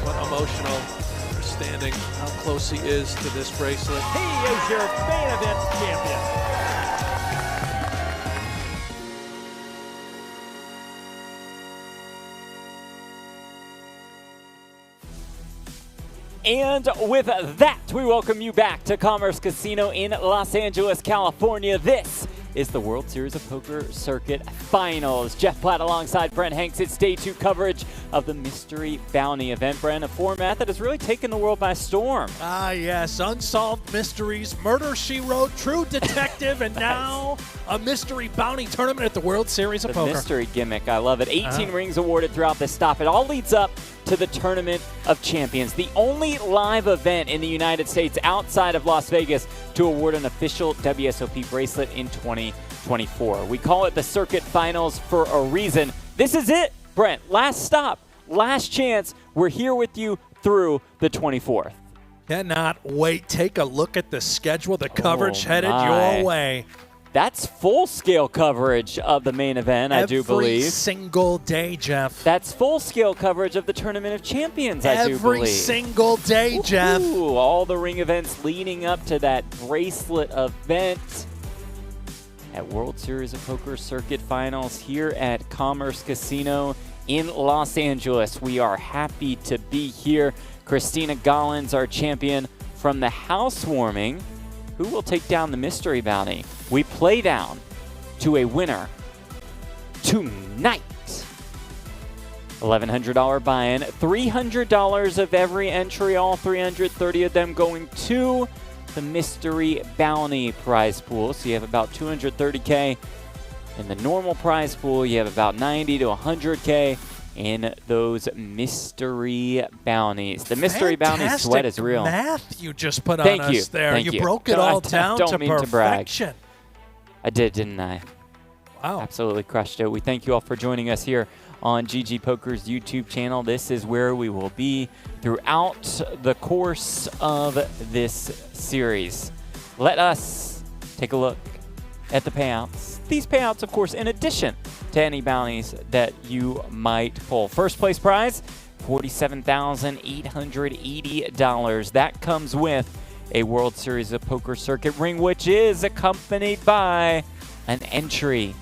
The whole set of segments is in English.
but emotional, understanding how close he is to this bracelet. He is your main event champion. And with that, we welcome you back to Commerce Casino in Los Angeles, California. This is the World Series of Poker Circuit Finals. Jeff Platt alongside Brent Hanks. It's day 2 coverage of the Mystery Bounty event, Brent, a format that has really taken the world by storm. Ah, yes. Unsolved mysteries, Murder, She Wrote, True Detective, and now a Mystery Bounty tournament at the World Series of Poker. The mystery gimmick. I love it. 18 rings awarded throughout this stop. It all leads up to the Tournament of Champions, the only live event in the United States outside of Las Vegas to award an official WSOP bracelet in 2024. We call it the Circuit Finals for a reason. This is it, Brent. Last stop, last chance. We're here with you through the 24th. Cannot wait. Take a look at the schedule. The coverage headed your way. That's full-scale coverage of the main event, I do believe. Every single day, Jeff. That's full-scale coverage of the Tournament of Champions, I do believe. Every single day, Jeff. Ooh, all the ring events leading up to that bracelet event at World Series of Poker Circuit Finals here at Commerce Casino in Los Angeles. We are happy to be here. Christina Gollins, our champion from the housewarming. Who will take down the Mystery Bounty? We play down to a winner tonight. $1,100 buy-in, $300 of every entry, all 330 of them going to the Mystery Bounty prize pool. So you have about 230K in the normal prize pool. You have about 90 to 100K in those Mystery Bounties. The Mystery Bounty sweat is real. Math you just put on us there. Thank you. Broke it all down to don't mean perfection. To brag. I did, didn't I? Wow. Absolutely crushed it. We thank you all for joining us here on GG Poker's YouTube channel. This is where we will be throughout the course of this series. Let us take a look at the payouts. These payouts, of course, in addition to any bounties that you might pull. First place prize, $47,880. That comes with a World Series of Poker Circuit ring, which is accompanied by an entry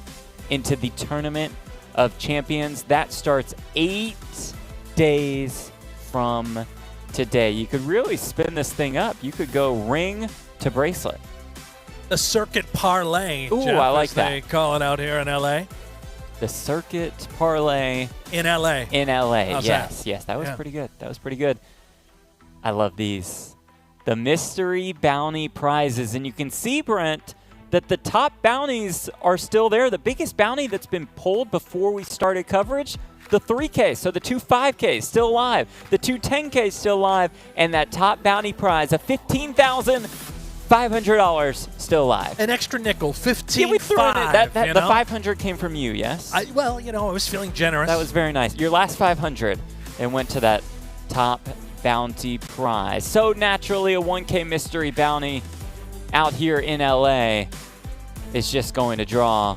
into the Tournament of Champions. That starts 8 days from today. You could really spin this thing up. You could go ring to bracelet. The Circuit Parlay, Ooh, Jeff, I like as that. they call it out here in L.A. The Circuit Parlay. In L.A. In L.A., How's yes. that? Yes, that was pretty good. That was pretty good. I love these. The Mystery Bounty prizes. And you can see, Brent, that the top bounties are still there. The biggest bounty that's been pulled before we started coverage, the 3K. So the two 5Ks still live. The two 10Ks still live. And that top bounty prize, a $15,500 still alive. An extra nickel, 15. Yeah, we threw in it. The 500 came from you, yes? Well, I was feeling generous. That was very nice. Your last 500 and went to that top bounty prize. So naturally, a 1K mystery bounty out here in LA is just going to draw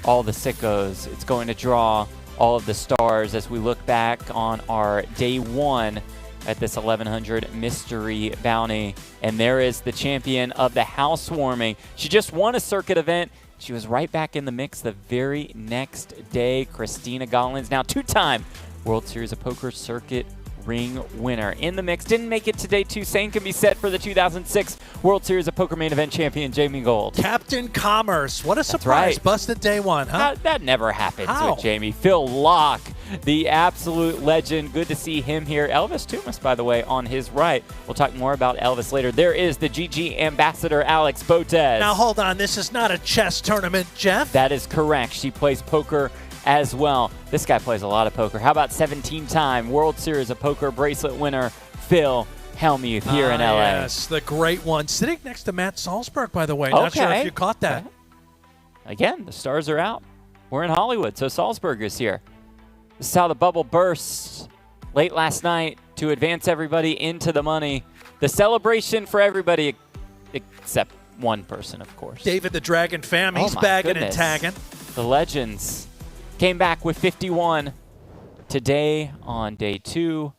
all the sickos. It's going to draw all of the stars as we look back on our day 1 at this 1100 mystery bounty. And there is the champion of the housewarming. She just won a circuit event. She was right back in the mix the very next day. Christina Gollins, now 2-time World Series of Poker Circuit ring winner. In the mix, didn't make it to day 2. Same can be said for the 2006 World Series of Poker main event champion, Jamie Gold. Captain Commerce. What a surprise. Right. Busted day 1, huh? That never happens How? with Jamie. Phil Locke, the absolute legend. Good to see him here. Elvis Tumas, by the way, on his right. We'll talk more about Elvis later. There is the GG ambassador, Alex Botez. Now, hold on. This is not a chess tournament, Jeff. That is correct. She plays poker as well. This guy plays a lot of poker. How about 17-time World Series of Poker bracelet winner, Phil Hellmuth here in LA? Yes, the great one. Sitting next to Matt Salzberg, by the way. Not sure if you caught that. Again, the stars are out. We're in Hollywood, so Salzberg is here. This is how the bubble burst late last night to advance everybody into the money. The celebration for everybody except one person, of course. David the Dragon Pham. He's bagging and tagging. The legends came back with 51 today on day 2.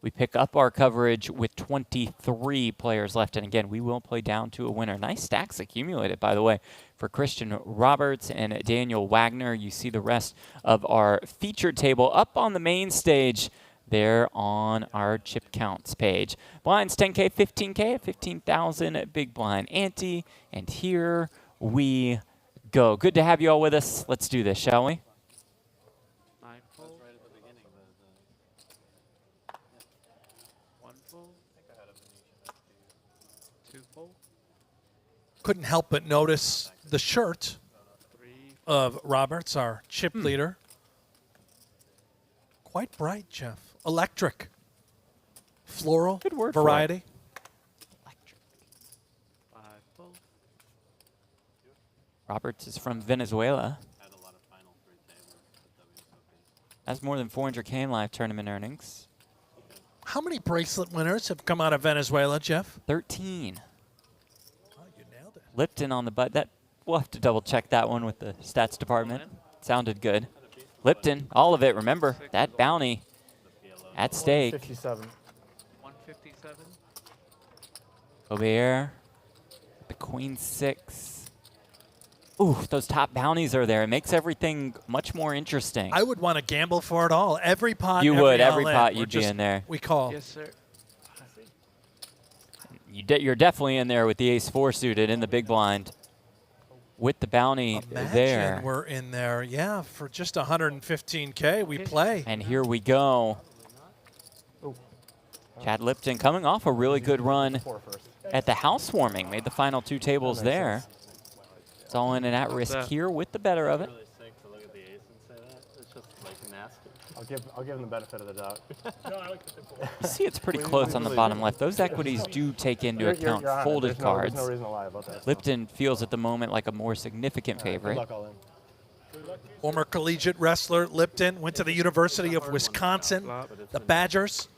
We pick up our coverage with 23 players left. And again, we will play down to a winner. Nice stacks accumulated, by the way, for Christian Roberts and Daniel Wagner. You see the rest of our featured table up on the main stage there on our chip counts page. Blinds 10K, 15K, 15,000 big blind ante. And here we go. Good to have you all with us. Let's do this, shall we? Couldn't help but notice the shirt of Roberts, our chip leader. Quite bright, Jeff. Electric. Floral. Good word variety. Electric. Roberts is from Venezuela. Has more than 400K in live tournament earnings. How many bracelet winners have come out of Venezuela, Jeff? 13. You nailed it. Lipton on the butt. That we'll have to double check that one with the stats department. Sounded good. Lipton, all of it. Remember that bounty at stake. 157. 157. Gobert, the queen 6. Ooh, those top bounties are there. It makes everything much more interesting. I would want to gamble for it all. Every pot. You would. Every all pot in. you'd be in there. We call. Yes, sir. You're definitely in there with the ace-4 suited in the big blind with the bounty Imagine there. we're in there. Yeah, for just 115K, we play. And here we go. Chad Lipton coming off a really good run at the housewarming. Made the final 2 tables there. It's all in and at risk here with the better of it. Really sick to look at the ace and say that. It's just like nasty. I'll give him the benefit of the doubt. No, I like the simple. You see it's pretty close on the bottom left. Those equities do take into account folded cards. There's no reason to lie about that. Lipton feels at the moment like a more significant favorite. Good luck all in. Former collegiate wrestler Lipton went to the University of Wisconsin, the Badgers.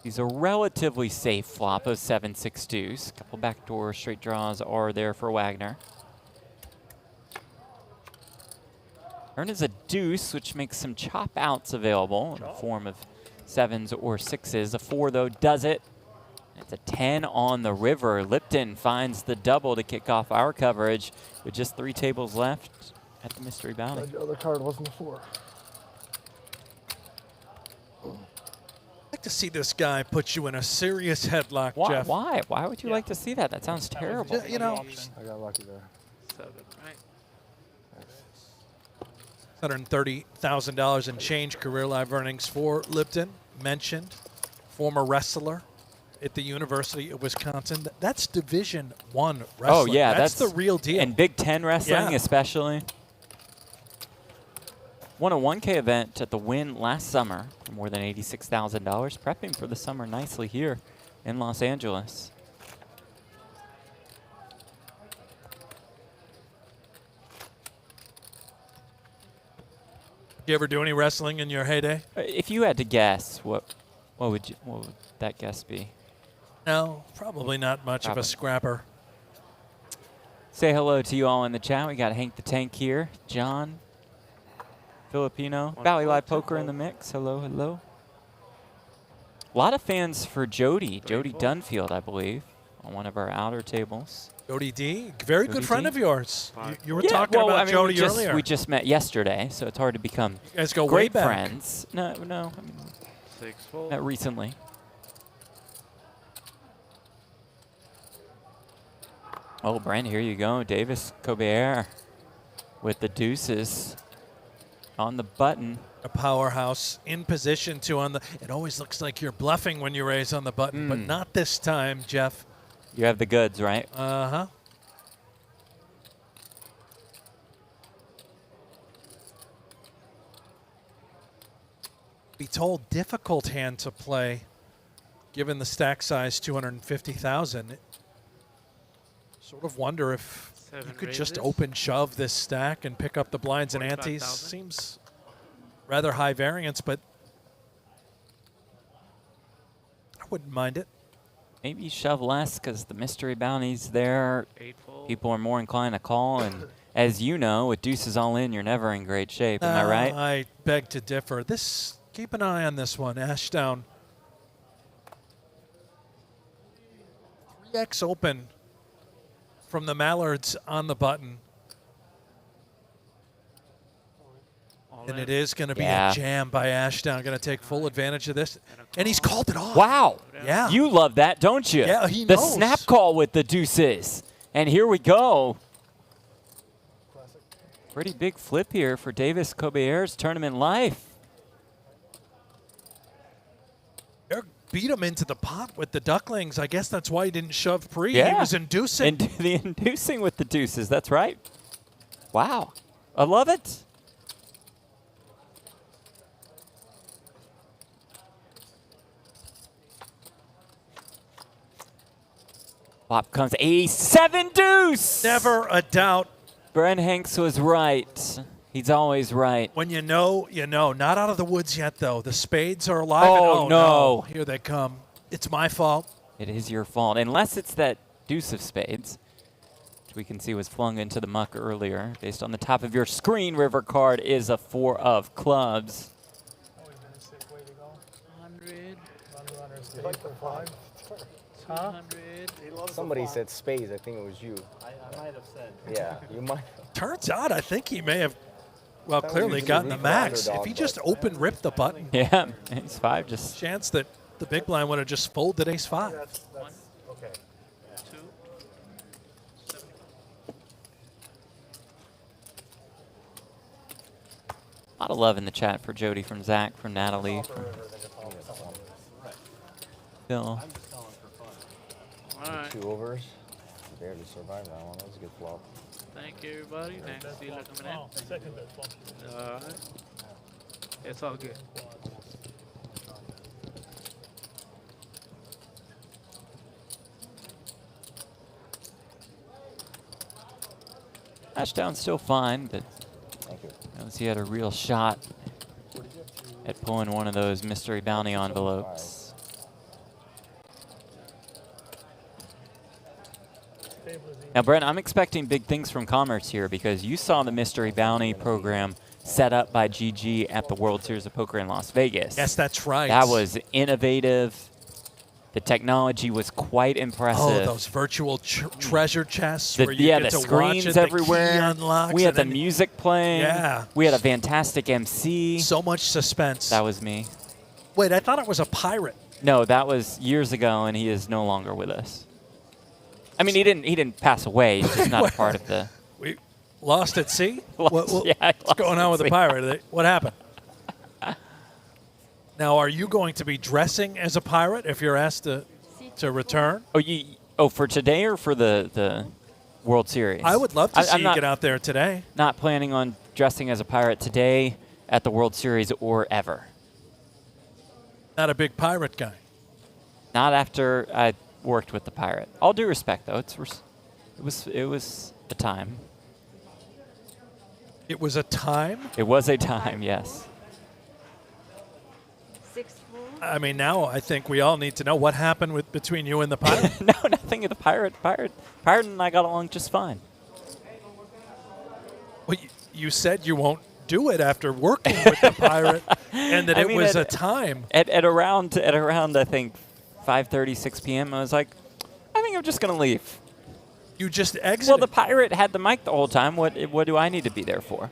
He's a relatively safe flop of 7-6 deuce. A couple backdoor straight draws are there for Wagner. Turn is a deuce, which makes some chop outs available in the form of 7s or 6s. A 4, though, does it. It's a 10 on the river. Lipton finds the double to kick off our coverage with just 3 tables left at the mystery bounty. The other card wasn't a 4. I'd like to see this guy put you in a serious headlock, Why? Jeff. Why? Why would you like to see that? That sounds terrible. You know, I got lucky there. 7, right? $130,000 in change career live earnings for Lipton. Mentioned, former wrestler at the University of Wisconsin. That's Division I wrestling. Oh, yeah. That's the real deal. And Big Ten wrestling especially. Won a 1K event at the Win last summer for more than $86,000. Prepping for the summer nicely here in Los Angeles. You ever do any wrestling in your heyday? If you had to guess, what would that guess be? No, probably not much of Probably. a scrapper. Say hello to you all in the chat. We got Hank the Tank here, John, Filipino, Valley Live Poker in the mix. Hello, hello. A lot of fans for Jody Dunfield, I believe, on one of our outer tables. Jody D, very Jody good friend D. of yours. You were Yeah, talking well, about I mean, Jody earlier. We just met yesterday, so it's hard to become You guys go way great back. friends. No, I mean, 6 full. not recently. Oh, Brent, here you go. Davis Colbert with the deuces on the button. A powerhouse in position to on the. It always looks like you're bluffing when you raise on the button, but not this time, Jeff. You have the goods, right? Uh-huh. Be told, difficult hand to play, given the stack size 250,000. Sort of wonder if you could just open shove this stack and pick up the blinds and antes. 45,000. Seems rather high variance, but I wouldn't mind it. Maybe shove less because the mystery bounty's there. 8 full. People are more inclined to call and as you know, with deuces all in, you're never in great shape. Am I right? I beg to differ. Keep an eye on this one. Ashdown. 3x open from the Mallards on the button. And it is going to be a jam by Ashdown. Going to take full advantage of this. And he's called it off. Wow. Yeah. You love that, don't you? Yeah, he the knows. Snap call with the deuces. And here we go. Pretty big flip here for Davis Cobert's tournament life. Eric beat him into the pot with the ducklings. I guess that's why he didn't shove pre. Yeah. He was inducing. The inducing with the deuces. That's right. Wow. I love it. Flop comes ace, 7 deuce. Never a doubt. Brent Hanks was right. He's always right. When you know, you know. Not out of the woods yet, though. The spades are alive. Oh, no. Here they come. It's my fault. It is your fault, unless it's that deuce of spades, which we can see was flung into the muck earlier. Based on the top of your screen, river card is a 4 of clubs. 100. Somebody said spades. I think it was you. I might have said. Yeah, you might. Turns out I think he may have, well, That clearly was gotten the a max. underdog, If he just but- open ripped the button, Yeah, ace 5 just. chance that the big blind would have just folded ace 5. Okay. 2. 7. A lot of love in the chat for Jody, from Zach, from Natalie, from Phil. All right. 2 overs. Barely survived that one. That was a good flop. Thank you, everybody. Thanks, Steeler, coming in. All right. It's all good. Ashdown's still fine, but Thank you. notice he had a real shot at pulling one of those mystery bounty envelopes. Now, Brent, I'm expecting big things from Commerce here, because you saw the mystery bounty program set up by GG at the World Series of Poker in Las Vegas. Yes, that's right. That was innovative. The technology was quite impressive. Oh, those virtual treasure chests The, where you yeah, get the to watch screens it, the everywhere. key unlocks, We had and the then music playing. Yeah. We had a fantastic MC. so much suspense. That was me. Wait, I thought it was a pirate. No, that was years ago, and he is no longer with us. I mean, he didn't pass away. He's just not a part of the. We lost at sea? Lost- yeah, what's going on with the at sea. pirate? What happened? Now, are you going to be dressing as a pirate if you're asked to return? Oh, for today or for the World Series? I would love to see I'm you not, get out there today. Not planning on dressing as a pirate today, at the World Series, or ever. Not a big pirate guy. Not after I worked with the pirate. All due respect, though, it was a time. It was a time? It was a time, yes. 6-4. I mean, now I think we all need to know what happened between you and the pirate. No, nothing. The pirate and I got along just fine. Well, you said you won't do it after working with the pirate, and that I it mean, was a time. At around I think 5:30, 6 p.m. I was like, I think I'm just gonna leave. You just exited. Well, the pirate had the mic the whole time. What do I need to be there for?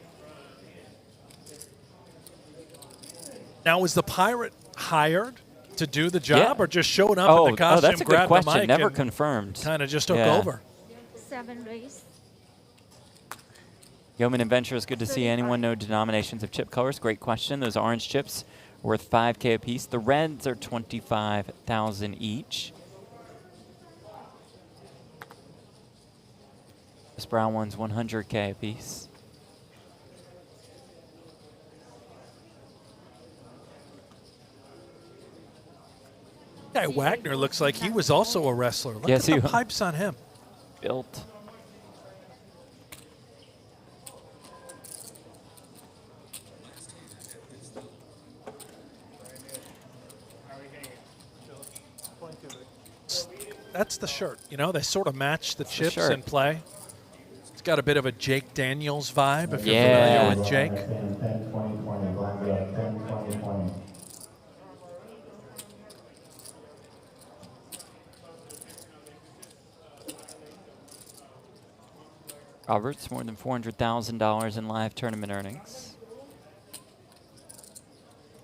Now, was the pirate hired to do the job, or just showed up in the costume, that's a good grabbed question. the mic, Never and confirmed. kind of just took Yeah. over? 7 raise. Yeoman Adventures, good to see anyone know denominations of chip colors. Great question. Those orange chips worth $5K a piece. The reds are $25,000 each. This brown one's $100K a piece. Guy Wagner looks like he was also a wrestler. Look Yes, at he the was. pipes on him. Built. That's the shirt. You know, they sort of match the chips shirt. in play. It's got a bit of a Jake Daniels vibe, if Yeah. you're familiar with Jake. 10, 20, 20, blind bet, 10, 20, 20. Roberts, more than $400,000 in live tournament earnings.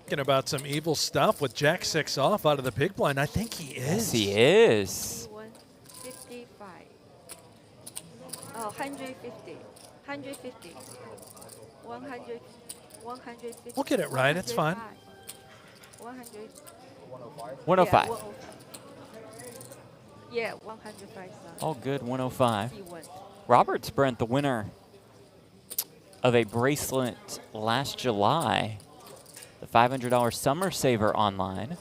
Thinking about some evil stuff with Jack 6 off out of the big blind. I think he is. Yes, he is. 155. Oh, 150. 150. 100. 150. We'll get it right. It's fine. 100. 105. Yeah, 105. All good, 105. He won. Roberts, Brent, the winner of a bracelet last July. The $500 Summer Saver online.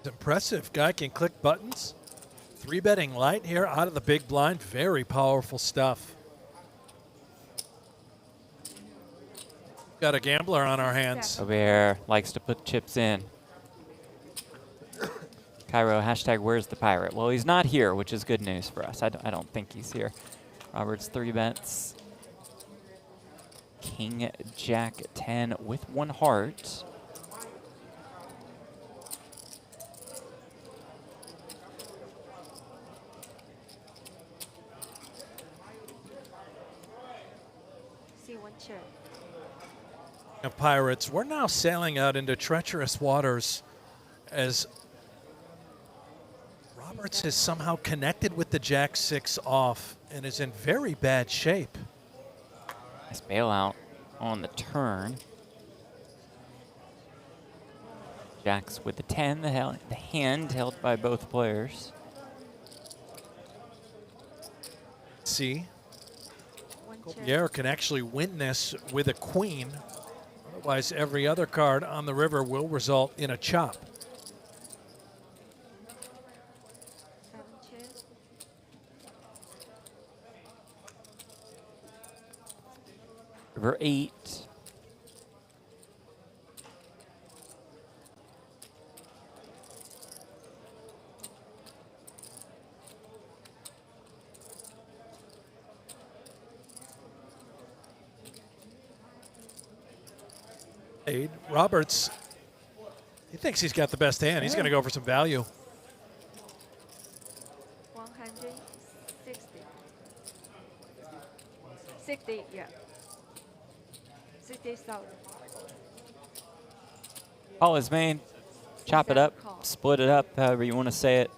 It's impressive. Guy can click buttons. 3-betting light here out of the big blind. Very powerful stuff. Got a gambler on our hands. Robert likes to put chips in. Cairo, hashtag where's the pirate? Well, he's not here, which is good news for us. I don't think he's here. Roberts 3 bets. King, Jack 10 with 1 heart. See one chair. Pirates, we're now sailing out into treacherous waters as Roberts has somehow connected with the Jack 6 off and is in very bad shape. Nice bailout on the turn. Jacks with the 10, the hand held by both players. See, One chair. Pierre can actually win this with a queen. Otherwise, every other card on the river will result in a chop. 7 chairs. River 8. Roberts, he thinks he's got the best hand. He's going to go for some value. 160. 60, yeah. 60,000. Call is made. Chop it up, Call. split it up, however you want to say it.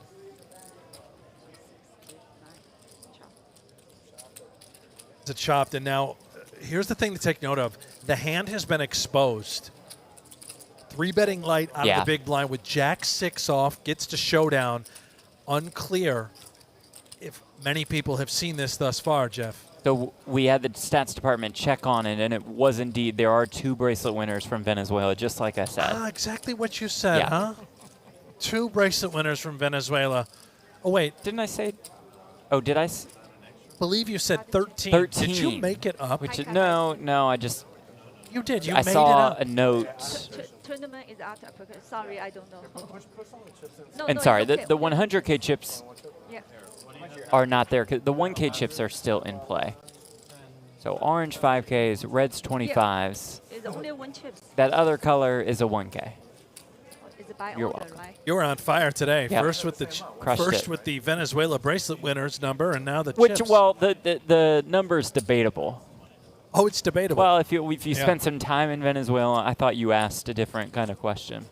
It's chopped, and now here's the thing to take note of. The hand has been exposed. 3-betting light out of the big blind with Jack 6 off, gets to showdown. Unclear if many people have seen this thus far, Jeff. So we had the stats department check on it, and it was indeed, there are 2 bracelet winners from Venezuela, just like I said. Exactly what you said, huh? 2 bracelet winners from Venezuela. Oh, wait. Didn't I say? Oh, did I? Believe you said 13. 13. Did you make it up? Which is, no, I just. You did. You I made saw it up. a note. Tournament is out of poker. Sorry, I don't know. No, And no, sorry, it's okay. the 100K chips Yeah. are not there. 'Cause the 1K chips are still in play. So orange 5Ks, reds 25s. It's only 1 chips. That other color is a 1K. It's by You're order, welcome. right? You were on fire today. Yep. First with the Crushed first it. with the Venezuela bracelet winners number, and now the Which, chips. well, the number's debatable. Oh, it's debatable. Well, if you Yeah. spent some time in Venezuela, I thought you asked a different kind of question.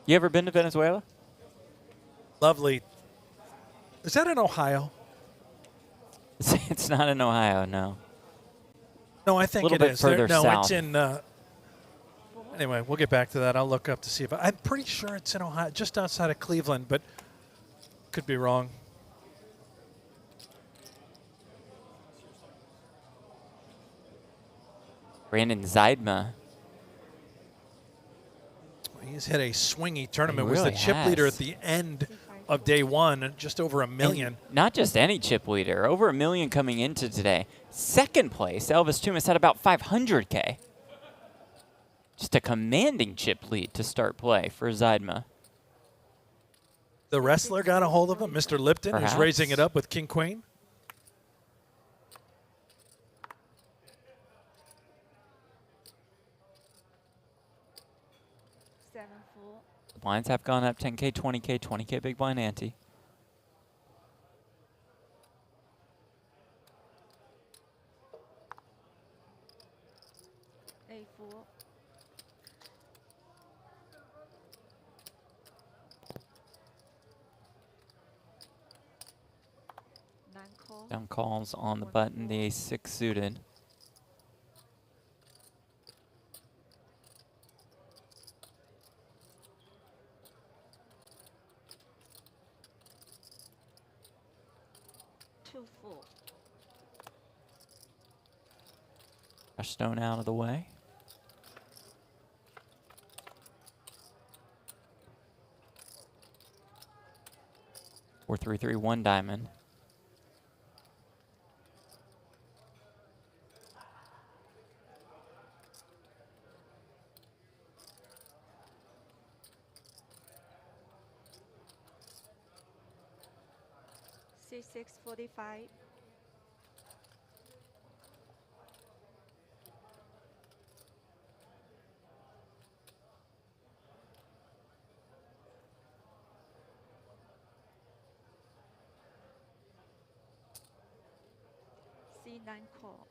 You ever been to Venezuela? Lovely. Is that in Ohio? It's not in Ohio, no. No, I think Little it bit is. further No, south. it's in. Anyway, we'll get back to that. I'll look up to see if I'm pretty sure it's in Ohio, just outside of Cleveland, but could be wrong. Brandon Zeidma. He's hit a swingy tournament. He Was really the chip leader has. at the end of day one, just over $1 million. And not just any chip leader, over $1 million coming into today. Second place, Elvis Tumas had about 500K. Just a commanding chip lead to start play for Zeidma. The wrestler got a hold of him, Mr. Lipton, who's raising it up with King Queen. The blinds have gone up 10K, 20K, 20K big blind ante. Down calls on the button, the ace-6 suited. Ashdown out of the way. Four, 3, 3, 1 diamond. C645. C9 call.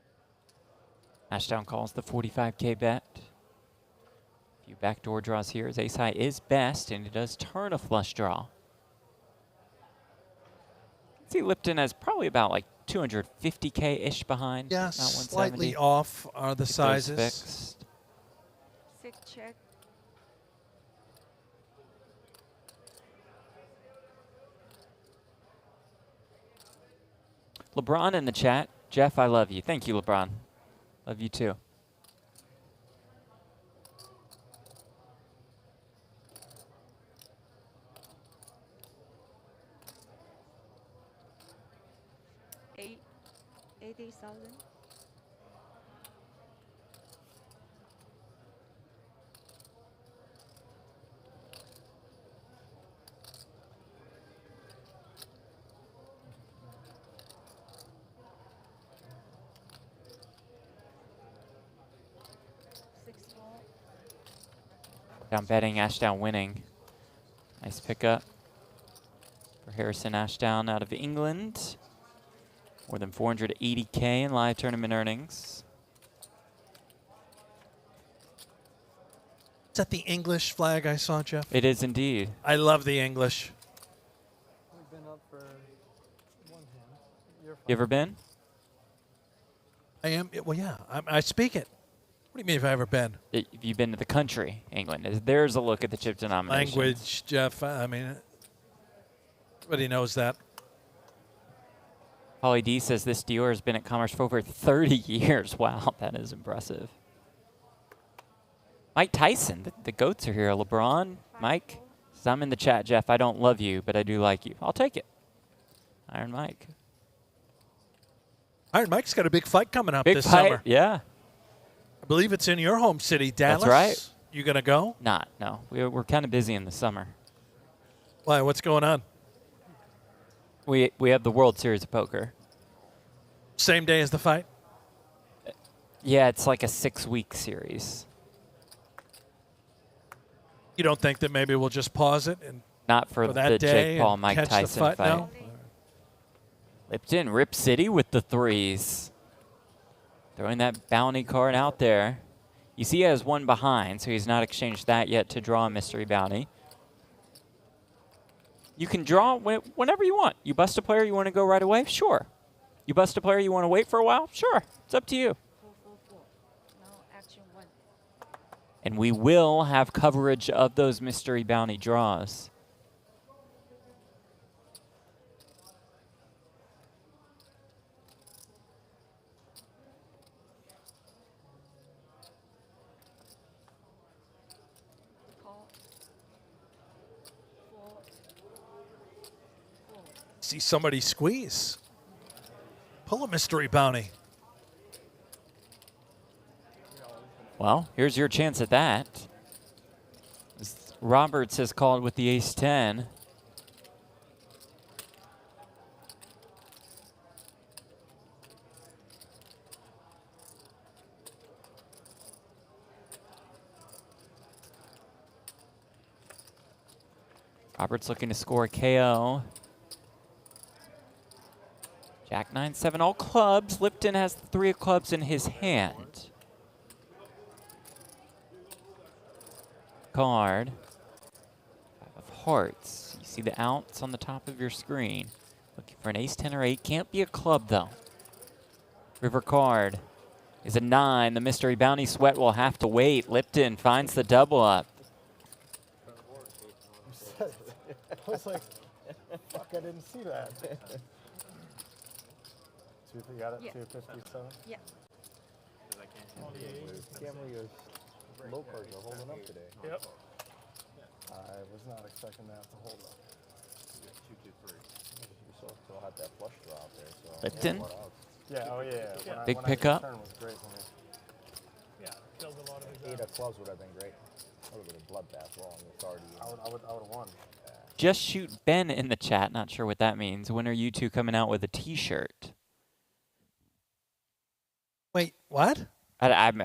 Ashdown calls the 45K bet. A few backdoor draws here. His ace high is best, and he does turn a flush draw. See, Lipton has probably about like 250K-ish behind. Yeah, slightly off are the sizes. Fixed. 6 check. LeBron in the chat. Jeff, I love you. Thank you, LeBron. Love you too. $80,000. Down betting, Ashdown winning. Nice pickup for Harrison Ashdown out of England. More than 480K in live tournament earnings. Is that the English flag I saw, Jeff? It is indeed. I love the English. We've been up for one hand. You're fine. You ever been? I am. Well, yeah. I speak it. What do you mean if I ever been? Have you been to the country, England? There's a look at the chip denominations. Language, Jeff. I mean, everybody knows that. Holly D says this dealer has been at Commerce for over 30 years. Wow, that is impressive. Mike Tyson, the goats are here. LeBron, Mike, says, I'm in the chat, Jeff. I don't love you, but I do like you. I'll take it. Iron Mike. Iron Mike's got a big fight coming up Big this fight, summer. yeah. I believe it's in your home city, Dallas. That's right. You going to go? No. We're kind of busy in the summer. Why? What's going on? We have the World Series of Poker. Same day as the fight? Yeah, it's like a 6-week series. You don't think that maybe we'll just pause it and Not for that the day Jake Paul, and Mike catch Tyson the fight? fight. No? Lipton, Rip City with the threes. Throwing that bounty card out there. You see he has one behind, so he's not exchanged that yet to draw a mystery bounty. You can draw whenever you want. You bust a player, you want to go right away? Sure. You bust a player, you want to wait for a while? Sure. It's up to you. 444. No, action 1. And we will have coverage of those mystery bounty draws. See somebody squeeze. Pull a mystery bounty. Well, here's your chance at that. Roberts has called with the ace-10. Roberts looking to score a KO. Jack 9-7, all clubs. Lipton has the 3 of clubs in his hand. Card. 5 of hearts. You see the outs on the top of your screen. Looking for an ace-10 or 8. Can't be a club, though. River card is a 9. The mystery bounty sweat will have to wait. Lipton finds the double up. I was like, fuck, I didn't see that. You got it? Yeah. 257? Yeah. Cameron's low cards are holding up today. Yep. I was not expecting that to hold up. You still have that flush draw out there. So Lipton. Yeah, oh yeah. Big pickup. Turn was great for me. Yeah, killed a lot of his 8 of clubs would have been great. That would have been a bloodbath long. It's already. I would have won. Just Shoot Ben in the chat. Not sure what that means. When are you two coming out with a T-shirt? Wait, what? I'm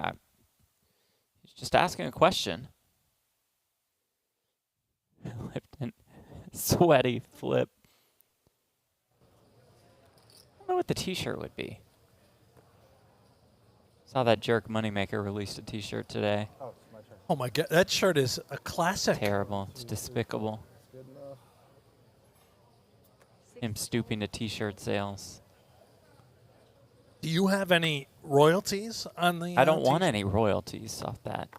just asking a question. Lipton, sweaty flip. I don't know what the T-shirt would be. Saw that jerk Moneymaker released a T-shirt today. Oh, it's my turn. Oh my God, that shirt is a classic. Terrible. It's despicable. Good enough. Him stooping to T-shirt sales. Do you have any royalties on the? I don't want t-shirt? any royalties off that.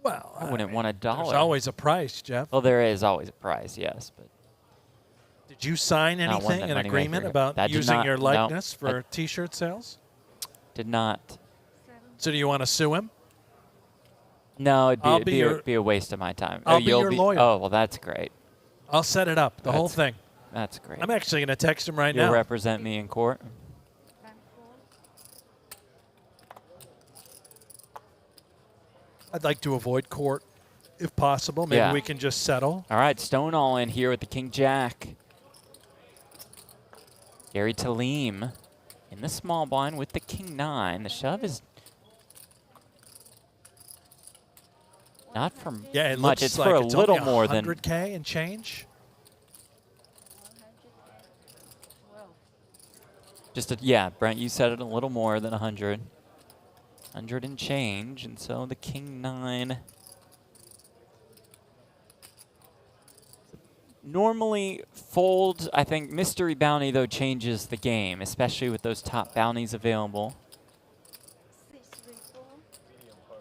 Well, I wouldn't want $1. There's always a price, Jeff. Well, there is always a price, yes, but Did you sign Not one anything, that an Moneymaker agreement got. about I did using not, your no. likeness for I T-shirt sales? did not. So do you want to sue him? No, I'll it'd be be your- a waste of my time. I'll Oh, be you'll your lawyer. Oh, well, that's great. I'll set it up, the whole That's- thing. That's great. I'm actually going to text him right You'll now. represent me in court. I'd like to avoid court if possible. Maybe Yeah. we can just settle. All right, Stone all in here with the King Jack. Gary Talim in the small blind with the King 9. The shove is not for Yeah, it much. looks It's like for a it's little only more than 100K and change. just a, yeah, Brent, you said it, a little more than 100. 100 and change, and so the King 9. Normally fold, I think Mystery Bounty, though, changes the game, especially with those top bounties available. 6, 3, 4.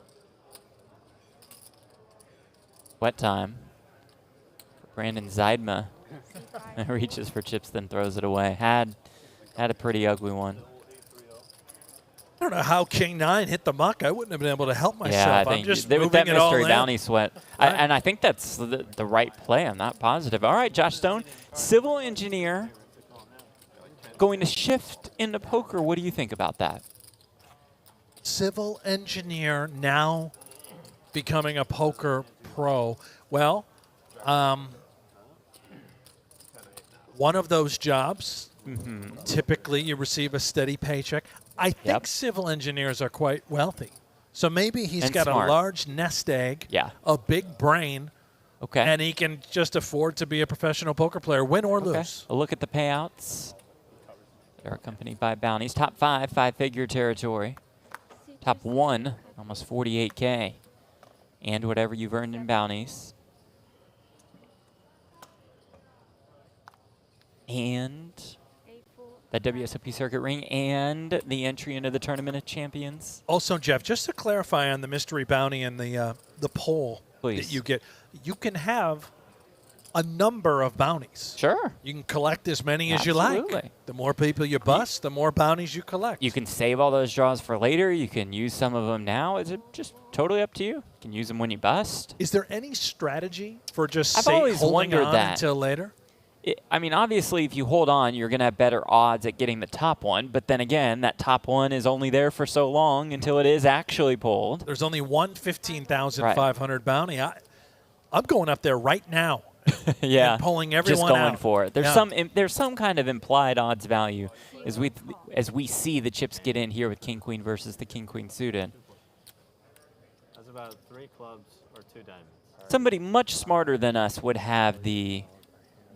Wet time. Brandon Zeidma reaches for chips, then throws it away. Had a pretty ugly one. I don't know how King 9 hit the muck. I wouldn't have been able to help myself. Yeah, I I'm think just with moving that it all mystery in. bounty sweat. And I think that's the right play. I'm not positive. All right, Josh Stone, civil engineer, going to shift into poker. What do you think about that? Civil engineer now becoming a poker pro. Well, one of those jobs, typically you receive a steady paycheck. I think Yep. civil engineers are quite wealthy. So maybe he's And got smart. a large nest egg, Yeah. a big brain, Okay. and he can just afford to be a professional poker player, win or Okay. lose. A look at the payouts. They're accompanied by bounties. Top 5, 5-figure territory. Top 1, almost 48K. And whatever you've earned in bounties. And 8, 4. the WSOP Circuit ring and the entry into the Tournament of Champions. Also, Jeff, just to clarify on the mystery bounty and the poll Please. that you get, you can have a number of bounties. Sure. You can collect as many as you like. Absolutely. The more people you bust, the more bounties you collect. You can save all those draws for later. You can use some of them now. It's just totally up to you. You can use them when you bust. Is there any strategy for just I've always holding wondered on that. until later? I mean, obviously, if you hold on, you're going to have better odds at getting the top one. But then again, that top one is only there for so long until it is actually pulled. There's only one 15,500 bounty. I'm going up there right now. Yeah, and pulling everyone just going out. for it. There's some kind of implied odds value as we see the chips get in here with King Queen versus the King Queen suited. That's about 3 clubs or 2 diamonds. Somebody much smarter than us would have the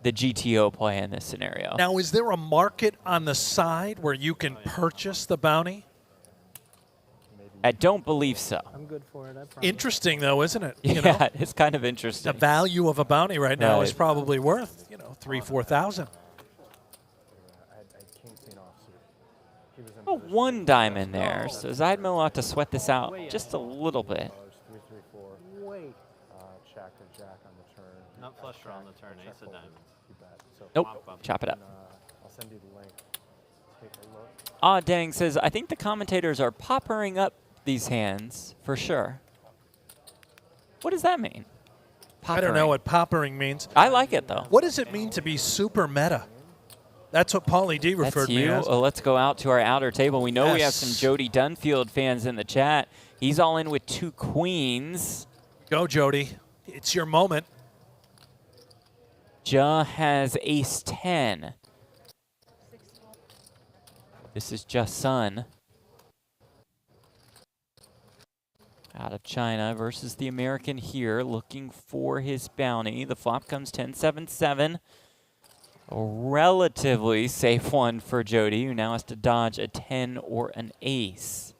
GTO play in this scenario. Now, is there a market on the side where you can purchase the bounty? I don't believe so. I'm good for it, I promise. Interesting, though, isn't it? You Yeah, know? it's kind of interesting. The value of a bounty right now is Right. probably worth, you know, 3,000–4,000. Oh, 1 diamond there, so Zeidman will have to sweat this out just a little bit. 3, 3, 4. Wait. Check or jack on the turn. Not flush draw on the turn, ace of diamonds. You bet. So Nope, chop it up. I'll send you the link. Take a look. Ah, Dang says, I think the commentators are poppering up these hands for sure. What does that mean? I don't know what poppering means. I like it, though. What does it mean to be super meta? That's what Paulie D referred That's to me you. as. Well, let's go out to our outer table. We know we have some Yes. Jody Dunfield fans in the chat. He's all in with 2 queens. Go, Jody. It's your moment. Ja has ace 10. This is just Sun. Out of China versus the American here, looking for his bounty. The flop comes 10-7-7. A relatively safe one for Jody, who now has to dodge a 10 or an ace.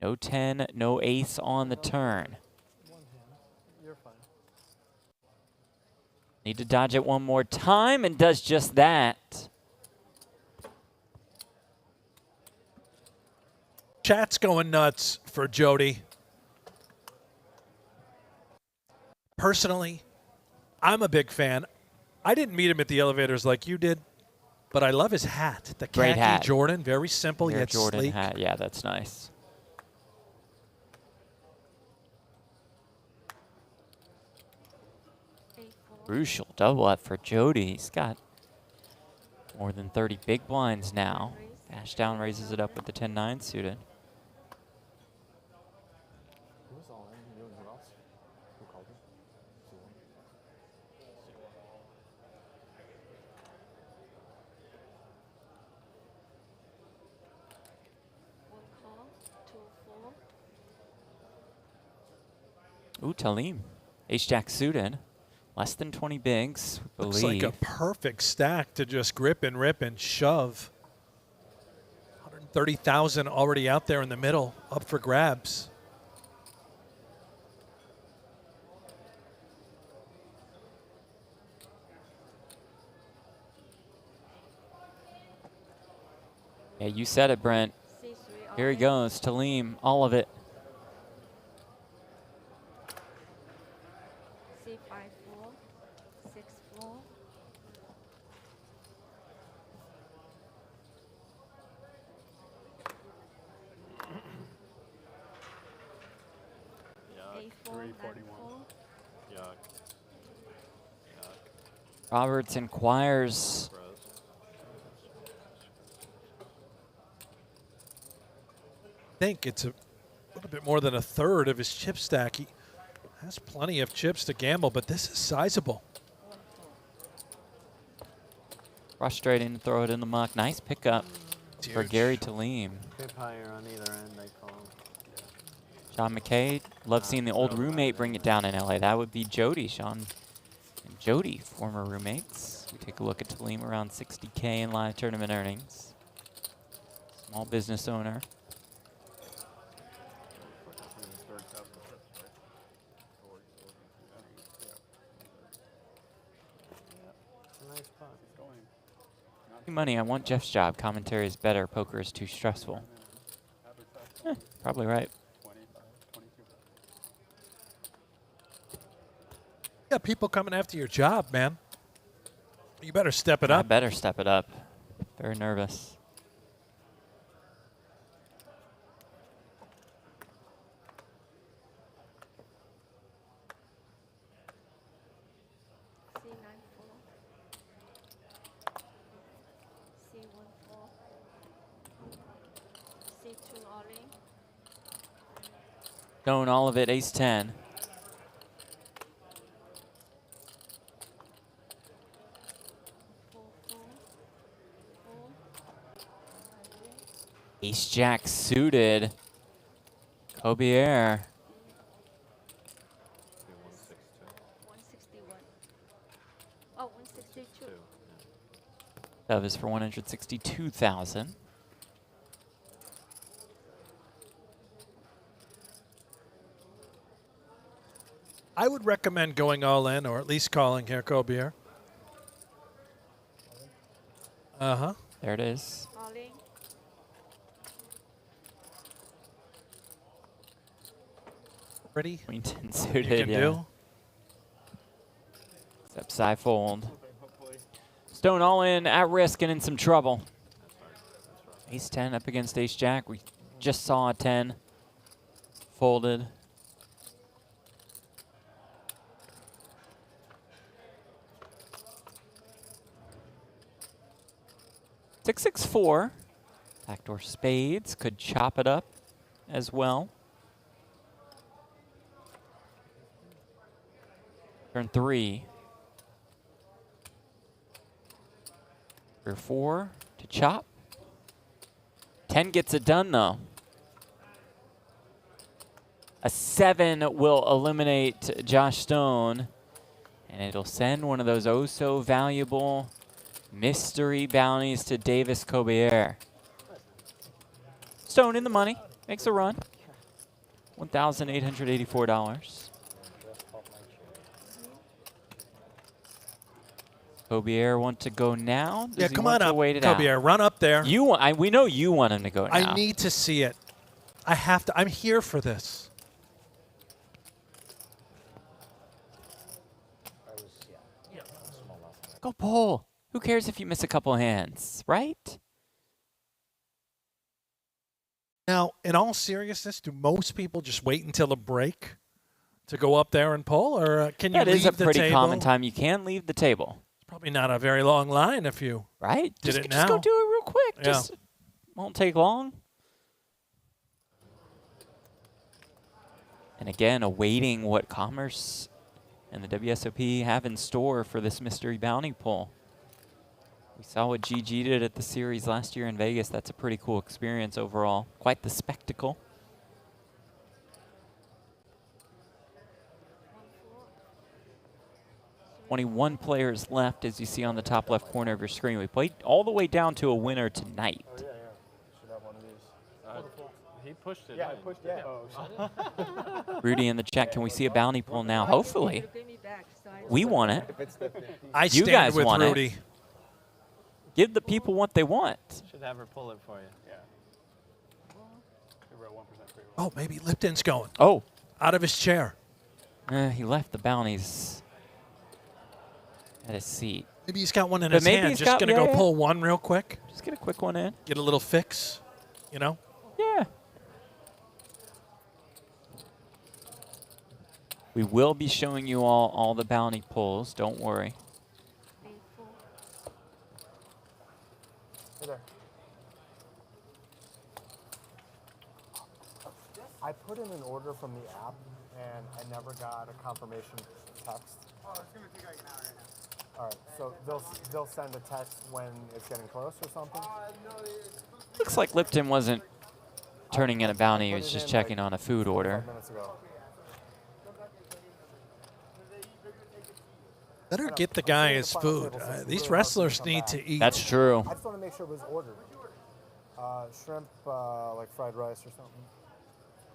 No 10, no ace on the turn. You're fine. Need to dodge it one more time, and does just that. Chat's going nuts for Jody. Personally, I'm a big fan. I didn't meet him at the elevators like you did, but I love his hat. The Great khaki hat. Jordan, very simple Air yet Jordan sleek. hat. Yeah, that's nice. Crucial double up for Jody. He's got more than 30 big blinds now. Ashdown raises it up with the 10-9 suited. Who was all in? You and who else? Who called you? Ooh, Talim. Ace-Jack suited. Less than 20 bigs, I Looks believe. like a perfect stack to just grip and rip and shove. 130,000 already out there in the middle, up for grabs. Yeah, you said it, Brent. Here he goes, Talim, all of it. Roberts inquires. I think it's a little bit more than a third of his chip stack. He has plenty of chips to gamble, but this is sizable. Frustrating to throw it in the muck. Nice pickup for Gary Talim. Pip higher on either end, they call him. Sean McKay, love seeing the old roommate bring it down in LA. That would be Jody. Sean and Jody, former roommates. We take a look at Talim, around 60K in live tournament earnings. Small business owner. Money, I want Jeff's job. Commentary is better. Poker is too stressful. Probably right. Yeah, people coming after your job, man. You better step it I up. better step it up. Very nervous. Stone all of it, ace-10. Ace-jack suited. Kobier. 161. Oh, 162. Elvis for 162,000. I would recommend going all in, or at least calling here, Kobier. Uh-huh. There it is. All in. Pretty. Queen 10 You suited, can yeah. do. Except side fold. Stone all in, at risk and in some trouble. Ace-10 up against ace-jack. We just saw a 10 folded. Six, 6, 4. Backdoor spades could chop it up as well. Turn 3. Or 4 to chop. 10 gets it done though. A 7 will eliminate Josh Stone, and it'll send one of those oh so valuable mystery bounties to Davis Kobier. Stone in the money, makes a run. $1,884. Kobier want to go now? Does Yeah, he come want on to up, wait it out? Kobier. Run up there. You want, we know you want him to go now. I need to see it. I have to. I'm here for this. Go pull. Who cares if you miss a couple hands, right? Now, in all seriousness, do most people just wait until a break to go up there and pull, or can you That leave is a the pretty table? common time. You can leave the table. Probably not a very long line if you right. did Just it go now. do it real quick. Yeah. Just won't take long. And again, awaiting what Commerce and the WSOP have in store for this mystery bounty pull. We saw what GG did at the series last year in Vegas. That's a pretty cool experience overall. Quite the spectacle. 21 players left, as you see on the top left corner of your screen. We played all the way down to a winner tonight. Oh, yeah, yeah. Should have one of these. He pushed it. Yeah, in. I pushed it. Oh, Rudy in the chat, can we see a bounty pull now? Hopefully. Bring me back, so I We want it. if it's the 50. I You stand guys with want it. Rudy. Give the people what they want. Should have her pull it for you. Yeah. Oh, maybe Lipton's going Oh, out of his chair. he left the bounties at his seat. Maybe he's got one in But his maybe hand. he's Just got- gonna yeah, go yeah. pull one real quick. Just get a quick one in. Get a little fix. You know. Yeah. We will be showing you all the bounty pulls. Don't worry. 3, 4. Hey there. I put in an order from the app, and I never got a confirmation text. Oh, it's going to take like an hour right now. All right, so they'll send a text when it's getting close or something? No, it's Looks like Lipton wasn't turning in a bounty. He was just checking on a food order. 5 minutes ago. Better get the guy his food. These wrestlers need to eat. That's true. I just want to make sure it was ordered. Shrimp, like fried rice or something.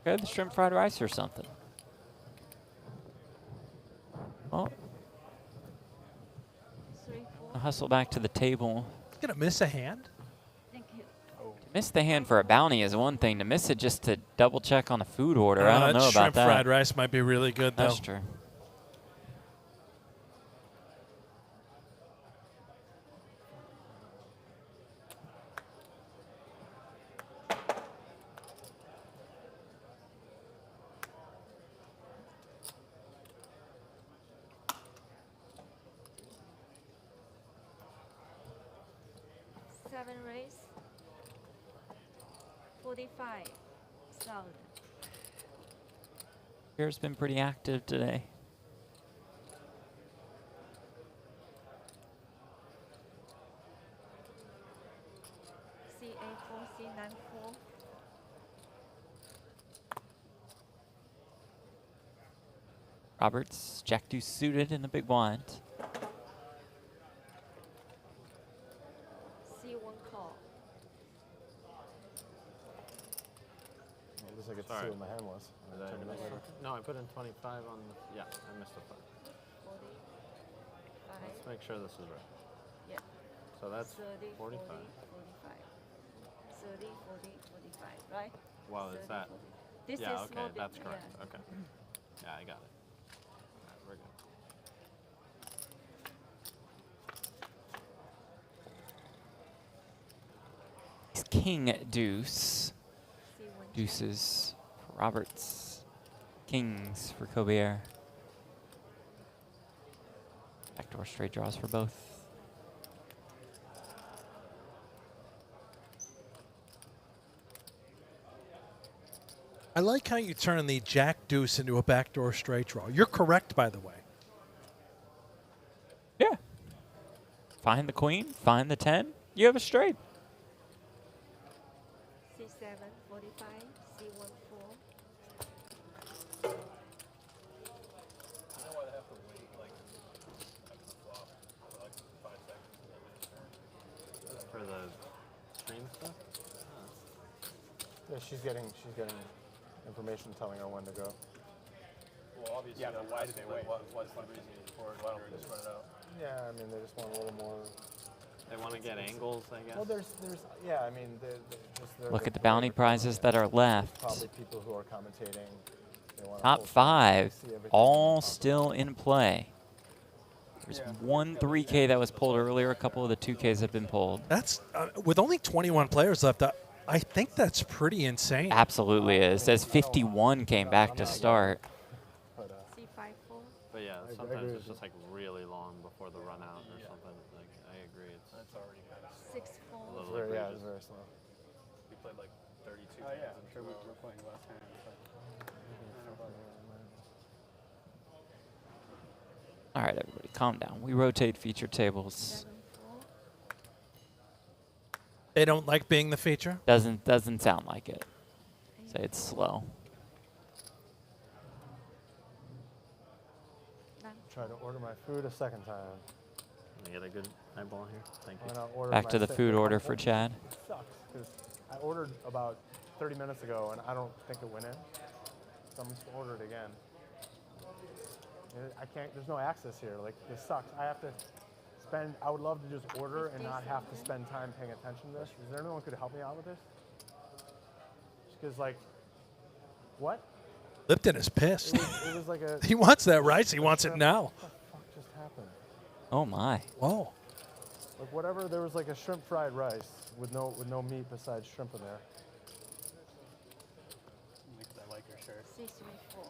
Good, the shrimp fried rice or something. Well, 3, 4. I'll hustle back to the table. He's gonna miss a hand. Thank you. To miss the hand for a bounty is one thing. To miss it just to double check on a food order, I that don't know about shrimp that. fried rice might be really good though. That's true. Seven raise. 45,000. Bear's been pretty active today. C8-4, C9-4. Roberts, Jack deuce suited in the big blind. C1 call. At least I get to Sorry. see what my hand was. Did I Check it out miss later. something? No, I put in 25 on the. Yeah, I missed a 5. 45. Let's make sure this is right. Yeah. So that's 30, 45. 40, 45. 30, 40, 45, right? Well, it's 30, that. 40. This Yeah, is okay, more big, that's correct. yeah. Okay. Yeah, I got it. All right, we're good. It's king deuce. C1 Deuces for Roberts. Kings for Kobier. Backdoor straight draws for both. I like how you turn the jack deuce into a backdoor straight draw. You're correct, by the way. Yeah. Find the queen, find the 10, you have a straight. C7, 45, C1, 4. For the stream stuff? Yeah, she's getting information telling her when to go. Well, obviously, yeah, but why did they wait? What's the reason for it? Why don't we just run it out? Yeah, I mean, they just want a little more. They want to get angles, I guess. Well, there's, yeah, I mean, Look at the bounty prizes that are left. Probably people who are commentating. They want Top 5, all still in play. There's one 3K that was pulled earlier. A couple of the 2Ks have been pulled. That's with only 21 players left. I think that's pretty insane. Absolutely is. Says 51 came back to start. C5-4. But yeah, sometimes it's just like really long before the run out or something. Like, I agree. It's already kind of 6-4. a little Yeah, egregious. it's very slow. We played like 32 games. Yeah, I'm sure we're playing last hand. All right, everybody, calm down. We rotate feature tables. 7-4. They don't like being the feature. Doesn't sound like it. Say it's slow. Try to order my food a second time. Let me get a good eyeball here. Thank you. Why not order Back my to the steak? food order for Chad. It sucks because I ordered about 30 minutes ago and I don't think it went in. So I'm just gonna order it again. I can't. There's no access here. Like, this sucks. I have to spend. I would love to just order and not have to spend time paying attention to this. Is there anyone who could help me out with this? Because like, what? Lipton is pissed. It was like a. He wants that rice. He wants it now. What the fuck just happened? Oh my. Whoa. Like, whatever. There was like a shrimp fried rice with no meat besides shrimp in there. Because I like your shirt. C3-4.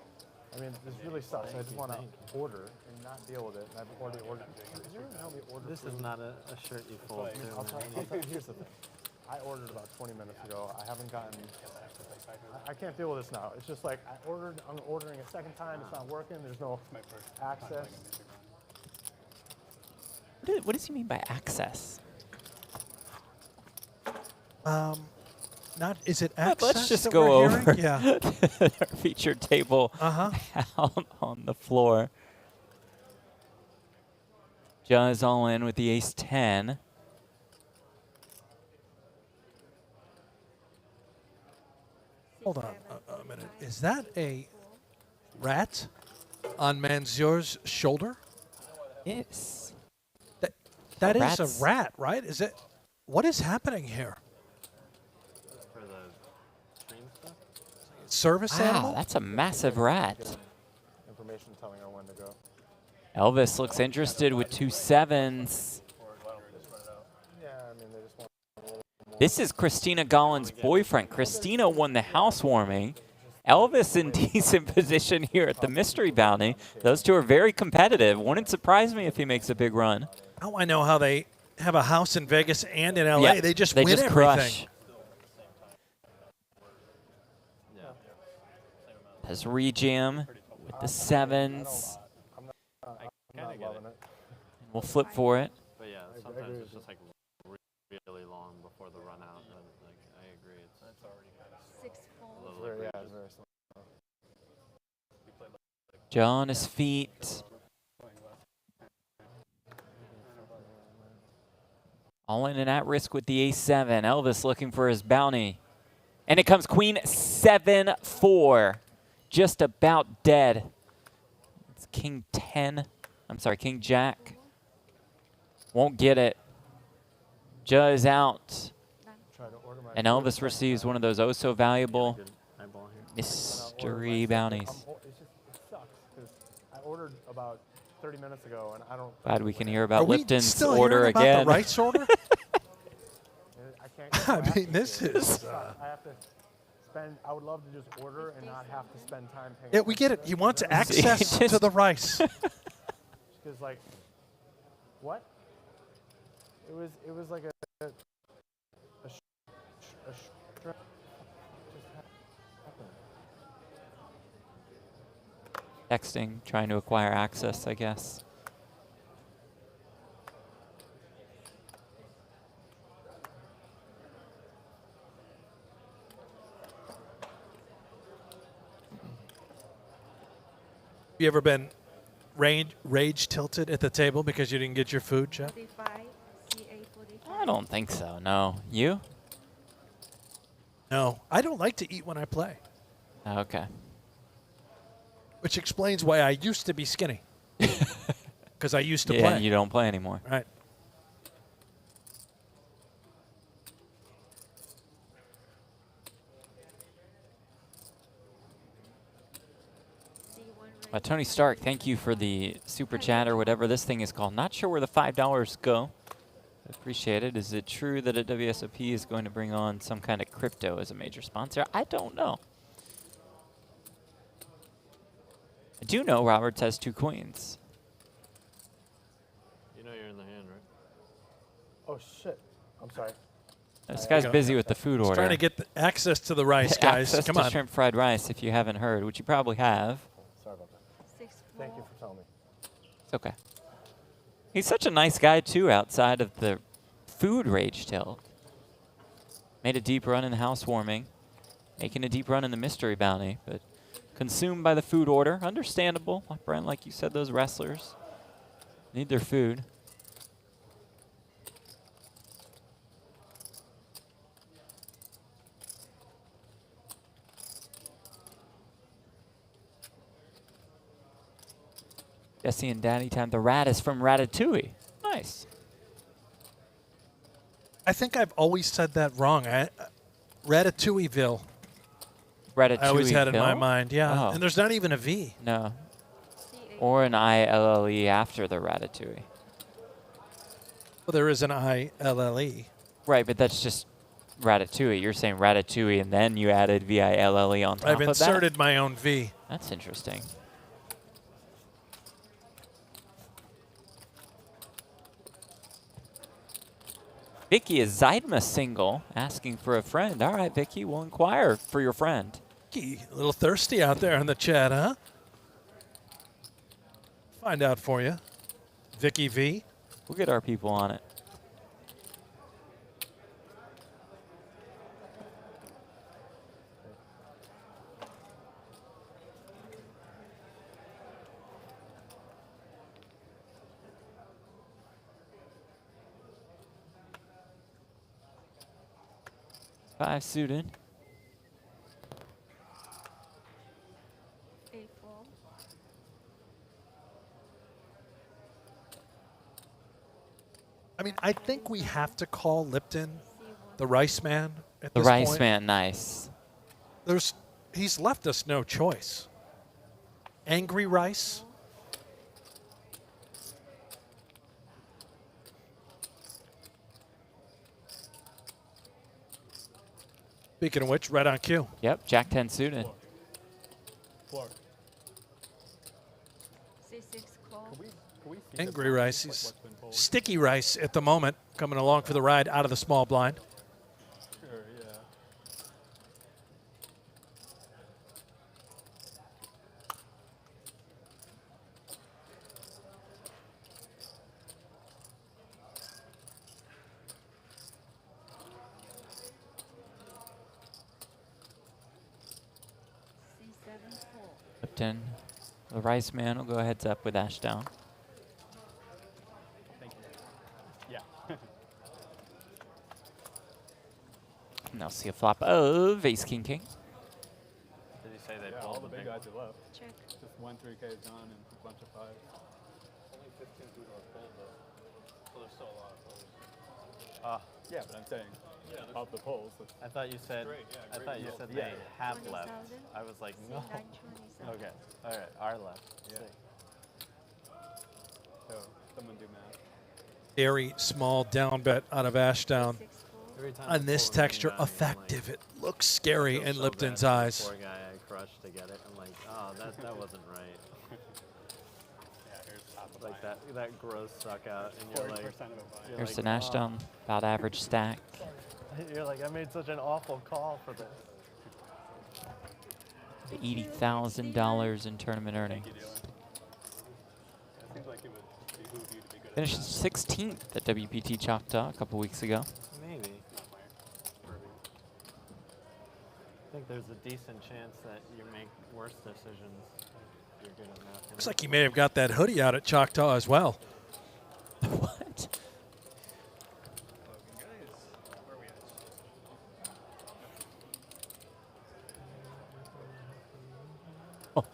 I mean, this really sucks. I just want to order and not deal with it. And I've already ordered. Is there anyone help me order This food? is not a shirt you fold to. I'll tell you, here's the thing. I ordered about 20 minutes ago. I haven't gotten. I can't deal with this now. It's just like I'm ordering a second time. It's not working. There's no access. What does he mean by access? Not is it Let's access? just that go we're over hearing? Yeah. our feature table out on the floor. Jazz all in with the ace-10. Hold on a minute. Is that a rat on Manzur's shoulder? Yes. That is Rats. a rat, right? Is it? What is happening here? For the stream stuff? Service Wow, animal? that's a massive rat. Information telling her when to go. Elvis looks interested with 2 7s. Yeah, I mean, they just want. This is Christina Gollin's boyfriend. Christina won the housewarming. Elvis in decent position here at the Mystery Bounty. Those two are very competitive. Wouldn't surprise me if he makes a big run. Oh, I know how they have a house in Vegas and in LA. Yeah, They just they win just everything. crush. Has rejam with the sevens. I'm not loving it. We'll flip for it. But yeah, sometimes it's just like really long before the run out. And like I agree, it's already kind of 6-4. little Yeah, egregious. it's very slow. Jaw on his feet. All in and at risk with the ace-7. Elvis looking for his bounty. And it comes queen 7-4. Just about dead. It's king 10. I'm sorry, king jack. Won't get it. Ja is out. And Elvis receives one of those oh so valuable mystery bounties. It sucks because I ordered about 30 minutes ago and I don't. Glad we can hear about Are we Lipton's still order hearing about again. the rice order? I can't. I mean, this is. I have to spend. I would love to just order and not have to spend time paying. Yeah, we get it. He wants access to the rice. Because like, what? It was like a strip. Just happened. Texting, trying to acquire access, I guess. You ever been rage tilted at the table because you didn't get your food, Jeff? 45, CA 45. I don't think so, no. You? No, I don't like to eat when I play, Okay. which explains why I used to be skinny. Because I used to Yeah, play. you don't play anymore. Right. Tony Stark, thank you for the super chat or whatever this thing is called. Not sure where the $5 go. Appreciate it. Is it true that a WSOP is going to bring on some kind of crypto as a major sponsor? I don't know. I do know Roberts has 2 queens. You know you're in the hand, right? Oh shit! I'm sorry. This guy's busy with the food He's order. trying to get the access to the rice, guys. Access Come to on. shrimp fried rice, if you haven't heard, which you probably have. Sorry about that. 6-4. Thank you for telling me. It's okay. He's such a nice guy, too, outside of the food rage tilt. Made a deep run in the housewarming. Making a deep run in the mystery bounty, but consumed by the food order. Understandable. Brent, like you said, those wrestlers need their food. Jesse and Daddy time. The rat is from Ratatouille. Nice. I think I've always said that wrong. Ratatouilleville. Ratatouille. I always had in my mind, yeah. Oh. And there's not even a V. No. Or an ILLE after the Ratatouille. Well, there is an ILLE. Right, but that's just Ratatouille. You're saying Ratatouille, and then you added VILLE on top I've of inserted my own V. that? That's interesting. Vicky is Zeidma single, asking for a friend. All right, Vicky, we'll inquire for your friend. A little thirsty out there in the chat, huh? Find out for you. Vicky V. We'll get our people on it. Five suited. 8-4. I mean, I think we have to call Lipton the rice man at The this rice point. man, nice. He's left us no choice. Angry rice. Speaking of which, right on cue. Yep, Jack 10 suited. Floor. C6 call. Angry rice. He's sticky rice at the moment, coming along for the ride out of the small blind. Sure, yeah. Lipton. The Rice Man will go heads up with Ashdown. Thank you. Yeah. And they'll see a flop of Ace King King. Did he say they Yeah, pulled all the big guys are left. Check. Just 1 3K is gone and a bunch of 5s. Only 15 2 are pulled though. So there's still a lot of pulls. Yeah, but I'm saying of the pulls. I thought you said. Great, yeah, I great thought you result. said Yeah. they have left. 20,000. I was like, Say no. 927. Okay. All right. Our left. Yeah. Sick. So someone do math. Very small down bet out of Ashdown. 6-4. Every time On I this pull a green texture, guy, I'm effective. Like, It looks scary feel in so Lipton's bad for the eyes. Poor guy I crushed to get it. I'm like, oh, that wasn't right. Yeah, here's half a Like that gross suck out, and you're 40% like, of a buy. you're There's like, an Ashdown, about average stack. You're like, I made such an awful call for this. $80,000 in tournament earnings. It seems like it would behoove you to be good at Finished that. 16th at WPT Choctaw a couple weeks ago. Maybe. I think there's a decent chance that you make worse decisions if you're good at math. Looks like he may have got that hoodie out at Choctaw as well. What? Oh,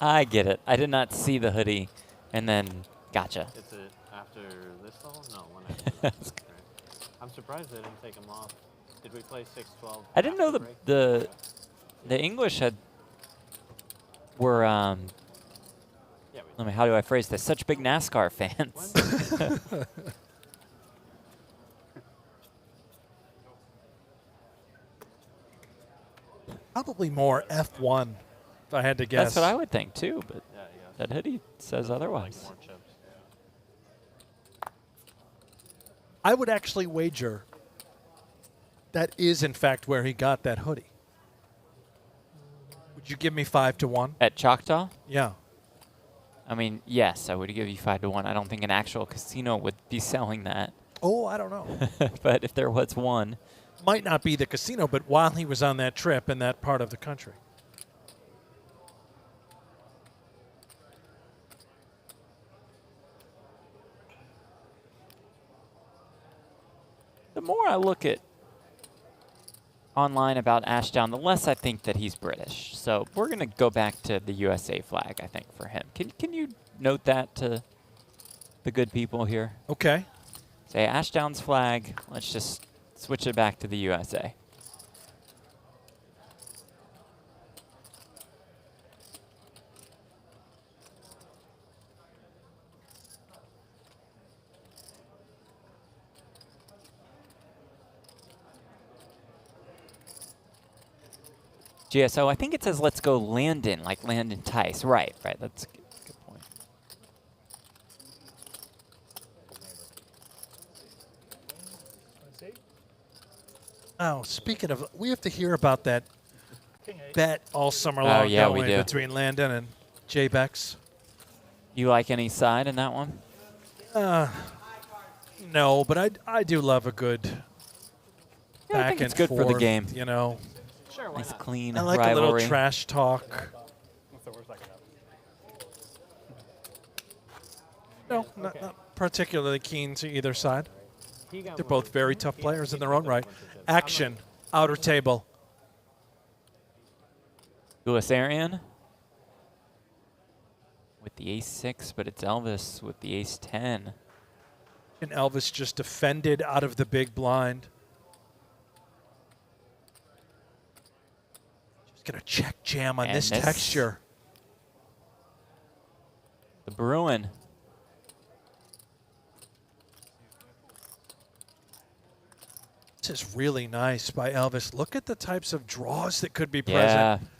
I get it. I did not see the hoodie, and then gotcha. It's after this level? No, one after this. Okay. I'm surprised they didn't take him off. Did we play 6-12? I didn't know after the break? English were Yeah, we I mean, how do I phrase this? Such big NASCAR fans. Probably more F1, if I had to guess. That's what I would think too, but Yeah, yeah. that hoodie says Like otherwise. more chips. I would actually wager that is, in fact, where he got that hoodie. Would you give me 5 to 1? At Choctaw? Yeah. I mean, yes, I would give you 5 to 1. I don't think an actual casino would be selling that. Oh, I don't know. But if there was one, Might not be the casino, but while he was on that trip in that part of the country. the more I look at online about Ashdown, the less I think that he's British. So we're going to go back to the USA flag, I think, for him. Can you note that to the good people here? Okay. Say Ashdown's flag, let's just switch it back to the USA. GSO, I think it says let's go Landon, like Landon Tice. Right, that's a good point. Oh, speaking of, we have to hear about that bet all summer long, yeah, don't we do. between Landon and Jay Bex. You like any side in that one? No, but I do love a good Yeah, I back think and it's good forth, for the game. You know, Sure, why Nice not? clean I like rivalry. a little trash talk. What's the worst I can have? No, not particularly keen to either side. He got They're one. both very tough players in their own right. Action, outer table. Gulasarian with the ace-6, but it's Elvis with the ace-10. And Elvis just defended out of the big blind. Just gonna check jam on And this this- texture. The Bruin. This is really nice by Elvis. Look at the types of draws that could be Yeah. present.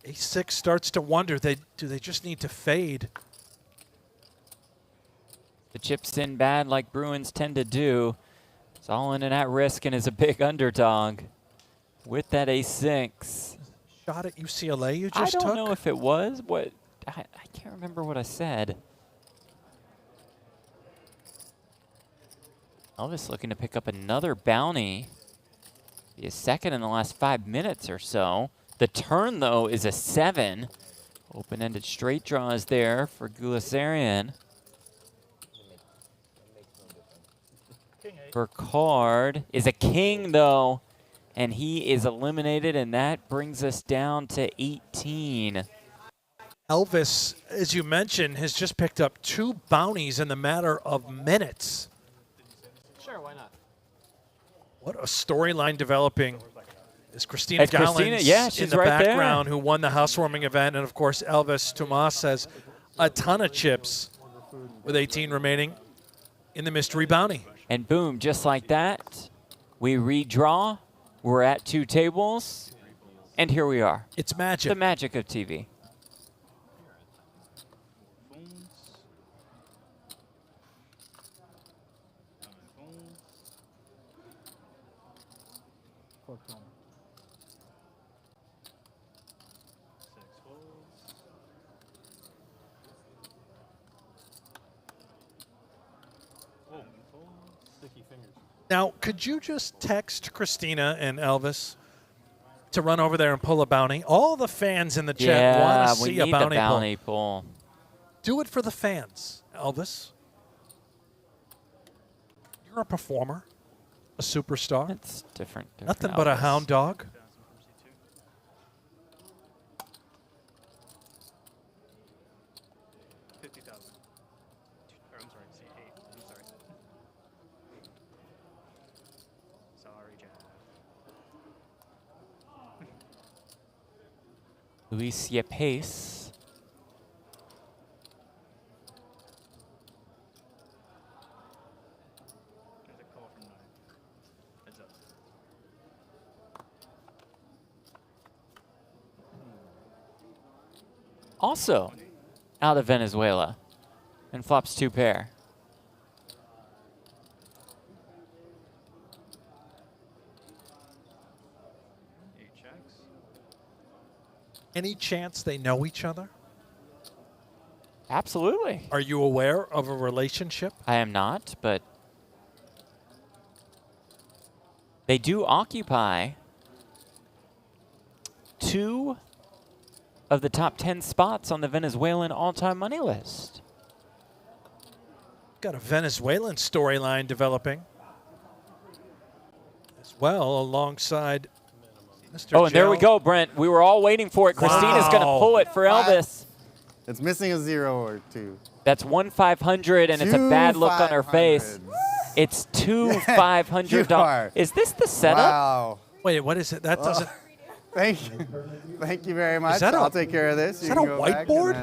Ace-6 starts to wonder, do they just need to fade? The chips in bad like Bruins tend to do. It's all in and at risk and is a big underdog with that ace-6. Shot at UCLA you I just don't took? know if it was. I can't remember what I said. Elvis looking to pick up another bounty. Be a second in the last 5 minutes or so. The turn, though, is a 7. Open-ended straight draws there for Gulasarian. Burkhardt is a king, though, and he is eliminated, and that brings us down to 18. Elvis, as you mentioned, has just picked up 2 bounties in the matter of minutes. Sure, why not? What a storyline developing. Is Christina Christina, Gallins yeah, she's in the right background there. who won the housewarming event. And, of course, Elvis Tomas has a ton of chips with 18 remaining in the mystery bounty. And boom, just like that, we redraw. We're at 2 tables, and here we are. It's magic. The magic of TV. Now, could you just text Christina and Elvis to run over there and pull a bounty? All the fans in the chat want to see a bounty pull. Do it for the fans, Elvis. You're a performer, a superstar. It's different. Nothing but a hound dog. Alicia Pace. Also out of Venezuela and flops 2 pair. Any chance they know each other? Absolutely. Are you aware of a relationship? I am not, but they do occupy 2 of the top 10 spots on the Venezuelan all-time money list. Got a Venezuelan storyline developing as well alongside Mr. Oh, and there we Gel. go, Brent. We were all waiting for it. Christina's going to pull it for Elvis. It's missing a 0 or 2. That's 1,500, and it's a bad look on her face. It's $2,500. Is this the setup? Wow. Wait, what is it? That doesn't. Thank you. Thank you very much. That I'll take care of this. Is that a whiteboard?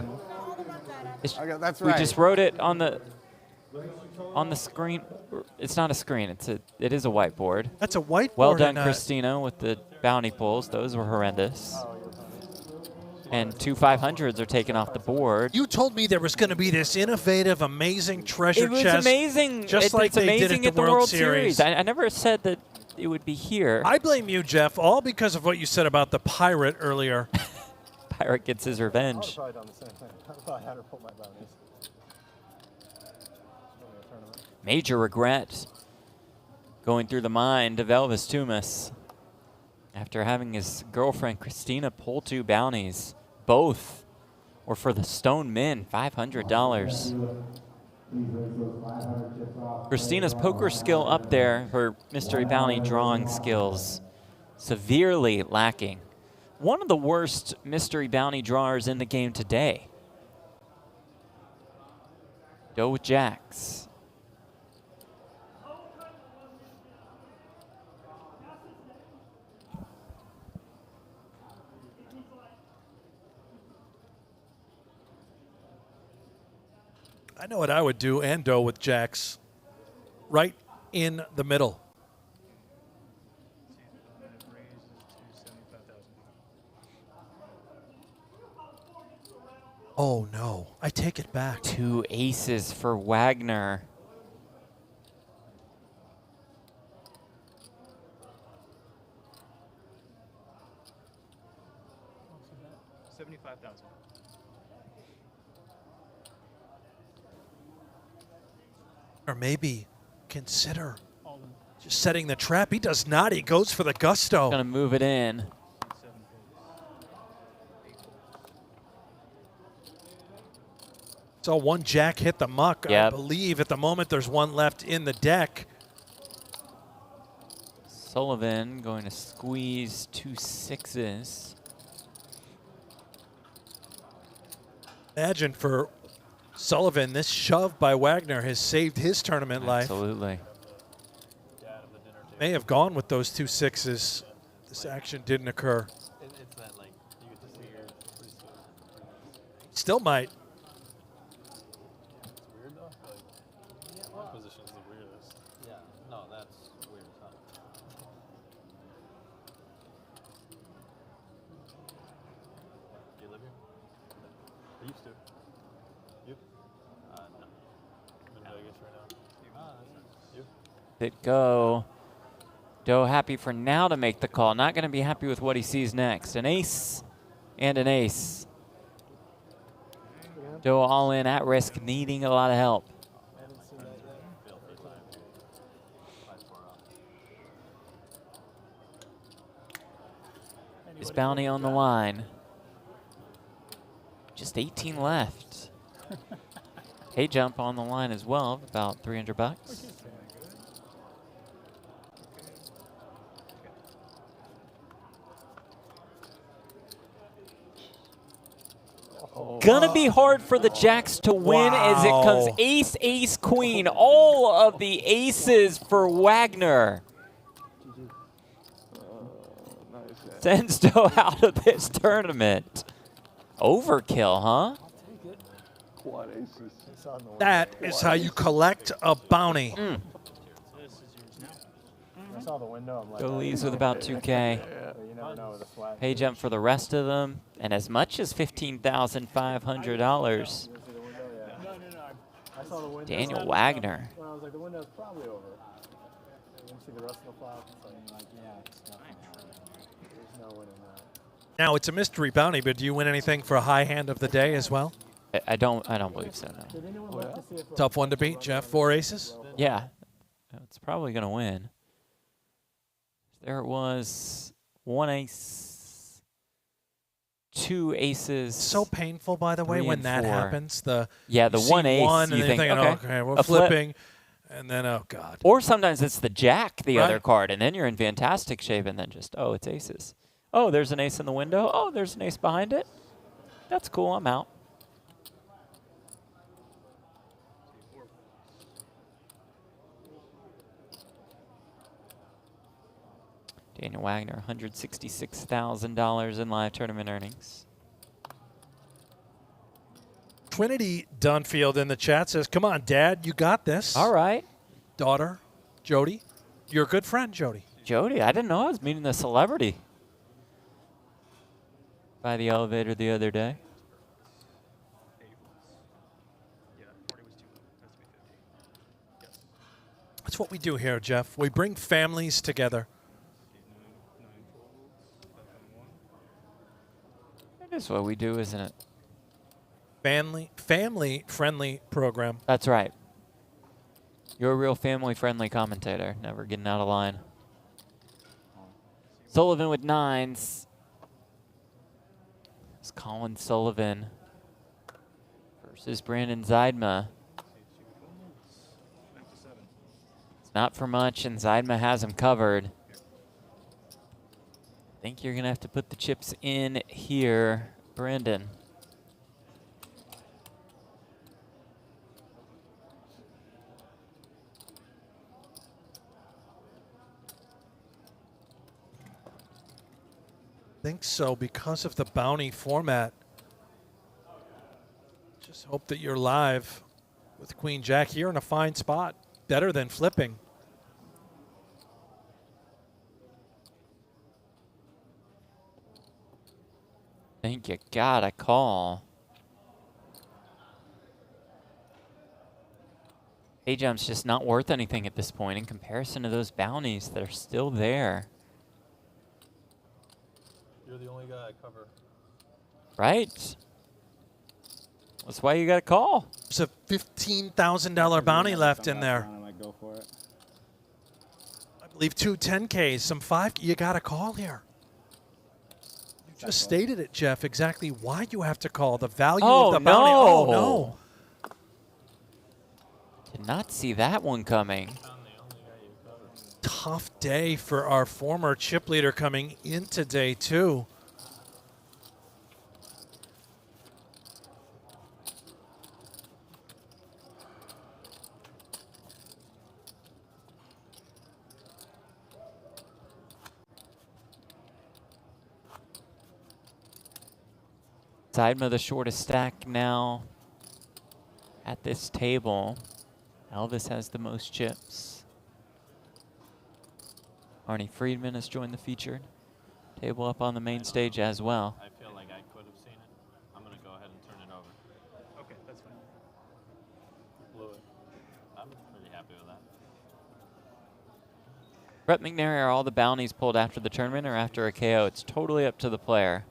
Okay, that's right. We just wrote it on the screen. It's not a screen. It is a whiteboard. That's a whiteboard. Well done, Christina, with the bounty pulls. Those were horrendous. And 2 500s are taken off the board. You told me there was going to be this innovative, amazing treasure chest. It was amazing. Just like it's they amazing did at the World Series. I never said that it would be here. I blame you, Jeff, all because of what you said about the pirate earlier. Pirate gets his revenge. I would have probably done the same thing. I thought I had her pull my bounties. Major regret going through the mind of Elvis Tumas after having his girlfriend Christina pull 2 bounties. Both were for the Stone Min, $500. Christina's poker skill up there, her mystery bounty drawing skills severely lacking. One of the worst mystery bounty drawers in the game today. Go with jacks. I know what I would do and do with jacks. Right in the middle. Oh, no. I take it back. 2 aces for Wagner. $75,000. Or maybe consider just setting the trap. He does not. He goes for the gusto. Gonna move it in. Saw one jack hit the muck. I believe at the moment there's one left in the deck. Sullivan going to squeeze 2 6s. Imagine for Sullivan, this shove by Wagner has saved his tournament life. Absolutely. May have gone with those 2 6s. This action didn't occur. It's that, like, you get to see your pretty soon. Still might. It's weird though. Like, my position's the weirdest. Yeah, no, that's weird as hell. Do you live here? I used to. You? No. I'm in Vegas right now. Ah, that's nice. You? It go. Doe happy for now to make the call. Not going to be happy with what he sees next. An ace and an ace. Doe all in, at risk, needing a lot of help. His bounty on the line. Just 18 left. Hay jump on the line as well, about 300 bucks. Gonna be hard for the Jacks to win as it comes ace, ace, queen. All of the aces for Wagner. Sends Doe out of this tournament. Overkill, huh? That is how you collect a bounty. I saw the window. I'm like, Doe leaves with about 2K. You never know with a sweat. Pay jump for the rest of them, and as much as $15,500. I saw the window. Daniel Wagner. Well, I was like, the window's probably over. You see the rest of the flop. It's like, yeah, it's not. There's no winning that. Now it's a mystery bounty, but do you win anything for a high hand of the day as well? I don't believe so, no. Did anyone look to see if Tough one to beat, Jeff. 4 aces. Yeah, it's probably gonna win. There it was, 1 ace, 2 aces. So painful, by the way, when that happens. The one ace. And you then think, okay, we're flipping, and then oh god. Or sometimes it's the jack, the other card, and then you're in fantastic shape, and then just it's aces. Oh, there's an ace in the window. Oh, there's an ace behind it. That's cool. I'm out. Daniel Wagner, $166,000 in live tournament earnings. Trinity Dunfield in the chat says, come on, Dad, you got this. All right. Daughter, Jody. You're a good friend, Jody. Jody, I didn't know I was meeting the celebrity by the elevator the other day. That's what we do here, Jeff. We bring families together. That is what we do, isn't it? Family-friendly program. That's right. You're a real family-friendly commentator. Never getting out of line. Sullivan with 9s. It's Colin Sullivan versus Brandon Zeidma. It's not for much, and Zeidma has him covered. I think you're going to have to put the chips in here, Brandon. I think so, because of the bounty format. Just hope that you're live with Queen Jack here in a fine spot. Better than flipping. I think you gotta call. A-jump's just not worth anything at this point in comparison to those bounties that are still there. You're the only guy I cover. Right? That's why you gotta call. There's a $15,000 bounty left in there. I might go for it. I believe 2 10Ks, some 5. You gotta call here. You just stated it, Jeff, exactly why you have to call. The value of the bounty. Oh, no. Did not see that one coming. Tough day for our former chip leader coming into day 2. Sideman the shortest stack now at this table. Elvis has the most chips. Arnie Friedman has joined the featured table up on the main stage as well. I feel like I could have seen it. I'm going to go ahead and turn it over. Okay, that's fine. Blew it. I'm pretty happy with that. Brett McNary, are all the bounties pulled after the tournament or after a KO? It's totally up to the player.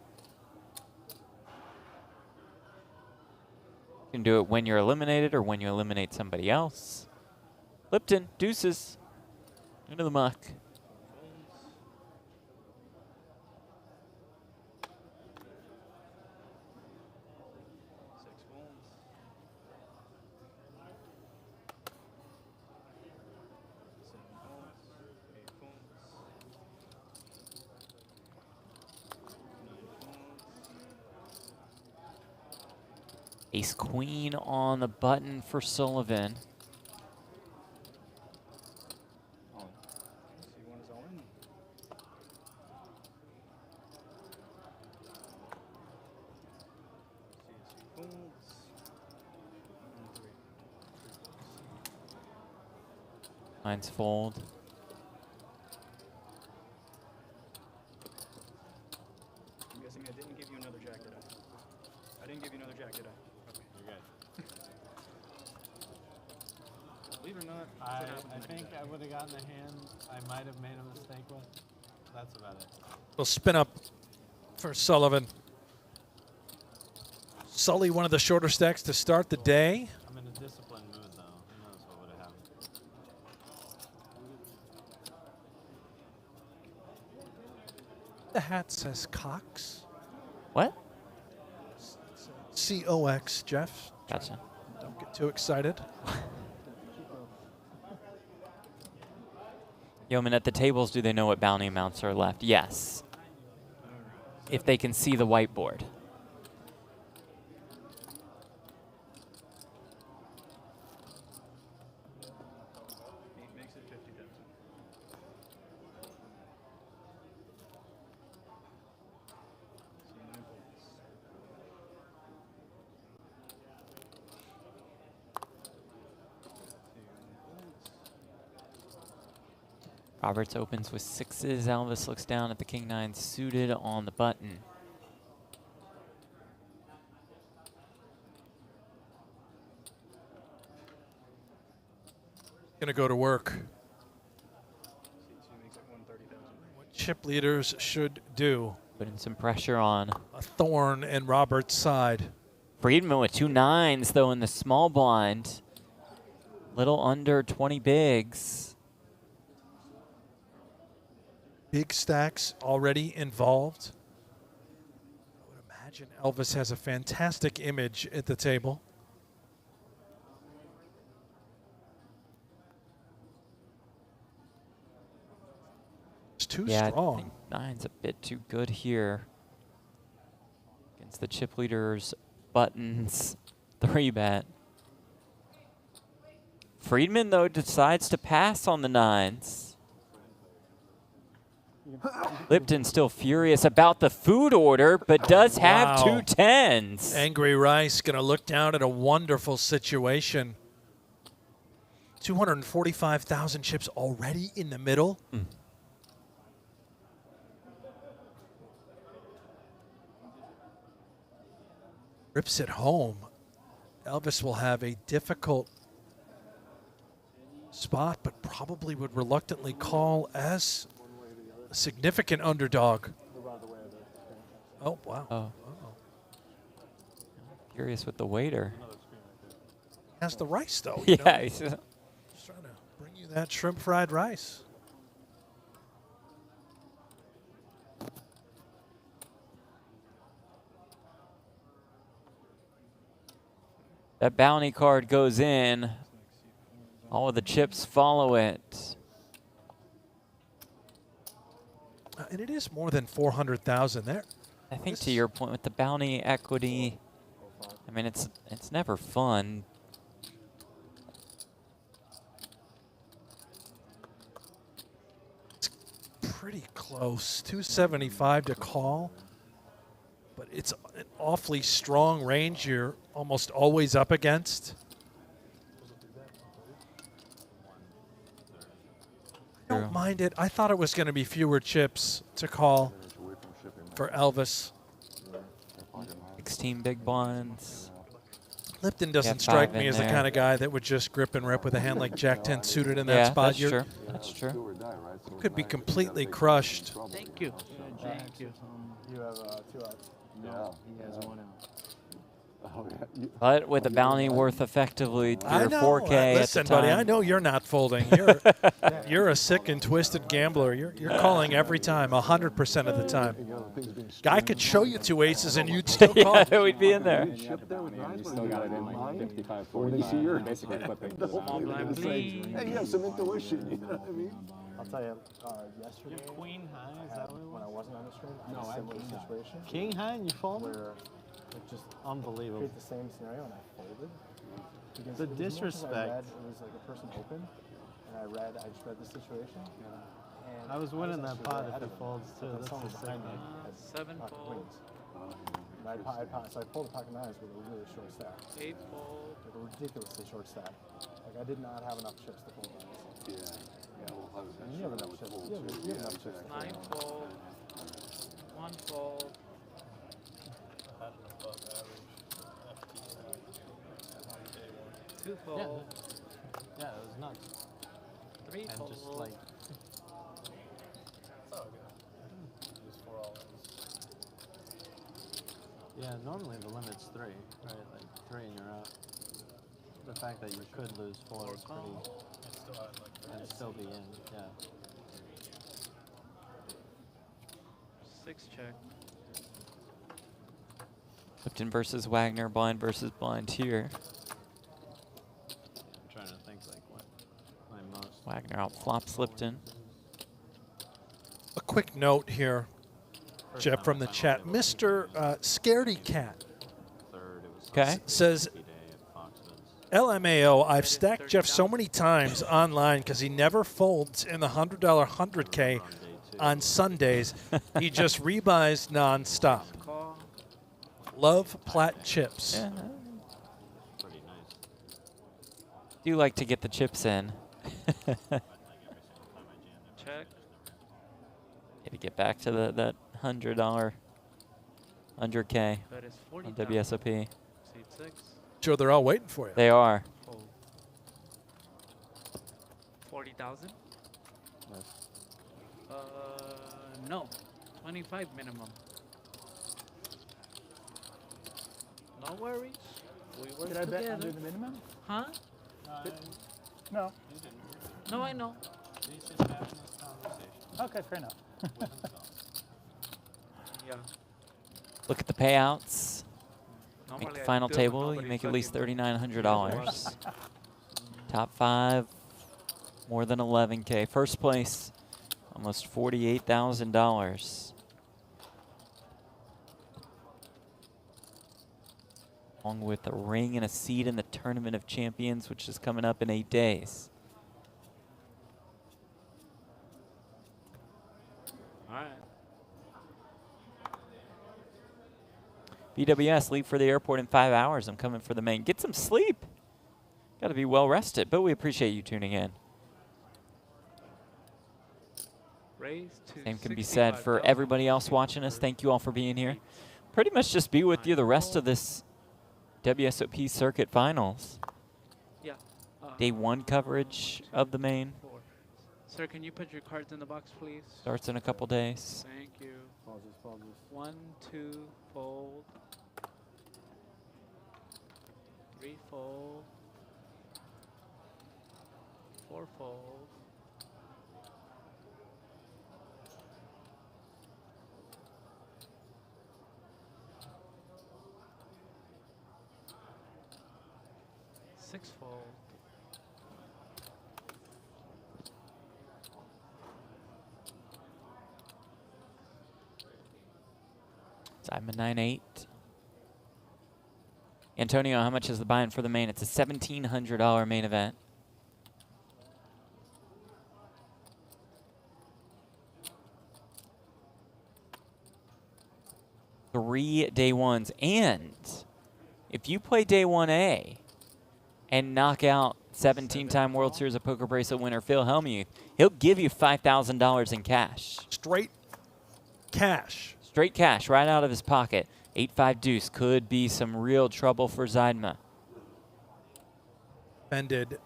You can do it when you're eliminated or when you eliminate somebody else. Lipton, deuces. Into the muck. Ace queen on the button for Sullivan. Lines fold. I'm guessing I didn't give you another jack, did I? I didn't give you another jack, did I? Okay. You're good. Believe it or not, I think I would have gotten a hand I might have made a mistake with. That's about it. We'll spin up for Sullivan. Sully, one of the shorter stacks to start the day. I'm in a disciplined mood, though. Who knows what would have happened. The hat says Cox. What? C-O-X, Jeff. Gotcha. Don't get too excited. Yeoman, at the tables, do they know what bounty amounts are left? Yes. If they can see the whiteboard. makes it 50,000. Roberts opens with sixes. Elvis looks down at the king-9 suited on the button. Gonna go to work. What chip leaders should do. Putting some pressure on. A thorn in Roberts' side. Friedman with 2 9s, though, in the small blind. Little under 20 bigs. Big stacks already involved. I would imagine Elvis has a fantastic image at the table. It's too strong. I think 9's a bit too good here. Against the chip leaders, buttons, 3-bet. Friedman, though, decides to pass on the 9s. Lipton still furious about the food order, but does have 2 10s. Angry Rice going to look down at a wonderful situation. 245,000 chips already in the middle. Rips it home. Elvis will have a difficult spot, but probably would reluctantly call as a significant underdog. Oh, wow. Oh. Curious with the waiter. Has the rice, though. Yeah. He's just trying to bring you that shrimp fried rice. That bounty card goes in. All of the chips follow it. And it is more than 400,000 there. I think to your point with the bounty equity, I mean, it's never fun. It's pretty close. 275 to call. But it's an awfully strong range you're almost always up against. I don't mind it. I thought it was going to be fewer chips to call for Elvis. 16 big blinds. Lipton doesn't strike me as the kind of guy that would just grip and rip with a hand like Jack-10 suited in that spot. That's true. That's true. Could be completely crushed. Thank you. Thank you. You have 2 outs. No, he has 1 out. Oh, yeah. But with a bounty worth effectively 3 or 4K listen, at the time. buddy, I know you're not folding. You're a sick and twisted gambler. You're calling every time, 100% of the time. Guy could show you 2 aces and you'd still call. Yeah, we'd be in there. You still got it in like 55, 40. When they see you're basically flipping. Hey, you have some intuition, you know what I mean? I'll tell you, yesterday, Queen high, is that what it when I was? wasn't on the stream, I No, had I a similar king high. situation. King high and you folded? Where it just Unbelievable. create the same scenario and I folded. Because The it was more 'cause disrespect. it was like a person open, and I just read the situation. And I was winning that actually pot way if ahead it of folds But too. then That's someone the behind second. me had 7 pocket fold. queens. And so I pulled a pocket nines with a really short stack. 8 fold. Like a ridiculously short stack. Like I did not have enough chips to fold nines. And you have enough chips. You have enough chips. 9 fold. 1 fold. 2 fold. Yeah, it was nuts. 3 And fold. just like, yeah, normally the limit's 3, right? Like 3 and you're out. The fact that you could lose 4 is pretty, and still be in, yeah. 6 check. Lipton versus Wagner, blind versus blind here. I'm trying to think like what my most. Wagner out flops Lipton. A quick note here, Jeff, from the chat. Mr. Scaredy Cat says, LMAO, I've stacked Jeff so many times online because he never folds in the $100 100K on Sundays. He just rebuys nonstop. Love plat chips. Yeah. Do like to get the chips in. Check. Maybe get back to that $100 100K That is on 40,000. WSOP. Seat 6. Sure, they're all waiting for you. They are. Fold. 40,000. No. 25 minimum. No worries. We work Did I bet together. under the minimum? Huh? No. No, I know. Okay, fair enough. Yeah. Look at the payouts. Make Normally the I final do, but table, you nobody make at least fucking- $3,900. Top 5, more than 11K. First place, almost $48,000. Along with a ring and a seat in the Tournament of Champions, which is coming up in 8 days. All right. BWS, leave for the airport in 5 hours. I'm coming for the main. Get some sleep. Got to be well rested, but we appreciate you tuning in. Raise to Same can be said for 65,000. everybody else watching us. Thank you all for being here. Pretty much just be with you the rest of this WSOP Circuit Finals. Yeah. Day 1 coverage of the main. 4. Sir, can you put your cards in the box, please? Starts in a couple days. Thank you. Pauses. 1, 2, fold. 3, fold. 4, fold. 6, fold. Diamond 9-8. Antonio, how much is the buy-in for the main? It's a $1,700 main event. Three day ones. And if you play day 1A and knock out 17-time World Series of Poker bracelet winner Phil Hellmuth, he'll give you $5,000 in cash. Straight cash. Straight cash right out of his pocket. 8-5 deuce could be some real trouble for Zeidma. Ended.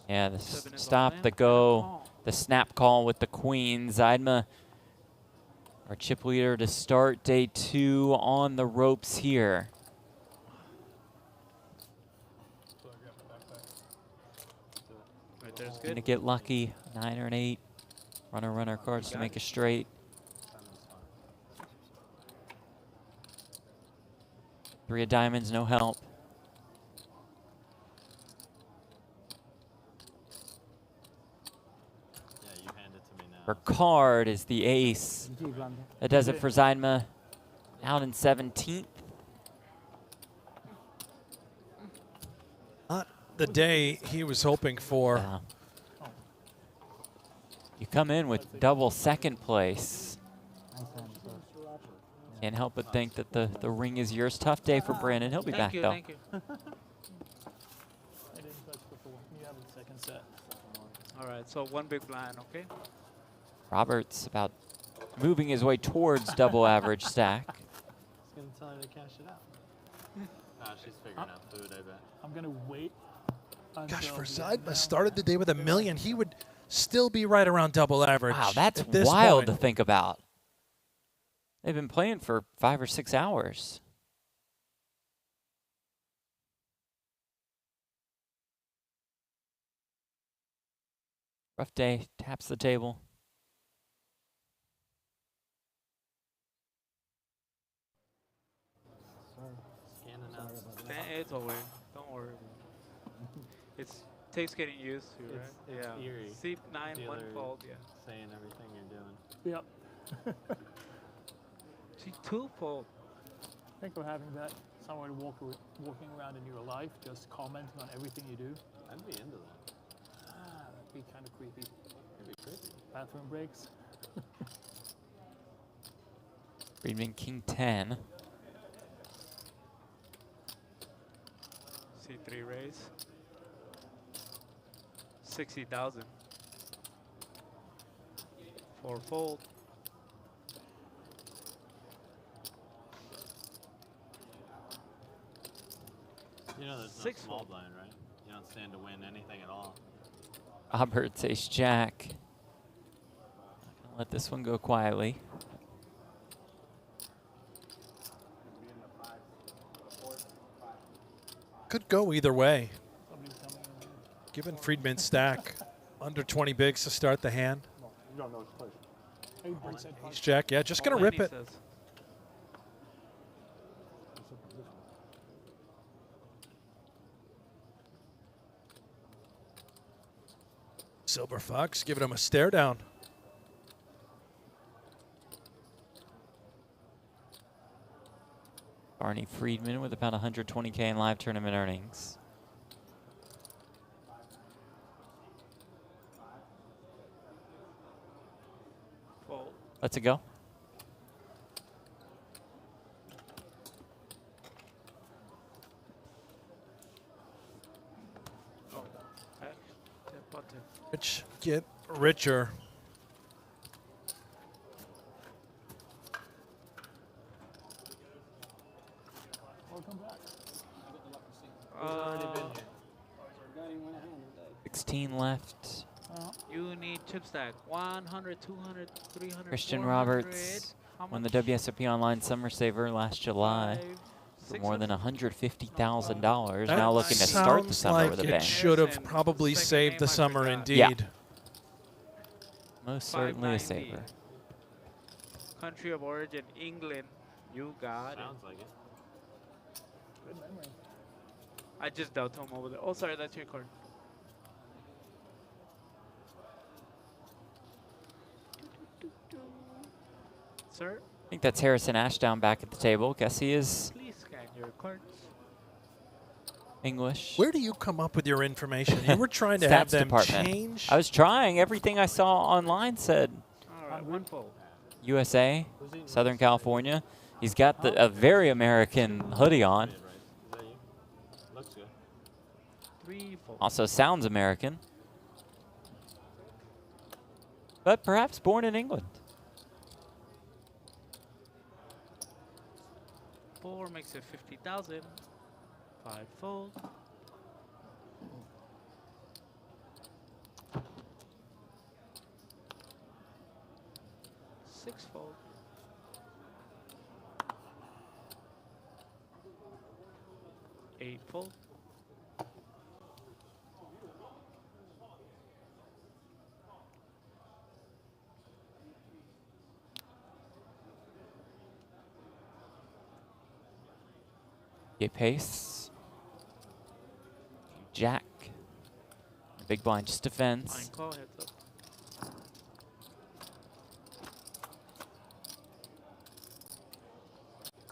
Yeah, the stop, the go, the snap call with the queen. Zeidma, our chip leader, to start day 2 on the ropes here. There's Gonna good. get lucky. 9 or an 8. Runner cards to make a straight. 3 of diamonds, no help. Yeah, you hand it to me now. Her card is the ace. That does it for Zeidma. Out in 17th. Not the day he was hoping for. Yeah. You come in with double second place. Can't help but think that the ring is yours. Tough day for Brandon. He'll be back, though. Thank you. I didn't touch before. You have the second set. All right, so one big blind, okay? Robert's about moving his way towards double average stack. He's going to tell her to cash it out. Nah, she's figuring out food, I bet. I'm going to wait. Gosh, for Zeidma started the day with $1 million. He would still be right around double average. Wow, that's at this wild point. to think about. They've been playing for 5 or 6 hours. Rough day, taps the table. Scanning out. It's over. Don't worry. It takes getting used to, right? It's Yeah. eerie. Seat 9, one Dealer fold, yeah. Saying everything you're doing. Yep. See, 2 fold. Think of having that somewhere to walking around in your life, just commenting on everything you do. I'd be into that. That'd be kind of creepy. It'd be creepy. Bathroom breaks. Friedman, King 10. C3 raise. 60,000. 4 fold. You know there's no 6 small fold. blind, right? You don't stand to win anything at all. Roberts, ace jack. Not gonna let this one go quietly. Could go either way. Given Friedman's stack, under 20 bigs to start the hand. You don't know which place. Ace jack, yeah, just gonna All rip in, he it. says. Silver Fox giving him a stare down. Barney Friedman with about 120K in live tournament earnings. Fold. Let's it go. Okay. Tip button. Rich get richer. Welcome back. 16 left. You need chip stack 100, 200, 300. Christian 400. Roberts How won the much? WSOP Online Summer Saver last July 5, for more than 600? $150,000. That Now looking to start the sounds summer like with a it bang. should have And probably second saved name the I summer forgot. indeed. Yeah. Most certainly a 590. saver. Country of origin, England. You got it. Sounds like it. Good memory. I just dealt him over there. Oh, sorry, that's your card. Sir? I think that's Harrison Ashdown back at the table. Guess he is Please scan your cards. English. Where do you come up with your information? You were trying to Stats have them department. change. I was trying. Everything I saw online said All right, one fold. USA, Southern California. He's got a very American hoodie on. Is that you? Looks good. 3 fold. Also sounds American. But perhaps born in England. 4 makes it 50,000. 5 fold. 6 fold. 8 fold. 8 pace. Jack. Big blind just defends. Fine call, heads up.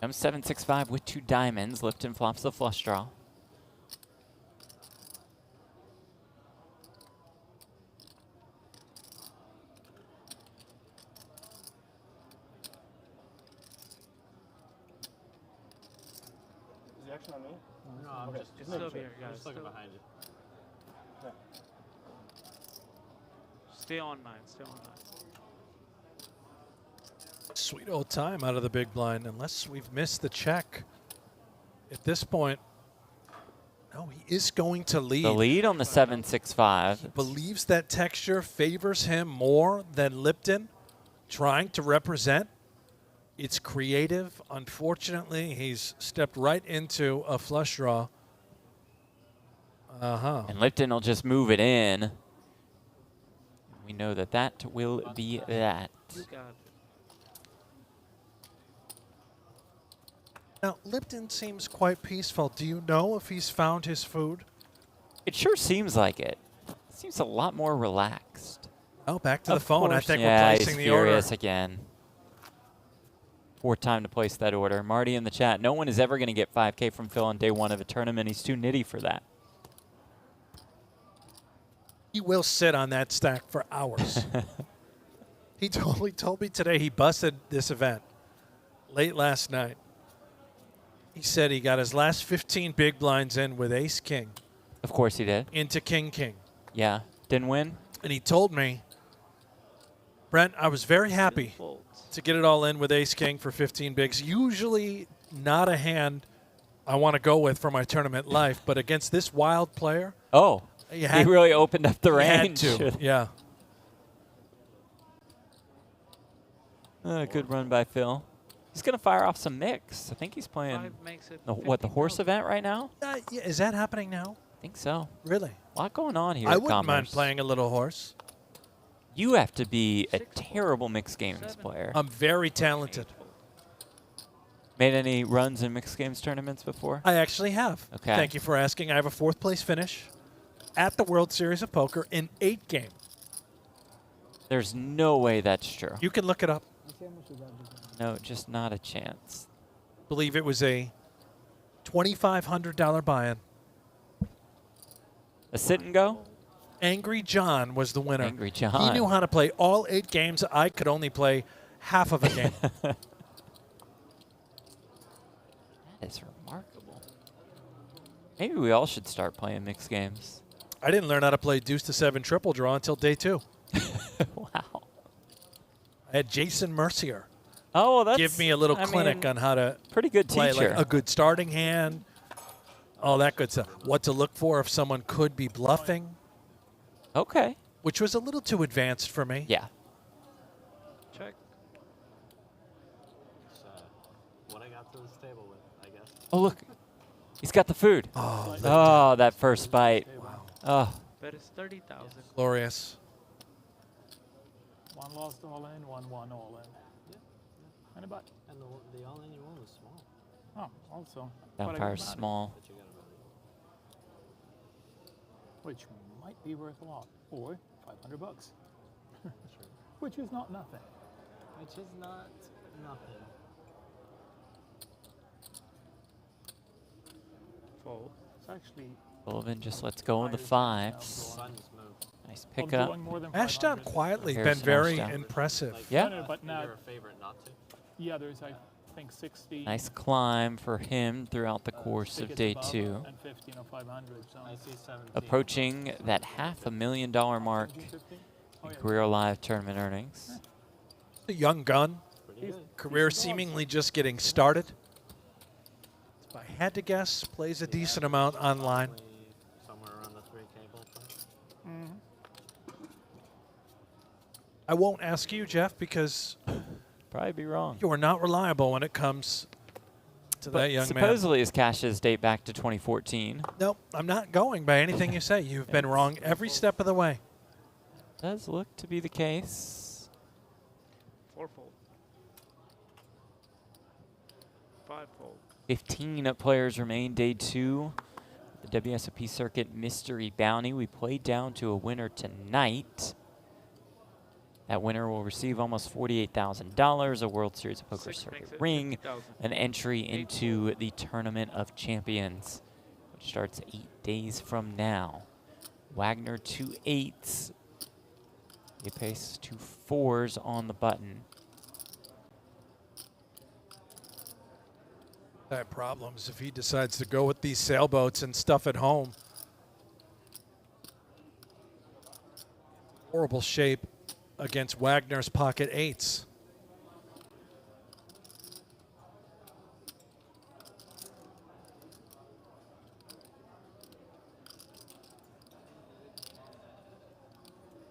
Comes 7-6-5 with 2 diamonds. Lipton flops the flush draw. Is the action on me? No, I'm Okay, just Still here, I'm guys. just looking Still. behind you. Stay on 9. Stay on 9. Sweet old time out of the big blind, unless we've missed the check. At this point, no, he is going to lead. The lead on the 7-6-5. Believes that texture favors him more than Lipton, trying to represent. It's creative. Unfortunately, he's stepped right into a flush draw. And Lipton will just move it in. We know that that will be that. You got it. Now, Lipton seems quite peaceful. Do you know if he's found his food? It sure seems like it. Seems a lot more relaxed. Oh, back to the phone. I think Yeah, we're he's placing the order. furious again. 4th time to place that order. Marty in the chat. No one is ever going to get 5K from Phil on day 1 of a tournament. He's too nitty for that. He will sit on that stack for hours. He told me today he busted this event late last night. He said he got his last 15 big blinds in with ace-king. Of course he did. Into king-king. Yeah. Didn't win? And he told me, Brent, I was very happy to get it all in with ace-king for 15 bigs. Usually not a hand I want to go with for my tournament life, but against this wild player. Oh, he really opened up the range. Had to, yeah. Good run by Phil. He's going to fire off some mix. I think he's playing 5 makes it the horse event right now? Yeah, is that happening now? I think so. Really? A lot going on here I at wouldn't mind Commerce. playing a little horse. You have to be a terrible mixed games player. I'm very talented. Made any runs in mixed games tournaments before? I actually have. Okay. Thank you for asking. I have a 4th place finish at the World Series of Poker in 8 game. There's no way that's true. You can look it up. No, just not a chance. Believe it was a $2,500 buy-in. A sit and go? Angry John was the winner. Angry John. He knew how to play all 8 games. I could only play half of a game. That is remarkable. Maybe we all should start playing mixed games. I didn't learn how to play deuce to 7 triple draw until day 2. Wow. I had Jason Mercier Oh, well, that's give me a little clinic on how to pretty good play teacher. like a good starting hand, all that good stuff. What to look for if someone could be bluffing. Okay. Which was a little too advanced for me. Yeah. Check. It's what I got to this table with, I guess. Oh, look. He's got the food. Oh, that first bite. Wow. Oh. Bet is 30,000. Glorious. 1 lost all in, 1 won all in. Yeah. And a butt. And the all-in you won was small. Oh, also. That quite a fire's good amount, small. But you got about which might be worth a lot, or $500, which is not nothing. Which is not Nothing. Fold. It's actually Sullivan just lets go of the fives. Buttons move. Nice I'm pickup. doing more than Ashdown 500. quietly been Harrison very Ashdown. impressive. Yeah. No, but now, You're a favorite not to. yeah, there's I think 60. Nice climb for him throughout the course of tickets day above 2. And 15 or 500. So. I see 17. Approaching that $500,000 mark 15? Oh, in yeah. career live tournament earnings. A young gun, Pretty good. career seemingly just getting started. If I had to guess, plays a decent amount online. Probably somewhere around the 3K ballpark. Mhm. I won't ask you, Jeff, because Probably be wrong. you are not reliable when it comes to that young man. Supposedly his caches date back to 2014. Nope, I'm not going by anything you say. You've been wrong every step of the way. Does look to be the case. 4-fold. 5-fold. 15 players remain day 2. The WSOP Circuit Mystery Bounty. We play down to a winner tonight. That winner will receive almost $48,000, a World Series of Poker 6 Circuit makes it ring, 50,000. an entry into the Tournament of Champions, which starts 8 days from now. Wagner 2 8s. He paces 2 4s on the button. I have problems if he decides to go with these sailboats and stuff at home. Horrible shape against Wagner's pocket 8s.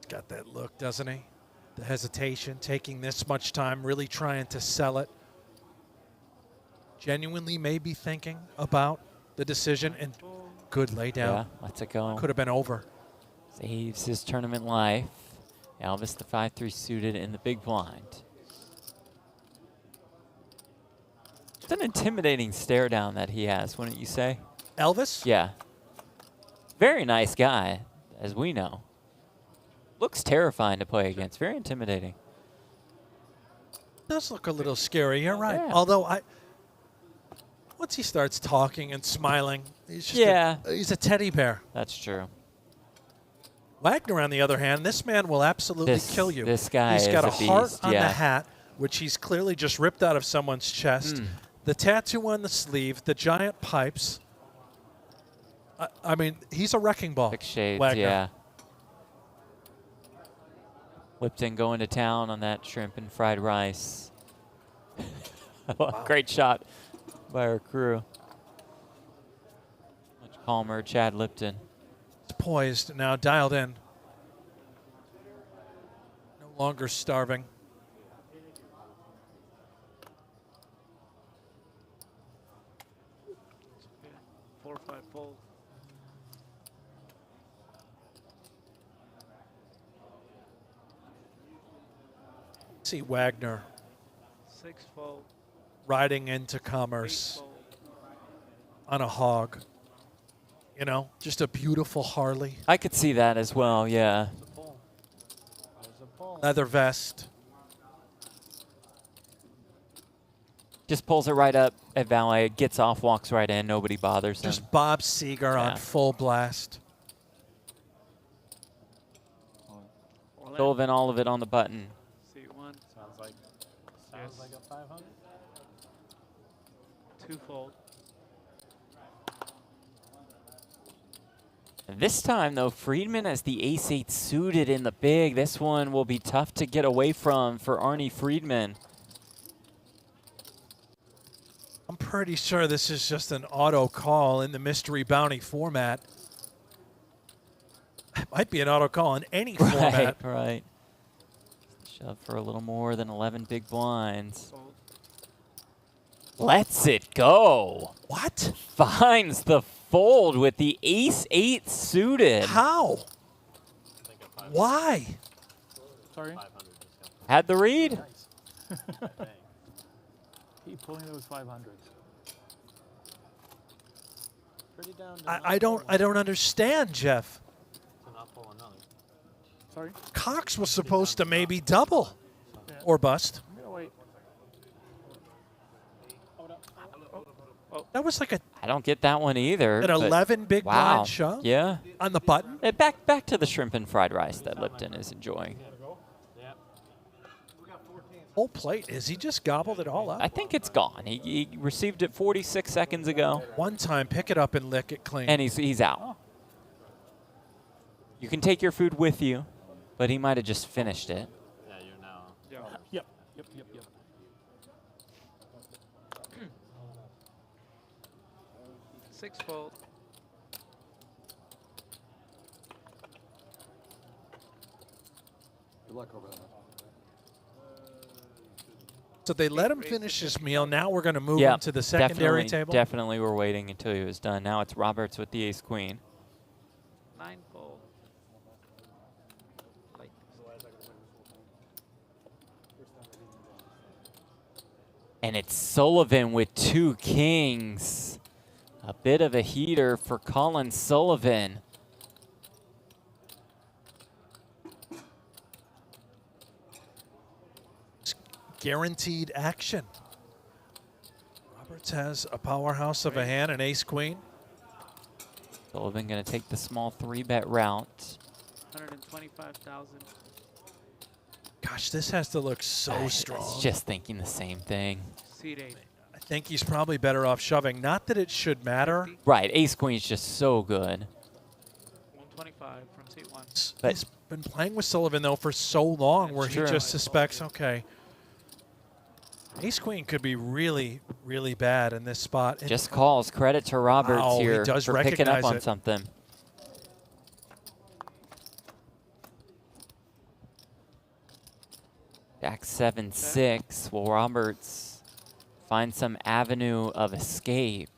Got that look, doesn't he? The hesitation, taking this much time, really trying to sell it. Genuinely maybe thinking about the decision, and good laydown. Yeah, lets it go. Could have been over. Saves his tournament life. Elvis, the 5-3 suited in the big blind. It's an intimidating stare down that he has, wouldn't you say? Elvis? Yeah. Very nice guy, as we know. Looks terrifying to play against. Very intimidating. Does look a little scary, you're right. Yeah. Although once he starts talking and smiling, he's just he's a teddy bear. That's true. Wagner, on the other hand, this man will absolutely kill you. This guy He's got is a a heart beast, on yeah. the hat, which he's clearly just ripped out of someone's chest. The tattoo on the sleeve, the giant pipes. I mean, he's a wrecking ball. Thick shades, Wagner. yeah. Lipton going to town on that shrimp and fried rice. Great shot by our crew. Much calmer, Chad Lipton. It's poised, now dialed in. No longer starving. Okay. 4-5 fold. See Wagner 6-fold. riding into commerce 8-fold. on a hog. You know, just a beautiful Harley. I could see that as well, yeah. There's a pull. There's a pull. Leather vest. Just pulls it right up at valet, gets off, walks right in, nobody bothers him. Just Bob Seger on full blast. Sullivan, all of it on the button. C1. Sounds like a 500. 2-fold. This time, though, Friedman has the ace-8 suited in the big. This one will be tough to get away from for Arnie Friedman. I'm pretty sure this is just an auto call in the mystery bounty format. It might be an auto call in any format. Right. Shove for a little more than 11 big blinds. Fold. Lets it go. What? Finds the fold with the ace-8 suited. How? Why? Sorry? Had the read. Keep pulling those 500s. Pretty down to I don't understand, Jeff. to not pull another. Sorry? Cox was supposed to maybe double or bust. I'm going to wait. That was like I don't get that one either. an but 11 big wow. blind shove Yeah. on the button. Back to the shrimp and fried rice that Lipton is enjoying. Whole plate. Is he just gobbled it all up? I think it's gone. He received it 46 seconds ago. One time, pick it up and lick it clean. And he's out. You can take your food with you, but he might have just finished it. Yeah, you're now. Yep. 6 fold. Good luck over there. So they let him finish his meal. Now we're going to move him to the secondary table. Definitely we're waiting until he was done. Now it's Roberts with the ace-queen. 9 fold. And it's Sullivan with 2 kings. A bit of a heater for Colin Sullivan. Guaranteed action. Roberts has a powerhouse of a hand, an ace-queen. Sullivan going to take the small 3-bet route. 125,000. Gosh, this has to look so strong. I was just thinking the same thing. Seat 8. I think he's probably better off shoving. Not that it should matter. Right, ace-queen is just so good. 125 from seat 1. But he's been playing with Sullivan, though, for so long where he just suspects, okay, ace-queen could be really, really bad in this spot. Just calls. Credit to Roberts here he does for picking up recognize on it. something. Jack 7-6. Will Roberts find some avenue of escape?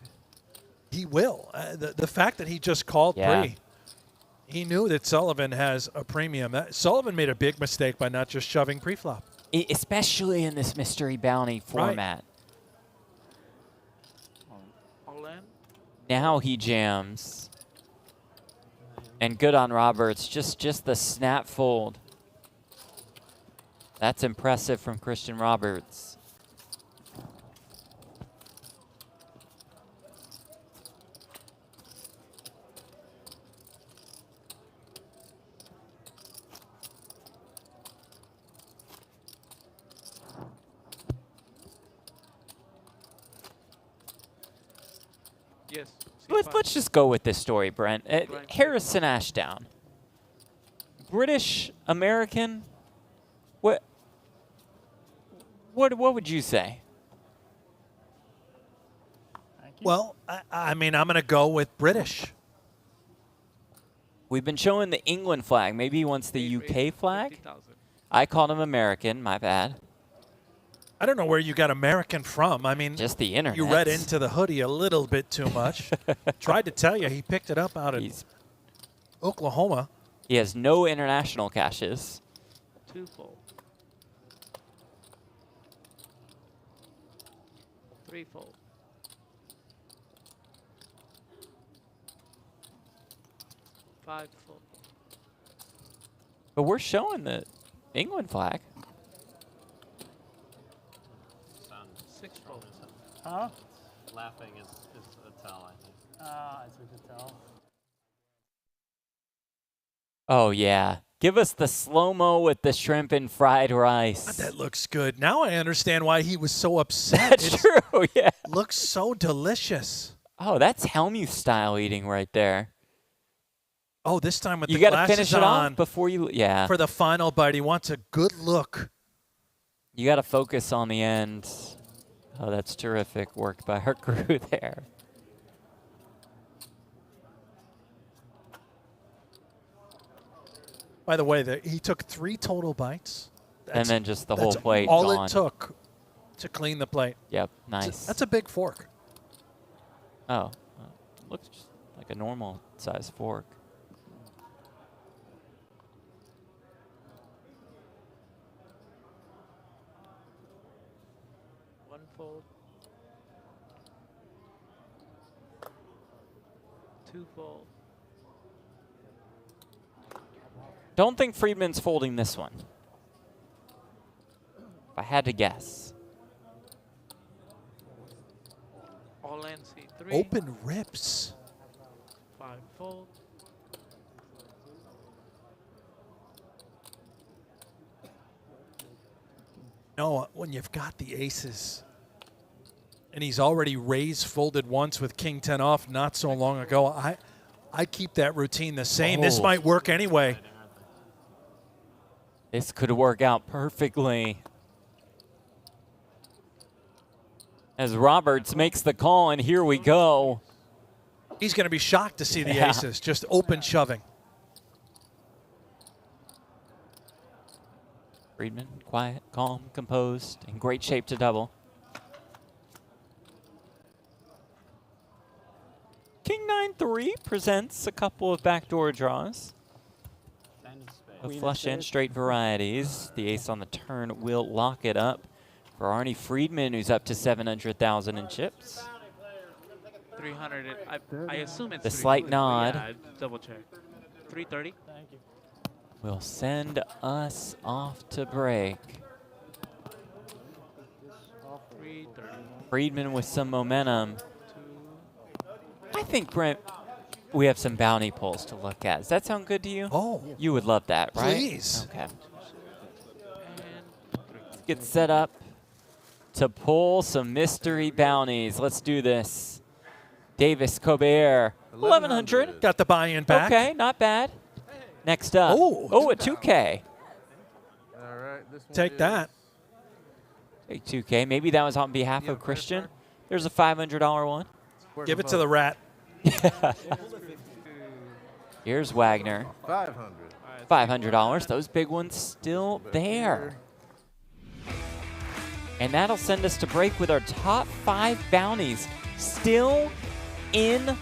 He will. The fact that he just called pre, he knew that Sullivan has a premium. Sullivan made a big mistake by not just shoving pre-flop. Especially in this mystery bounty format. All in. Now he jams. And good on Roberts. Just the snap fold. That's impressive from Christian Roberts. Yes. Let's just go with this story, Brent. Harrison Ashdown. British, American. What would you say? Well, I mean, I'm going to go with British. We've been showing the England flag. Maybe he wants the UK flag? I called him American. My bad. I don't know where you got American from. I mean, just the internet. You read into the hoodie a little bit too much. Tried to tell you he picked it up out of Oklahoma. He has no international caches. 2 fold. 3 fold. 5 fold. But we're showing the England flag. 6 fold. Huh? Laughing is a tell, I think. It's a good tell. Oh, yeah. Give us the slow-mo with the shrimp and fried rice. That looks good. Now I understand why he was so upset. That's true, yeah. Looks so delicious. Oh, that's Helmuth style eating right there. Oh, this time with you the gotta glasses finish it on off before you, yeah. For the final bite, he wants a good look. You got to focus on the end. Oh, that's terrific work by our crew there. By the way, he took 3 total bites. And then just the whole plate all gone. it took to clean the plate. Yep, nice. That's a big fork. Oh, looks just like a normal size fork. Fold. 2 fold. Don't think Friedman's folding this one. If I had to guess. All in. And C3. Open rips. 5 fold. No, when you've got the aces, and he's already raised folded once with king 10 off not so long ago, I keep that routine the same. This might work anyway. This could work out perfectly. As Roberts makes the call, and here we go. He's going to be shocked to see the aces, just open shoving. Friedman, quiet, calm, composed, in great shape to double. King 9-3 presents a couple of backdoor draws. A flush and straight varieties. The ace on the turn will lock it up for Arnie Friedman, who's up to 700,000 in chips. 300. I assume it's the slight nod. Yeah, double check. 330. Thank you. Will send us off to break. 330. Friedman with some momentum. I think, Brent, we have some bounty pulls to look at. Does that sound good to you? Oh. You would love that, right? Please. Okay. Let's get set up to pull some mystery bounties. Let's do this. Davis Colbert, 1100. Got the buy-in back. Okay, not bad. Next up. Oh, a 2K. All right, this one Take that. Take 2K. Maybe that was on behalf of Christian. There's a $500 one. Give it to the rat. Here's Wagner. 500. $500. Those big ones still there. And that'll send us to break with our top 5 bounties still in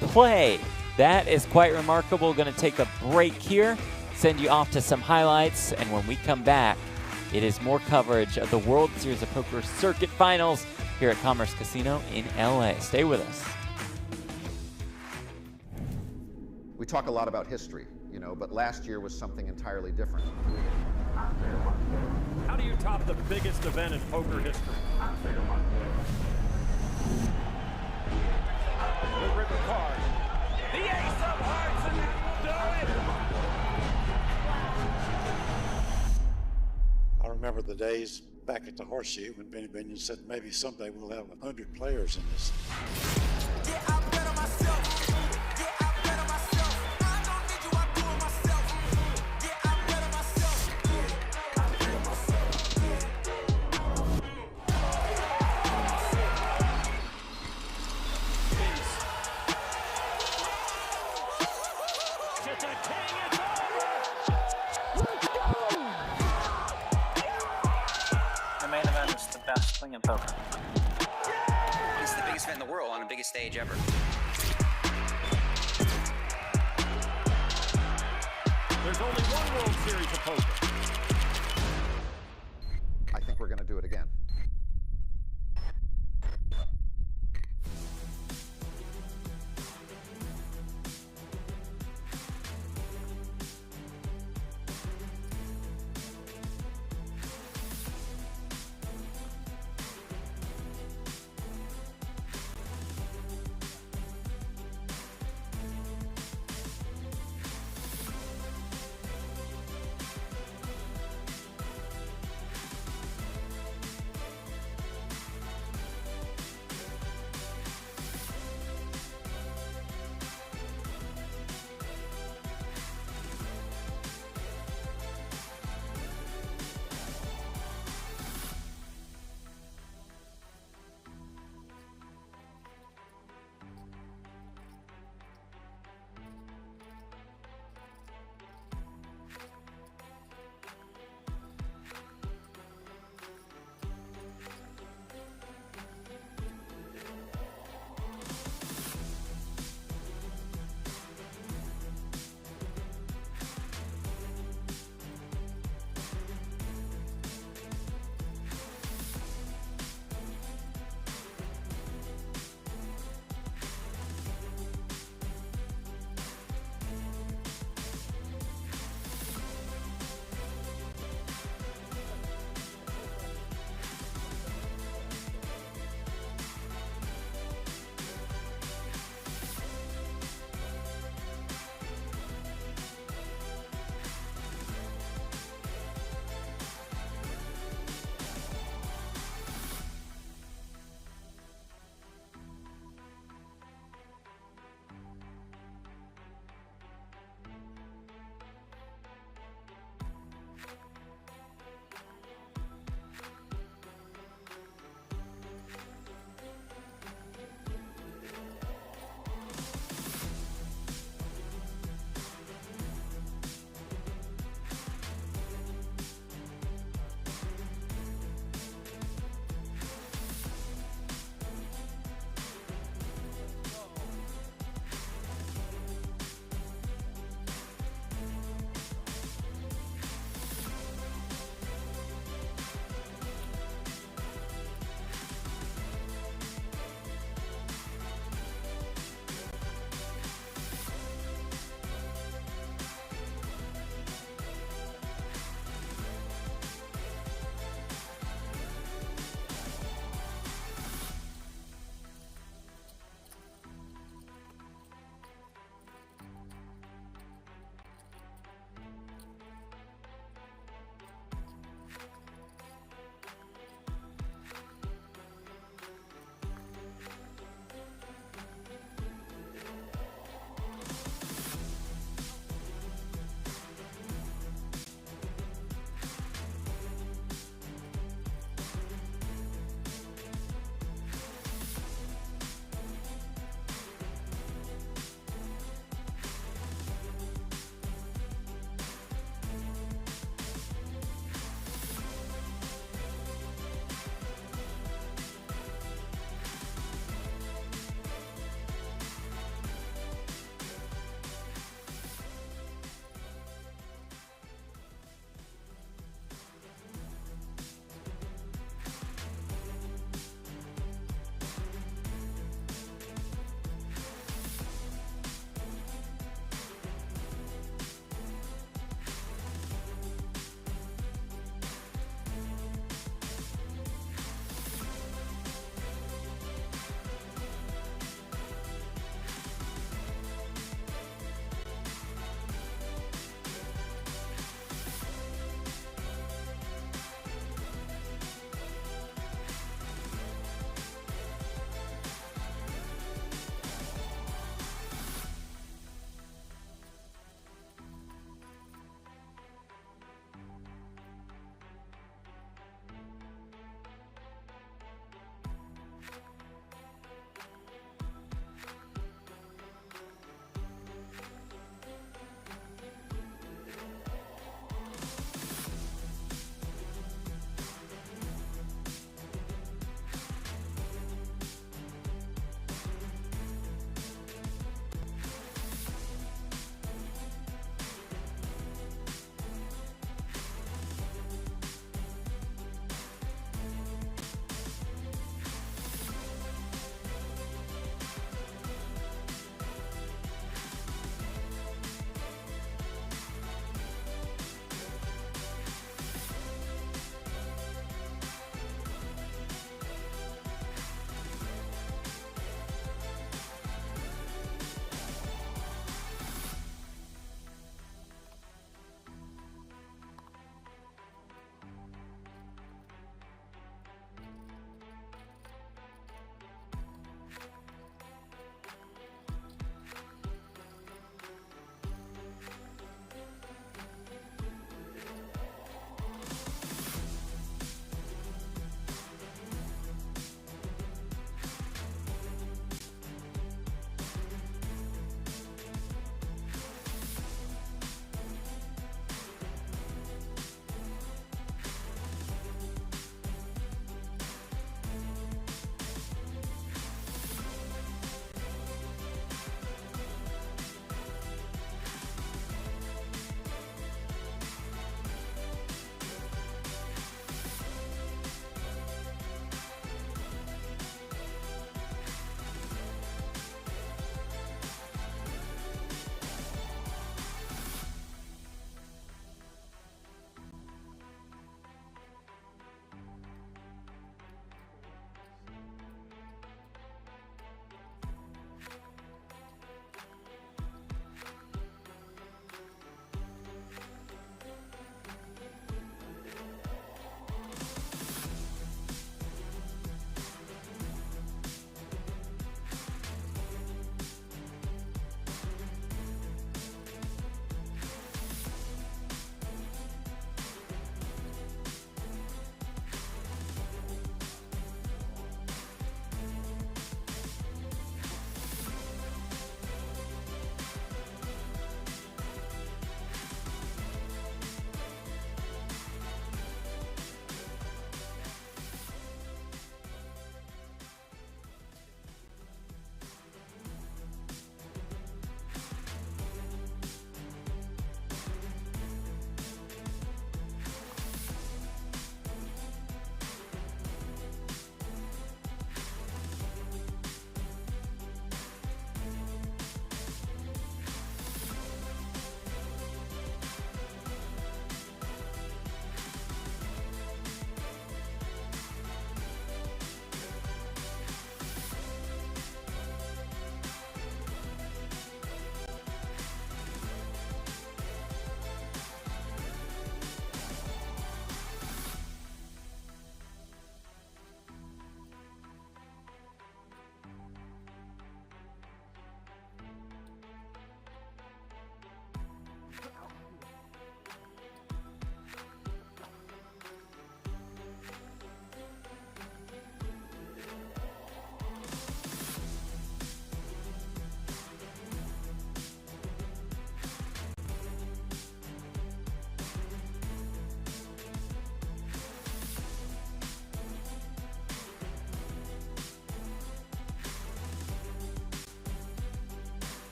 play. That is quite remarkable. Going to take a break here, send you off to some highlights, and when we come back, it is more coverage of the World Series of Poker Circuit Finals here at Commerce Casino in LA. Stay with us. We talk a lot about history, you know, but last year was something entirely different. How do you top the biggest event in poker history? The river card. The ace of hearts and I remember the days back at the Horseshoe when Benny Binion said maybe someday we'll have 100 players in this. Best thing in poker. It's the biggest event in the world on the biggest stage ever. There's only one World Series of poker. I think we're going to do it again.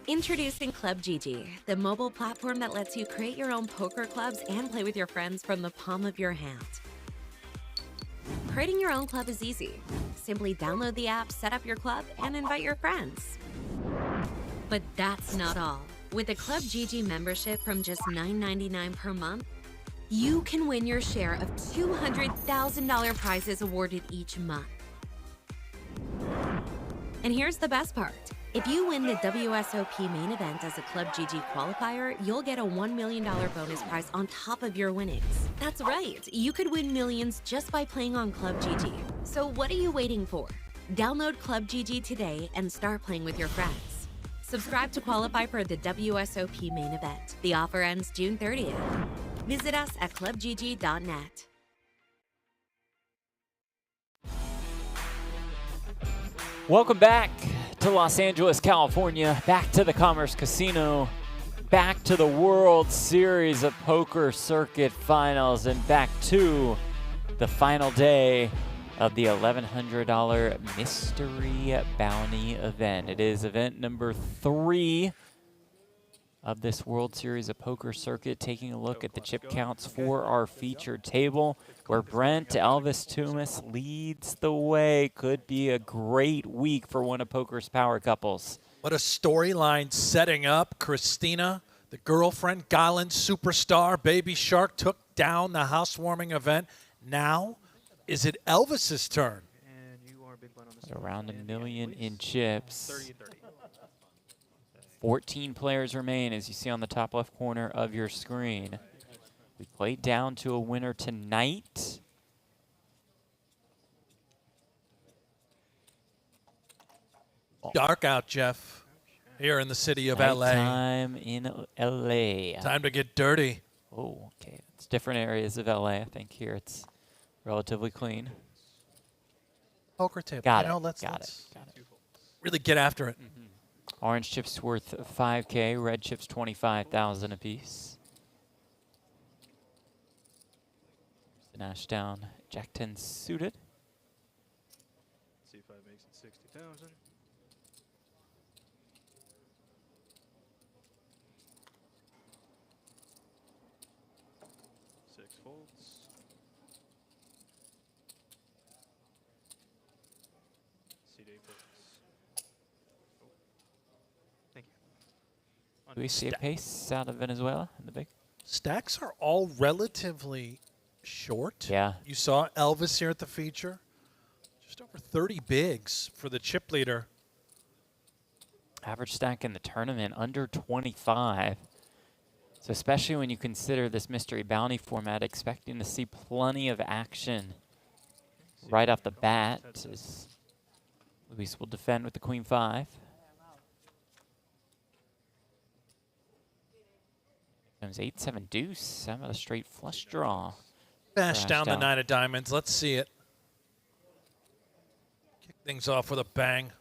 Introducing Club GG, the mobile platform that lets you create your own poker clubs and play with your friends from the palm of your hand. Creating your own club is easy. Simply download the app, set up your club, and invite your friends. But that's not all. With a Club GG membership from just $9.99 per month, you can win your share of $200,000 prizes awarded each month. And here's the best part. If you win the WSOP main event as a Club GG qualifier, you'll get a $1 million bonus prize on top of your winnings. That's right, you could win millions just by playing on Club GG. So what are you waiting for? Download Club GG today and start playing with your friends. Subscribe to qualify for the WSOP main event. The offer ends June 30th. Visit us at clubgg.net. Welcome back to Los Angeles, California, back to the Commerce Casino, back to the World Series of Poker Circuit Finals, and back to the final day of the $1,100 Mystery Bounty event. It is event number 3 of this World Series of Poker Circuit, taking a look at the chip counts for our featured table, where Brent Elvis Tumas leads the way. Could be a great week for one of poker's power couples. What a storyline setting up. Christina, the girlfriend, Garland superstar, Baby Shark took down the housewarming event. Now, is it Elvis's turn? Around $1 million in chips. 14 players remain, as you see on the top left corner of your screen. We played down to a winner tonight. Dark out, Jeff, here in the city of LA. Time in LA. Time to get dirty. Oh, okay. It's different areas of LA. I think here it's relatively clean. Poker table. Got it. Let's Got it. really get after it. Orange chips worth $5K, red chips $25,000 apiece. An Ashdown, Jack 10 suited. See if I makes it 60,000. Six folds. CD folds. Do we see a pace out of Venezuela in the big? Stacks are all relatively short. Yeah. You saw Elvis here at the feature. Just over 30 bigs for the chip leader. Average stack in the tournament under 25. So especially when you consider this mystery bounty format, expecting to see plenty of action right off the bat, as Luis will defend with the Queen 5. Comes 8-7 deuce. How about a straight flush draw? Bash down the 9 of diamonds. Let's see it. Kick things off with a bang.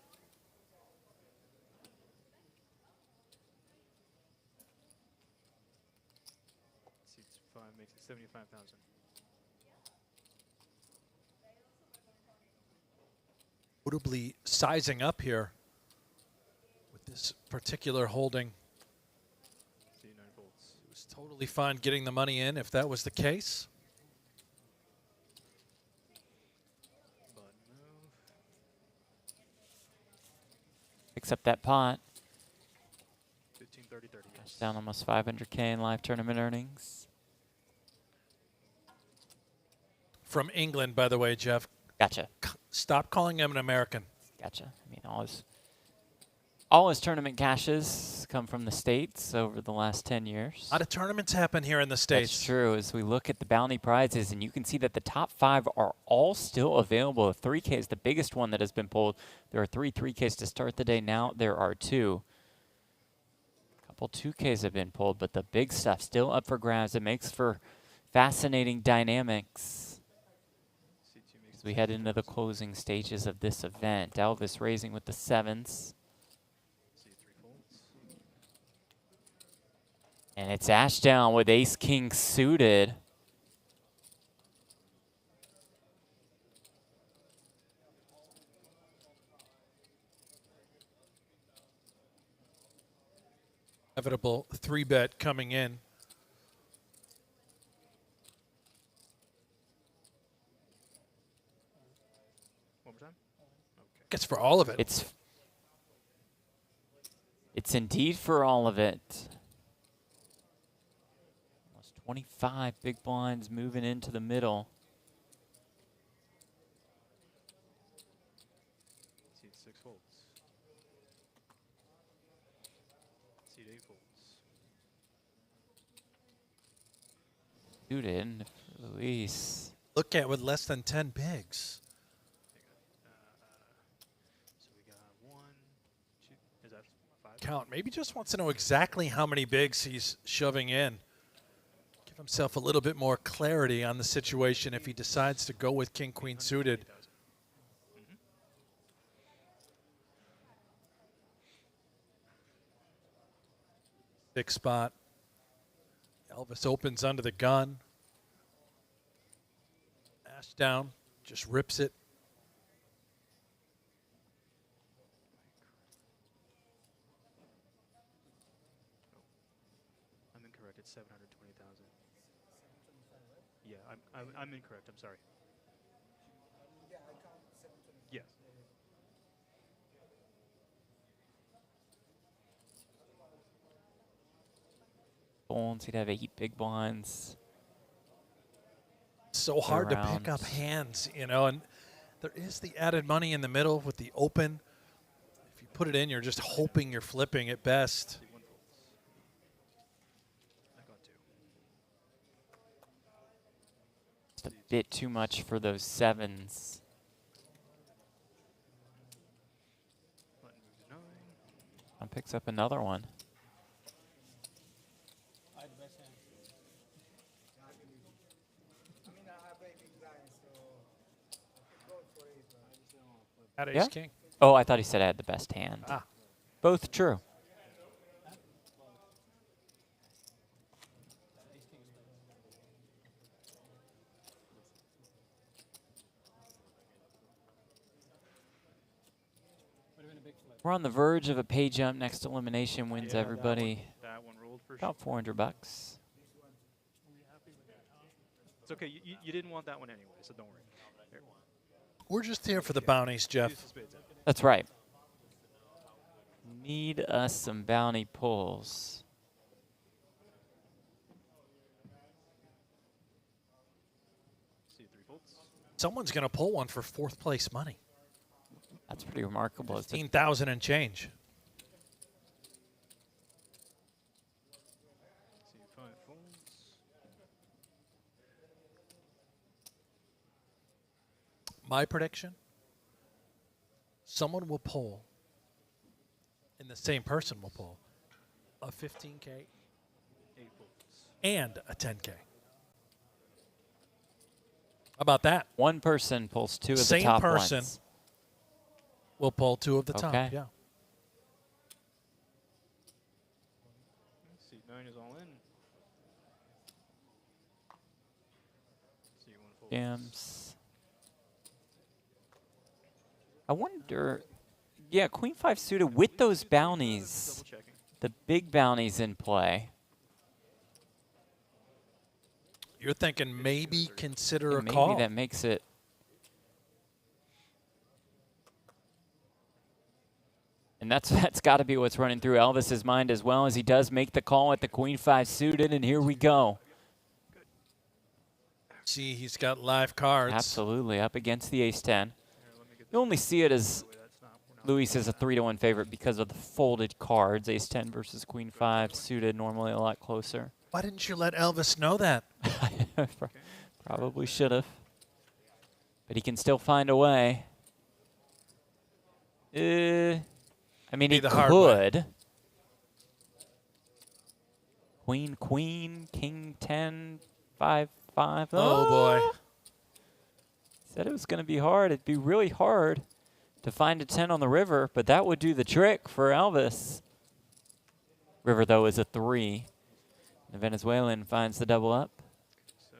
C5 makes it 75,000. Notably sizing up here with this particular holding. Totally fine getting the money in if that was the case. Picks up that pot. 15, 30, 30. Yes. Down almost 500K in live tournament earnings. From England, by the way, Jeff. Gotcha. Stop calling him an American. Gotcha. I mean, all his tournament caches come from the States over the last 10 years. A lot of tournaments happen here in the States. That's true. As we look at the bounty prizes, and you can see that the top 5 are all still available. 3K is the biggest one that has been pulled. There are 3 3Ks to start the day. Now there are 2. A couple 2Ks have been pulled, but the big stuff still up for grabs. It makes for fascinating dynamics as we head into the closing stages of this event. Elvis raising with the 7s. And it's Ashdown with ace-king suited. Inevitable 3-bet coming in. One more time? Okay. Guess for all of it. It's indeed for all of it. Almost 25 big blinds moving into the middle. Seat 6 folds. Seat 8 folds. Suited in for Luis. Look at with less than 10 bigs. So we got 1, 2, is that 5? Count. Maybe just wants to know exactly how many bigs he's shoving in. Give himself a little bit more clarity on the situation if he decides to go with king, queen suited. Big spot. Elvis opens under the gun. Ashdown just rips it. I'm incorrect. It's 720,000. Yeah, I'm incorrect. I'm sorry. Yes. Bones, he'd have 8 big blinds. So hard to pick up hands, you know, and there is the added money in the middle with the open. If you put it in, you're just hoping you're flipping at best. Just a bit too much for those 7s. And picks up another one. At Yeah? ace king. Oh, I thought he said I had the best hand. Ah. Both true. We're on the verge of a pay jump. Next elimination wins everybody That one rolled for about sure. $400. It's okay. You didn't want that one anyway, so don't worry. Here. We're just here for the bounties, Jeff. That's right. Need us some bounty pulls. See 3 folds. Someone's going to pull one for 4th place money. That's pretty remarkable. 15,000 and change. See 5 folds. My prediction, someone will pull, and the same person will pull, a 15K 8 folds. and a 10K. How about that? One person pulls 2 of Same the top person ones. will pull 2 of the top, Okay. yeah. Seat 9 is all in. Seat 1 folds. Jams. I wonder, yeah, Queen 5 suited with those bounties, the big bounties in play. You're thinking maybe consider a Maybe call. that makes it. And that's got to be what's running through Elvis's mind as well, as he does make the call at the Queen 5 suited, and here we go. See, he's got live cards. Absolutely, up against the ace-10. You only see it as Luis is a 3-1 favorite because of the folded cards. Ace-10 versus Queen 5 suited, normally a lot closer. Why didn't you let Elvis know that? Probably should have. But he can still find a way. I mean, he could. Queen, queen, king 10, 5, 5. Oh, boy. Said it was going to be hard. It'd be really hard to find a 10 on the river, but that would do the trick for Elvis. River, though, is a 3. The Venezuelan finds the double up. So,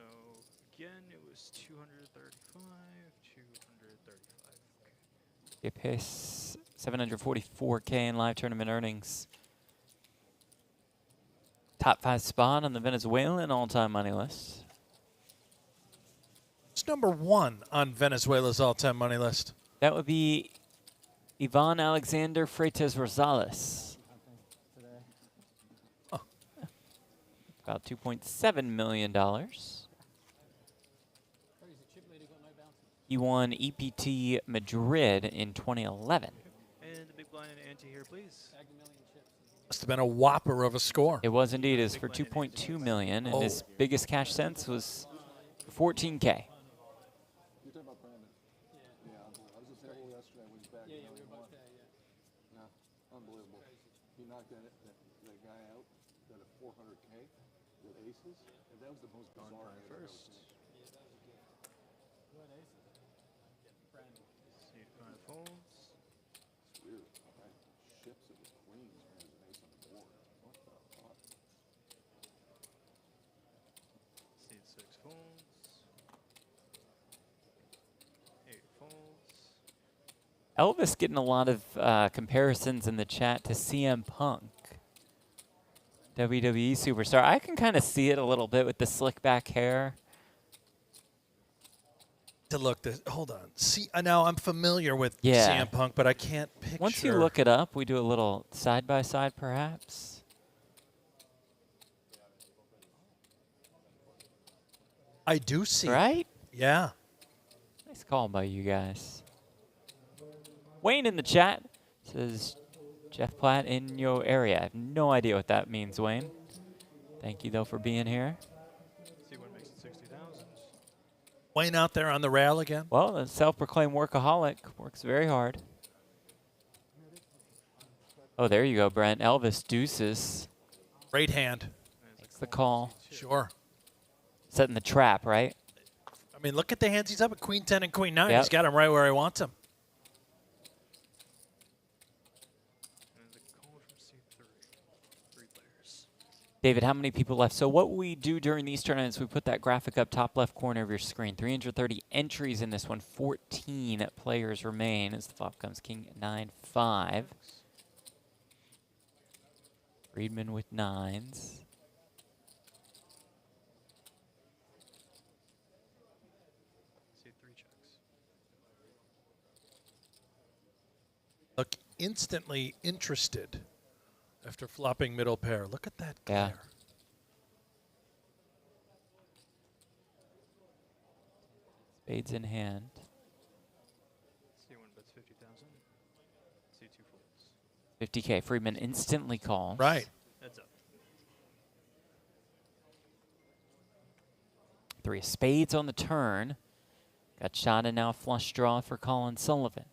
again, it was 235, 235. It pays 744K in live tournament earnings. Top 5 spot on the Venezuelan all-time money list. It's number 1 on Venezuela's all-time money list. That would be Ivan Alexander Freitas Rosales. Oh. About $2.7 million. He won EPT Madrid in 2011. And the big blind and ante here, please. Must have been a whopper of a score. It was indeed. It was for $2.2 million, and his biggest cash sense was $14K. Unbelievable. He knocked that guy out, got a 400K with aces, and that was the most bizarre first. It's weird. I ships it with queens when there's an ace on the board. What the fuck? Seed 6 folds. 8 folds. Elvis getting a lot of comparisons in the chat to CM Punk, WWE superstar. I can kind of see it a little bit with the slick back hair. To look this, hold on. See, now I'm familiar with Yeah. CM Punk, but I can't picture. Once you look it up, we do a little side-by-side perhaps. I do see. Right? Yeah. Nice call by you guys. Wayne in the chat says, Jeff Platt in your area. I have no idea what that means, Wayne. Thank you, though, for being here. See what makes it 60,000. Wayne out there on the rail again. Well, the self-proclaimed workaholic works very hard. Oh, there you go, Brent. Elvis deuces. Great hand. Makes the call. Sure. Setting the trap, right? I mean, look at the hands he's up at Queen 10 and Queen 9. Yep. He's got him right where he wants him. And the call from C3. 3 players. David, how many people left? So what we do during these tournaments, we put that graphic up top left corner of your screen. 330 entries in this one. 14 players remain as the flop comes King 9-5. Friedman with 9s. C3 checks. Look instantly interested after flopping middle pair. Look at that Yeah. glare. Spades in hand. C1 bets 50,000. C2 folds. 50K. Friedman instantly calls. Right. Heads up. 3 of spades on the turn. Got shot and now flush draw for Colin Sullivan.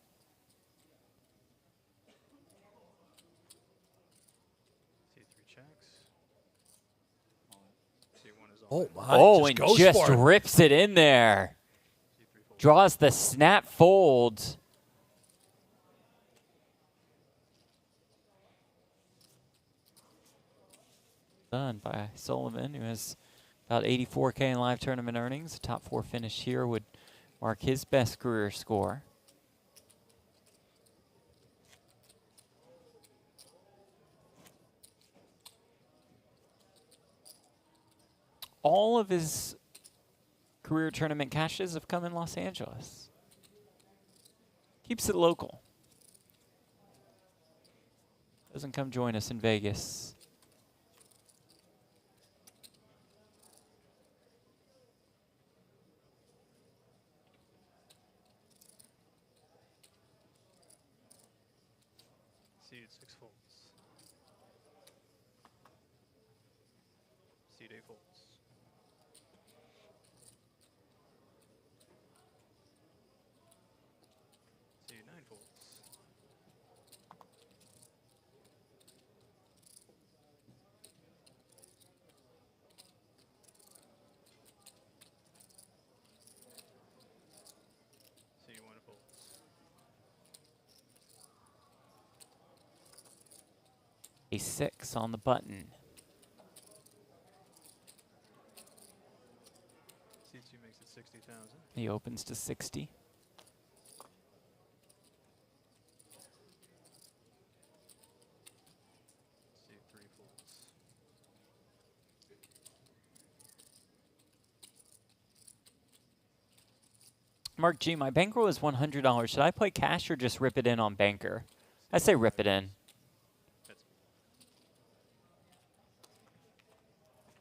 C3 checks. C1 is all. Oh, my. Oh, and goes just for it. rips it in there. Draws the snap fold. Done by Sullivan, who has about 84K in live tournament earnings. A top 4 finish here would mark his best career score. All of his career tournament cashes have come in Los Angeles. Keeps it local. Doesn't come join us in Vegas. C6 folds. C8 folds. C9 folds. C1 folds. A 6 on the button. C2 makes it 60,000. He opens to 60. C3 folds. Mark G, my bankroll is $100. Should I play cash or just rip it in on banker? I say rip it in.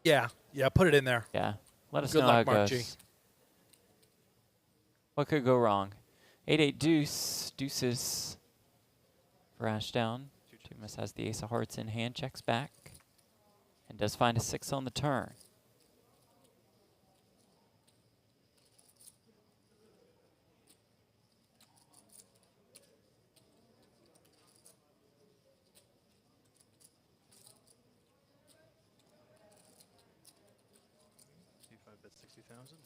Yeah, put it in there. Yeah, let us Good know luck, how it Mark goes. G. What could go wrong? 8-8 deuce, deuces for Ashdown. Tumas has the ace of hearts in hand, checks back, and does find a 6 on the turn. C5 bet 60,000.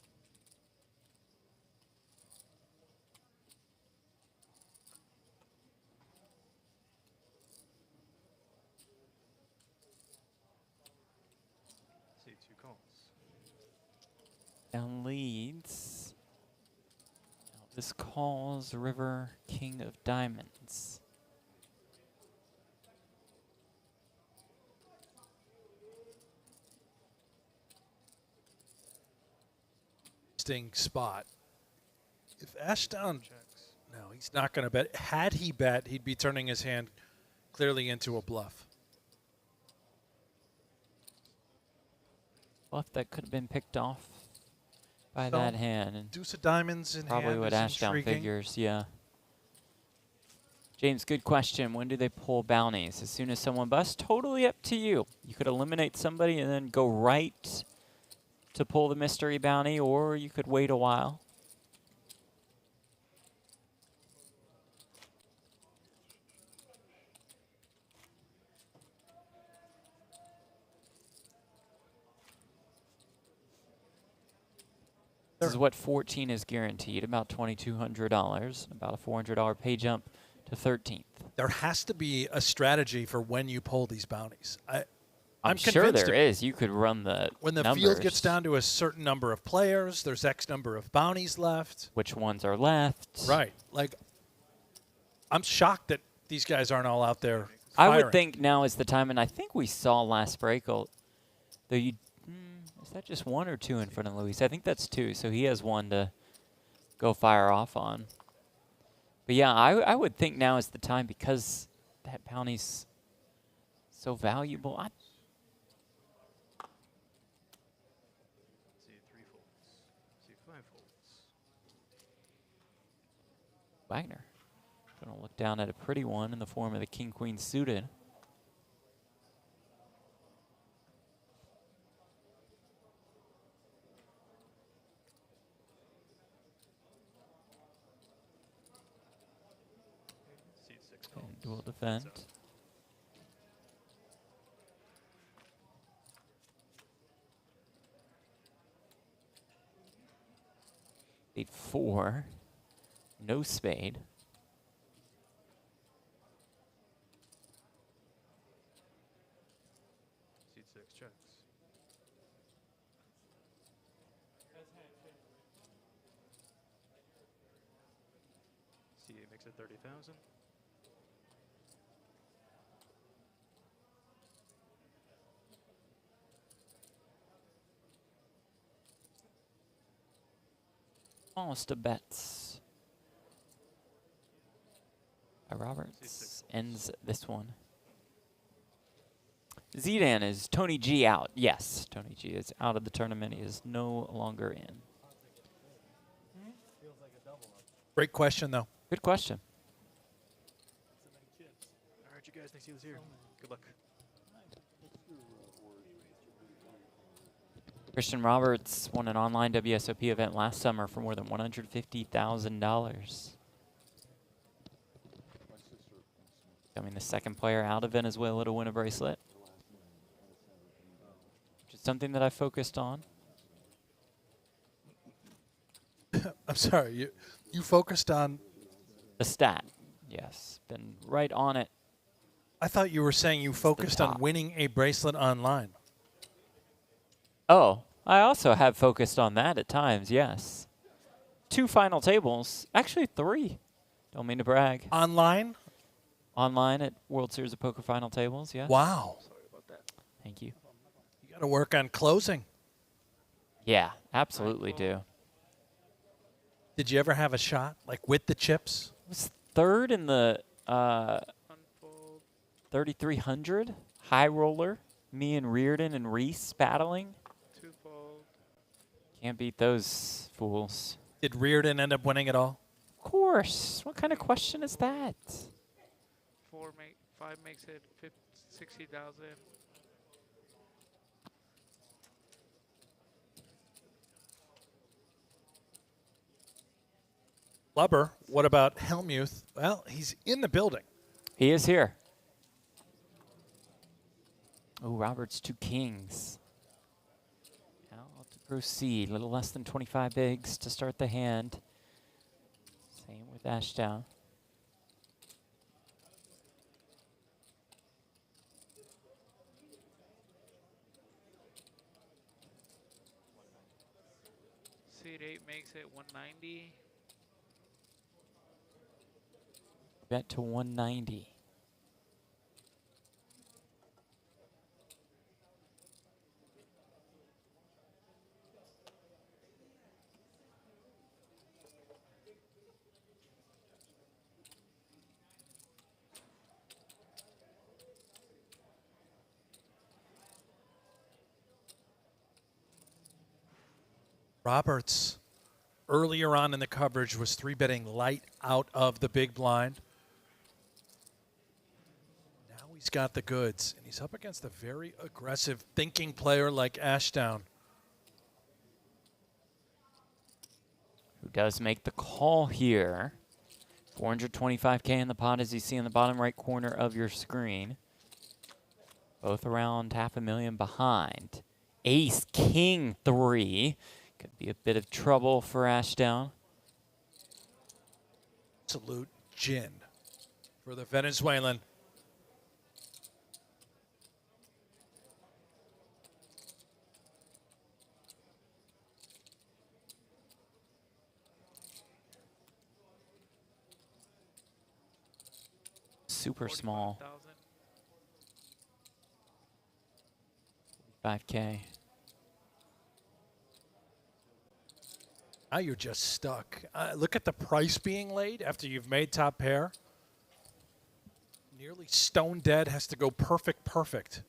C2 calls. Down leads. Elvis calls, river, king of diamonds. Interesting spot. If Ashdown, no, he's not going to bet. Had he bet, he'd be turning his hand clearly into a bluff. Bluff that could have been picked off by that hand. And deuce of diamonds in probably hand what is Ashdown intriguing. figures, yeah. James, good question. When do they pull bounties? As soon as someone busts? Totally up to you. You could eliminate somebody and then go right to pull the mystery bounty, or you could wait a while. This is what 14 is guaranteed, about $2,200, about a $400 pay jump to 13th. There has to be a strategy for when you pull these bounties. I'm sure convinced there is. You could run the when the numbers. field gets down to a certain number of players, there's X number of bounties left. Which ones are left? Right. Like, I'm shocked that these guys aren't all out there I firing. would think now is the time, and I think we saw last break, though you, is that just 1 or 2 in front of Luis? I think that's 2, so he has 1 to go fire off on. But yeah, I would think now is the time because that bounty's so valuable. C3 folds. C5 folds. Wagner gonna look down at a pretty one in the form of the king-queen suited. And dual defend. Eight 4, no spade. C6 checks. C8 makes it 30,000. Almost a bets. Roberts ends this one. Zidane is Tony G out. Yes, Tony G is out of the tournament. He is no longer in. Great question, though. Good question. All right, you guys, next deal's here. Good luck. Christian Roberts won an online WSOP event last summer for more than $150,000. Becoming the second player out of Venezuela to win a bracelet. Which is something that I focused on. I'm sorry, you focused on the stat. Yes, been right on it. I thought you were saying you focused on winning a bracelet online. Oh, I also have focused on that at times, yes. 2 final tables. Actually, 3. Don't mean to brag. Online? Online at World Series of Poker final tables, yes. Wow. Sorry about that. Thank you. You got to work on closing. Yeah, absolutely do. Did you ever have a shot, like with the chips? It was third in the 3,300 high roller. Me and Reardon and Reese battling. Can't beat those fools. Did Reardon end up winning it all? Of course. What kind of question is that? 5 makes it 60,000. Lubber, what about Helmuth? Well, he's in the building. He is here. Oh, Robert's 2 kings. Now to proceed. A little less than 25 bigs to start the hand. Same with Ashdown. Seed 8 makes it 190. Bet to 190. Roberts, earlier on in the coverage, was 3-betting light out of the big blind. Now he's got the goods, and he's up against a very aggressive thinking player like Ashdown. Who does make the call here. 425K in the pot, as you see in the bottom right corner of your screen. Both around $500,000 behind. Ace, King 3. Could be a bit of trouble for Ashdown. Absolute gin for the Venezuelan. Super small. 5K. Now you're just stuck. Look at the price being laid after you've made top pair. Nearly stone dead, has to go perfect, perfect.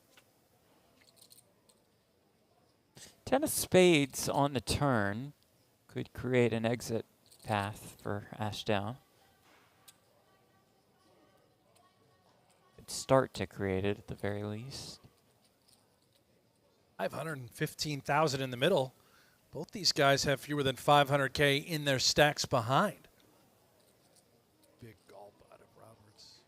10 of spades on the turn could create an exit path for Ashdown. Could start to create it at the very least. 515,000 in the middle. Both these guys have fewer than 500K in their stacks behind. Big gulp out of Roberts.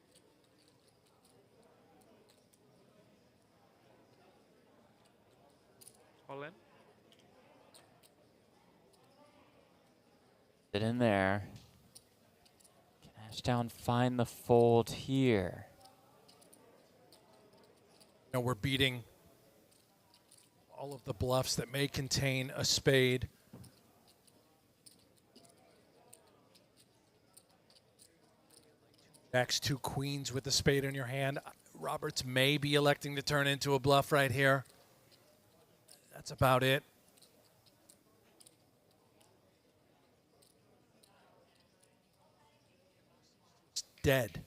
All in. Get in there. Can Ashdown find the fold here? You know, we're beating all of the bluffs that may contain a spade. Jacks, 2 queens with the spade in your hand. Roberts may be electing to turn into a bluff right here. That's about it. It's dead.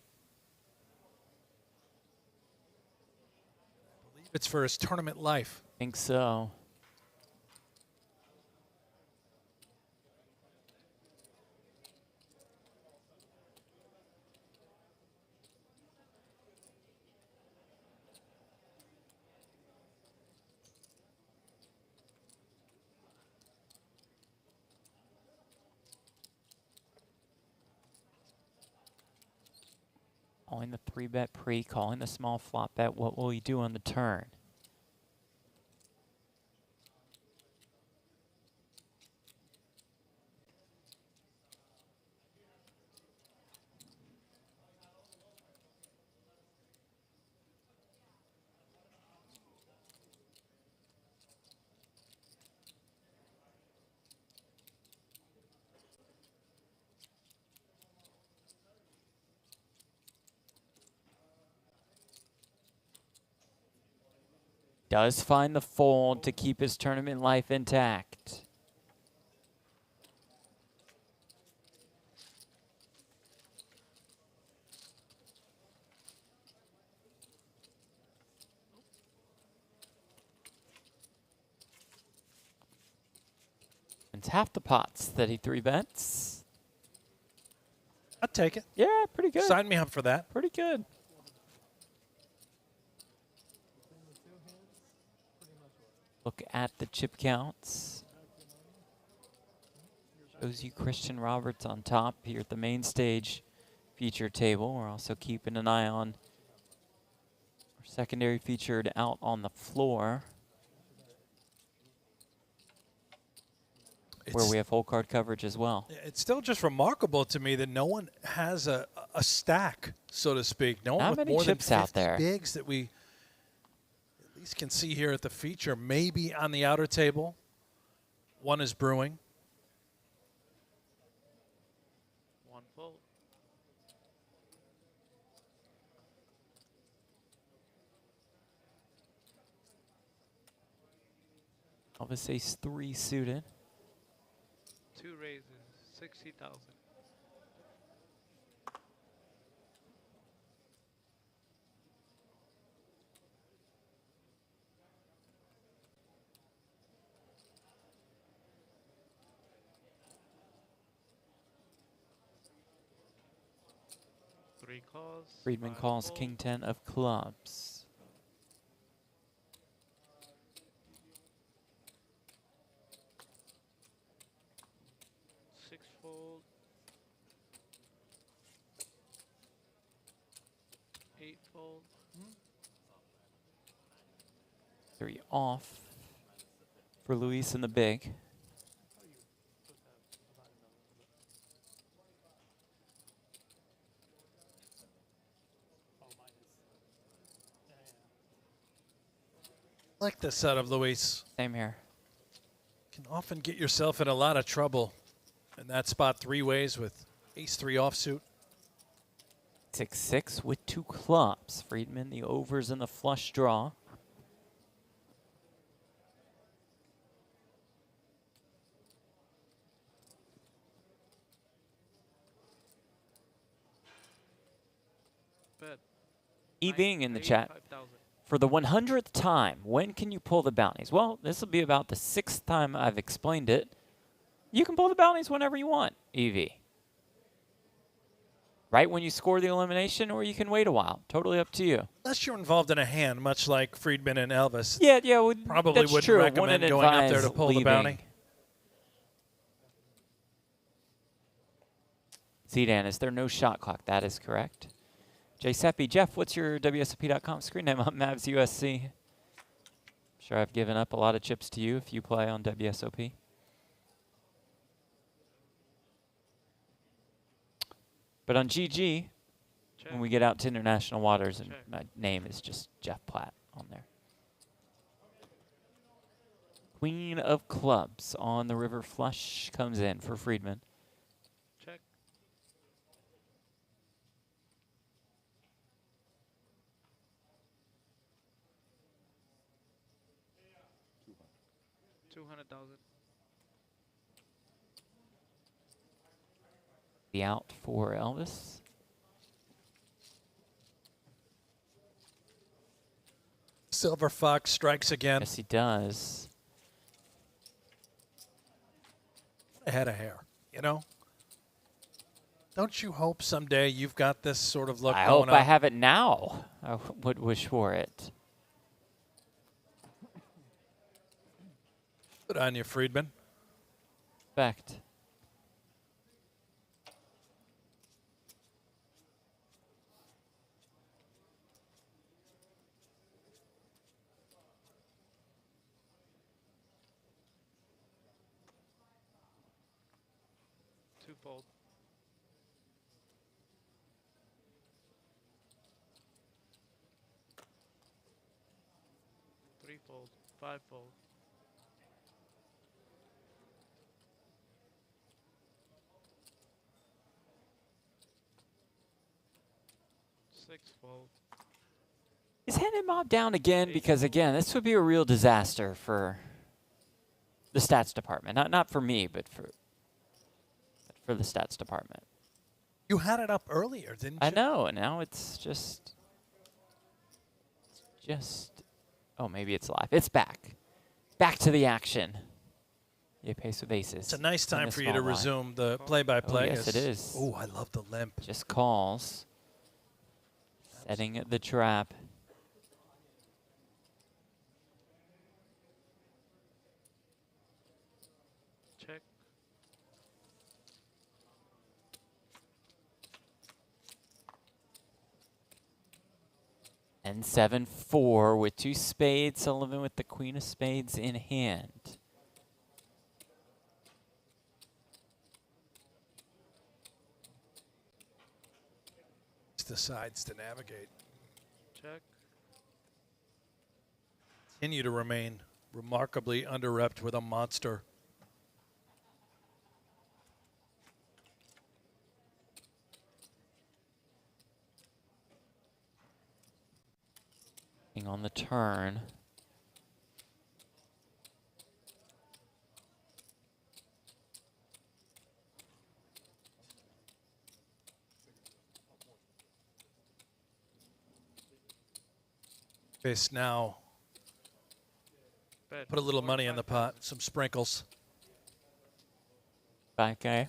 I believe it's for his tournament life. Think so. Calling the 3-bet pre, calling the small flop bet. What will he do on the turn? Does find the fold to keep his tournament life intact. wins half the pots that he 3-bets. I'd take it. Yeah, pretty good. Sign me up for that. Pretty good. Look at the chip counts. Shows you Christian Roberts on top here at the main stage feature table. We're also keeping an eye on our secondary featured out on the floor, where we have full card coverage as well. It's still just remarkable to me that no one has a stack, so to speak. No one with more than 50 bigs that we at least can see here at the feature. Maybe on the outer table, one is brewing. One fold. Elvis ace 3 suited. 2 raises, 60,000. Three calls. Friedman calls king 10 of clubs. Six fold. 8 fold. 3 off for Luis in the big. I like this setup, Luis. Same here. Can often get yourself in a lot of trouble in that spot 3 ways with ace 3 offsuit. 6-6 with 2 clubs. Friedman, the overs in the flush draw. Bet. Being in the chat. For the 100th time, when can you pull the bounties? Well, this will be about the 6th time I've explained it. You can pull the bounties whenever you want, EV. Right when you score the elimination, or you can wait a while. Totally up to you. Unless you're involved in a hand, much like Friedman and Elvis. Yeah, probably that's wouldn't true. recommend going up there to pull the bounty. Zidane, is there no shot clock? That is correct. Giuseppe, Jeff, what's your WSOP.com screen name on Mavs USC? I'm sure I've given up a lot of chips to you if you play on WSOP. But on GG, when we get out to international waters, and my name is just Jeff Platt on there. Queen of clubs on the river flush comes in for Friedman. Check. $200,000. The out for Elvis. Silver Fox strikes again. Yes, he does. I had a hair, you know? Don't you hope someday you've got this sort of look I going hope on? I have it now. I would wish for it. Good on you, Friedman. Respect. Two fold. Three fold. 5 fold. Six fold. Is handed mob down again? Because again, this would be a real disaster for the stats department. Not for me, but for the stats department. You had it up earlier, didn't you? I know, and now it's just, oh, maybe it's live. It's back. Back to the action. You pace with aces. It's a nice in time the for you to small blind. resume the play-by-play. Oh, yes, it is. Oh, I love the limp. Just calls. Setting the trap. Check. And 7-4 with 2 spades. Sullivan with the queen of spades in hand. Decides to navigate. Check. Continue to remain remarkably under-repped with a monster. On the turn. Face now. Put a little money in the pot, some sprinkles. 5K.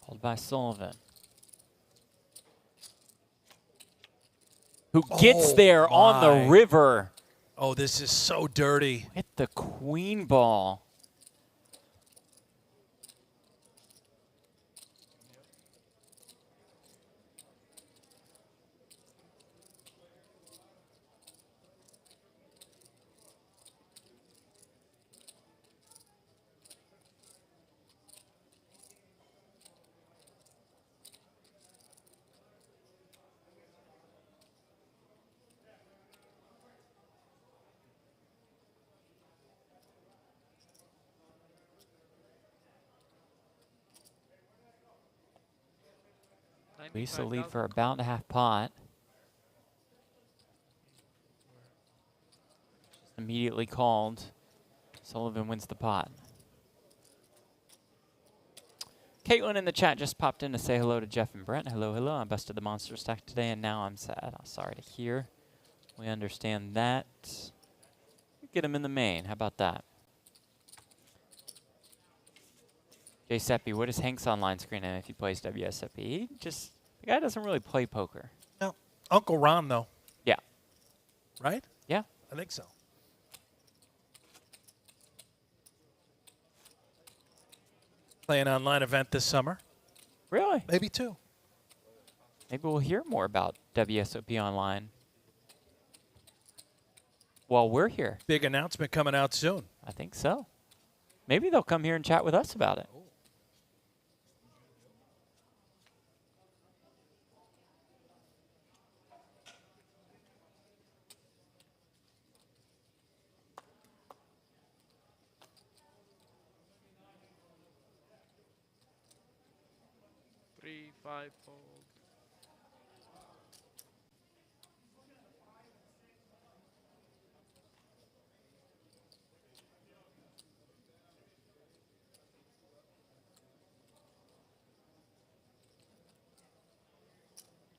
Called by Sullivan. Who gets there on the river. Oh, this is so dirty. Hit the queen ball. Lisa lead for about a half pot. Just immediately called. Sullivan wins the pot. Caitlin in the chat just popped in to say hello to Jeff and Brent. Hello, hello. I busted the monster stack today, and now I'm sad. I'm sorry to hear. We understand that. Get him in the main. How about that? Jay Seppi, what is Hank's online screen name if he plays WSOP? He just, the guy doesn't really play poker. No. Uncle Ron, though. Yeah. Right? Yeah. I think so. Play an online event this summer. Really? Maybe 2. Maybe we'll hear more about WSOP online while we're here. Big announcement coming out soon. I think so. Maybe they'll come here and chat with us about it. Oh. Three, 5 fold.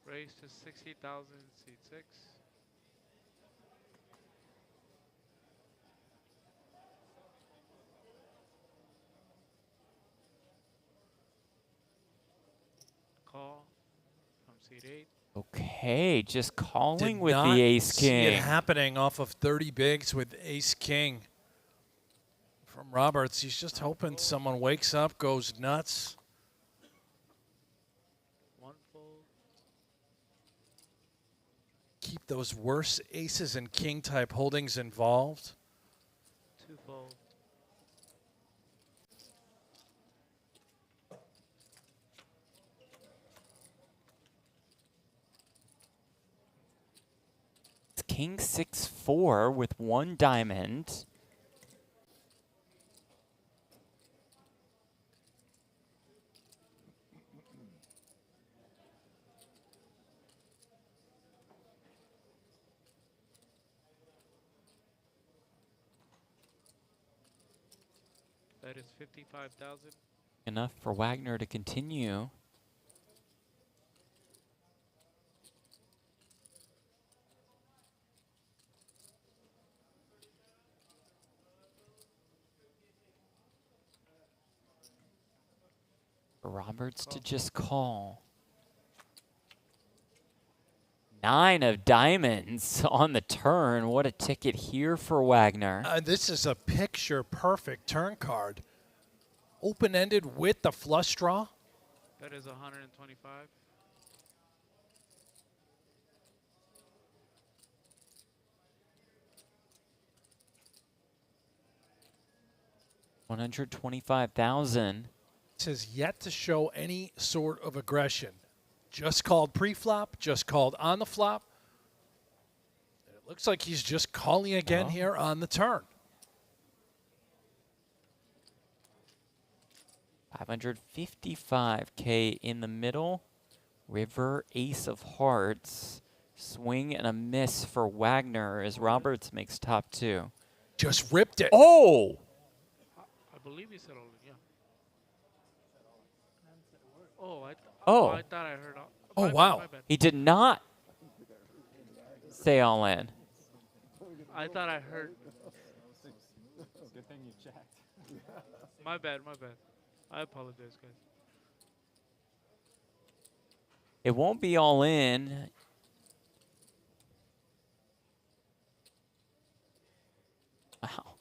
Raise to 60,000, seat 6. Call from seat 8. Okay, just calling Did with not the ace see king. it happening off of 30 bigs with ace king from Roberts. He's just hoping someone wakes up, goes nuts. 1 fold. Keep those worse aces and king type holdings involved. 2 fold. It's king 6-4 with 1 diamond. That is 55,000. Enough for Wagner to continue. Roberts to just call. 9 of diamonds on the turn. What a ticket here for Wagner. This is a picture-perfect turn card. Open-ended with the flush draw. That is 125. $125,000. Has yet to show any sort of aggression. Just called pre-flop, just called on the flop. It looks like he's just calling again here on the turn. $555K in the middle. River, ace of hearts. Swing and a miss for Wagner as Roberts makes top 2. Just ripped it. Oh! I believe he said all in, yeah. Oh, I thought I heard all. Oh, my wow. Bad, my bad. He did not say all in. I thought I heard. Good thing you checked. My bad, my bad. I apologize, guys. It won't be all in. Wow.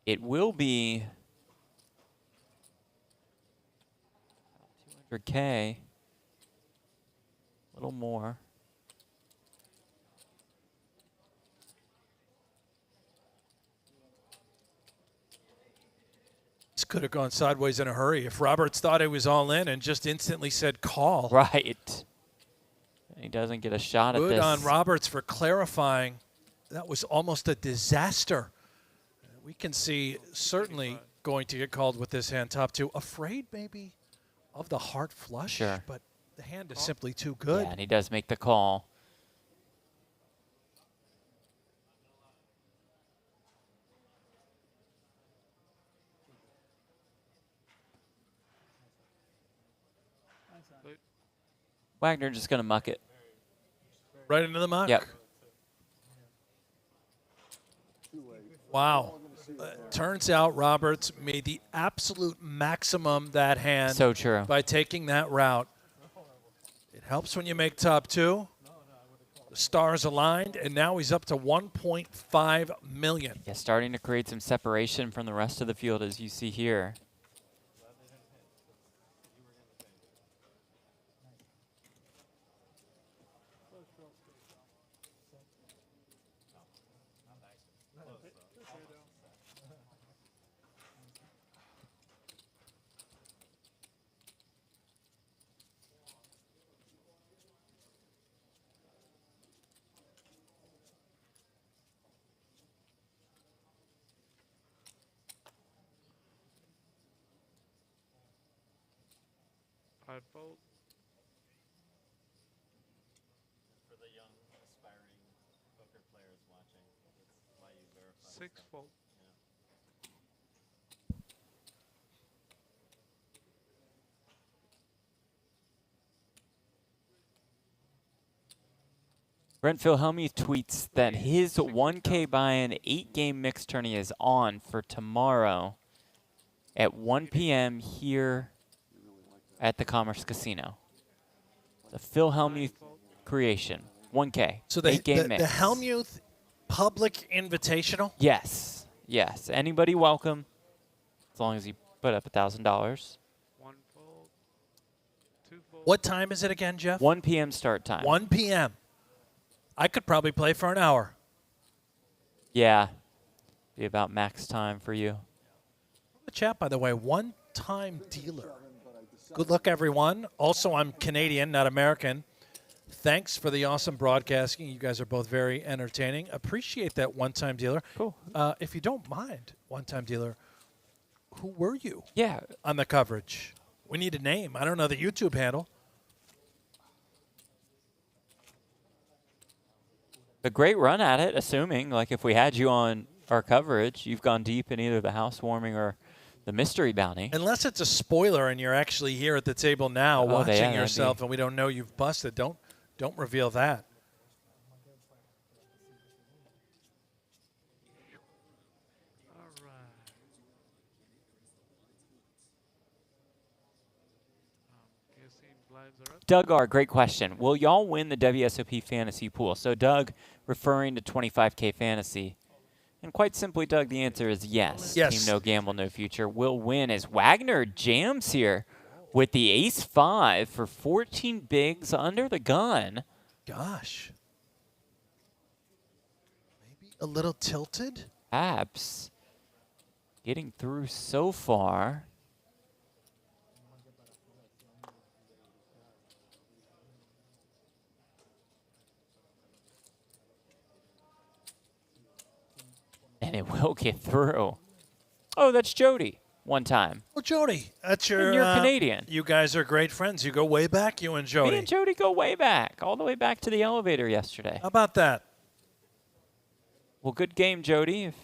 It will be 200K. A little more. This could have gone sideways in a hurry if Roberts thought it was all in and just instantly said call. Right. He doesn't get a shot at this. Good on Roberts for clarifying. That was almost a disaster. We can see certainly going to get called with this hand top 2. Afraid maybe of the heart flush, Sure. but the hand is simply too good. Yeah, and he does make the call. Wagner just going to muck it. Right into the muck? Yep. Wow. Turns out Roberts made the absolute maximum that hand. So true. By taking that route. It helps when you make top 2. The stars aligned, and now he's up to 1.5 million. Yeah, starting to create some separation from the rest of the field, as you see here. Fold. For the young, aspiring poker players watching, that's why you verify. 6 fold. Brent Philhelmuth tweets that his 1K buy-in 8-game mixed tourney is on for tomorrow at 1 p.m. here at the Commerce Casino. The Philhelmuth creation, 1K, So the 8-game mix. the Helmuth Public Invitational? Yes, yes. Anybody welcome, as long as you put up $1,000. 1 fold. 2 fold. What time is it again, Jeff? 1 p.m. start time. 1 p.m. I could probably play for an hour. Yeah, be about max time for you. The chat, by the way, one-time dealer. Good luck, everyone. Also, I'm Canadian, not American. Thanks for the awesome broadcasting. You guys are both very entertaining. Appreciate that one-time dealer. Cool. If you don't mind, one-time dealer, who were you? Yeah. On the coverage? We need a name. I don't know the YouTube handle. A great run at it, assuming, like, if we had you on our coverage. You've gone deep in either the housewarming or the mystery bounty. Unless it's a spoiler and you're actually here at the table now watching yeah, yourself and we don't know you've busted, don't reveal that. Doug R., great question. Will y'all win the WSOP fantasy pool? So Doug, referring to 25K fantasy. And quite simply, Doug, the answer is yes. Yes. Team No Gamble, No Future will win as Wagner jams here with the ace-5 for 14 bigs under the gun. Gosh. Maybe a little tilted? Abs getting through so far. And it will get through. Oh, that's Jody. One time. Well, Jody, that's your. And you're Canadian. You guys are great friends. You go way back, you and Jody. Me and Jody go way back, all the way back to the elevator yesterday. How about that? Well, good game, Jody. If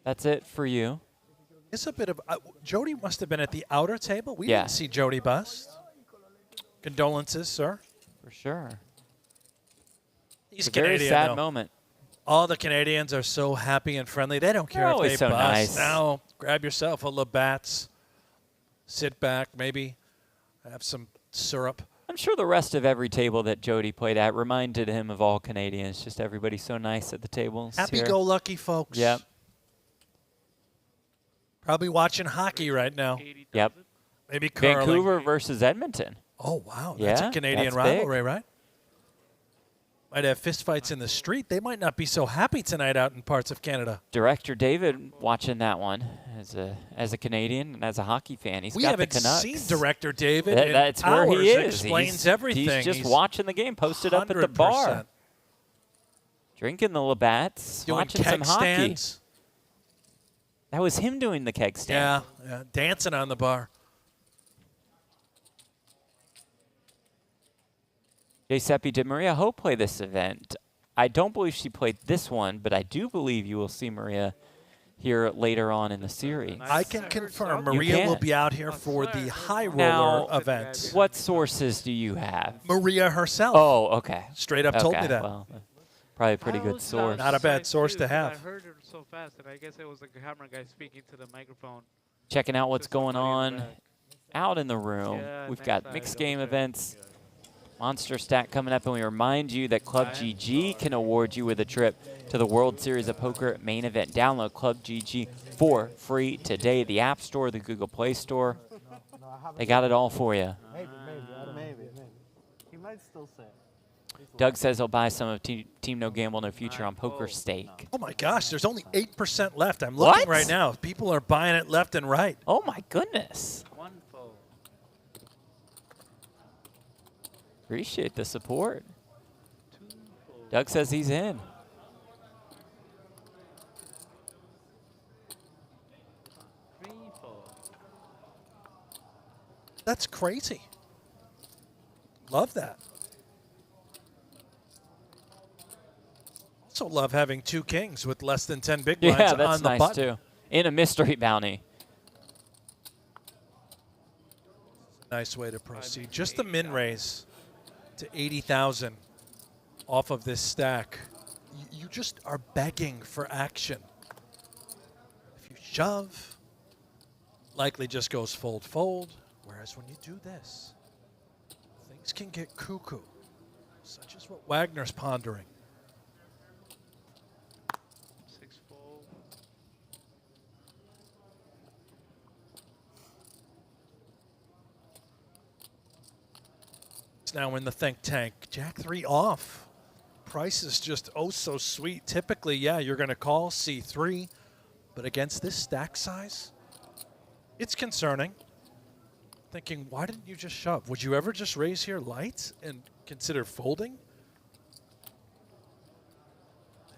that's it for you. It's a bit of. Jody must have been at the outer table. We didn't see Jody bust. Condolences, sir. For sure. He's it's a very Canadian, sad though. moment. All the Canadians are so happy and friendly. They don't care They're if always they so bust. nice. Now, grab yourself a Labatt's, sit back, maybe have some syrup. I'm sure the rest of every table that Jody played at reminded him of all Canadians. Just everybody so nice at the tables. Happy-go-lucky folks. Yep. Probably watching hockey right now. Yep. Maybe curling. Vancouver versus Edmonton. Oh, wow. That's a Canadian rivalry, right? Might have fistfights in the street. They might not be so happy tonight out in parts of Canada. Director David watching that one as a Canadian and as a hockey fan. We haven't seen Director David in that's hours. where he is. Explains everything. He's just watching the game, posted up at the bar. Drinking the Labatt's, watching some hockey. Stands. That was him doing the keg stand. Yeah, dancing on the bar. Giuseppe Did Maria Ho play this event? I don't believe she played this one, but I do believe you will see Maria here later on in the series. I can confirm Maria will be out here for the high roller event. What sources do you have? Maria herself. Oh, okay. Straight up told me that. Well, probably a pretty good source. Not a bad source to have. I heard it so fast that I guess it was the camera guy speaking to the microphone. Checking out what's going on out in the room. Yeah, We've got mixed game events. Monster Stack coming up, and we remind you that Club GG can award you with a trip to the World Series of Poker main event. Download Club GG for free today. The App Store, the Google Play Store. They got it all for you. Maybe. He might still say it. Doug says he'll buy some of Team No Gamble, No Future on Poker Stake. Oh, my gosh. There's only 8% left. I'm looking right now. People are buying it left and right. Oh, my goodness. Appreciate the support. Doug says he's in. That's crazy. Love that. Also love having 2 kings with less than 10 big blinds Yeah, that's on the nice button. too. In a mystery bounty. Nice way to proceed. Just a min raise to 80,000 off of this stack. You just are begging for action. If you shove, likely just goes fold, fold. Whereas when you do this, things can get cuckoo, such as what Wagner's pondering. 6 fold. It's now in the think tank. Jack 3 off. Price is just oh so sweet. Typically, yeah, you're going to call C3, but against this stack size, it's concerning. Thinking, why didn't you just shove? Would you ever just raise here lights and consider folding?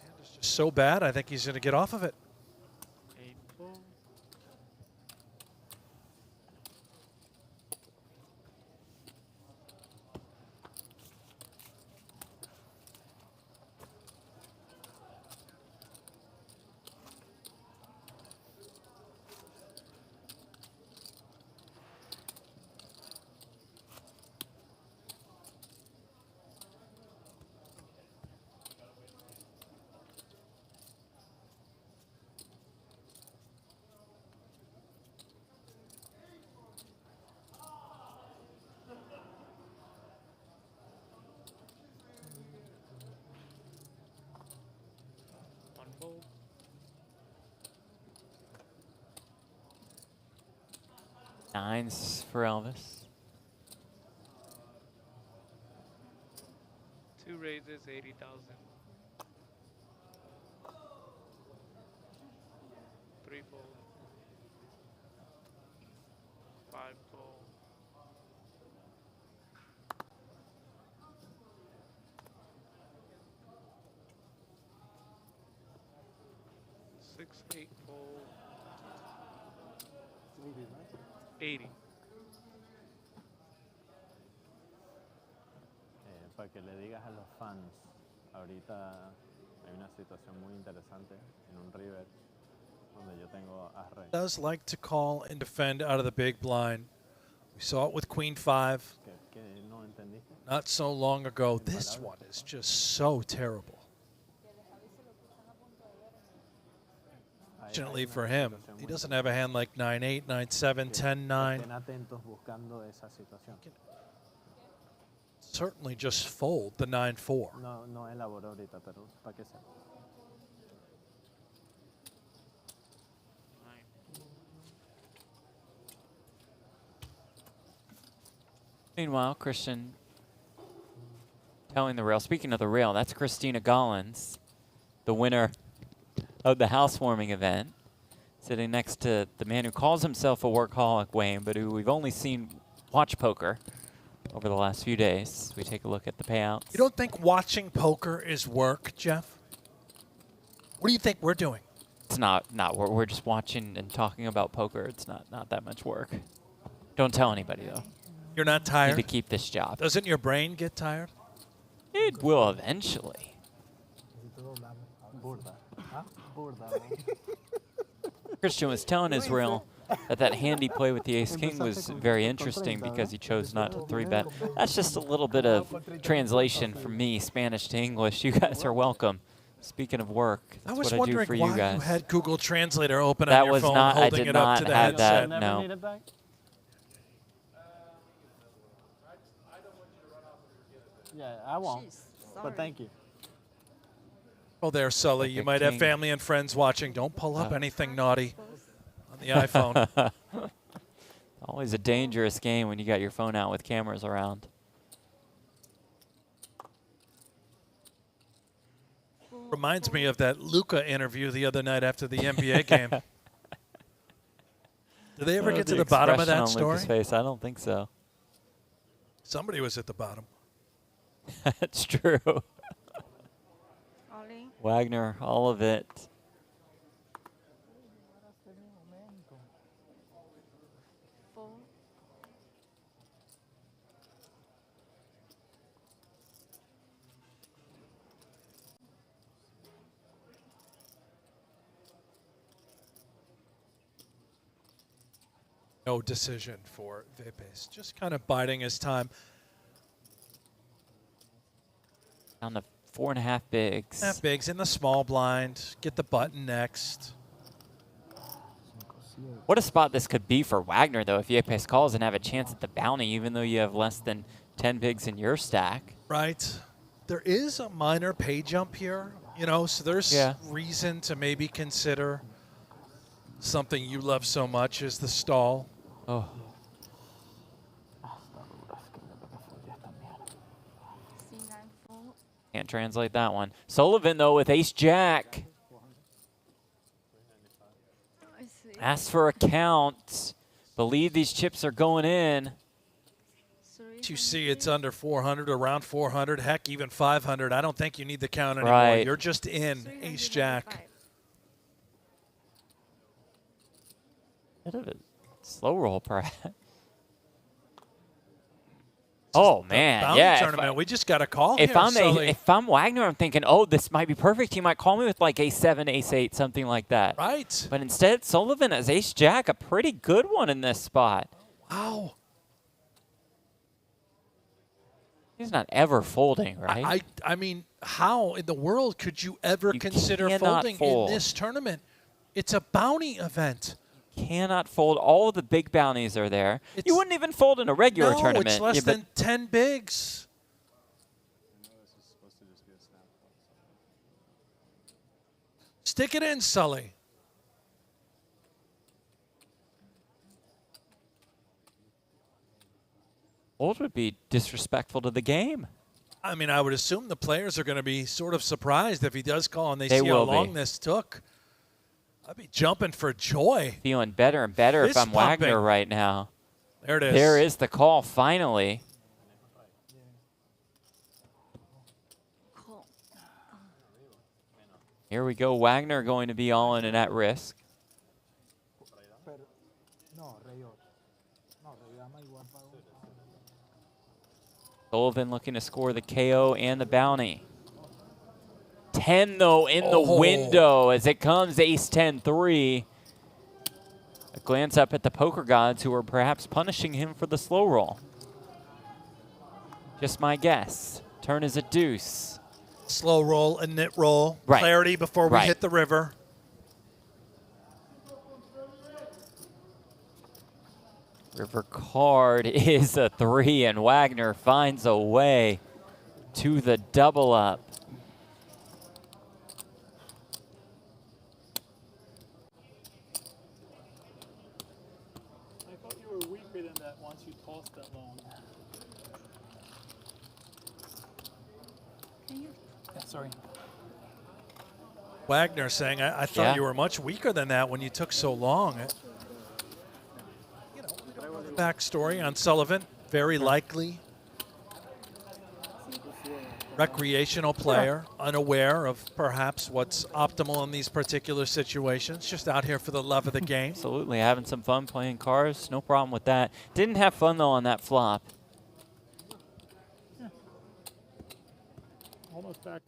Hand is just so bad, I think he's going to get off of it. 8 fold. fold. Nines for Elvis. 2 raises, 80,000. 3 fold. 5 fold. 6, 8 fold. 80. Para que le digas a los fans, ahorita hay una situación muy interesante en un river donde yo tengo as rey. Does like to call and defend out of the big blind. We saw it with Queen 5 ¿Qué no entendiste? not so long ago. This one is just so terrible. Fortunately for him, he doesn't have a hand like 9-8, 9-7, 10-9. Estén atentos buscando esa situación. Certainly just fold the 9-4. No elaboro ahorita, pero para que sepa. Meanwhile, Christian telling the rail. Speaking of the rail, that's Christina Gollins, the winner of the housewarming event, sitting next to the man who calls himself a workaholic, Wayne, but who we've only seen watch poker over the last few days. We take a look at the payouts. You don't think watching poker is work, Jeff? What do you think we're doing? It's not. We're just watching and talking about poker. It's not that much work. Don't tell anybody, though. You're not tired? Need to keep this job. Doesn't your brain get tired? It will eventually. Christian was telling Israel that handy play with the ace-king was very interesting because he chose not to 3-bet. That's just a little bit of translation from me, Spanish to English. You guys are welcome. Speaking of work, that's what I do for you guys. I was wondering why you had Google Translator open on your phone, holding it up to the headset. That was not, I did not have that, no. Yeah, I won't, but thank you. Oh, there, Sully. You might have family and friends watching. Don't pull up anything naughty on the iPhone. Always a dangerous game when you got your phone out with cameras around. Reminds me of that Luka interview the other night after the NBA game. Did they ever get to the bottom of that story? Luka's face, I don't think so. Somebody was at the bottom. That's true. Wagner, all of it. No decision for Vipes. Just kind of biding his time. On the 4.5 bigs. Half bigs in the small blind. Get the button next. What a spot this could be for Wagner, though, if Yepes calls and have a chance at the bounty, even though you have less than 10 bigs in your stack. Right. There is a minor pay jump here, you know, so there's reason to maybe consider something you love so much as the stall. Oh. Can't translate that one. Sullivan, though, with ace-jack. Asks for a count. Believe these chips are going in. You see it's under 400, around 400, heck, even 500. I don't think you need the count anymore. Right. You're just in ace-jack. Bit of a slow roll, perhaps. Oh man, yeah. Tournament. We just got a call. If I'm Wagner, I'm thinking, oh, this might be perfect. He might call me with like ace-7, ace-8, something like that. Right. But instead, Sullivan has ace-jack, a pretty good one in this spot. Wow. He's not ever folding, right? I mean, how in the world could you ever consider folding in this tournament? It's a bounty event. Cannot fold. All of the big bounties are there. You wouldn't even fold in a regular tournament. No, it's less than 10 bigs. Stick it in, Sully. Fold would be disrespectful to the game. I mean, I would assume the players are going to be sort of surprised if he does call and they They see how will long be. this took. I'd be jumping for joy. Feeling better and better if Fist I'm Wagner pumping. right now. There it is. There is the call finally. Here we go. Wagner going to be all in and at risk. Sullivan looking to score the KO and the bounty. 10 though in the window as it comes ace 10-3. A glance up at the poker gods who are perhaps punishing him for the slow roll. Just my guess. Turn is a deuce. Slow roll and nit roll. Right. Clarity before we hit the river. River card is a 3, and Wagner finds a way to the double up. I thought you were weaker than that once you tossed that long. Yeah, sorry. Wagner saying, I thought you were much weaker than that when you took so long. You know, we don't know the backstory on Sullivan. Very likely recreational player, unaware of perhaps what's optimal in these particular situations, just out here for the love of the game. Absolutely, having some fun playing cards, no problem with that. Didn't have fun though on that flop. Yeah. Almost back.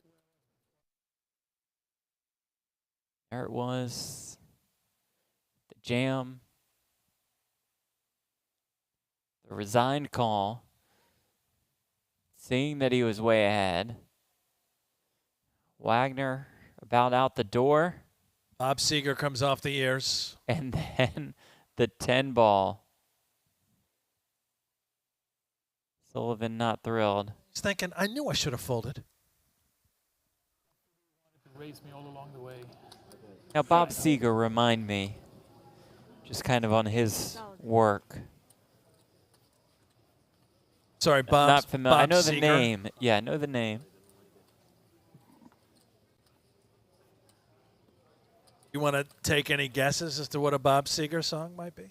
There it was. The jam. The resigned call. Seeing that he was way ahead. Wagner about out the door. Bob Seger comes off the ears. And then the 10 ball. Sullivan not thrilled. He's thinking, I knew I should have folded. Race me all along the way. Now, Bob Seger, remind me, just kind of on his work. Sorry, Bob. Not familiar. I Bob know the Seger. name. Yeah, I know the name. You want to take any guesses as to what a Bob Seger song might be?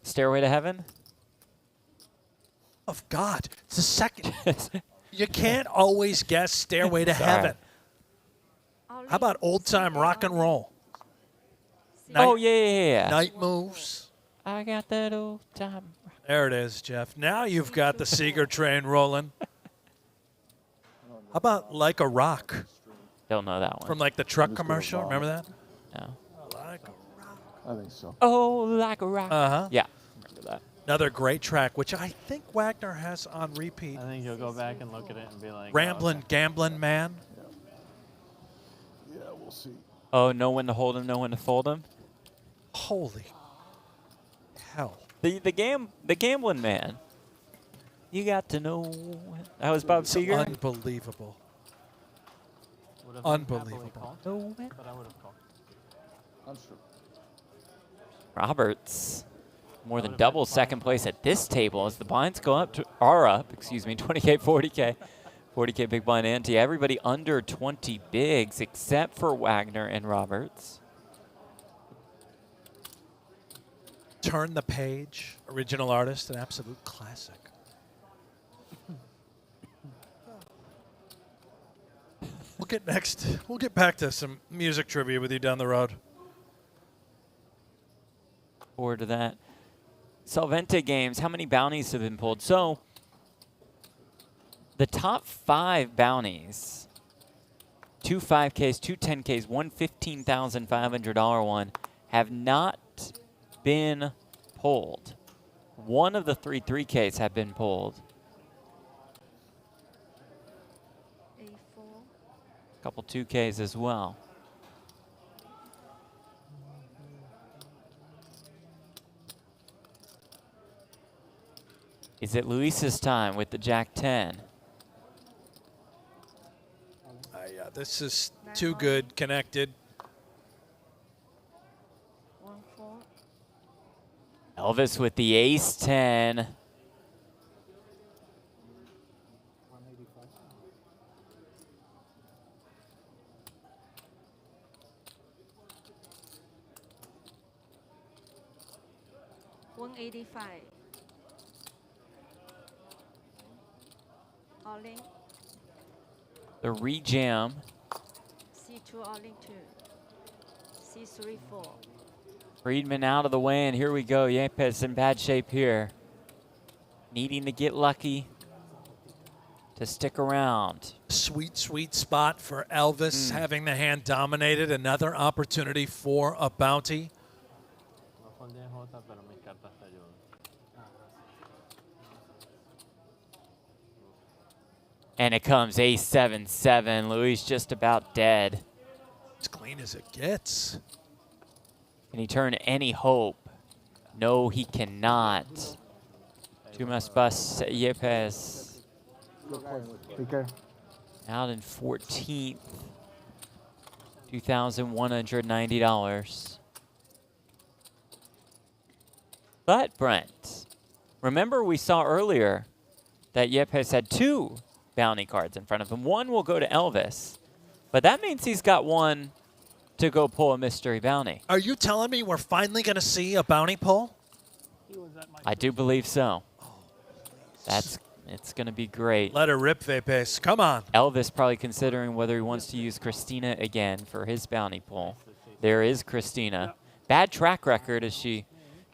Stairway to Heaven? Of God. It's the second. You can't always guess Stairway to Sorry. Heaven. How about old time rock and roll? Oh, yeah. Night Moves. I got that old time. There it is, Jeff. Now you've got the Seeger train rolling. How about Like a Rock? Don't know that one. From like the truck commercial. Remember that? No. Like a Rock. I think so. Oh, like a rock. Uh-huh. Yeah, remember that. Another great track, which I think Wagner has on repeat. I think you'll go back and look at it and be like, Ramblin', Gamblin' Man. Yeah, we'll see. Oh, know when to hold him, know when to fold him. Holy hell. The gambling man. You got to know. That was Bob Seger. Unbelievable. Unbelievable. But I would have called. I'm sure. Roberts, more than double second place at this table as the blinds go up, are up, excuse me, 20K, 40K. 40K big blind ante. Everybody under 20 bigs except for Wagner and Roberts. Turn the Page, original artist, an absolute classic. We'll get back to some music trivia with you down the road. Forward to that. Solvente games, how many bounties have been pulled? So, the top 5 bounties, 2 5Ks, 2 10Ks, one $15,500 one, have not been pulled. One of the 3 3Ks have been pulled. A couple 2Ks as well. Is it Luis's time with the Jack-10? Yeah, this is too good connected. 1-4. Elvis with the ace-10. $185. All in. The rejam. C2 all in 2. C3 4. Friedman out of the way, and here we go. Yepes in bad shape here. Needing to get lucky to stick around. Sweet, sweet spot for Elvis, having the hand dominated. Another opportunity for a bounty. And it comes ace-7-7. Luis just about dead. As clean as it gets. Can he turn any hope? No, he cannot. Two must bust Yepes. Out in 14th. $2,190. But, Brent, remember we saw earlier that Yepes had 2 bounty cards in front of him. One will go to Elvis, but that means he's got one to go pull a mystery bounty. Are you telling me we're finally going to see a bounty pull? I do believe so. It's going to be great. Let her rip, Vapes. Come on. Elvis probably considering whether he wants to use Christina again for his bounty pull. There is Christina. Bad track record as she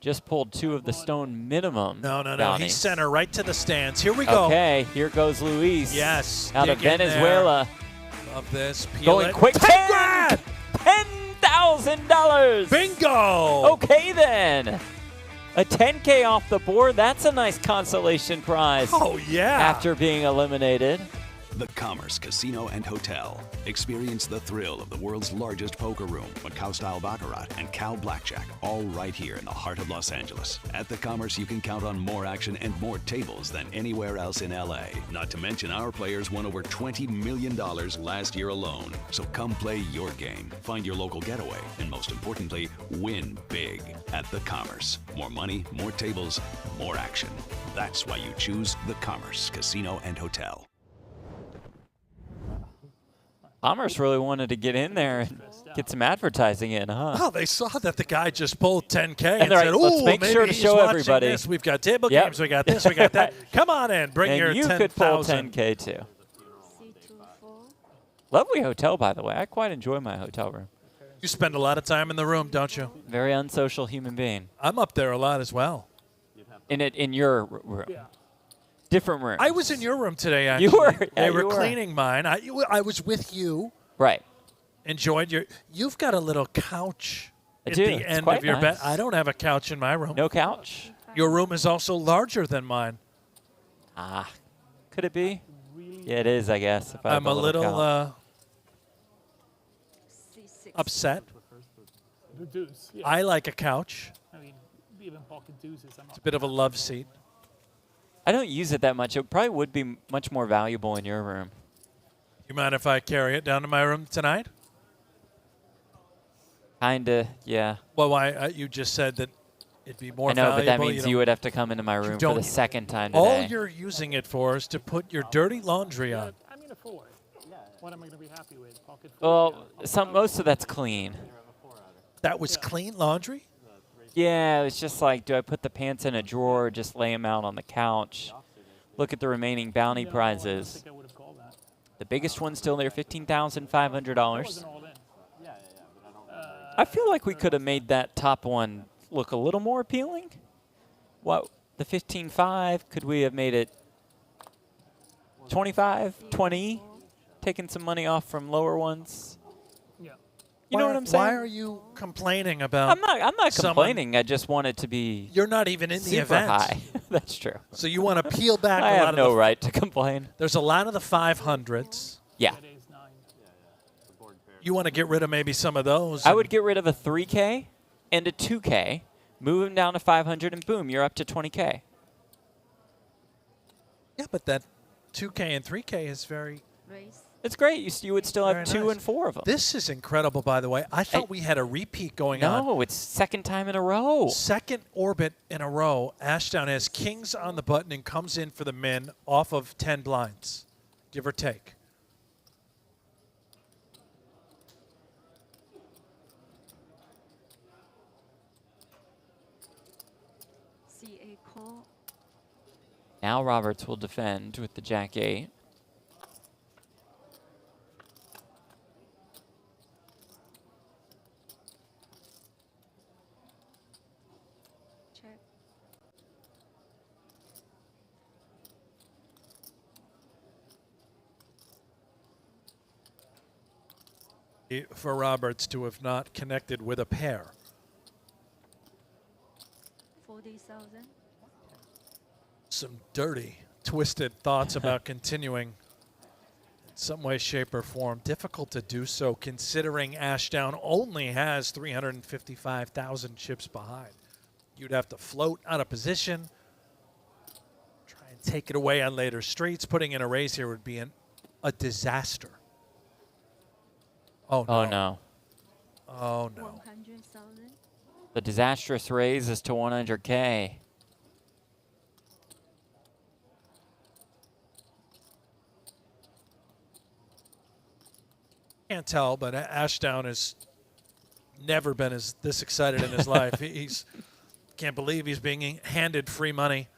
just pulled 2 of the stone minimum. No. bounties. He sent her right to the stands. Here we go. Okay, here goes Luis. Yes. Out of Venezuela. Love this. Going quick. 10 grand! $10,000. Bingo. Okay, then. A 10K off the board. That's a nice consolation prize. Oh, yeah. After being eliminated. The Commerce Casino and Hotel. Experience the thrill of the world's largest poker room, Macau-style Baccarat, and Cow Blackjack, all right here in the heart of Los Angeles. At the Commerce, you can count on more action and more tables than anywhere else in LA. Not to mention, our players won over $20 million last year alone. So come play your game, find your local getaway, and most importantly, win big at the Commerce. More money, more tables, more action. That's why you choose the Commerce Casino and Hotel. Commerce really wanted to get in there and get some advertising in, huh? Oh, they saw that the guy just pulled 10K and said, let's make maybe sure to he's show watching everybody. This. We've got table games, we got this, we got that. Come on in, bring and your you 10,000. could pull 10K too. Lovely hotel, by the way. I quite enjoy my hotel room. You spend a lot of time in the room, don't you? Very unsocial human being. I'm up there a lot as well. In your room. Yeah. Different room. I was in your room today, actually. You were. They Yeah, were you were. cleaning mine. I was with you. Right. Enjoyed your. You've got a little couch I at do. the It's end quite of your bed. nice. I don't have a couch in my room. No couch? Your room is also larger than mine. Ah. Could it be? Yeah, it is, I guess. If I I'm have a little couch. upset. The deuce. Yeah. I like a couch. I mean, even pocket deuces. It's a bit of a love seat. I don't use it that much. It probably would be much more valuable in your room. You mind if I carry it down to my room tonight? Kinda, yeah. Well, why you just said that it'd be more I know, valuable. but that means don't- you would have to come into my room for don't- the second time today. All you're using it for is to put your dirty laundry on. I mean, a 4. What am I going to be happy with? Pocket 4? Well, most of that's clean. That was clean laundry? Yeah, it's just like, do I put the pants in a drawer or just lay them out on the couch? Look at the remaining bounty prizes. The biggest one's still there, $15,500. I feel like we could have made that top one look a little more appealing. What, the 15.5, could we have made it 25, 20? Taking some money off from lower ones? You know what I'm saying? Why are you complaining about? I'm not someone- complaining. I just want it to be. You're not even in the super event. high. That's true. So you want to peel back I a have lot of no the right to complain. There's a lot of the 500s. Yeah. You want to get rid of maybe some of those. I would get rid of a 3K and a 2K, move them down to 500, and boom, you're up to 20K. Yeah, but that 2K and 3K is very... Raise. It's great. You would still have very 2 nice. and 4 of them. This is incredible, by the way. I thought we had a repeat going on. No, it's second time in a row. Second orbit in a row. Ashdown has kings on the button and comes in for the min off of 10 blinds, give or take. CA call. Now Roberts will defend with the Jack-8. For Roberts to have not connected with a pair. 40,000. Some dirty, twisted thoughts about continuing in some way, shape, or form. Difficult to do so considering Ashdown only has 355,000 chips behind. You'd have to float out of position, try and take it away on later streets. Putting in a raise here would be a disaster. Oh, no. Oh, no. Oh, no. 100,000. The disastrous raise is to 100K. Can't tell, but Ashdown has never been this excited in his life. He's can't believe he's being handed free money.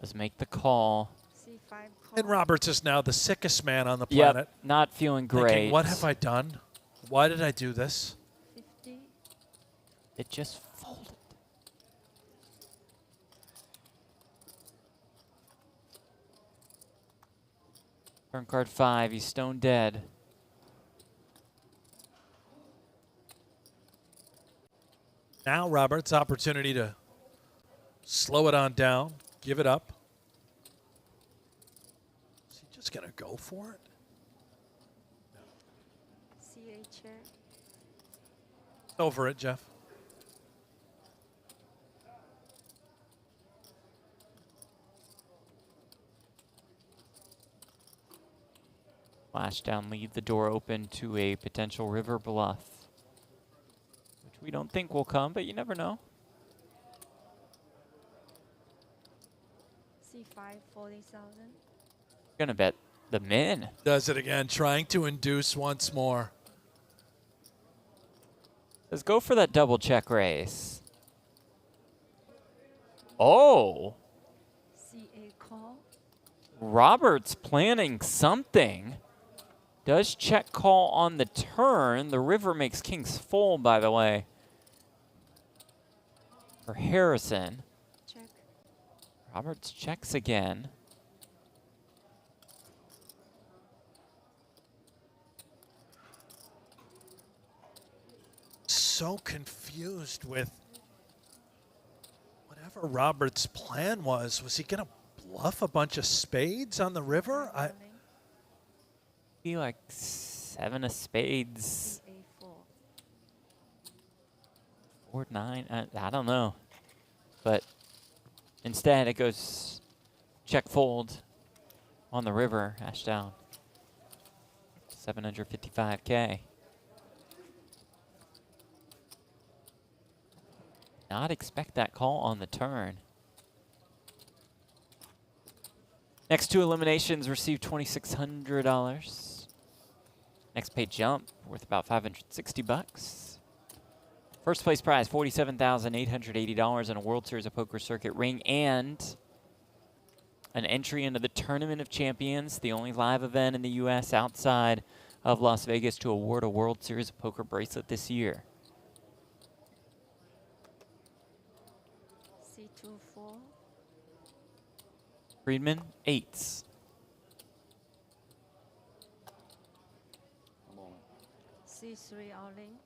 Let's make the call. And Roberts is now the sickest man on the planet. Yep, not feeling great. Thinking, what have I done? Why did I do this? 50. It just folded. Turn card 5, he's stone dead. Now Roberts' opportunity to slow it on down, give it up. Is he just going to go for it? CA check. Over it, Jeff. Ashdown leave the door open to a potential river bluff, which we don't think will come, but you never know. C5, 40,000. Gonna bet the min. Does it again, trying to induce once more. Let's go for that double check raise. Oh! CA call. Roberts planning something. Does check call on the turn. The river makes kings full, by the way. For Harrison. Check. Roberts checks again. So confused with whatever Roberts' plan was. Was he going to bluff a bunch of spades on the river? Be like 7 of spades. 4, 9. I don't know. But instead, it goes check fold on the river, Ashdown. 755K. Not expect that call on the turn. Next 2 eliminations receive $2,600. Next paid jump worth about $560. First place prize $47,880 and a World Series of Poker Circuit ring and an entry into the Tournament of Champions, the only live event in the U.S. outside of Las Vegas to award a World Series of Poker bracelet this year. C2, 4. Friedman, 8s. C3 all in.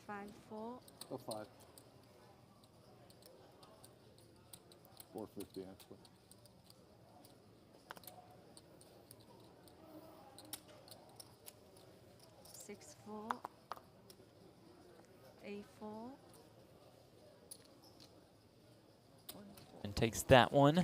5, 4. Oh, 5. 450 actually. A4, takes that one.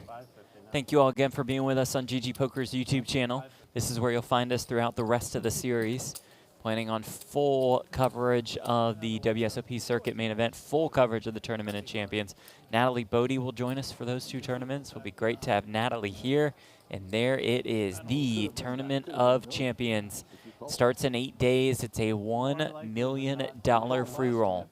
Thank you all again for being with us on GG Poker's YouTube channel. This is where you'll find us throughout the rest of the series. Planning on full coverage of the WSOP Circuit main event, full coverage of the Tournament of Champions. Natalie Bodie will join us for those 2 tournaments. It will be great to have Natalie here. And there it is, the Tournament of Champions. Starts in 8 days. It's a $1 million free roll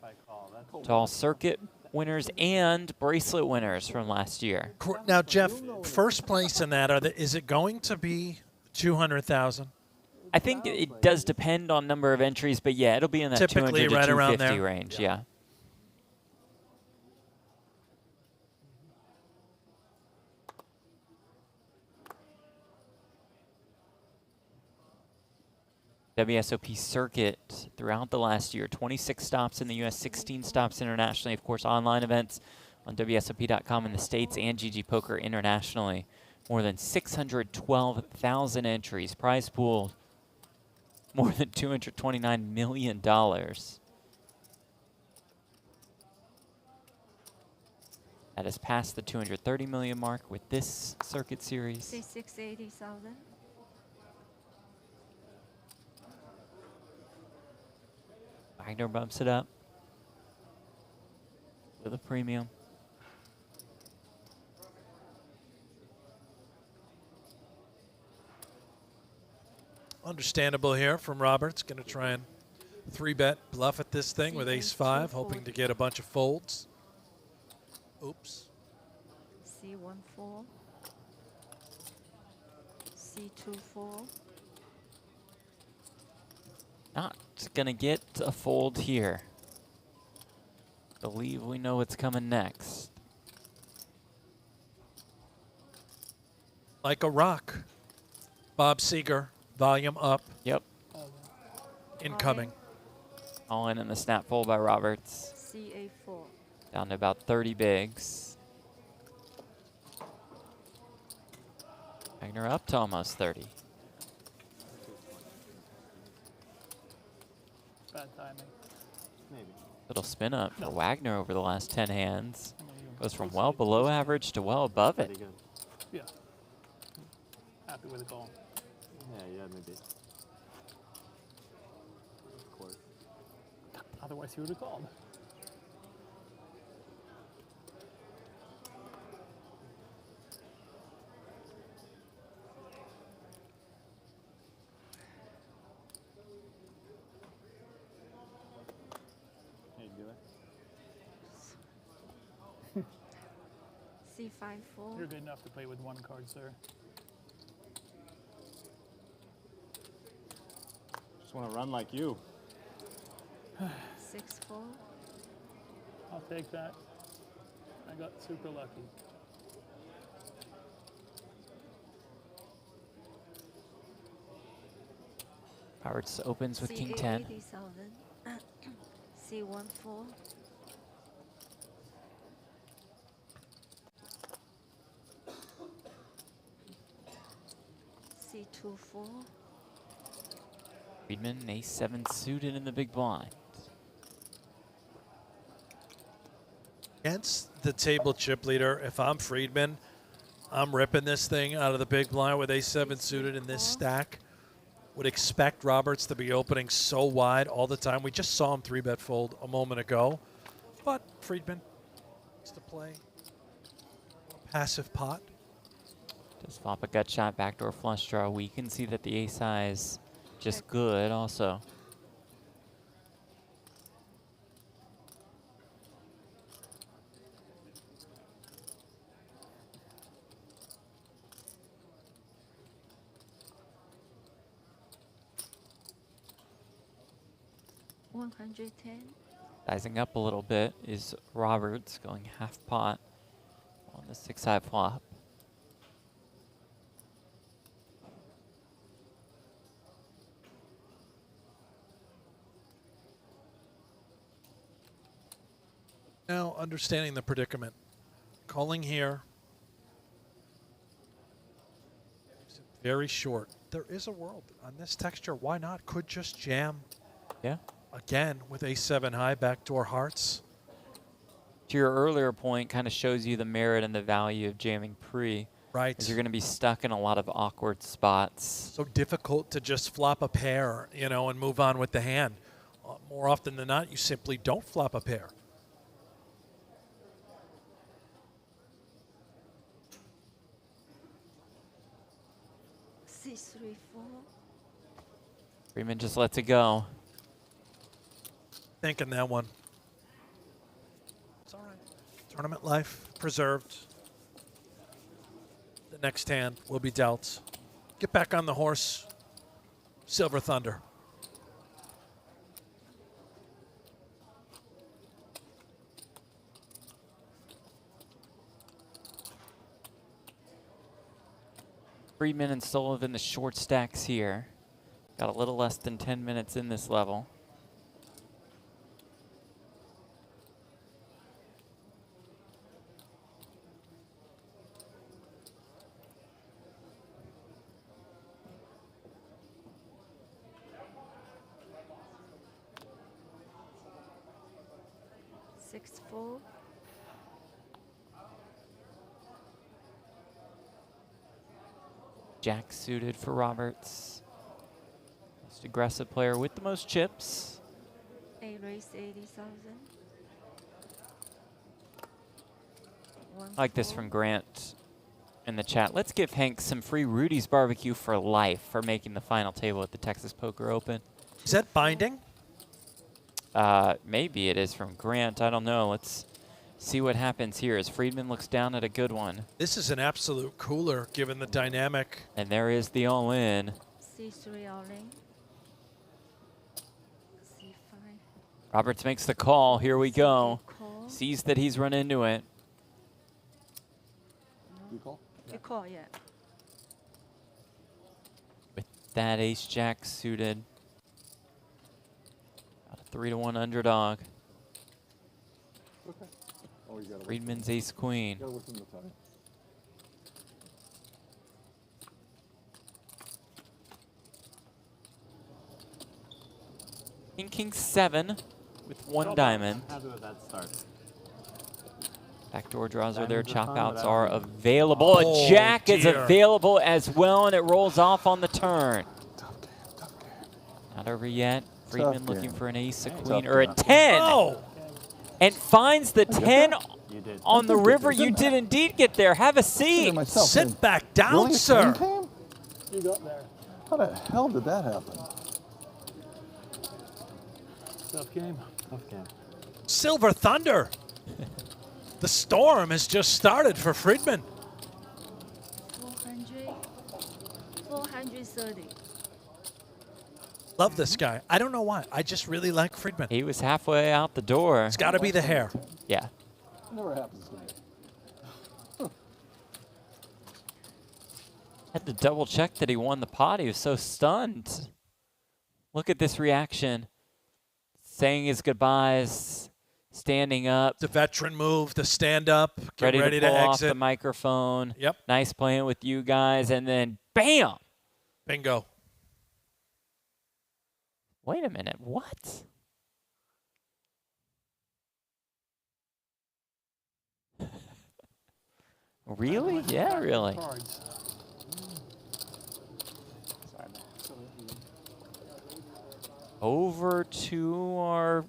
to all circuit winners and bracelet winners from last year. Now, Jeff, first place in that, is it going to be 200,000? I think it does depend on number of entries, but yeah, it'll be in that typically 200 to right 250 range, yeah. WSOP Circuit throughout the last year, 26 stops in the U.S., 16 stops internationally. Of course, online events on WSOP.com in the States and GG Poker internationally. More than 612,000 entries. Prize pool, more than $229 million. That has passed the 230 million mark with this circuit series. 680,000. Wagner bumps it up with a premium. Understandable here from Roberts. Going to try and 3-bet bluff at this thing with ace-5, hoping to get a bunch of folds. Oops. C14. C24. Not going to get a fold here. Believe we know what's coming next. Like a rock. Bob Seeger, volume up. Yep. Incoming. All in the snap fold by Roberts. CA4. Down to about 30 bigs. Wagner up to almost 30. Bad timing. Maybe. Little spin up for Wagner over the last 10 hands. Goes from well below average to well above it. Yeah. Happy with the call. Yeah, maybe. Of course. Otherwise, he would have called. C54. You're good enough to play with 1 card, sir. Just want to run like you. 6-4. I'll take that. I got super lucky. Roberts opens with King 10. C14. C24. Friedman, ace-7 suited in the big blind. Against the table chip leader, if I'm Friedman, I'm ripping this thing out of the big blind with ace-7 suited in this stack. Would expect Roberts to be opening so wide all the time. We just saw him 3-bet fold a moment ago. But Friedman needs to play a passive pot. Does flop a gut shot, backdoor flush draw. We can see that the ace high is just good also. $110. Sizing up a little bit is Roberts going half pot on the 6-high flop. Now, understanding the predicament. Calling here. Very short. There is a world on this texture. Why not? Could just jam. Yeah. Again with ace-7 high, backdoor hearts. to your earlier point, kind of shows you the merit and the value of jamming pre. Right. Because you're going to be stuck in a lot of awkward spots. So difficult to just flop a pair, you know, and move on with the hand. More often than not, you simply don't flop a pair. Freeman just lets it go. Thinking that one. It's all right. Tournament life preserved. The next hand will be dealt. Get back on the horse. Silver Thunder. Friedman and Sullivan, the short stacks here. Got a little less than 10 minutes in this level. Jack suited for Roberts. Most aggressive player with the most chips. A raise 80,000. I like this from Grant in the chat. Let's give Hank some free Rudy's Barbecue for life for making the final table at the Texas Poker Open. Is that binding? Maybe it is from Grant. I don't know. Let's see what happens here as Friedman looks down at a good one. This is an absolute cooler given the dynamic. And there is the all-in. C3 all-in. C5. Roberts makes the call. Here we go. Sees that he's run into it. You call? You call, yeah. With that ace-jack suited. About a 3-to-1 underdog. Okay. Oh, you gotta Friedman's ace-queen. King 7 with 1 diamond. Happy with that start. Backdoor draws are there. Diamonds Chop fun, outs but are available. Oh, A jack is dear. available as well, and it rolls off on the turn. Not over yet. Friedman looking for an ace, a queen, or a 10. Oh! And finds the 10 You did. on the river. You did indeed get there. Have a seat. Sit back down, sir. You got there. How the hell did that happen? Tough game. Tough game. Silver Thunder. The storm has just started for Friedman. 430. Love this guy. I don't know why. I just really like Friedman. He was halfway out the door. It's got to be the hair. Yeah. Never happens to me. Had to double check that he won the pot. He was so stunned. Look at this reaction. Saying his goodbyes, standing up. The veteran move, the stand up, get ready to pull off exit. the microphone. Yep. Nice playing with you guys, and then bam! Bingo. Wait a minute, what? Really? Yeah, really. Over to our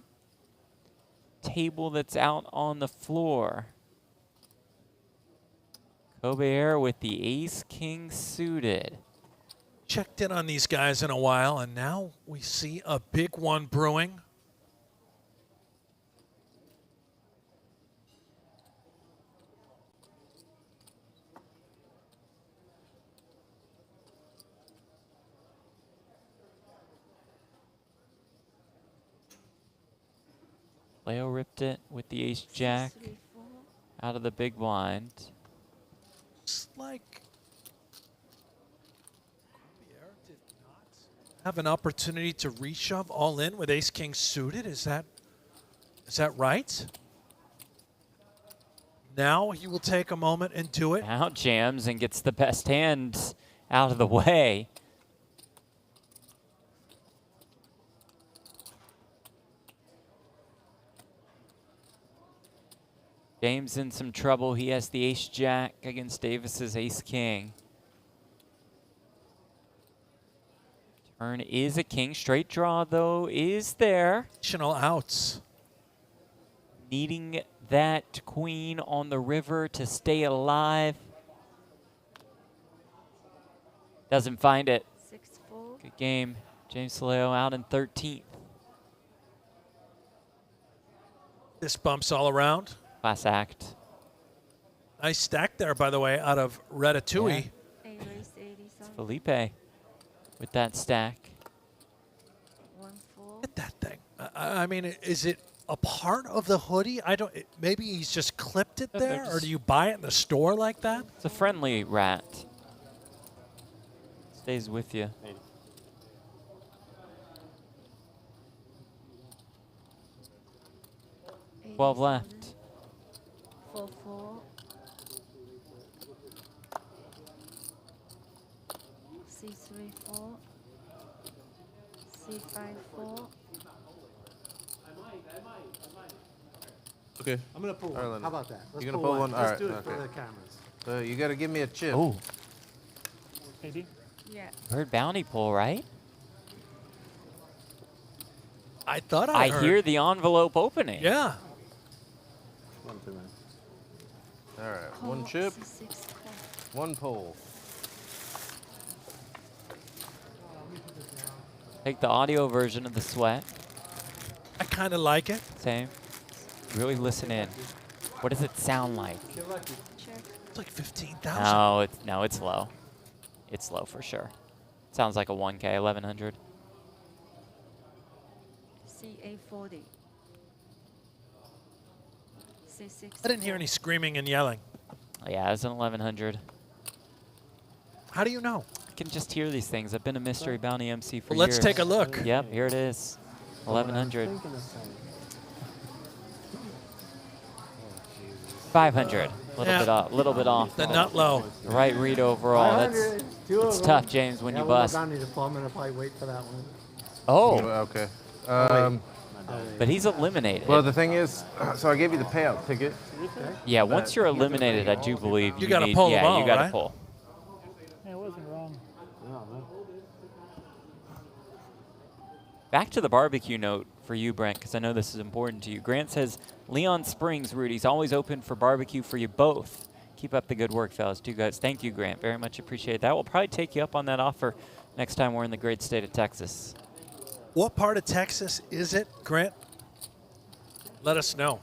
table that's out on the floor. Colbert with the ace-king suited. Checked in on these guys in a while, and now we see a big one brewing. Leo ripped it with the ace-jack out of the big blind. It's like Colbert did not have an opportunity to reshove all in with ace-king suited. Is that right? Now he will take a moment and do it. Out jams and gets the best hand out of the way. James in some trouble. He has the ace-jack against Davis's ace-king. Turn is a king. Straight draw, though, is there. Additional outs. Needing that queen on the river to stay alive. Doesn't find it. 6-4. Good game. James Saleo out in 13th. This bumps all around. Class act. Nice stack there, by the way, out of Ratatouille. Yeah. It's Felipe with that stack. 1-4. Look at that thing. I mean, is it a part of the hoodie? I don't. Maybe he's just clipped it there, or do you buy it in the store like that? It's a friendly rat. Stays with you. 12 left. 4-4. C3-4. C5-4. Okay. I'm gonna pull one. All right, How about that? Let's You're gonna pull pull one? All Let's right. do it Okay. for the cameras. So you got to give me a chip. Oh. AD? Yeah. Heard bounty pull, right? I thought I heard. hear the envelope opening. Yeah. One too many. All right. One chip. One pull. Take the audio version of the sweat. I kind of like it. Same. Really listen in. What does it sound like? It's like 15,000. No, it's low. It's low for sure. Sounds like a 1K, 1100. CA40. C6. I didn't hear any screaming and yelling. Yeah, it's an 1100. How do you know? I can just hear these things. I've been a mystery bounty MC for Well, years. let's take a look. Yep, here it is. 1100. 500. Little bit off. The nut low. Right read overall. That's tough, James, when you bust. I'm gonna probably wait for that one. Oh. Okay. But he's eliminated. Well, the thing is, so I gave you the payout ticket. Yeah, once you're eliminated, I do believe you gotta need, pull yeah, them all, you gotta right? pull. Yeah, it wasn't wrong. Back to the barbecue note for you, Brent, because I know this is important to you. Grant says, Leon Springs, Rudy's always open for barbecue for you both. Keep up the good work, fellas. Two guys. Thank you, Grant. Very much appreciate that. We'll probably take you up on that offer next time we're in the great state of Texas. What part of Texas is it, Grant? Let us know.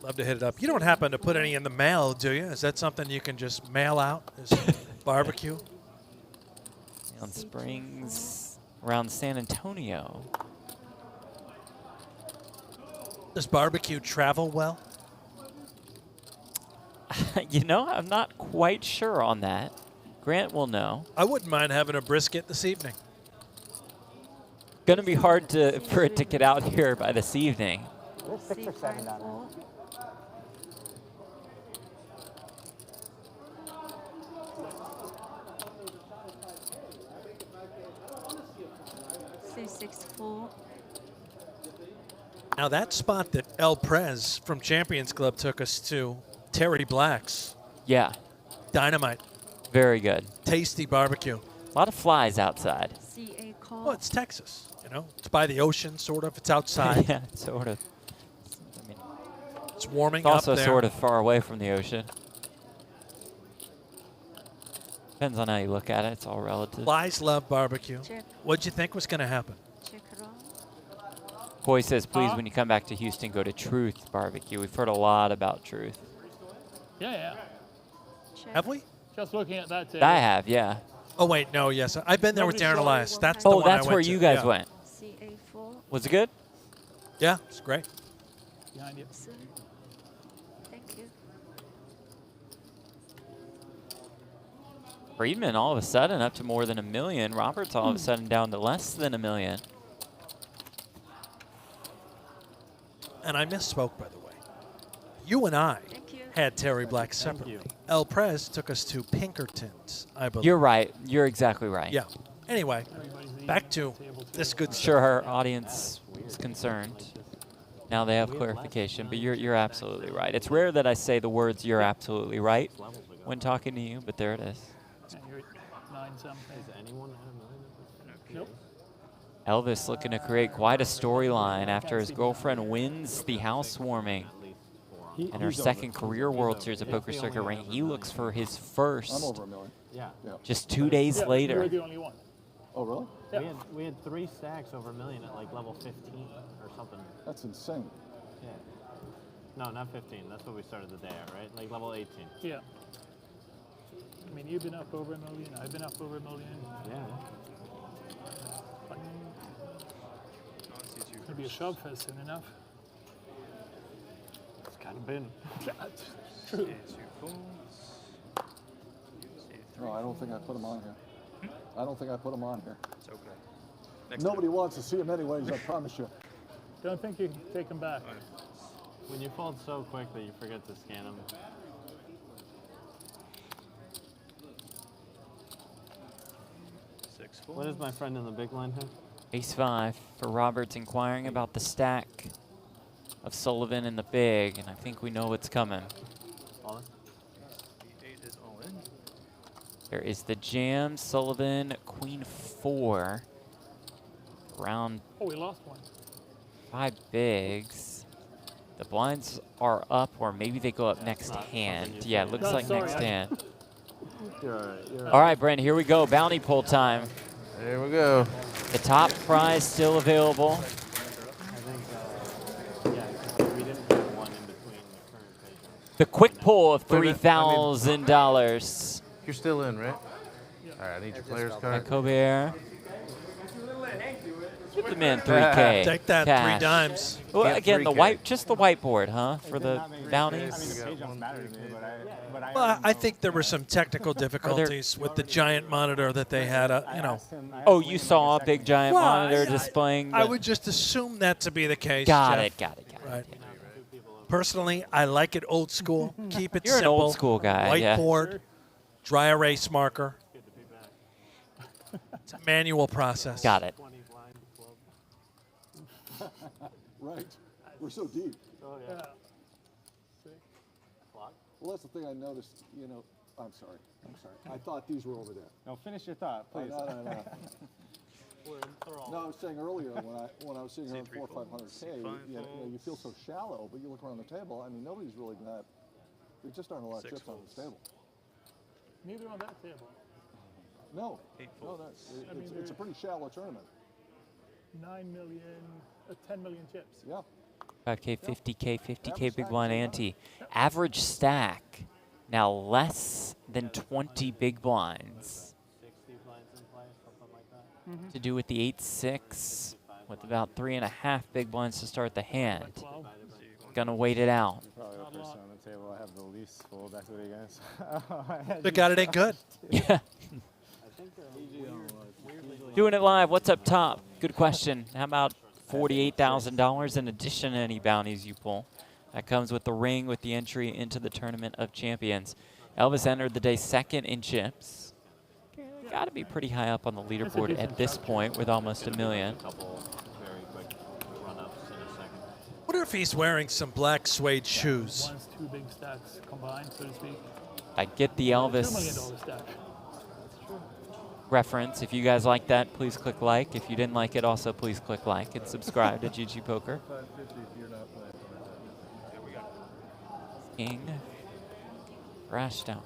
Love to hit it up. You don't happen to put any in the mail, do you? Is that something you can just mail out? Is barbecue? Leon Springs, around San Antonio. Does barbecue travel well? You know, I'm not quite sure on that. Grant will know. I wouldn't mind having a brisket this evening. Gonna be hard for it to get out here by this evening. There's 6 or 7 down there. C6-4. Now that spot that El Prez from Champions Club took us to, Terry Black's. Yeah. Dynamite. Very good. Tasty barbecue. A lot of flies outside. CA call. Well, it's Texas, you know. It's by the ocean, sort of. It's outside. Yeah, sort of. I mean, it's warming it's up also there. sort of far away from the ocean. Depends on how you look at it. It's all relative. Flies love barbecue. Check. What'd you think was going to happen? Check it out. Boy says, please, when you come back to Houston, go to Truth Barbecue. We've heard a lot about Truth. Yeah. Check. Have we? Just looking at that table. I have, yeah. Oh, wait, no, yes. I've been there with Darren Elias. That's the Oh, one I that's went where to. you guys Yeah. went. CA4. Was it good? Yeah, it's great. Behind you. Thank you. Friedman all of a sudden up to more than $1 million. Roberts all of a sudden down to less than $1 million. And I misspoke, by the way. You and I had Terry Black separately. El Prez took us to Pinkerton's, I believe. You're right. You're exactly right. Yeah. Anyway, back to this good stuff. Sure, our audience is concerned. Now they have clarification, but you're absolutely right. It's rare that I say the words "you're absolutely right" when talking to you, but there it is. And you're 9-something. Is anyone at $1 million? Nope. Elvis looking to create quite a storyline after his girlfriend wins the housewarming and her second career World Series of Poker Circuit ring. He looks for his first. I'm over $1 million. Yeah. Just 2 days later. You're the only one. Oh, really? Yeah. We had 3 stacks over $1 million at like level 15 or something. That's insane. Yeah. No, not 15. That's what we started the day at, right? Like level 18. Yeah. I mean, you've been up over $1 million. I've been up over $1 million. Yeah. It's going to be a shove fest soon enough. It's kind of been. True. No, I don't think I put them on here. I don't think I put them on here. It's okay. Nobody wants to see them anyways, I promise you. Don't think you can take them back. When you fold so quick that you forget to scan them. What is my friend in the big line here? Ace-5 for Roberts inquiring about the stack of Sullivan in the big, and I think we know what's coming. All in? E8 is all in. There is the jam, Sullivan, Queen 4. Round Oh, we lost one. 5 bigs. The blinds are up, or maybe they go up next hand. Yeah, it looks No, like sorry, next hand. You're all right. You're All right, Brent, here we go. Bounty pull time. There we go. The top prize still available. I think, yeah, we didn't have one in between the current page. The quick pull of Wait a minute, $3,000. You're still in, right? All right, I need your player's card. Colbert. Give the man 3K. Take that, cash. 3 dimes. Well, Get again, the 3K. just the whiteboard, huh? For the bounties. I mean, the page don't matter to me, but I Well, I think there were some technical difficulties with the giant monitor that they had. You know. Oh, you saw a big giant monitor displaying. I would just assume that to be the case. Got Jeff. it. Got it. Right. Personally, I like it old school. Keep it You're simple. an old school guy. Whiteboard, dry erase marker. It's a manual process. Got it. Right. We're so deep. Oh, yeah. Well, that's the thing I noticed, you know. I'm sorry. I thought these were over there. No, finish your thought, please. No. No, I was saying earlier when I was sitting here on 400 or 500K, you feel so shallow, but you look around the table. I mean, nobody's really got. There just aren't a lot of chips on this table. Neither on that table. No, it's a pretty shallow tournament. 9 million, 10 million chips. Yeah. 5K, 50K, 50K big blind ante. Average stack now less than 20 big blinds. 60 blinds in play, something like that. To do with the 8-6, with about 3.5 big blinds to start the hand. Gonna wait it out. Probably the person on the table I have the least full equity against. They got it ain't good. Yeah. Doing it live. What's up top? Good question. How about $48,000 in addition to any bounties you pull? That comes with the ring with the entry into the Tournament of Champions. Elvis entered the day second in chips. Got to be pretty high up on the leaderboard at this point with almost $1 million. Wonder if he's wearing some black suede shoes. One is 2 big stacks combined, so to speak. I get the $2 million Elvis stack. reference. If you guys like that, please click like. If you didn't like it, also please click like and subscribe to GGPoker. King for Ashdown.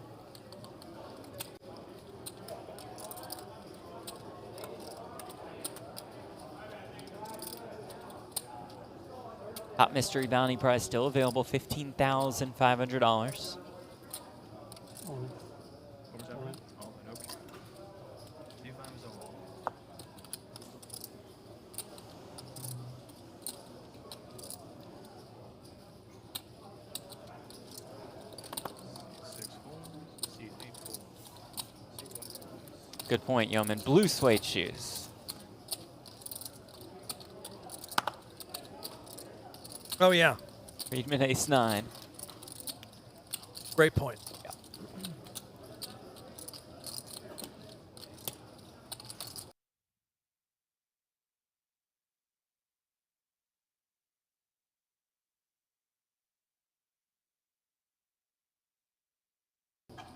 Top mystery bounty prize still available, $15,500. Good point, Yeoman. Blue suede shoes. Oh, yeah. Friedman ace-9. Great point.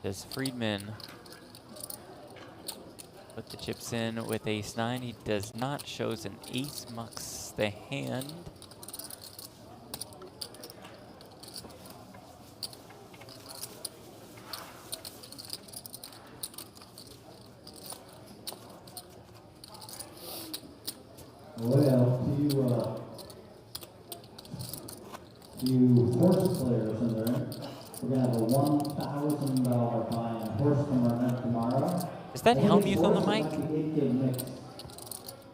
Does Friedman put the chips in with ace-9? He does not. Shows an ace, mucks the hand. Well, few horse players in there. We're going to have a $1,000 buy-in horse tournament tomorrow. Is that Helmuth on the mic?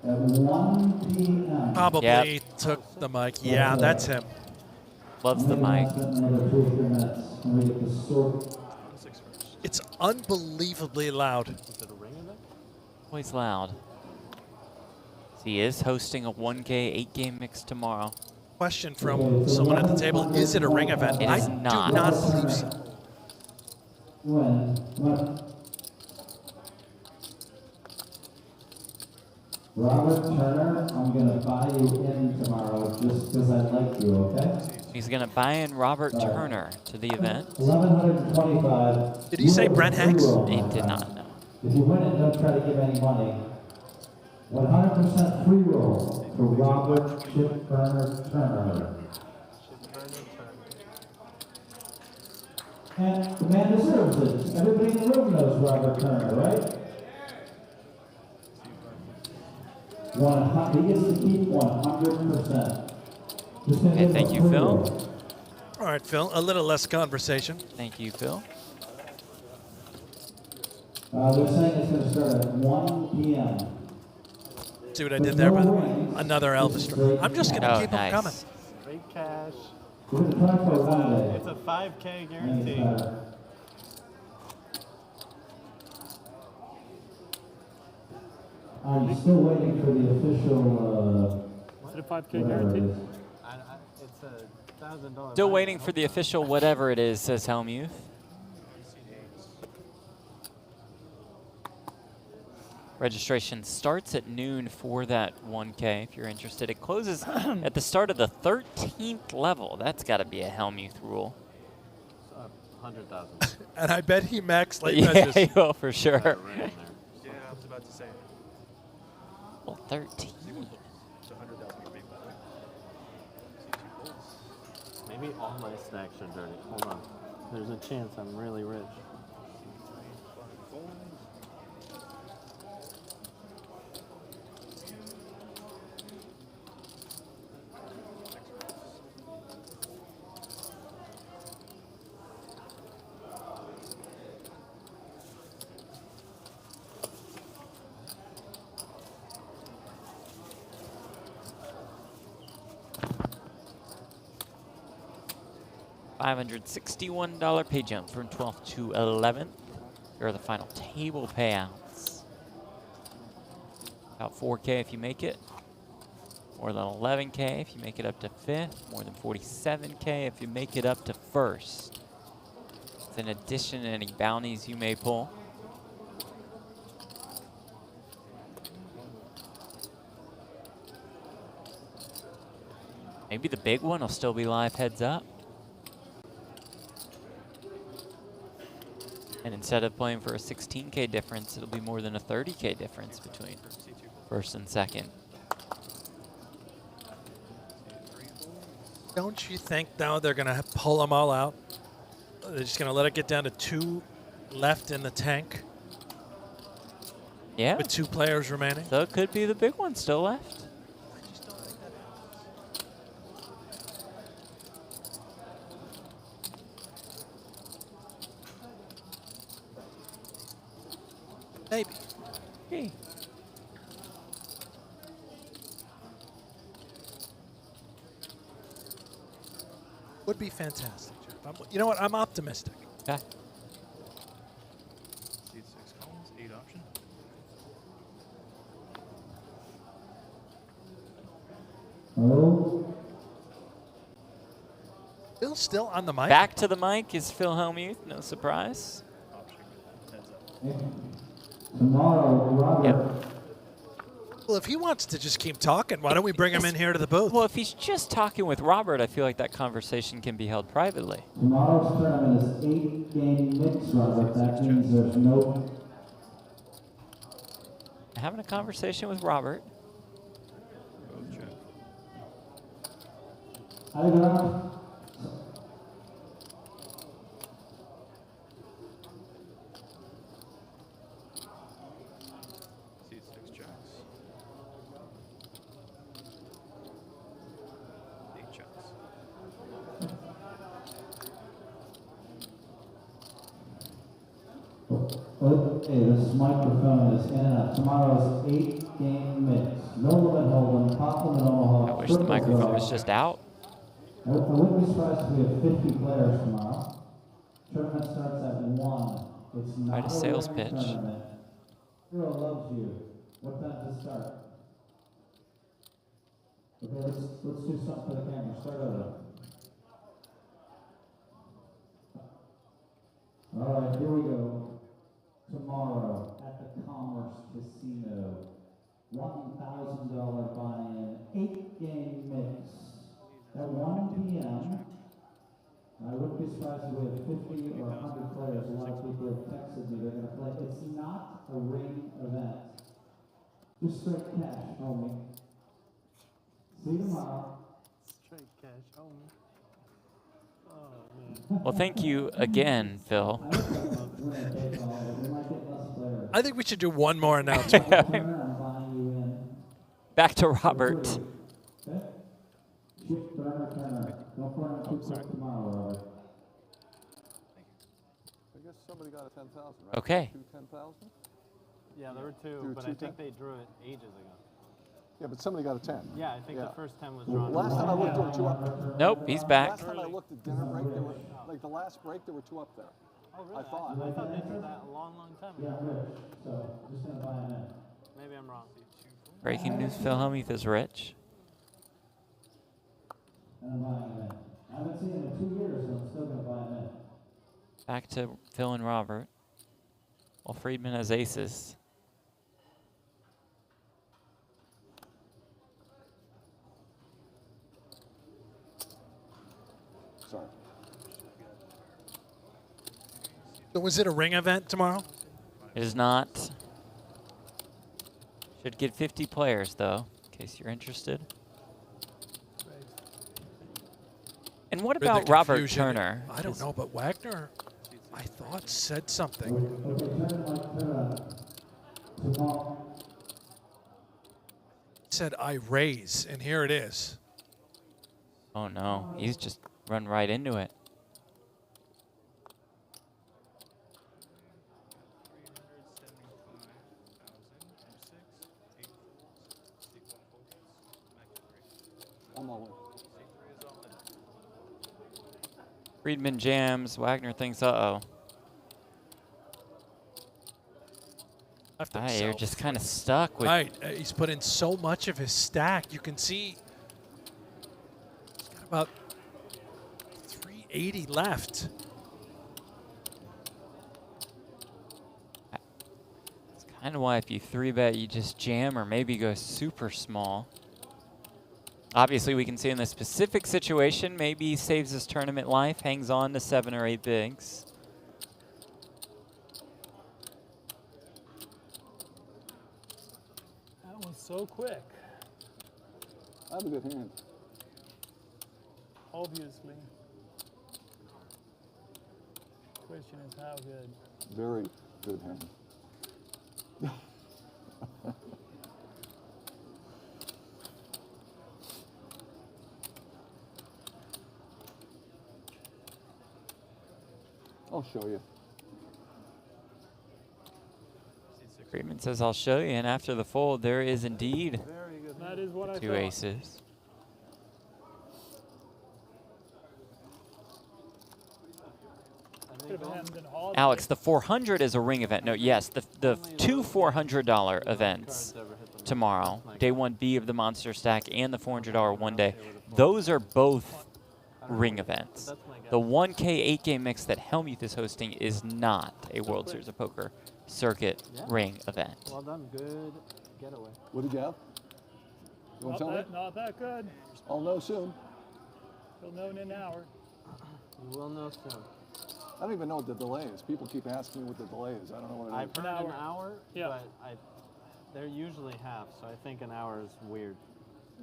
At 1 p.m. Probably took the mic. Yeah, that's him. Loves the mic. It's unbelievably loud. Always loud. He is hosting a 1K 8-game mix tomorrow. Question from someone at the table: is it a ring event? It is not. Do not believe so. Robert Turner, I'm going to buy you in tomorrow just because I like you, okay? He's going to buy in Robert Turner to the event. 1,125. Did he say Brent Hanks? He did not know. If you win it, don't try to give any money. 100% free roll for Robert Chip Burner Turner. And the man deserves it. Everybody in the room knows Robert Turner, right? He gets to keep 100%. Okay, thank you, Phil. All right, Phil, a little less conversation. Thank you, Phil. They're saying it's going to start at 1 p.m. See what I did there, by the way? Another Elvis draw. I'm just going to keep them coming. Straight cash. It's It's a 5K guarantee. I'm still waiting for the official. Is it a 5K guarantee? It's a $1,000. Still waiting for the official whatever it is, says Helmuth. Registration starts at noon for that 1K if you're interested. It closes at the start of the 13th level. That's got to be a Helmuth rule. 100,000. And I bet he maxed late Yeah, measures. he will for sure. Yeah, I was about to say. Well, 13. It's 100,000 for me, by the way. Maybe all my stacks are dirty. Hold on. There's a chance I'm really rich. $561 pay jump from 12th to 11th. Here are the final table payouts. About 4K if you make it. More than 11K if you make it up to 5th. More than 47K if you make it up to 1st. It's in addition to any bounties you may pull. Maybe the big one will still be live heads up. And instead of playing for a 16K difference, it'll be more than a 30K difference between first and second. Don't you think, though, they're going to pull them all out? They're just going to let it get down to 2 left in the tank? Yeah. With 2 players remaining? So it could be the big one still left. Maybe. Hey. Would be fantastic. You know what? I'm optimistic. Okay. Seed 6 columns, 8 option. Oh. Phil's still on the mic. Back to the mic is Phil Helmuth, no surprise. Tomorrow, Robert. Well, if he wants to just keep talking, why don't we bring him in here to the booth? Well, if he's just talking with Robert, I feel like that conversation can be held privately. Tomorrow's tournament is 8-game mix, Robert. That means there's no... Having a conversation with Robert. Hi, Rob. Okay, this microphone is in and out. Tomorrow's 8-game mix. No limit hold'em, compliment Omaha. I wish the microphone was just out. I wouldn't be surprised if we have 50 players tomorrow. Tournament starts at 1. It's not Right, a sales ranked pitch. tournament. Hero loves you. What time to start? Okay, let's do something for the camera. Start over. All right, here we go. Tomorrow at the Commerce Casino, $1,000 buy-in, 8-game mix. At 1 p.m., I wouldn't be surprised if we have 50 or 100 players. A lot of people have texted me they're going to play. It's not a ring event. Just straight cash, homie. See you tomorrow. Straight cash, homie. Oh, man. Well, thank you again, Phil. I think we should do one more announcement. Back to Robert. I guess somebody got a 10,000, right? Okay. 10,000? Yeah, there were two, but I think they drew it ages ago. Yeah, but somebody got a 10. Yeah, I think the first 10 was drawn. Last time I looked, there were 2 up there. Nope, he's back. Last time I looked at dinner break, there were, like the last break, there were 2 up there. Oh, really? I thought. I thought they drew that a long, long time ago. Maybe I'm wrong. Breaking news, Phil Hellmuth is rich. I haven't seen him in 2 years, so I'm still going to buy him in. Back to Phil and Robert. Well, Friedman has aces. Sorry. So was it a ring event tomorrow? It is not. Should get 50 players, though, in case you're interested. And what about Robert Turner? I don't know, but Wagner, I thought, said something. Said, I raise, and here it is. Oh, no. He's just run right into it. I'm all in. Friedman jams. Wagner thinks, uh-oh. You're just kind of stuck with... Right. He's put in so much of his stack. You can see he's got about 380 left. It's kind of why if you 3-bet, you just jam or maybe go super small. Obviously, we can see in this specific situation, maybe he saves his tournament life, hangs on to 7 or 8 bigs. That was so quick. I have a good hand. Obviously. Question is how good. Very good hand. I'll show you. Friedman says, I'll show you. And after the fold, there is indeed That is what I 2 thought. aces. Alex, the 400 is a ring event. No, yes, the 2 $400 events tomorrow, day 1B of the Monster Stack and the $400 one day, those are both ring events. The 1K 8-game mix that Hellmuth is hosting is not a World Series of Poker Circuit Ring Event. Well done. Good getaway. What did you have? You want to tell me? Not that good. I'll know soon. You'll know in an hour. You will know soon. I don't even know what the delay is. People keep asking me what the delay is. I don't know what it is. I've heard an hour, Yeah. but they're usually half, so I think an hour is weird.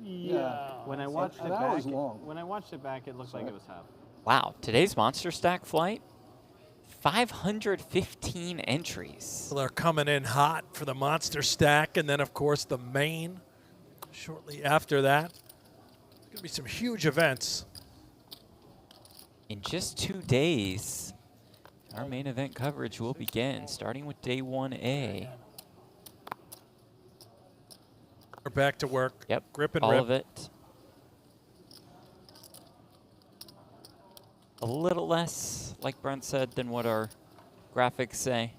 Yeah. When I watched An it hour back, is long. when I watched it back, it looked like it was half. Wow, today's Monster Stack flight, 515 entries. People are coming in hot for the Monster Stack, and then, of course, the main shortly after that. There's going to be some huge events. In just 2 days, our main event coverage will begin, starting with day 1A. We're back to work. Yep, Grip and all rip. of it. A little less, like Brent said, than what our graphics say.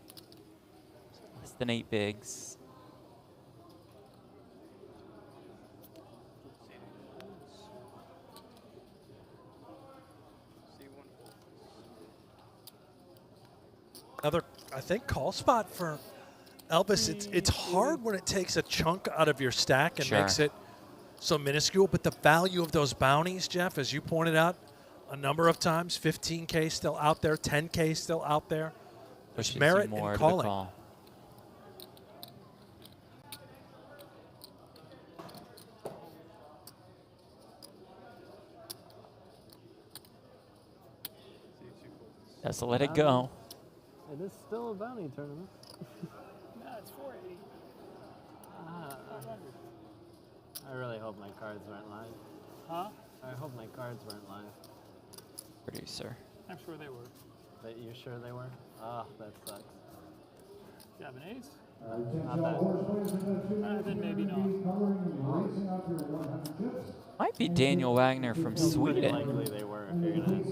Less than 8 bigs. Another, I think, call spot for Elvis. It's hard when it takes a chunk out of your stack and makes it so minuscule, but the value of those bounties, Jeff, as you pointed out a number of times, 15K still out there, 10K still out there. There's merit in calling. Just let it go. It is still a bounty tournament. No, it's 480. I really hope my cards weren't live. Huh? I hope my cards weren't live. Producer. I'm sure they were. But you sure they were? Oh, that sucks. You have an ace? Not that. Then maybe not. Might be Daniel Wagner from Sweden. Likely they were. If you're gonna.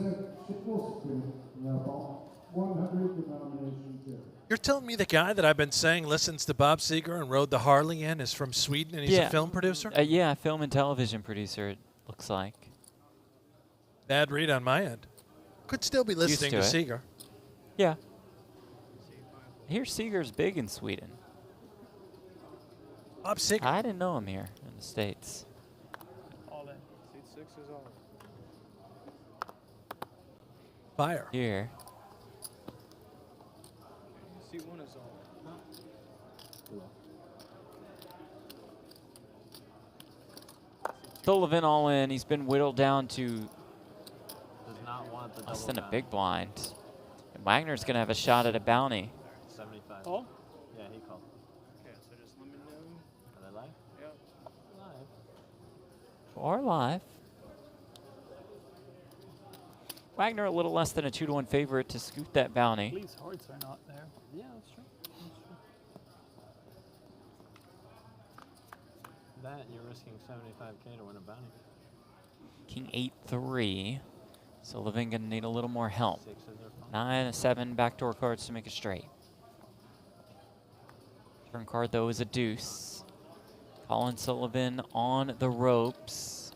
You're telling me the guy that I've been saying listens to Bob Seger and rode the Harley in is from Sweden and he's a film producer? Yeah, film and television producer, it looks like. Bad read on my end. Could still be listening to Seger. Yeah. I hear Seeger's big in Sweden. Bob Seger. I didn't know him here in the States. All in. Seat 6 is all. Fire. Here. Seat 1 is all. Sullivan all in. He's been whittled down to Does not want the less double than a bounty. big blind. And Wagner's going to have a shot at a bounty. 75. Call? Yeah, he called. Okay, so just let me know. Are they live? Yep. Live. Or live. Wagner a little less than a 2-to-1 favorite to scoot that bounty. At least hearts are not there. Yeah, that's true. That you're risking 75K to win a bounty. King 8-3. Sullivan going to need a little more help. 6 is their phone. 9, 7 backdoor cards to make it straight. Turn card, though, is a deuce. Colin Sullivan on the ropes.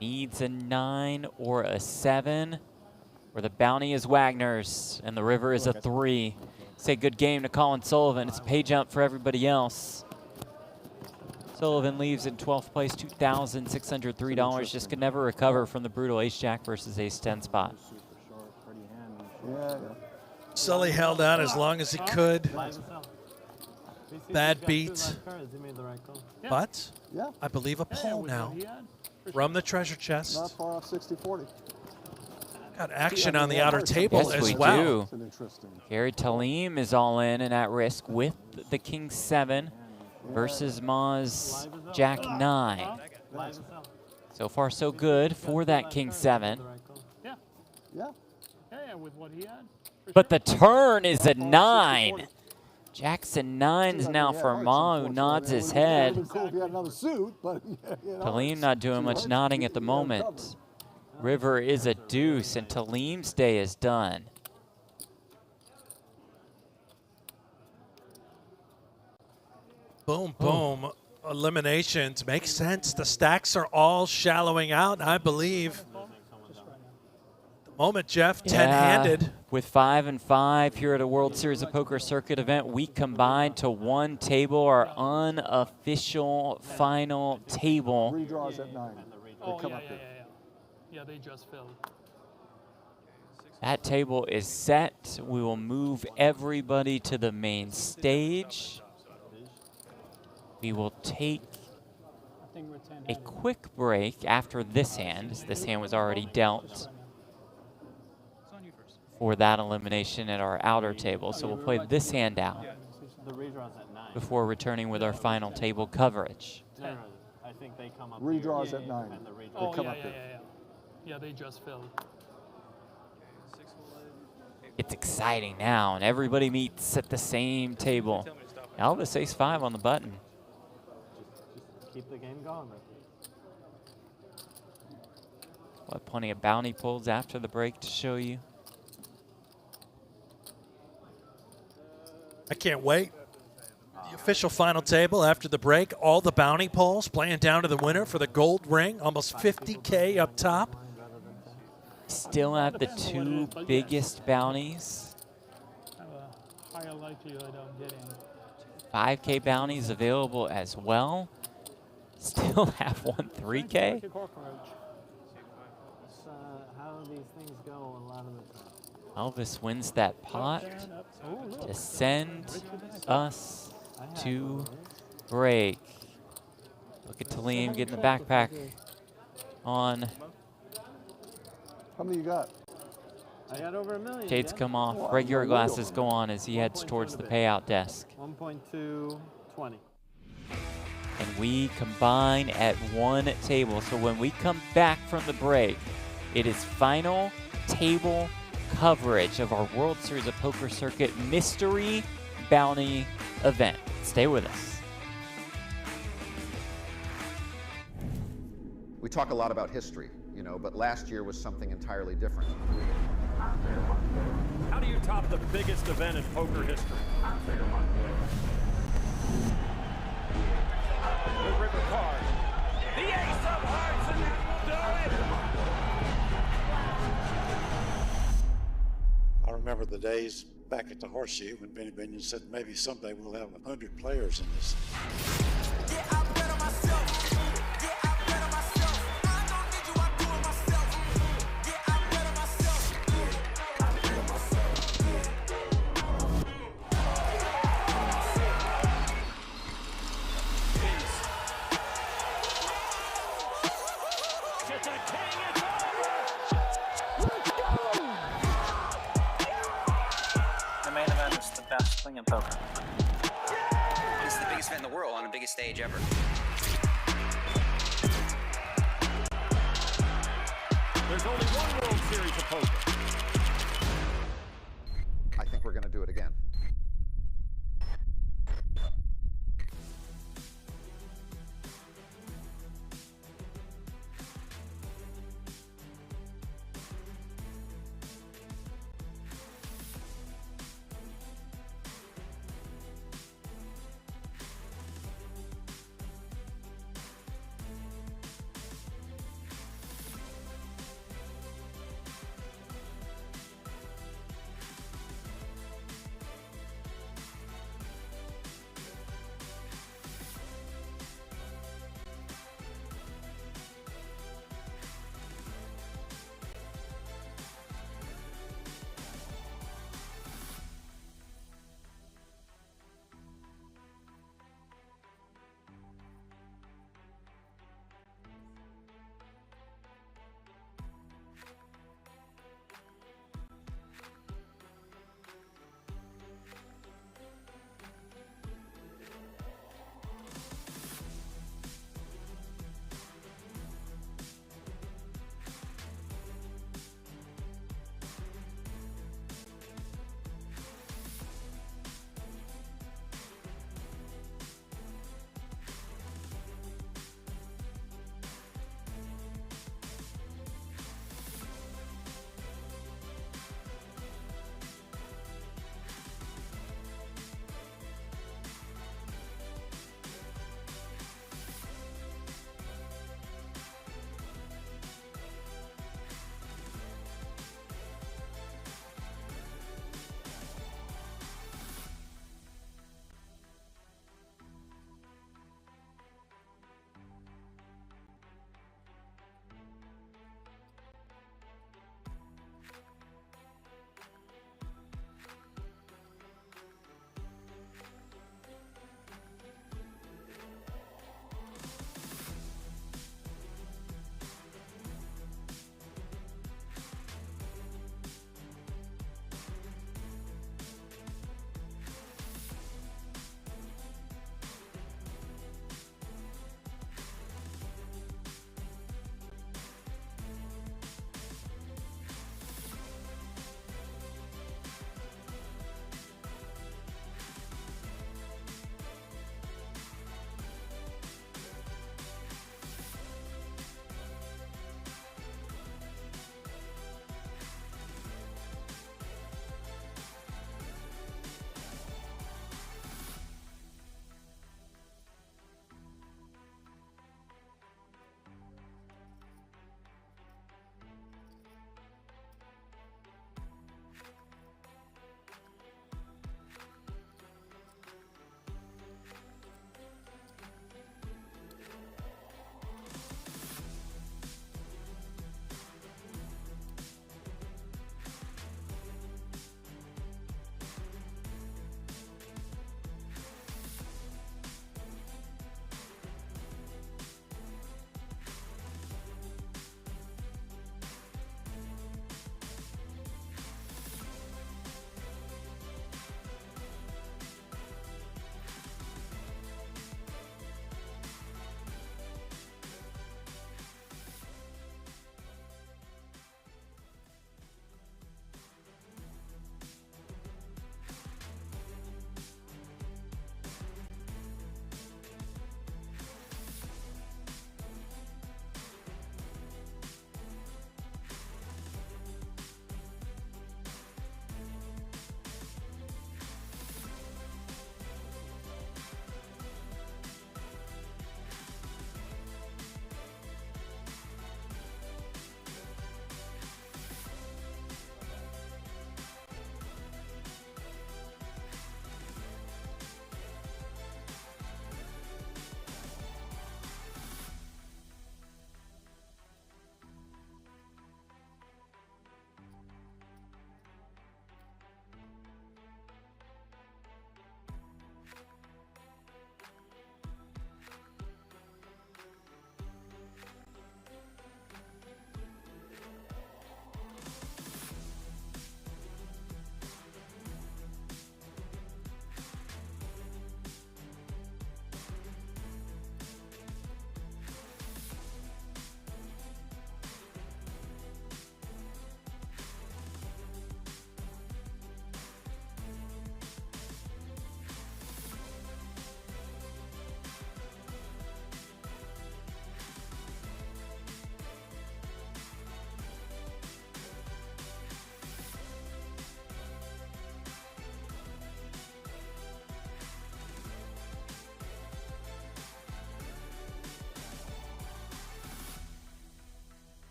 Needs a 9 or a 7. Where the bounty is Wagner's and the river is a 3. Say good game to Colin Sullivan. It's a pay jump for everybody else. Sullivan leaves in 12th place, $2,603. Just could never recover from the brutal ace-jack versus ace-10 spot. Sully held out as long as he could. Bad beat. But I believe a pull now from the treasure chest. Not far off 60-40. Got action on the outer table Yes, as we well. do. Gary Talim is all in and at risk with the King 7 versus Ma's Jack 9. So far, so good for that King 7. Yeah. Yeah. Yeah, with what he had. But the turn is a 9. Jackson 9s now for Ma, who nods his head. Cool if you had another suit, but Talim not doing much nodding at the moment. River is a deuce, and Talim's day is done. Boom, boom. Eliminations. Makes sense. The stacks are all shallowing out, I believe. The moment, Jeff, 10-handed. With 5 and 5 here at a World Series of Poker Circuit event, we combined to one table, our unofficial final table. Redraws at 9. Oh, yeah, they just filled. That table is set. We will move everybody to the main stage. We will take a quick break after this hand, as this hand was already dealt for that elimination at our outer table. So we'll play this hand out before returning with our final table coverage. No, I think they come up. Redraws at 9. Oh, yeah, they just filled. It's exciting now, and everybody meets at the same table. Elvis ace-5 on the button. Just keep the game going. We'll have plenty of bounty pulls after the break to show you. I can't wait. The official final table after the break. All the bounty pulls playing down to the winner for the gold ring. Almost 50K up top. Still have the two biggest bounties. Have a higher likelihood of getting 5K bounties available as well. Still have one 3K. How these things go a lot of the time. Elvis wins that pot to send us to break. Look at Talim getting the backpack on. How many you got? I got over $1 million. Shades come off. Regular glasses go on as he heads towards the payout desk. 1.220. And we combine at one table. So when we come back from the break, it is final table coverage of our World Series of Poker Circuit Mystery Bounty event. Stay with us. We talk a lot about history, you know, but last year was something entirely different. How do you top the biggest event in poker history? The river card. The ace of hearts, and that will do it. I remember the days back at the Horseshoe when Benny Binion said maybe someday we'll have 100 players in this. The main event is the best thing in poker. It's the biggest event in the world on the biggest stage ever. There's only one World Series of Poker. I think we're going to do it again.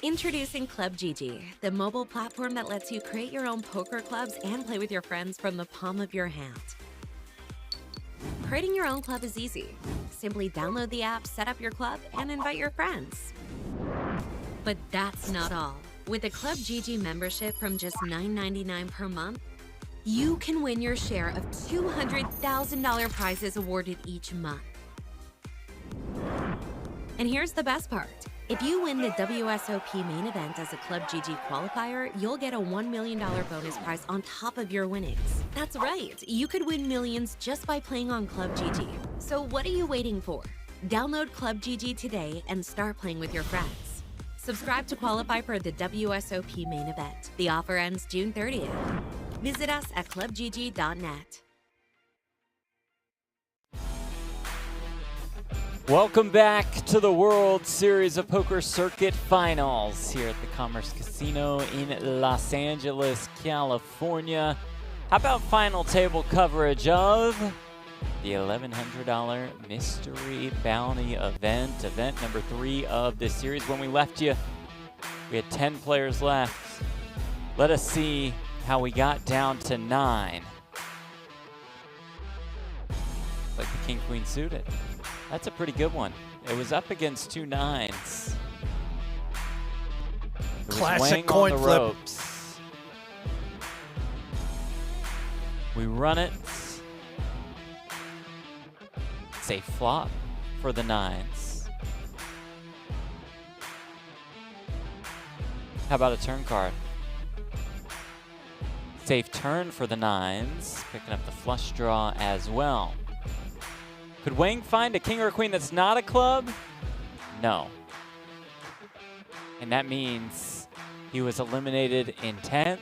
Introducing Club GG, the mobile platform that lets you create your own poker clubs and play with your friends from the palm of your hand. Creating your own club is easy. Simply download the app, set up your club, and invite your friends. But that's not all. With a Club GG membership from just $9.99 per month, you can win your share of $200,000 prizes awarded each month. And here's the best part. If you win the WSOP main event as a Club GG qualifier, you'll get a $1 million bonus prize on top of your winnings. That's right, you could win millions just by playing on Club GG. So what are you waiting for? Download Club GG today and start playing with your friends. Subscribe to qualify for the WSOP main event. The offer ends June 30th. Visit us at clubgg.net. Welcome back to the World Series of Poker Circuit Finals here at the Commerce Casino in Los Angeles, California. How about final table coverage of the $1,100 Mystery Bounty event number 3 of this series. When we left you, we had 10 players left. Let us see how we got down to 9. Like the King Queen suited. That's a pretty good one. It was up against 2 9s. It Classic coin flip. Ropes. We run it. Safe flop for the 9s. How about a turn card? Safe turn for the 9s, picking up the flush draw as well. Could Wang find a king or a queen that's not a club? No. And that means he was eliminated in 10th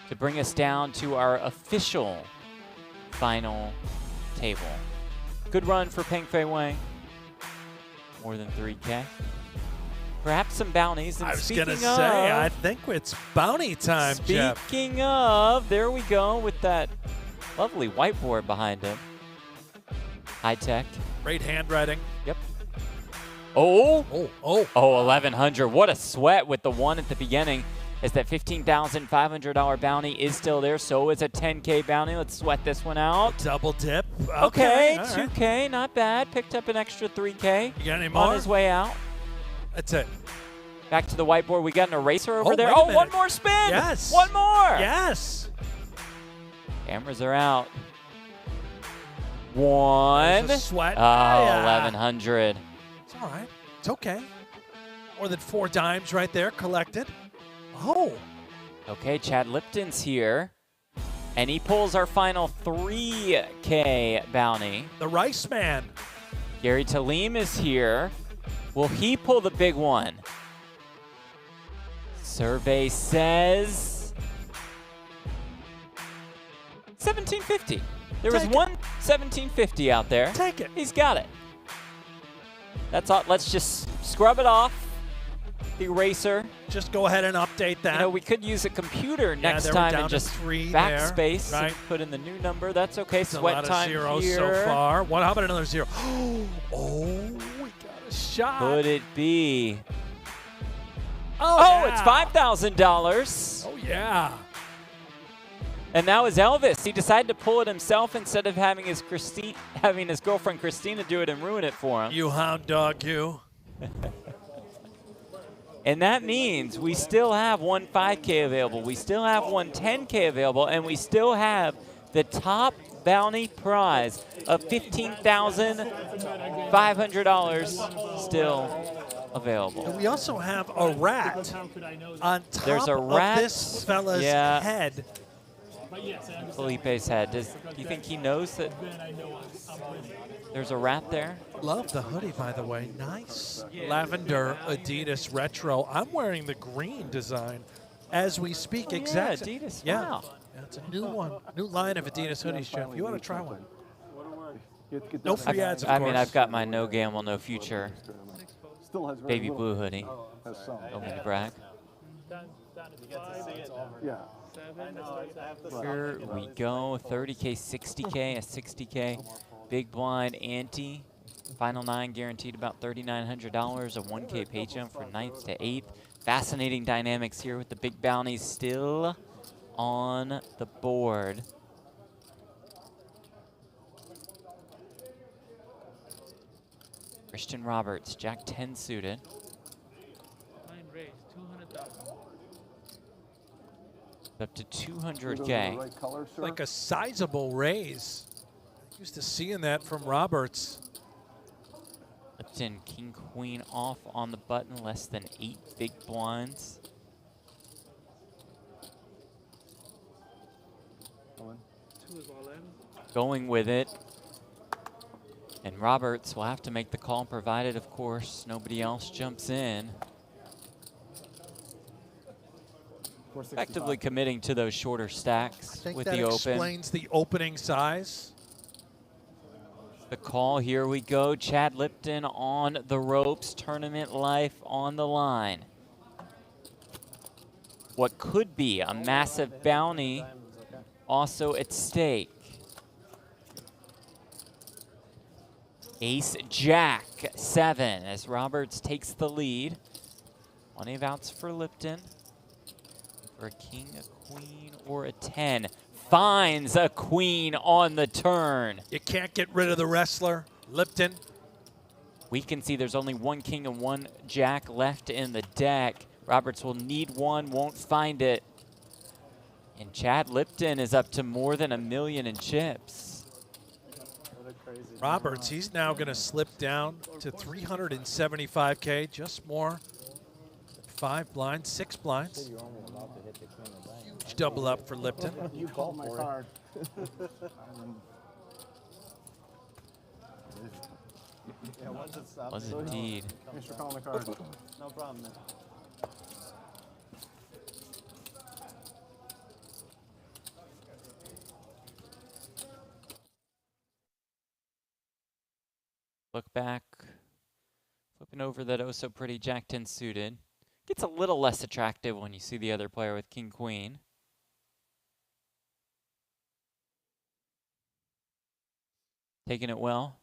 to bring us down to our official final table. Good run for Peng Fei Wang. More than 3K. Perhaps some bounties. And I was going to say, I think it's bounty time, Jeff. Speaking of, there we go with that lovely whiteboard behind him. High tech. Great handwriting. Yep. Oh. 1100. What a sweat with the 1 at the beginning. As that $15,500 bounty is still there. So is a 10K bounty. Let's sweat this one out. Double dip. Okay, all 2K, right. not bad. Picked up an extra 3K. You got any more? On his way out. That's it. Back to the whiteboard. We got an eraser over there. Wait a Oh, minute. one more spin. Yes. One more. Yes. Cameras are out. 1. There's a sweat. Oh, Yeah. 1100. It's all right. It's okay. More than 4 dimes right there collected. Oh. Okay, Chad Lipton's here. And he pulls our final 3K bounty. The Rice Man. Gary Talim is here. Will he pull the big one? Survey says 1750. There was one 1750 out there. Take it. He's got it. That's all. Let's just scrub it off. The eraser. Just go ahead and update that. You know, we could use a computer next they were time down and to just 3 backspace there, right? and put in the new number. That's okay. It's Sweat a lot time of zeros here. so far. How about another 0? Oh, we got a shot. Could it be? Oh, yeah. It's $5,000. Oh, yeah. And that was Elvis. He decided to pull it himself instead of having his girlfriend Christina do it and ruin it for him. You hound dog, you. And that means we still have one 5K available. We still have one 10K available. And we still have the top bounty prize of $15,500 still available. And we also have a rat on top There's a rat. of this fella's head. Felipe's head. Do you think he knows that there's a rat there? Love the hoodie, by the way. Nice lavender Adidas retro. I'm wearing the green design as we speak. Oh, Exactly. yeah, Adidas. Yeah. Wow. It's a new one. New line of Adidas hoodies, Jeff. You want to try one? No free ads, of course. I mean, I've got my No Gamble, No Future baby blue hoodie. Don't mean to brag. Yeah. Here we go. 30K, 60K, a 60K. Big blind ante. Final 9 guaranteed about $3,900, a 1K pay jump from 9th to 8th. Fascinating dynamics here with the big bounties still on the board. Christian Roberts, Jack 10 suited. Fine raise, 200,000. Up to 200K. Right color, sir? Like a sizable raise. Used to seeing that from Roberts. Lipton, king, queen off on the button, less than 8 big blinds. Two is all in. Going with it. And Roberts will have to make the call, provided, of course, nobody else jumps in. Effectively committing to those shorter stacks with the open. Explains the opening size. The call, here we go. Chad Lipton on the ropes, tournament life on the line. What could be a massive bounty also at stake. Ace Jack 7 as Roberts takes the lead. Plenty of outs for Lipton. For a king, a queen, or a 10. Finds a queen on the turn. You can't get rid of the wrestler, Lipton. We can see there's only one king and one jack left in the deck. Roberts will need one, won't find it. And Chad Lipton is up to more than $1 million in chips. Roberts, he's now going to slip down to 375K, just more. 5 blinds, 6 blinds. Huge double up for Lipton. You called my card. Yeah, once it stops. Was indeed. Thanks for calling the card. No problem, man. Look back, flipping over that oh so pretty Jack 10 suited. Gets a little less attractive when you see the other player with king queen. Taking it well.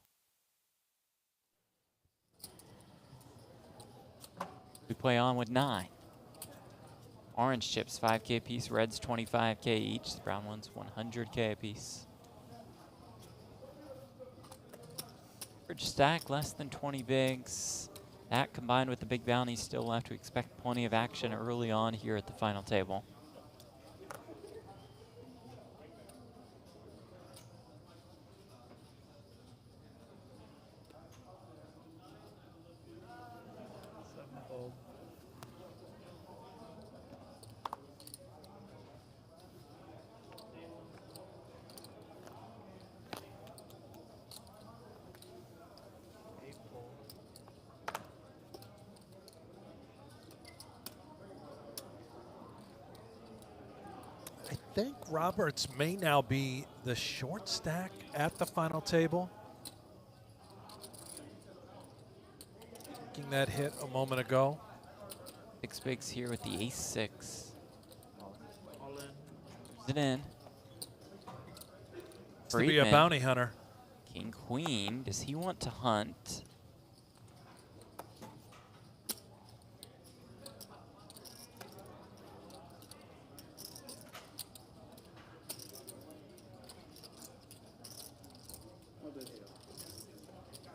We play on with 9. Orange chips 5K a piece, reds 25K each, the brown ones 100K a piece. Average stack less than 20 bigs. That combined with the big bounty still left, we expect plenty of action early on here at the final table. I think Roberts may now be the short stack at the final table. Taking that hit a moment ago. 6 bigs here with the ace 6. All in. It in. To be a bounty hunter. King queen, does he want to hunt?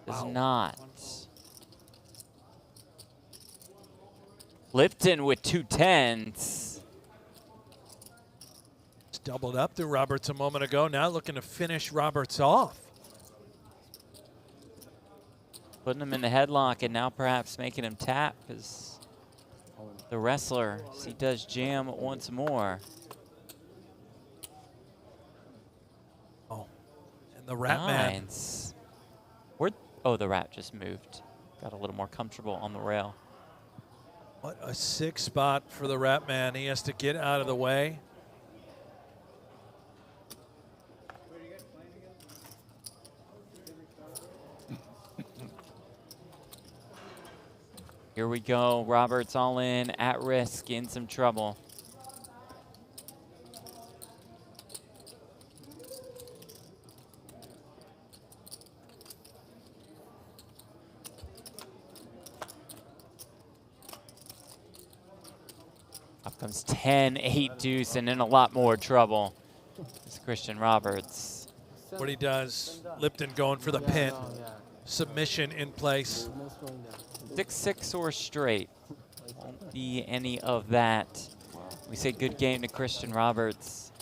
Does not. Lipton with 2 10s. It's doubled up to Roberts a moment ago. Now looking to finish Roberts off. Putting him in the headlock and now perhaps making him tap as the wrestler, he does jam once more. Oh, and the rat man. Oh, the rat just moved. Got a little more comfortable on the rail. What a 6 spot for the rat man. He has to get out of the way. Here we go. Roberts all in, at risk, in some trouble. Up comes 10, 8 deuce, and in a lot more trouble. It's Christian Roberts. What he does, Lipton going for the pin. Submission in place. 6-6 or straight. Won't be any of that. We say good game to Christian Roberts.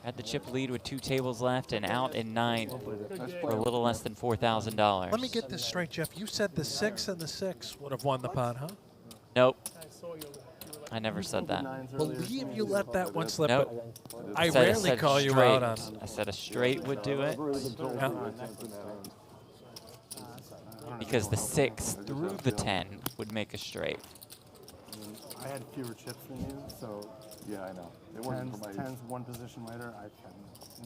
Had the chip lead with 2 tables left and out in 9th for a little less than $4,000. Let me get this straight, Jeff. You said the 6 and the 6 would have won the pot, huh? Nope. I never said that. Believe you let that one slip. Nope. I rarely call you out on it. I said a straight would do it. Because the 6 through the 10 would make a straight. I had fewer chips than you, so yeah, I know. It wasn't for my tens one position later. I can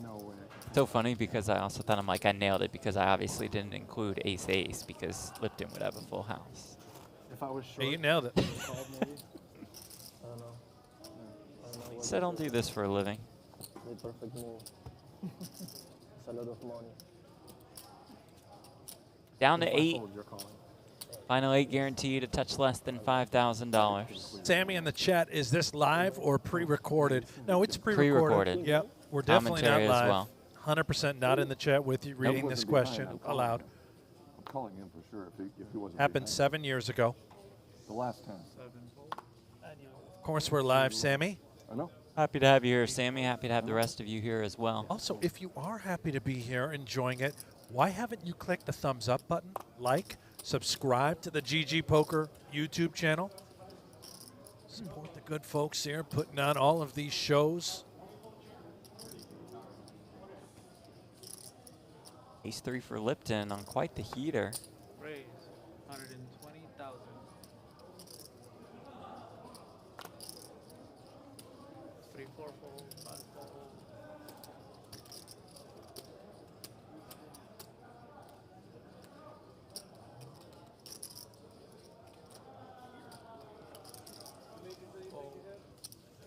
no way. So funny because I also thought I nailed it because I obviously didn't include ace-ace because Lipton would have a full house. If I was short, hey, you nailed it. I don't know. So I don't do this for a living. The perfect move. It's a lot of money. Down to 8. Final 8 guaranteed, a touch less than $5,000. Sammy in the chat, is this live or pre-recorded? No, it's pre-recorded. Pre-recorded. Yep, we're definitely not Commentary live. as well. 100% not in the chat with you reading this question aloud. I'm calling him for sure if he wasn't. Happened 7 years ago. The last 10. Of course, we're live, Sammy. I know. Happy to have you here, Sammy. Happy to have the rest of you here as well. Also, if you are happy to be here, enjoying it, why haven't you clicked the thumbs up button, like, subscribe to the GGPoker YouTube channel? Support the good folks here putting on all of these shows. Ace-3 for Lipton on quite the heater. Raise 120,000. 3, 4, 4, 5, 4.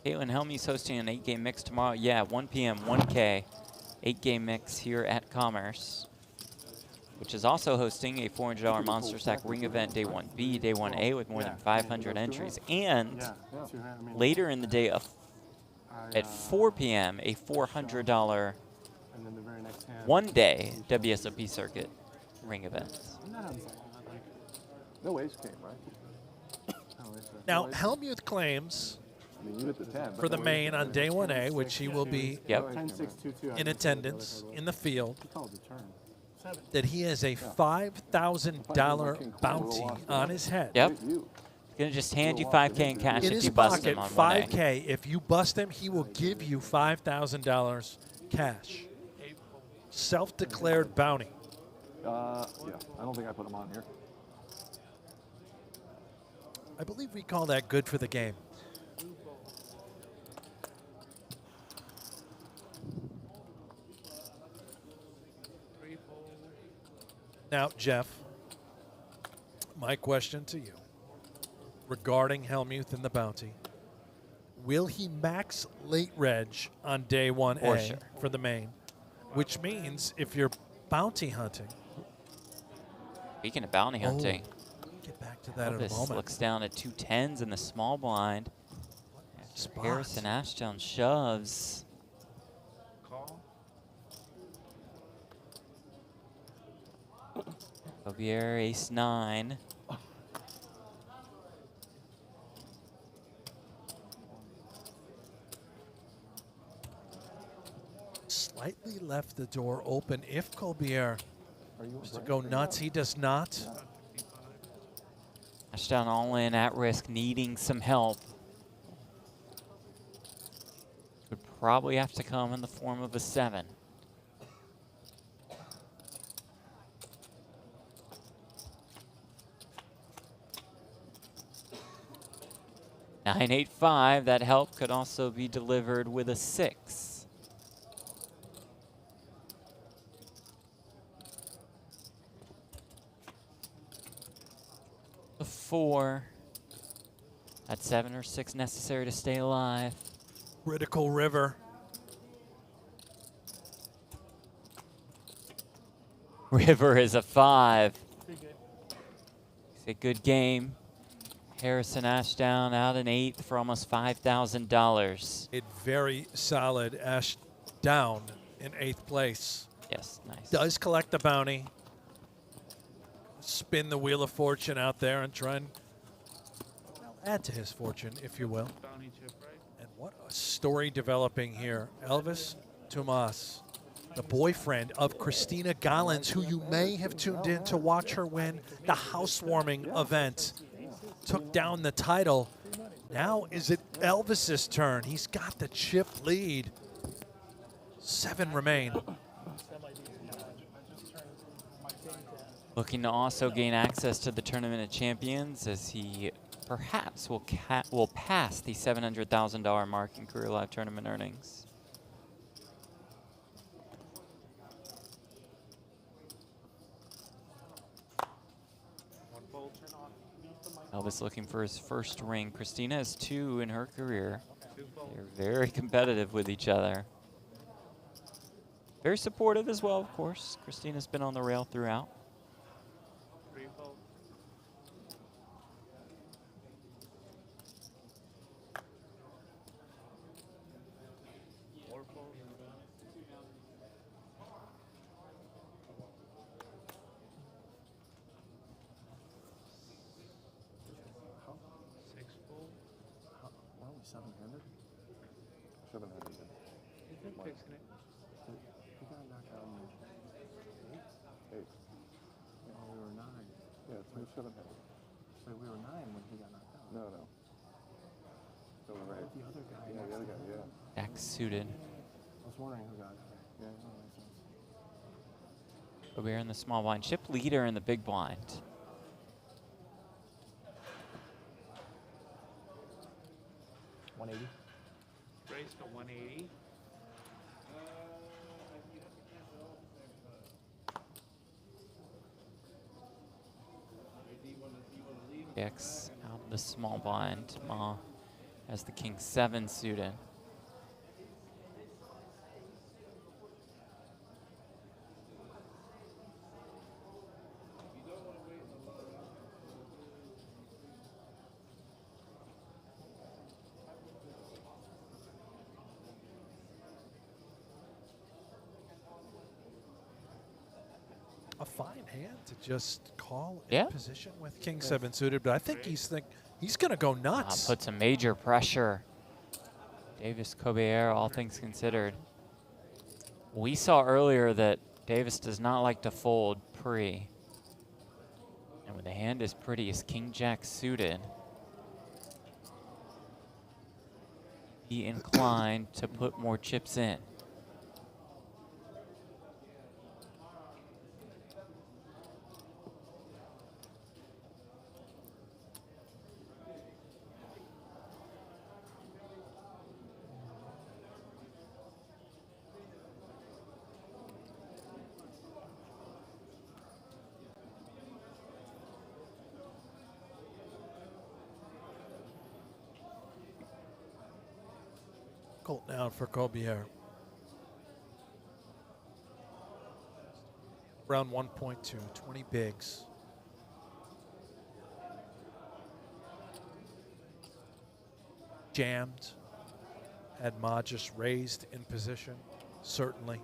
Caitlin Helmy's hosting an 8-game mix tomorrow. Yeah, 1 p.m., 1K, 8-game mix here at Commerce, which is also hosting a $400 Monster Stack Ring event, Day 1B, Day 1A, with more than 500 entries. And later in the day at 4 p.m., a $400 one-day WSOP Circuit Ring event. No ace came, right? Now, Helmuth claims I mean, you hit the 10, for the main on Day 1A, which he will be in attendance in the field, that he has a $5,000 bounty on his head. Yep. He's going to just hand you 5K in cash if you bust him on 1A. $5K. If you bust him, he will give you $5,000 cash. Self-declared bounty. Yeah, I don't think I put him on here. I believe we call that good for the game. Now, Jeff, my question to you regarding Helmuth and the bounty. Will he max late reg on Day 1A for the main? Which means if you're bounty hunting. Speaking of bounty hunting, get back to that in a Elvis moment. looks down at 2 10s in the small blind. Harrison Ashdown shoves. Javier, ace-9. Slightly left the door open. If Colbier was to go nuts, he does not. Ashdown all in, at risk, needing some help. Would probably have to come in the form of a 7. Nine, 8, 5. That help could also be delivered with a 6. A 4. At 7 or 6 necessary to stay alive. Critical river. River is a 5. It's a good game. Harrison Ashdown out in 8th for almost $5,000. A very solid Ashdown in 8th place. Yes, nice. Does collect the bounty. Spin the Wheel of Fortune out there and try and add to his fortune, if you will. Bounty chip, right? And what a story developing here. Elvis Tomas, the boyfriend of Christina Gollins, who you may have tuned in to watch her win the housewarming event. Took down the title. Now is it Elvis's turn? He's got the chip lead. 7 remain. Looking to also gain access to the Tournament of Champions as he perhaps will pass the $700,000 mark in career live tournament earnings. Elvis looking for his first ring. Christina has 2 in her career. They're very competitive with each other. Very supportive as well, of course. Christina's been on the rail throughout. So we were 9 when he got knocked out. No. So we're right. The other guy. Yeah, the other guy, yeah. Back suited. I was wondering who got it. Yeah, that makes sense. Gobert in the small blind. Chip leader in the big blind. $180. Raise to 180. X out of the small blind. Ma has the king 7 suited. A fine hand to just call Yeah. in position with king 7 suited, but I think he's going to go nuts. Puts some major pressure. Davis Colbert, all things considered. We saw earlier that Davis does not like to fold pre. And when the hand is pretty, is king jack suited. Be inclined to put more chips in. Down for Colbert. Round 1.2, 20 bigs. Jammed. Had Ma just raised in position, certainly.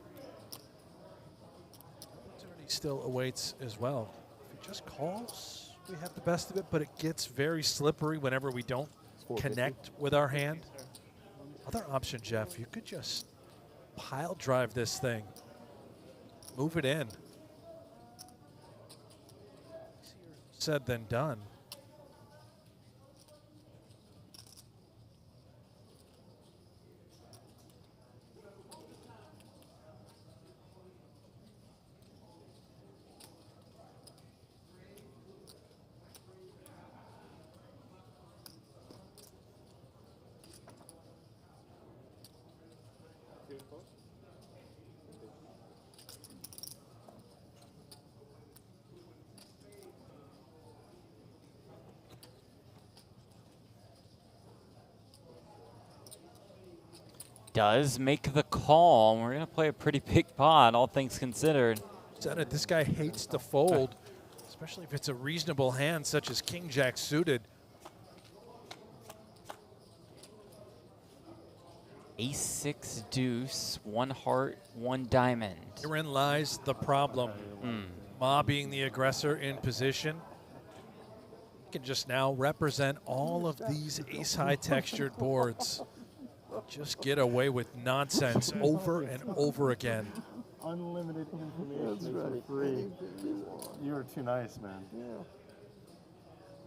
Opportunity still awaits as well. If he just calls, we have the best of it, but it gets very slippery whenever we don't connect with our hand. Other option, Jeff, you could just pile drive this thing. Move it in. Easier said than done. Does make the call. We're going to play a pretty big pot, all things considered. This guy hates to fold, especially if it's a reasonable hand such as king jack suited. Ace-6 deuce, 1 heart, 1 diamond. Herein lies the problem. Ma being the aggressor in position can just now represent all of these ace-high textured boards. Just get away with nonsense over and over again. Unlimited information for free. You were too nice, man. Yeah.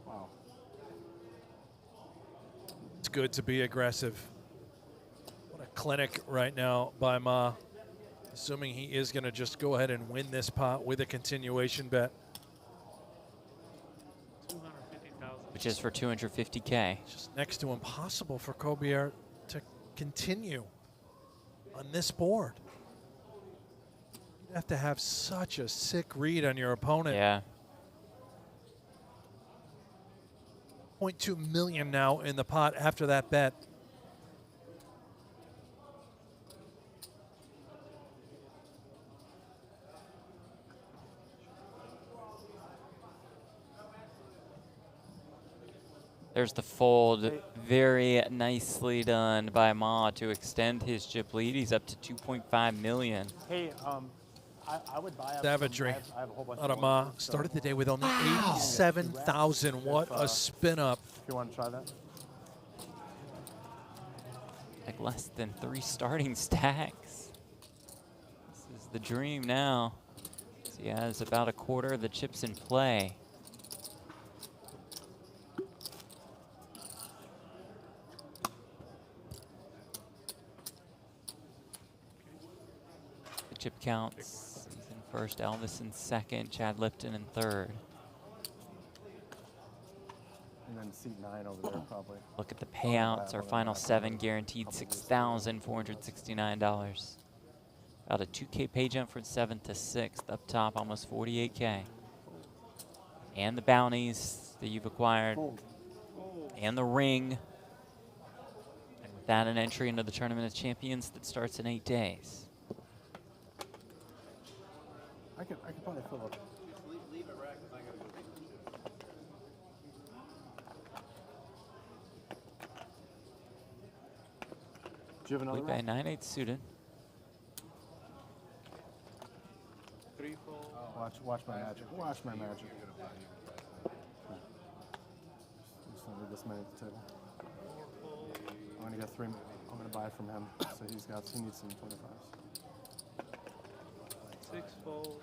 Wow. It's good to be aggressive. What a clinic right now by Ma. Assuming he is going to just go ahead and win this pot with a continuation bet. Which is for 250K. Just next to impossible for Kobier to continue on this board. You have to have such a sick read on your opponent. Yeah. 0.2 million now in the pot after that bet. There's the fold. Very nicely done by Ma to extend his chip lead. He's up to 2.5 million. Hey, I would buy up Savagery I have a whole bunch out of of Ma. ones, so- Started the day with only 87,000. What a spin up. If you want to try that. Like less than 3 starting stacks. This is the dream now. So he has about a quarter of the chips in play. The chip counts. He's in first, Elvis in second, Chad Lipton in third. And then seat 9 over there, probably. Look at the payouts. Our final 7 guaranteed $6,469. About a 2K pay jump from 7th to 6th. Up top, almost 48K. And the bounties that you've acquired. And the ring. And with that, an entry into the Tournament of Champions that starts in 8 days. I could probably fill up. Do you have another Lead by 9-8 suited. Watch my magic. Watch my magic. Just don't leave this man at the table. I'm gonna get 3. I'm gonna buy from him. So he needs some 25s. 6 fold.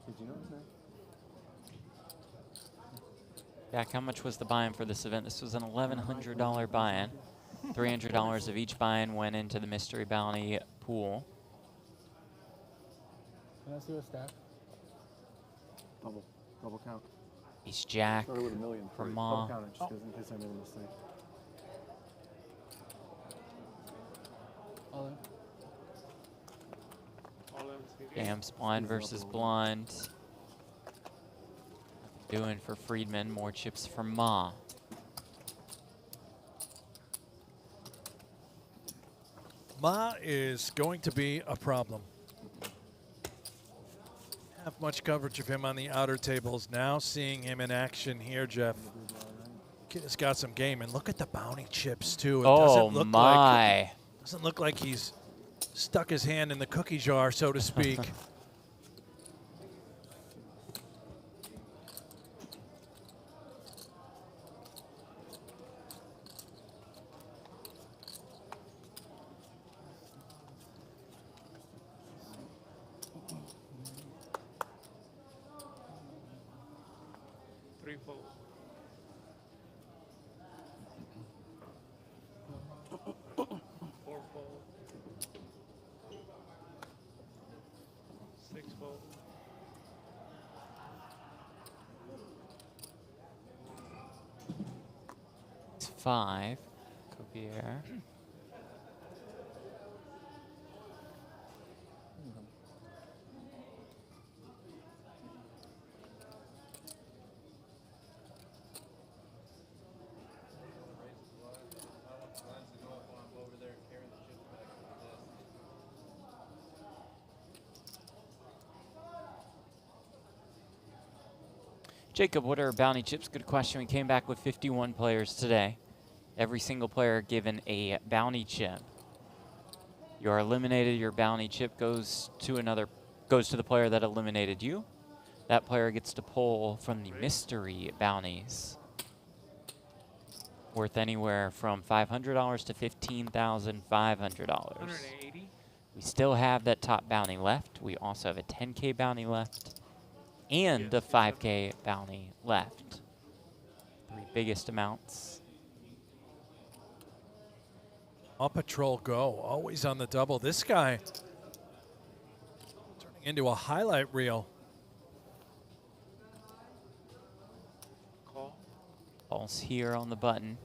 Did you know his name? Jack, how much was the buy-in for this event? This was an $1,100 buy-in. $300 of each buy-in went into the mystery bounty pool. Can I see a stack? Double count. Ace Jack Started with $1 million for Double Ma. count it, just in case I made a mistake. All in. Jams blind versus blind. Doing for Friedman, more chips for Ma. Ma is going to be a problem. Have much coverage of him on the outer tables. Now seeing him in action here, Jeff. Kid has got some game, and look at the bounty chips too. It Oh doesn't my! Doesn't look like he's stuck his hand in the cookie jar, so to speak. It's 5. Kobier. Jacob, what are bounty chips? Good question. We came back with 51 players today. Every single player given a bounty chip. You are eliminated. Your bounty chip goes to the player that eliminated you. That player gets to pull from the mystery bounties, worth anywhere from $500 to $15,500. 180. We still have that top bounty left. We also have a 10K bounty left and a 5K bounty left. 3 biggest amounts. Paw Patrol Go, always on the double. This guy turning into a highlight reel. Calls here on the button.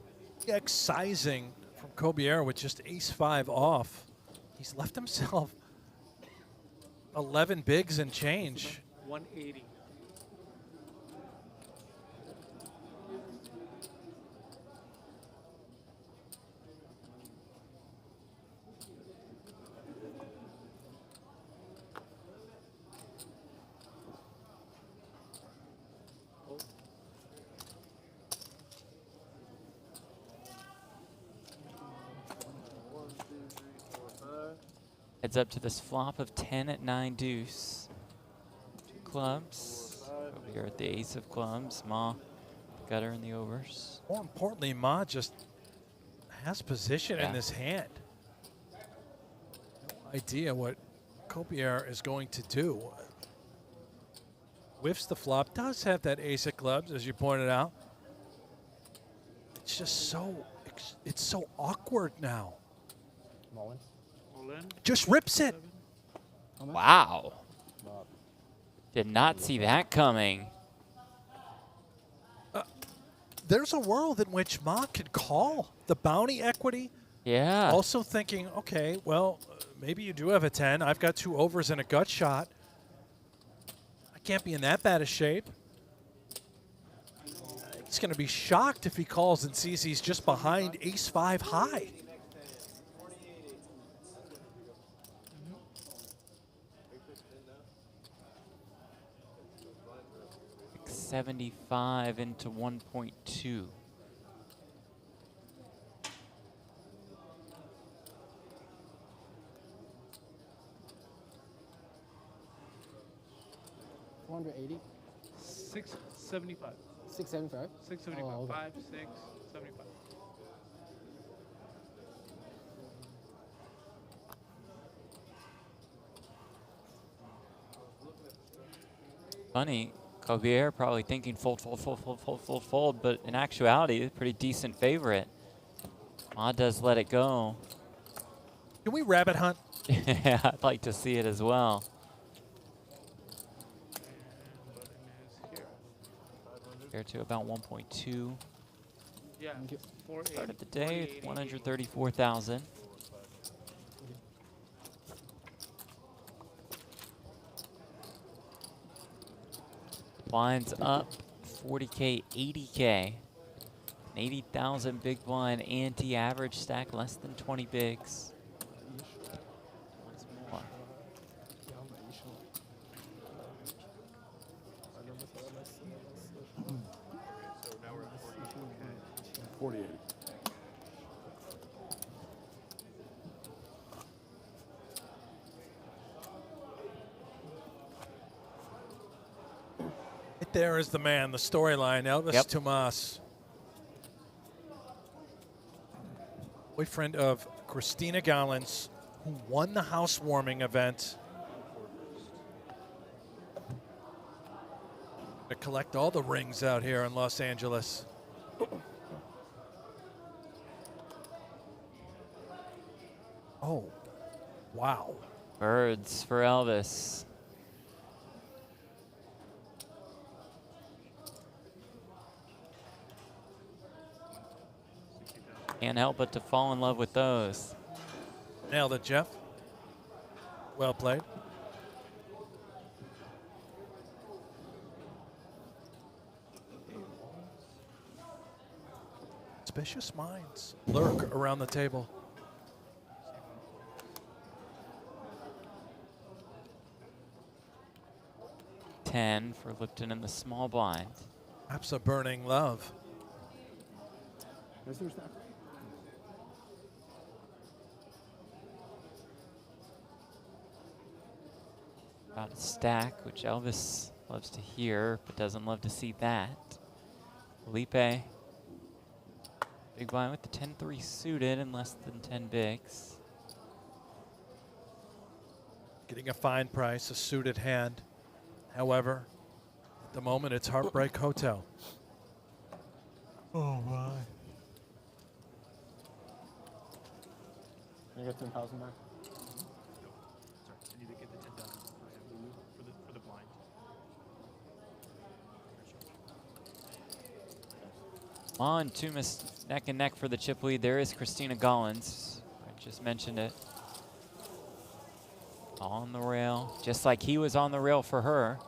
Excising from Cobier with just ace-5 off. He's left himself 11 bigs and change. 180. Heads up to this flop of 10 at 9 deuce. 2 clubs. Over here at the ace of clubs. Ma, gutter in the overs. More importantly, Ma just has position in this hand. No idea what Copier is going to do. Whiffs the flop. Does have that ace of clubs, as you pointed out. It's just it's so awkward now. Mullen. Just rips it. Wow. Did not see that coming. There's a world in which Ma could call the bounty equity. Yeah. Also thinking, okay, well, maybe you do have a 10. I've got 2 overs and a gut shot. I can't be in that bad a shape. He's going to be shocked if he calls and sees he's just behind ace-5 high. 75 into 1.2. $480. 675. 675. 675. Oh, okay. 5, 6, 75. Funny, Cobier probably thinking fold, fold, fold, fold, fold, fold, fold, but in actuality, a pretty decent favorite. Ma does let it go. Can we rabbit hunt? Yeah, I'd like to see it as well. Here to about 1.2. Yeah, Started the day with 134,000. Blinds up 40K, 80K. An 80,000 big blind anti-average stack, less than 20 bigs. Once more. 48. There is the man, the storyline, Elvis Tomas. Boyfriend of Christina Gallens, who won the housewarming event. To collect all the rings out here in Los Angeles. Oh, wow. Birds for Elvis. Can't help but to fall in love with those. Nailed it, Jeff. Well played. Suspicious minds lurk around the table. $10 for Lipton in the small blind. Perhaps a burning love. Is there stack? About a stack, which Elvis loves to hear, but doesn't love to see that. Felipe, big blind with the 10-3 suited and less than 10 bigs. Getting a fine price, a suited hand. However, at the moment, it's Heartbreak Hotel. Oh, my. Can you get 10,000 back? I need to get the 10,000 for the blind. On Tumas neck and neck for the chip lead. There is Christina Gollins. I just mentioned it. On the rail, just like he was on the rail for her.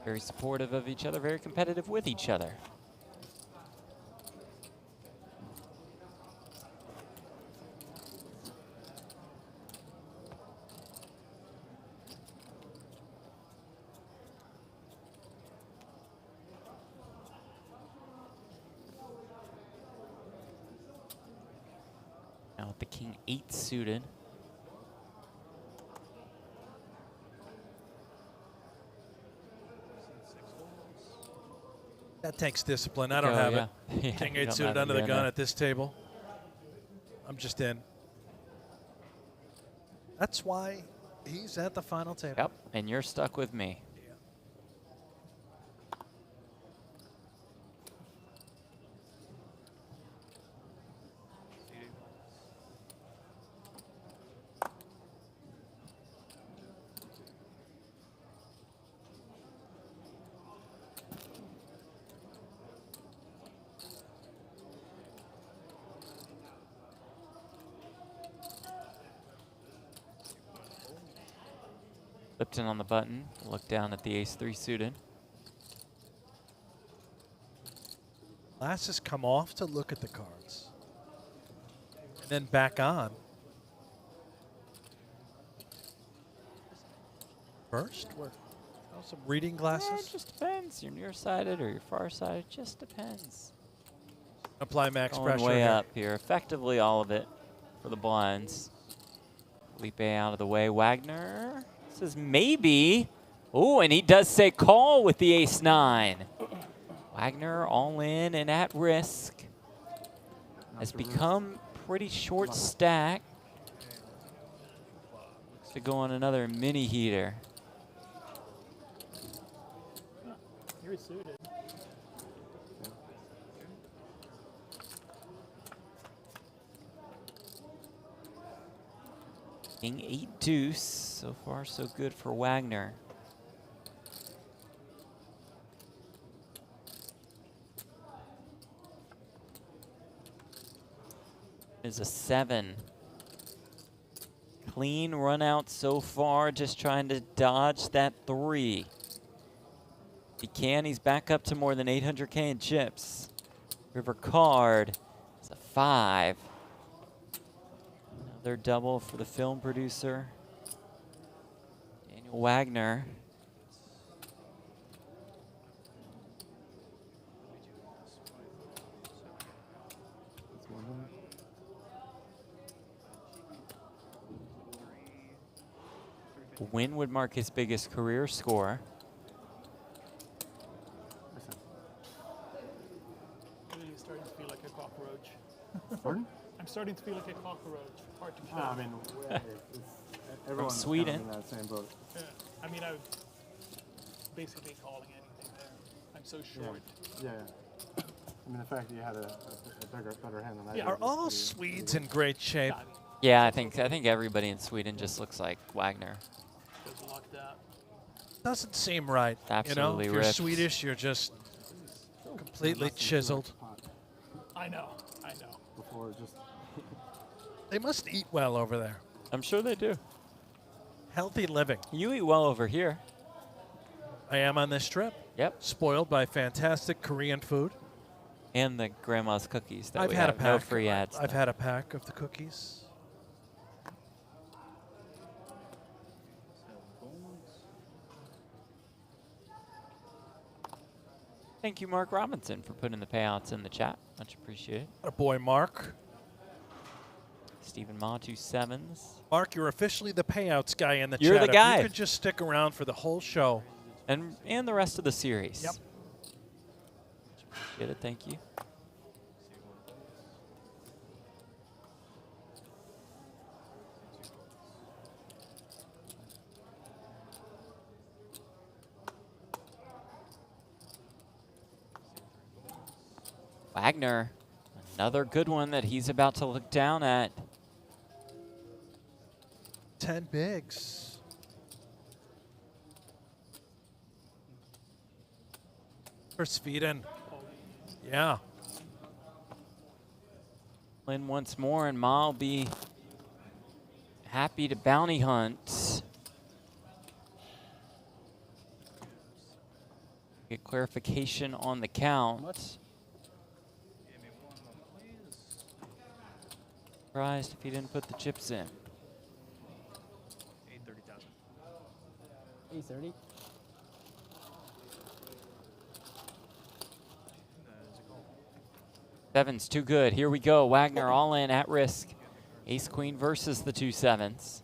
Very supportive of each other, very competitive with each other. Now with the King 8 suited. That takes discipline. I don't have it. Yeah, King you 8 don't suited have under it the in gun there. at this table. I'm just in. That's why he's at the final table. Yep, and you're stuck with me. Lipton on the button. Look down at the ace-3 suited. Glasses come off to look at the cards. And then back on. First? Some reading glasses? Yeah, it just depends. You're nearsighted or you're farsighted. Just depends. Apply max Going pressure way here. up here. Effectively all of it for the blinds. Felipe out of the way. Wagner says maybe. Oh, and he does say call with the ace-9. Wagner all in and at risk. Has become pretty short stack. To go on another mini heater. You're suited. King 8 deuce. So far, so good for Wagner. Is a 7. Clean run out so far, just trying to dodge that 3. If he can, he's back up to more than 800K in chips. River card is a 5. Another double for the film producer, Daniel Wagner. Win would mark his biggest career score. I'm starting to feel like a cockroach. Pardon? I'm starting to feel like a cockroach. Hard to kill. I mean, everyone's Sweden. kind of in that same boat. Yeah. I mean, I'm basically calling anything there. I'm so short. Yeah. I mean, the fact that you had a better hand than I did. Are all Swedes in great shape? Yeah, I think everybody in Sweden just looks like Wagner. Doesn't seem right. Absolutely if you're ripped. Swedish, you're just completely chiseled. I know. Before just. They must eat well over there. I'm sure they do. Healthy living. You eat well over here. I am on this trip. Yep. Spoiled by fantastic Korean food. And the grandma's cookies that I've we had have. a pack. No free ads. I've had a pack of the cookies. Thank you, Mark Robinson, for putting the payouts in the chat. Much appreciated. A boy, Mark. Stephen Ma, 2 sevens. Mark, you're officially the payouts guy in the You're chat. the guy. If you could just stick around for the whole show. And the rest of the series. Yep. Get it, thank you. Wagner, another good one that he's about to look down at. 10 bigs. For Sweden. Yeah. Lynn once more, and Ma will be happy to bounty hunt. Get clarification on the count. Surprised if he didn't put the chips in. 830,000. 830. Seven's too good. Here we go. Wagner all in at risk. Ace Queen versus the 2 sevens.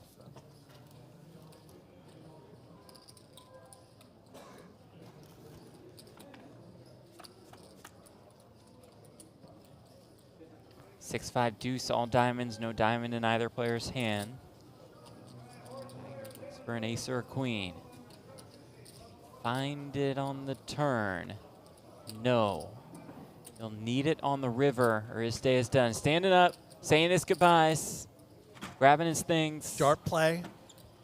Six, 5 deuce, all diamonds, no diamond in either player's hand. Looks for an ace or a queen. Find it on the turn. No. He'll need it on the river or his day is done. Standing up, saying his goodbyes, grabbing his things. Sharp play.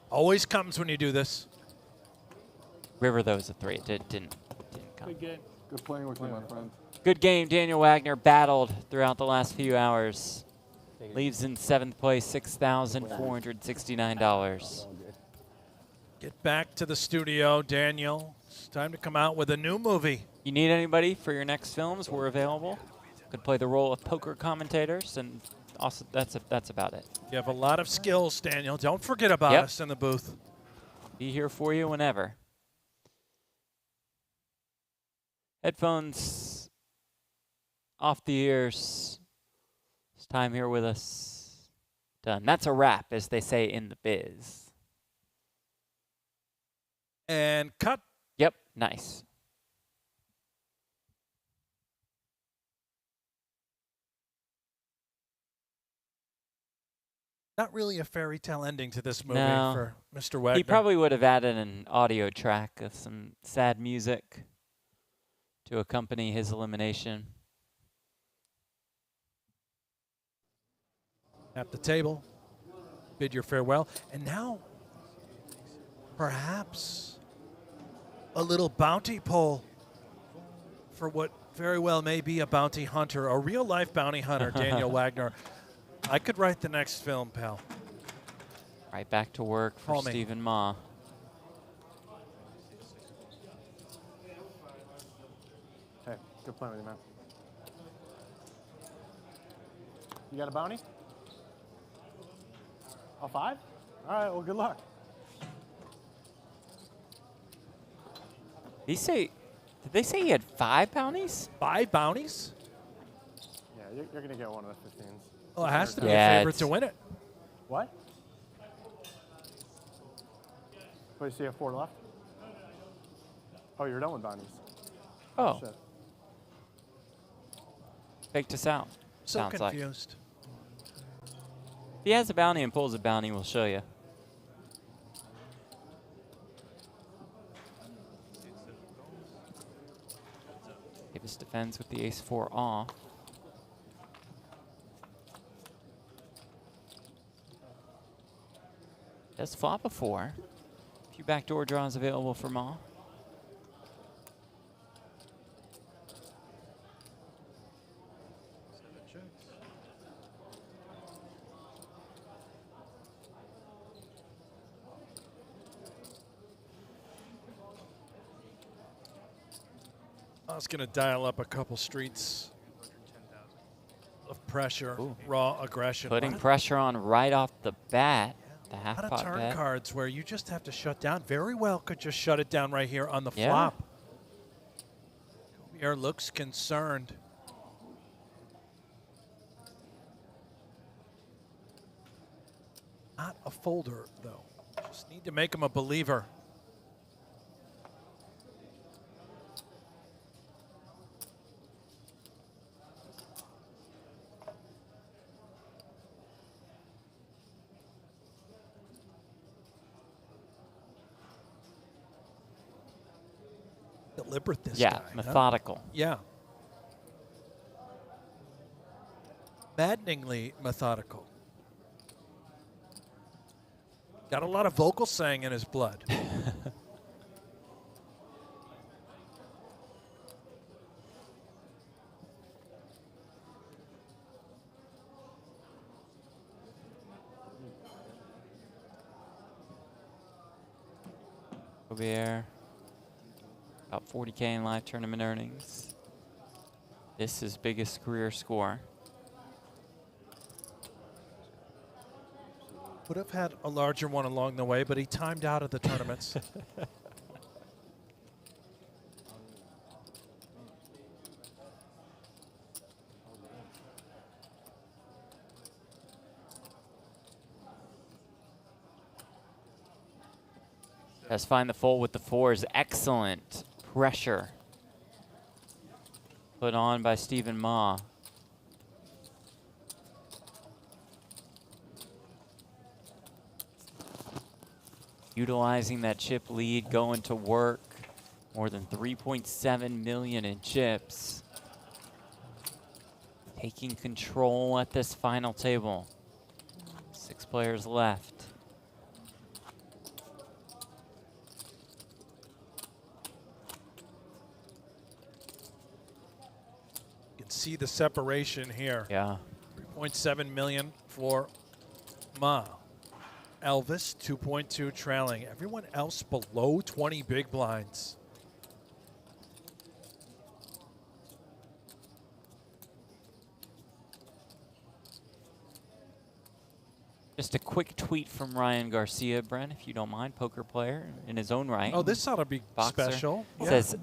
Always comes when you do this. River, though, is a 3. It didn't come. Good game. Good playing with you, my friend. Good game. Daniel Wagner battled throughout the last few hours. Leaves in 7th place, $6,469. Get back to the studio, Daniel. It's time to come out with a new movie. You need anybody for your next films? We're available. Could play the role of poker commentators, and also that's about it. You have a lot of skills, Daniel. Don't forget about us in the booth. Be here for you whenever. Headphones off the ears. It's time here with us. Done. That's a wrap, as they say in the biz. And cut. Yep, nice. Not really a fairy tale ending to this movie No. for Mr. Wagner. He probably would have added an audio track of some sad music to accompany his elimination. At the table, bid your farewell. And now, perhaps, a little bounty poll for what very well may be a bounty hunter, a real-life bounty hunter, Daniel Wagner. I could write the next film, pal. Right back to work for Call me. Stephen Ma. Hey, good playing with you, man. You got a bounty? All 5? All right, well, good luck. Did they say he had 5 bounties? 5 bounties? Yeah, you're going to get one of the 15s. Well, it has to be Yeah, a favorite to win it. What? What, you see you have 4 left? Oh, you're done with bounties. Oh. Shit. Faked us out. So sounds confused. If he has a bounty and pulls a bounty, we'll show you. Davis defends with the ace-4 off. Does flop a 4. A few backdoor draws available for Ma. I was going to dial up a couple streets of pressure, raw aggression. Putting pressure on right off the bat. The half A lot pot of turn bet. cards where you just have to shut down. Very well could just shut it down right here on the Yeah. flop. Pierre looks concerned. Not a folder, though. Just need to make him a believer. Deliberate this guy. Methodical. Huh? Yeah. Maddeningly methodical. Got a lot of vocal sang in his blood. Gobert, about 40K in live tournament earnings. This is biggest career score. Would have had a larger one along the way, but he timed out of the tournaments. Let's find the fold with the fours. Excellent pressure put on by Stephen Ma. Utilizing that chip lead, going to work. More than 3.7 million in chips. Taking control at this final table. 6 players left. You can see the separation here. Yeah. 3.7 million for Ma. Elvis, 2.2 trailing. Everyone else below 20 big blinds. Just a quick tweet from Ryan Garcia, Brent, if you don't mind, poker player in his own right. Oh, this ought to be Boxer. special. Yeah. Says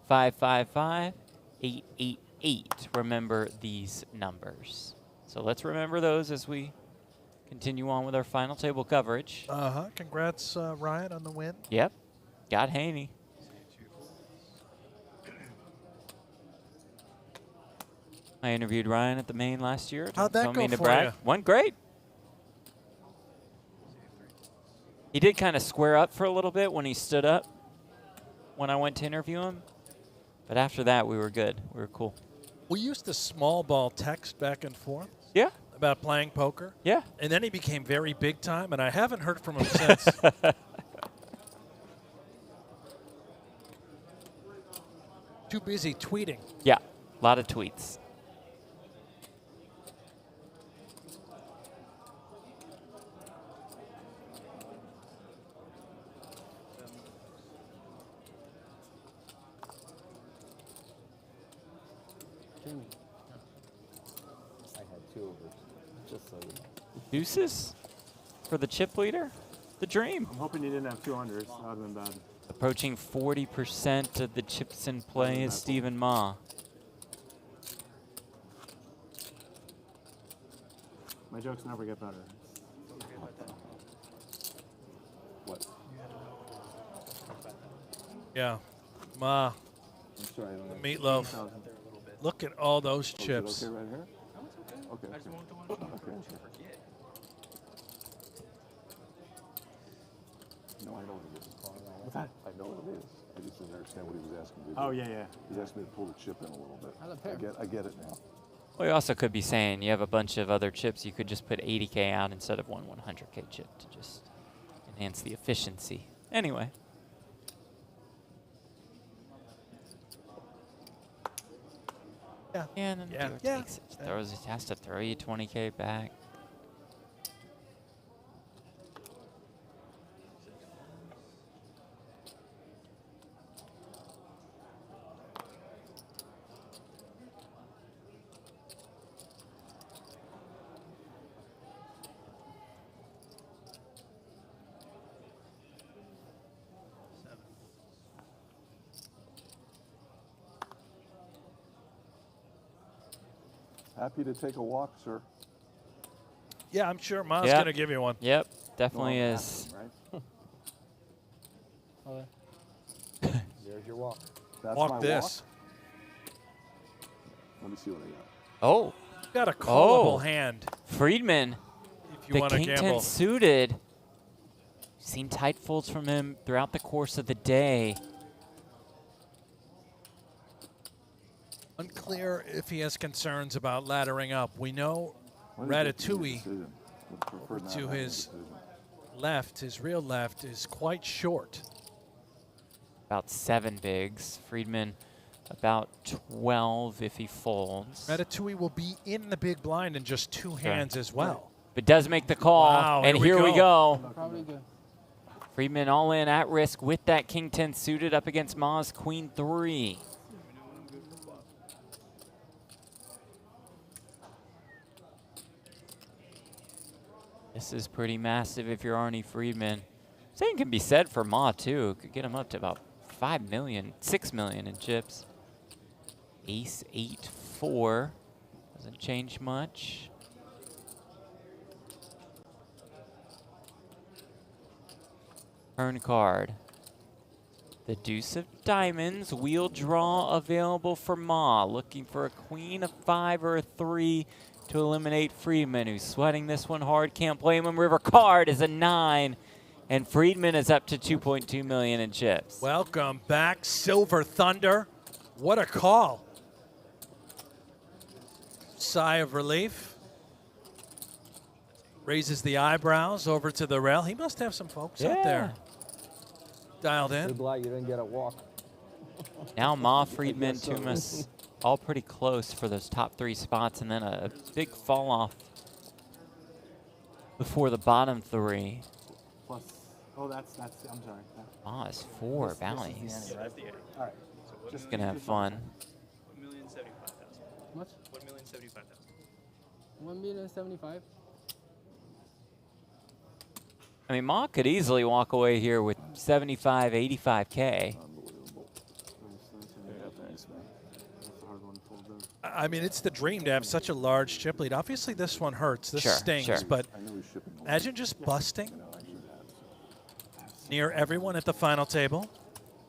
777-555-888. Remember these numbers. So let's remember those as we continue on with our final table coverage. Congrats, Ryan, on the win. Yep. Got Haney. I interviewed Ryan at the main last year. How'd that Don't go mean to for brag. you? Went great. He did kind of square up for a little bit when he stood up when I went to interview him. But after that, we were good. We were cool. We used to small ball text back and forth. Yeah. About playing poker. Yeah. And then he became very big time, and I haven't heard from him since. Too busy tweeting. Yeah. A lot of tweets. I had 2 overs, just so you know. Deuces for the chip leader? The dream. I'm hoping you didn't have 2 unders. That would have been bad. Approaching 40% of the chips in play is Stephen Ma. My jokes never get better. What? Yeah. Ma. I'm sorry, I don't have Meatloaf. Look at all those Oh, chips. is it okay right here? Okay. I just want to watch Okay. forget. No, I know what it is. What's that? I know what it is. I just didn't understand what he was asking me to do. Oh, yeah. He's asking me to pull the chip in a little bit. I get it now. Well, you also could be saying you have a bunch of other chips. You could just put 80K out instead of one 100K chip to just enhance the efficiency. Anyway. Yeah. Yeah, and then Yeah. the dealer Yeah. takes it. Throws, he has to throw you 20K back. Happy to take a walk, sir. Yeah, I'm sure Ma's Yep. going to give you one. Yep, definitely Well, is. right? There's your walk. That's Walk my this. Walk. Let me see what I got. Oh. Got a callable hand. Friedman, If you the want to king gamble. 10 suited. Seen tight folds from him throughout the course of the day. Unclear if he has concerns about laddering up. We know Ratatouille over to his left, his real left, is quite short. About 7 bigs. Friedman about 12 if he folds. Ratatouille will be in the big blind in just 2 hands as well. But does make the call. Wow, and here we go. Probably good. Friedman all in at risk with that king 10 suited up against Ma's queen 3. This is pretty massive if you're Arnie Friedman. Same can be said for Ma too. Could get him up to about 5 million, 6 million in chips. Ace 8-4. Doesn't change much. Turn card. The deuce of diamonds. Wheel draw available for Ma. Looking for a queen, a 5, or a 3 to eliminate Friedman, who's sweating this one hard. Can't blame him. River card is a 9. And Friedman is up to 2.2 million in chips. Welcome back, Silver Thunder. What a call. Sigh of relief. Raises the eyebrows over to the rail. He must have some folks out there dialed in. Good glad you didn't get a walk. Now Ma, Friedman, Tumas, all pretty close for those top 3 spots, and then a big fall off before the bottom 3. Plus, oh, that's. I'm sorry. Ma is 4 This bounties. is the end, right? All right. So Just gonna have fun. 1,075,000. What? 1,075,000. 1,075,000. I mean, Ma could easily walk away here with 75, 85K. I mean, it's the dream to have such a large chip lead. Obviously, this one hurts. This stings, but imagine just busting near everyone at the final table,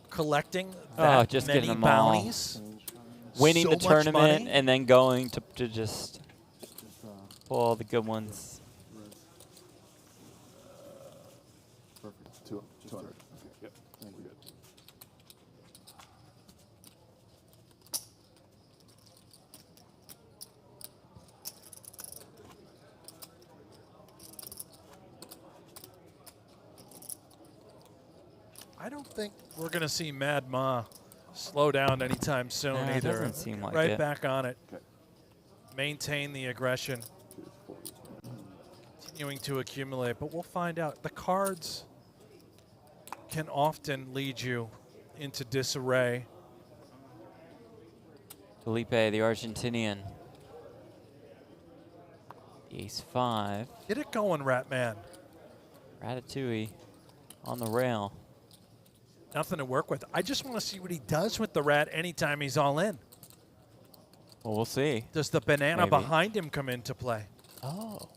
collecting that just many getting them all. bounties, Winning so the much tournament, money. and then going to just pull all the good ones. Perfect. 200. Okay. Yep. Thank you. I don't think we're going to see Mad Ma slow down anytime soon Nah, it either. doesn't seem like right it. back on it. Maintain the aggression. Continuing to accumulate, but we'll find out. The cards can often lead you into disarray. Felipe, the Argentinian. The Ace-5. Get it going, Ratman. Ratatouille on the rail. Nothing to work with. I just want to see what he does with the rat anytime he's all in. Well, we'll see. Does the banana Maybe. behind him come into play? Oh.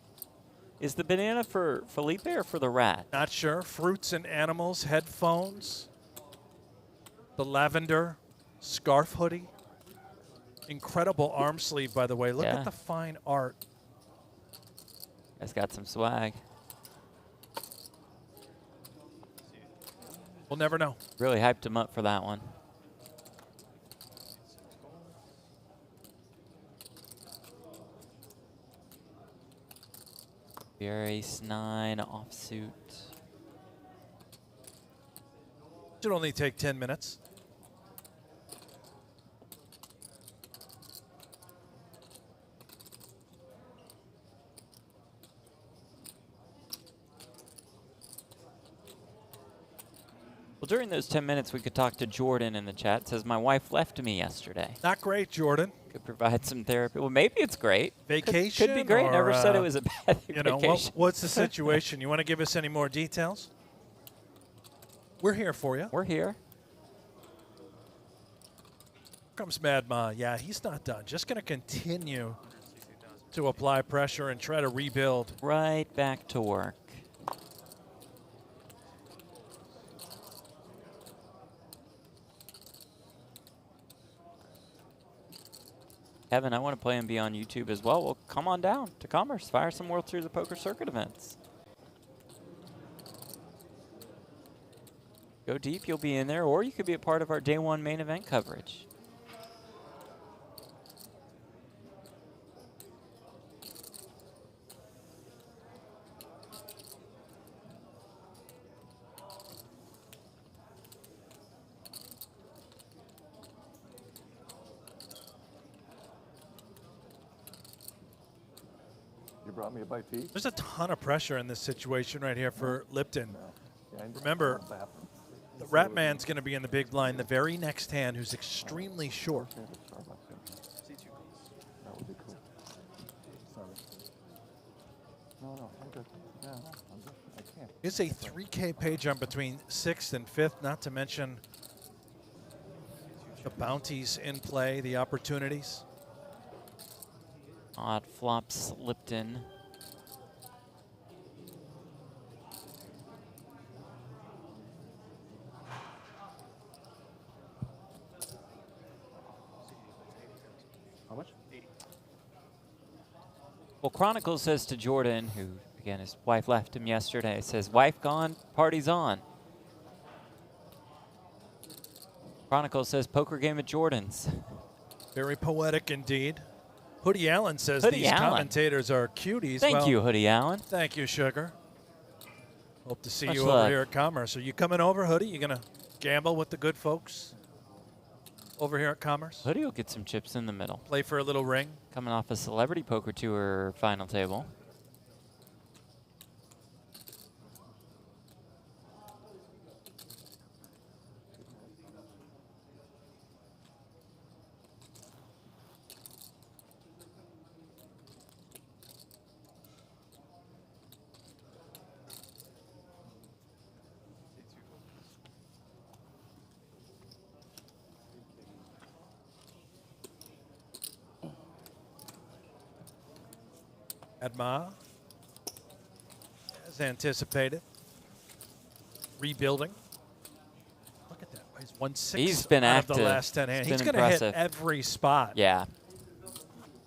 Is the banana for Felipe or for the rat? Not sure. Fruits and animals, headphones, the lavender scarf hoodie. Incredible arm sleeve, by the way. Look Yeah. at the fine art. Guy's got some swag. We'll never know. Really hyped him up for that one. Bear Ace-9 offsuit. Should only take 10 minutes. Well, during those 10 minutes, we could talk to Jordan in the chat. It says, my wife left me yesterday. Not great, Jordan. Could provide some therapy. Well, maybe it's great. Vacation? Could be great. Or, Never said it was a bad you know, vacation. what's the situation? You want to give us any more details? We're here for you. We're here. Here comes Mad Ma. Yeah, he's not done. Just going to continue to apply pressure and try to rebuild. Right back to work. Kevin, I want to play and be on YouTube as well. Well, come on down to Commerce. Fire some World Series of Poker Circuit events. Go deep, you'll be in there, or you could be a part of our day one main event coverage. You brought me a bite to eat? There's a ton of pressure in this situation right here for Lipton. Remember, the Rat Man's going to be in the big blind the very next hand, who's extremely short. That would be cool. Sorry. No, I'm good. Yeah, I'm good. I can't. It's a 3K pay jump between 6th and 5th, not to mention the bounties in play, the opportunities. Odd flops Lipton. How much? Well, Chronicles says to Jordan, who, again, his wife left him yesterday, says, wife gone, party's on. Chronicles says, poker game at Jordan's. Very poetic indeed. Hoodie Allen says Hoodie these Allen. commentators are cuties. Thank you, Hoodie Allen. Thank you, Sugar. Hope to see Much you love. over here at Commerce. Are you coming over, Hoodie? You going to gamble with the good folks over here at Commerce? Hoodie will get some chips in the middle. Play for a little ring. Coming off a Celebrity Poker Tour final table. Adma, as anticipated, rebuilding. Look at that. He's 1-6 He's been out active. of the last 10 hands. He's going to hit every spot. Yeah.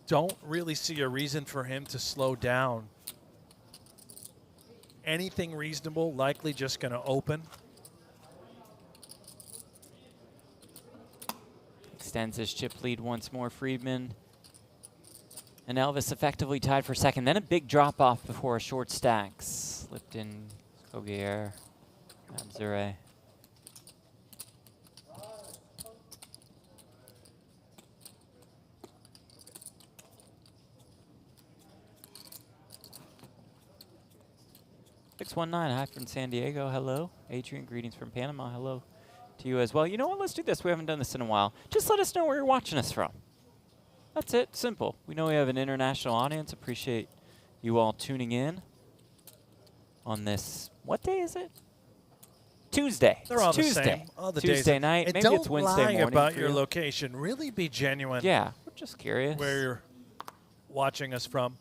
Don't really see a reason for him to slow down. Anything reasonable, likely just going to open. Extends his chip lead once more, Friedman. And Elvis effectively tied for second. Then a big drop-off before a short stacks. Lipton, Kogier, Abzure. $619, hi from San Diego, hello. Adrian, greetings from Panama, hello to you as well. You know what, let's do this. We haven't done this in a while. Just let us know where you're watching us from. That's it, simple. We know we have an international audience. Appreciate you all tuning in on this, what day is it? Tuesday. They're all Tuesday. the same. All the Tuesday days. night, And maybe don't it's Wednesday lie morning about for your you. location. Really be genuine. Yeah, we're just curious. Where you're watching us from.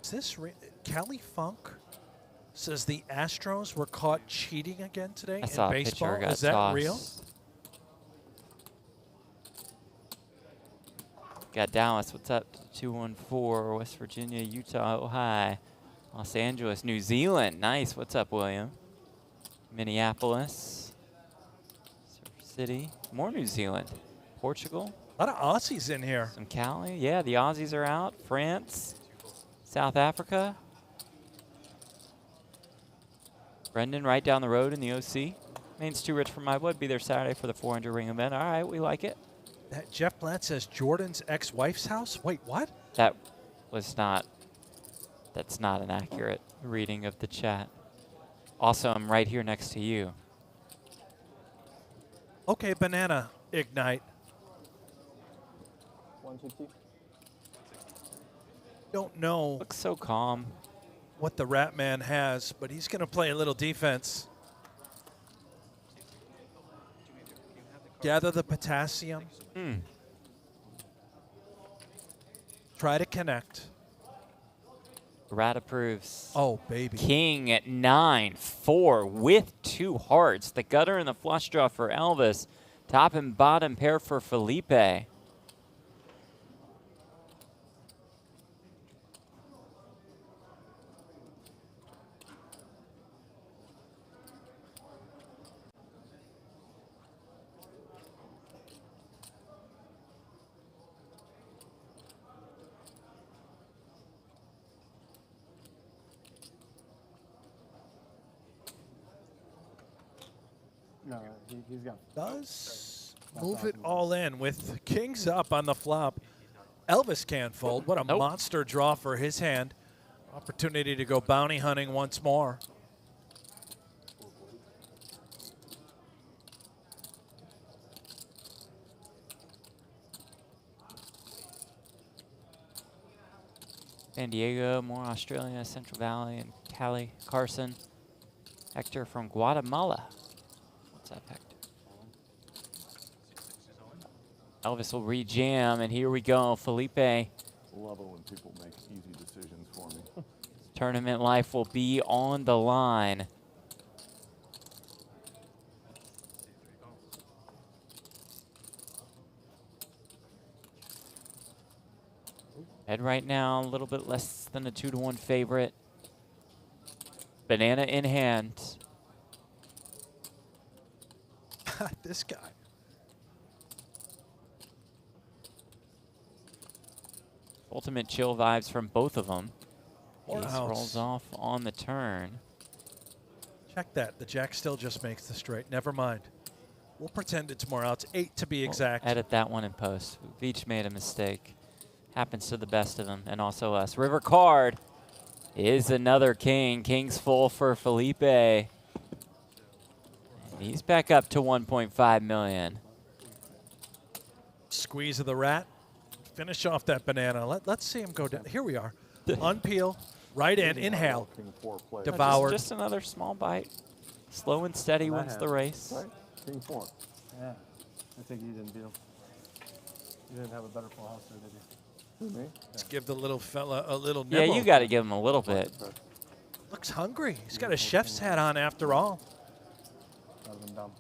Is this Cali Funk says the Astros were caught cheating again today I saw in a pitcher baseball. got Is that tossed. real? Got Dallas, what's up? 214, West Virginia, Utah, Ohio, Los Angeles, New Zealand. Nice, what's up, William? Minneapolis, Surf City, more New Zealand, Portugal. A lot of Aussies in here. Some Cali, yeah, the Aussies are out. France, South Africa. Brendan right down the road in the OC. Maine's too rich for my blood. Be there Saturday for the 400 ring event. All right, we like it. That Jeff Blatt says Jordan's ex-wife's house. Wait, what? That was not, that's not an accurate reading of the chat. Also, I'm right here next to you. Okay, Banana Ignite. 160. Don't know. Looks so calm. What the Rat Man has, but he's going to play a little defense. Gather the potassium. Try to connect. Rat approves. Oh, baby. King at 9-4 with 2 hearts. The gutter and the flush draw for Elvis. Top and bottom pair for Felipe. No, he's got. Does move it all in with kings up on the flop. Elvis can't fold. What a monster draw for his hand. Opportunity to go bounty hunting once more. San Diego, more Australia, Central Valley, and Cali. Carson. Hector from Guatemala. What's up, Hector? Elvis will re-jam, and here we go. Felipe. Love it when people make easy decisions for me. Tournament life will be on the line. Head right now, a little bit less than a 2-to-1 favorite. Banana in hand. This guy. Ultimate chill vibes from both of them. Or Ace house. rolls off on the turn. Check that. The jack still just makes the straight. Never mind. We'll pretend it's more outs. 8 to be exact. Edit that one in post. We've each made a mistake. Happens to the best of them, and also us. River card is another king. King's full for Felipe. And he's back up to 1.5 million. Squeeze of the rat. Finish off that banana. Let's see him go down. Here we are. Unpeel. Right in. Inhale. Devoured. Just another small bite. Slow and steady wins the race. Right? King 4. Yeah. I think you didn't deal. You didn't have a better full house there, did you? Me? Let's give the little fella a little nibble. Yeah, you got to give him a little bit. Looks hungry. He's got a chef's hat on after all. That would have been dumb.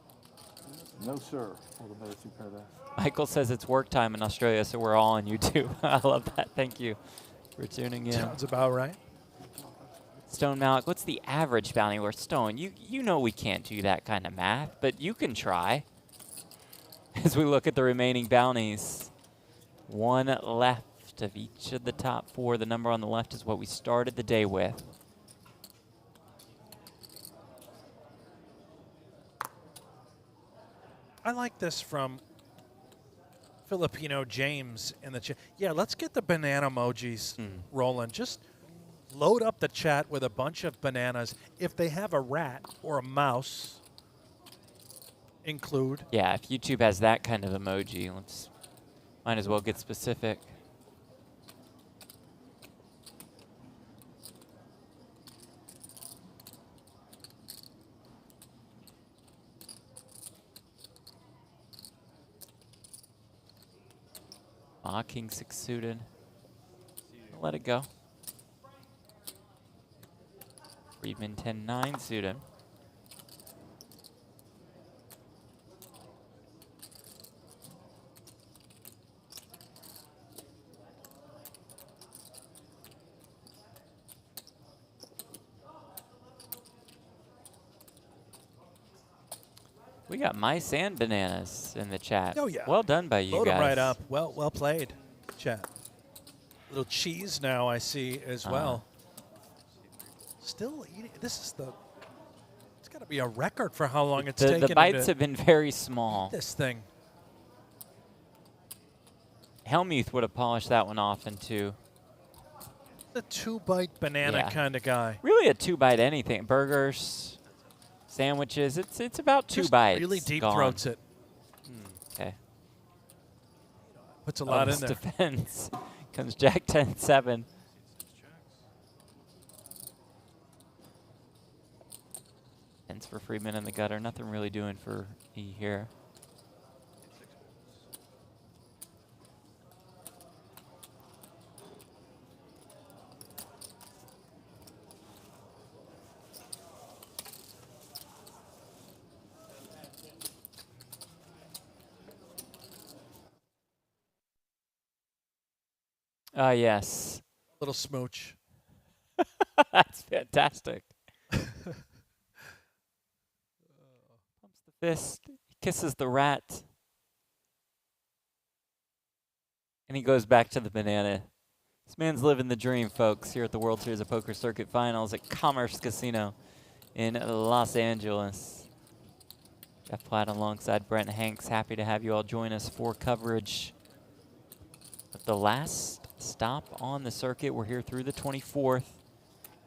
No, sir. All the better 2 pair there. Michael says it's work time in Australia, so we're all on YouTube. I love that. Thank you for tuning in. Sounds about right. Stone Malik, what's the average bounty worth? Stone, you know we can't do that kind of math, but you can try. As we look at the remaining bounties, 1 left of each of the top 4. The number on the left is what we started the day with. I like this from Filipino James in the chat. Yeah, let's get the banana emojis rolling. Just load up the chat with a bunch of bananas. If they have a rat or a mouse, include. Yeah, if YouTube has that kind of emoji, might as well get specific. King 6 suited. Let it go. Friedman 10-9 suited. We got mice and bananas in the chat. Oh, yeah. Well done by you Load guys. them right up. Well played, chat. Little cheese now I see as well. Still eating. This is the. It's got to be a record for how long it's taken. The bites have been very small. This thing. Helmuth would have polished that one off into. The 2-bite banana kind of guy. Really a 2-bite anything. Burgers, sandwiches. It's about 2 bites. Really deep gone. throats it. Okay. Puts a lot in Elvis there. Defense. Comes Jack 10-7. Ends for Friedman in the gutter. Nothing really doing for E here. Yes. Little smooch. That's fantastic. Pumps the fist, kisses the rat, and he goes back to the banana. This man's living the dream, folks, here at the World Series of Poker Circuit Finals at Commerce Casino in Los Angeles. Jeff Platt alongside Brent Hanks. Happy to have you all join us for coverage of the last stop on the circuit. We're here through the 24th.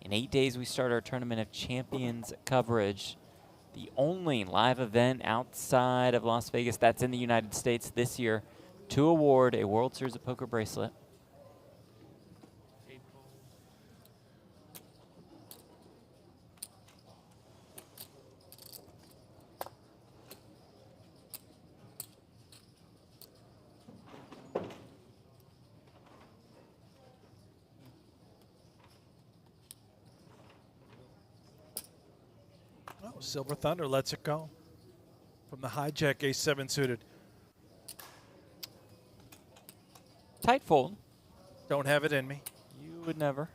In 8 days, we start our Tournament of Champions coverage. The only live event outside of Las Vegas that's in the United States this year to award a World Series of Poker bracelet. Silver Thunder lets it go from the hijack ace-7 suited. Tight fold. Don't have it in me. You would never.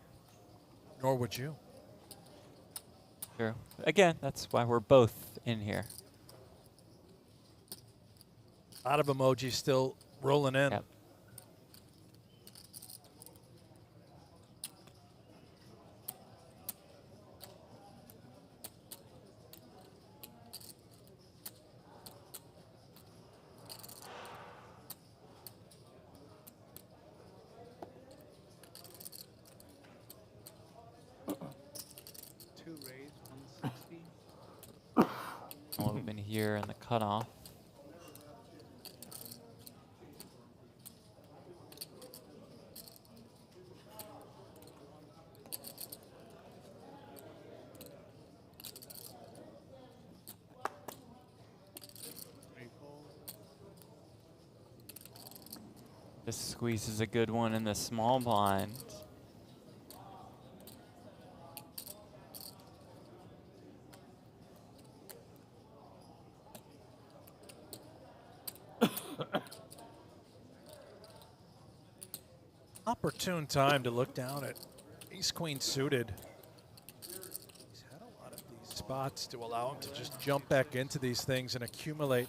Nor would you. True. Again, that's why we're both in here. A lot of emojis still rolling in. Yep. Open here in the cutoff. This squeeze is a good one in the small blind. Opportune time to look down at ace-queen suited. He's had a lot of these spots to allow him to just jump back into these things and accumulate.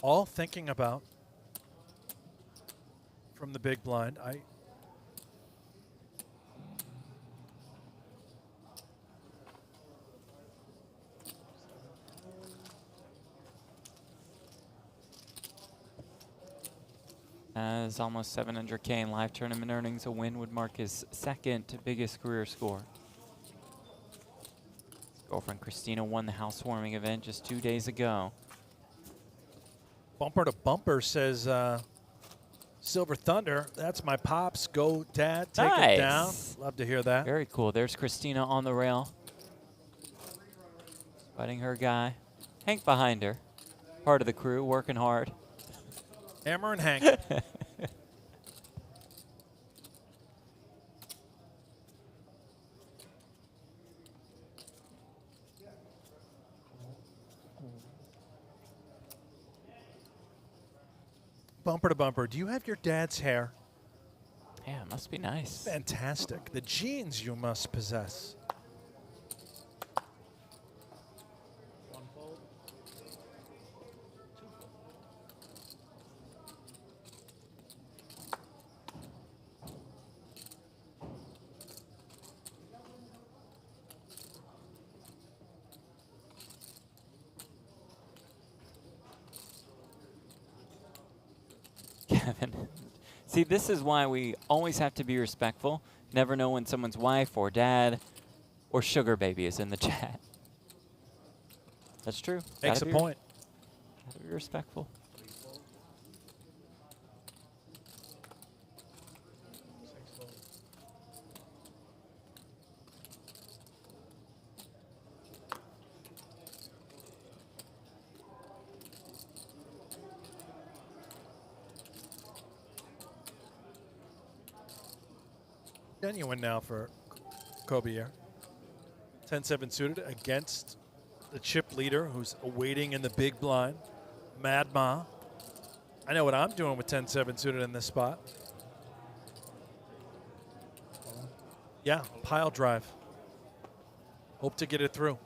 All thinking about from the big blind. As almost 700K in live tournament earnings, a win would mark his second biggest career score. His girlfriend Christina won the housewarming event just 2 days ago. Bumper to bumper says Silver Thunder. That's my pops. Go, Dad. Take it down. Love to hear that. Very cool. There's Christina on the rail. Fighting her guy. Hank behind her. Part of the crew, working hard. Hammer and Hank. Bumper to bumper. Do you have your dad's hair? Yeah, it must be nice. Fantastic. The genes you must possess. Kevin. See, this is why we always have to be respectful. Never know when someone's wife or dad or sugar baby is in the chat. That's true. Makes a point. Gotta be respectful. genuine now for Kobier. 10-7 suited against the chip leader who's awaiting in the big blind. Mad Ma. I know what I'm doing with 10-7 suited in this spot. Yeah, pile drive. Hope to get it through.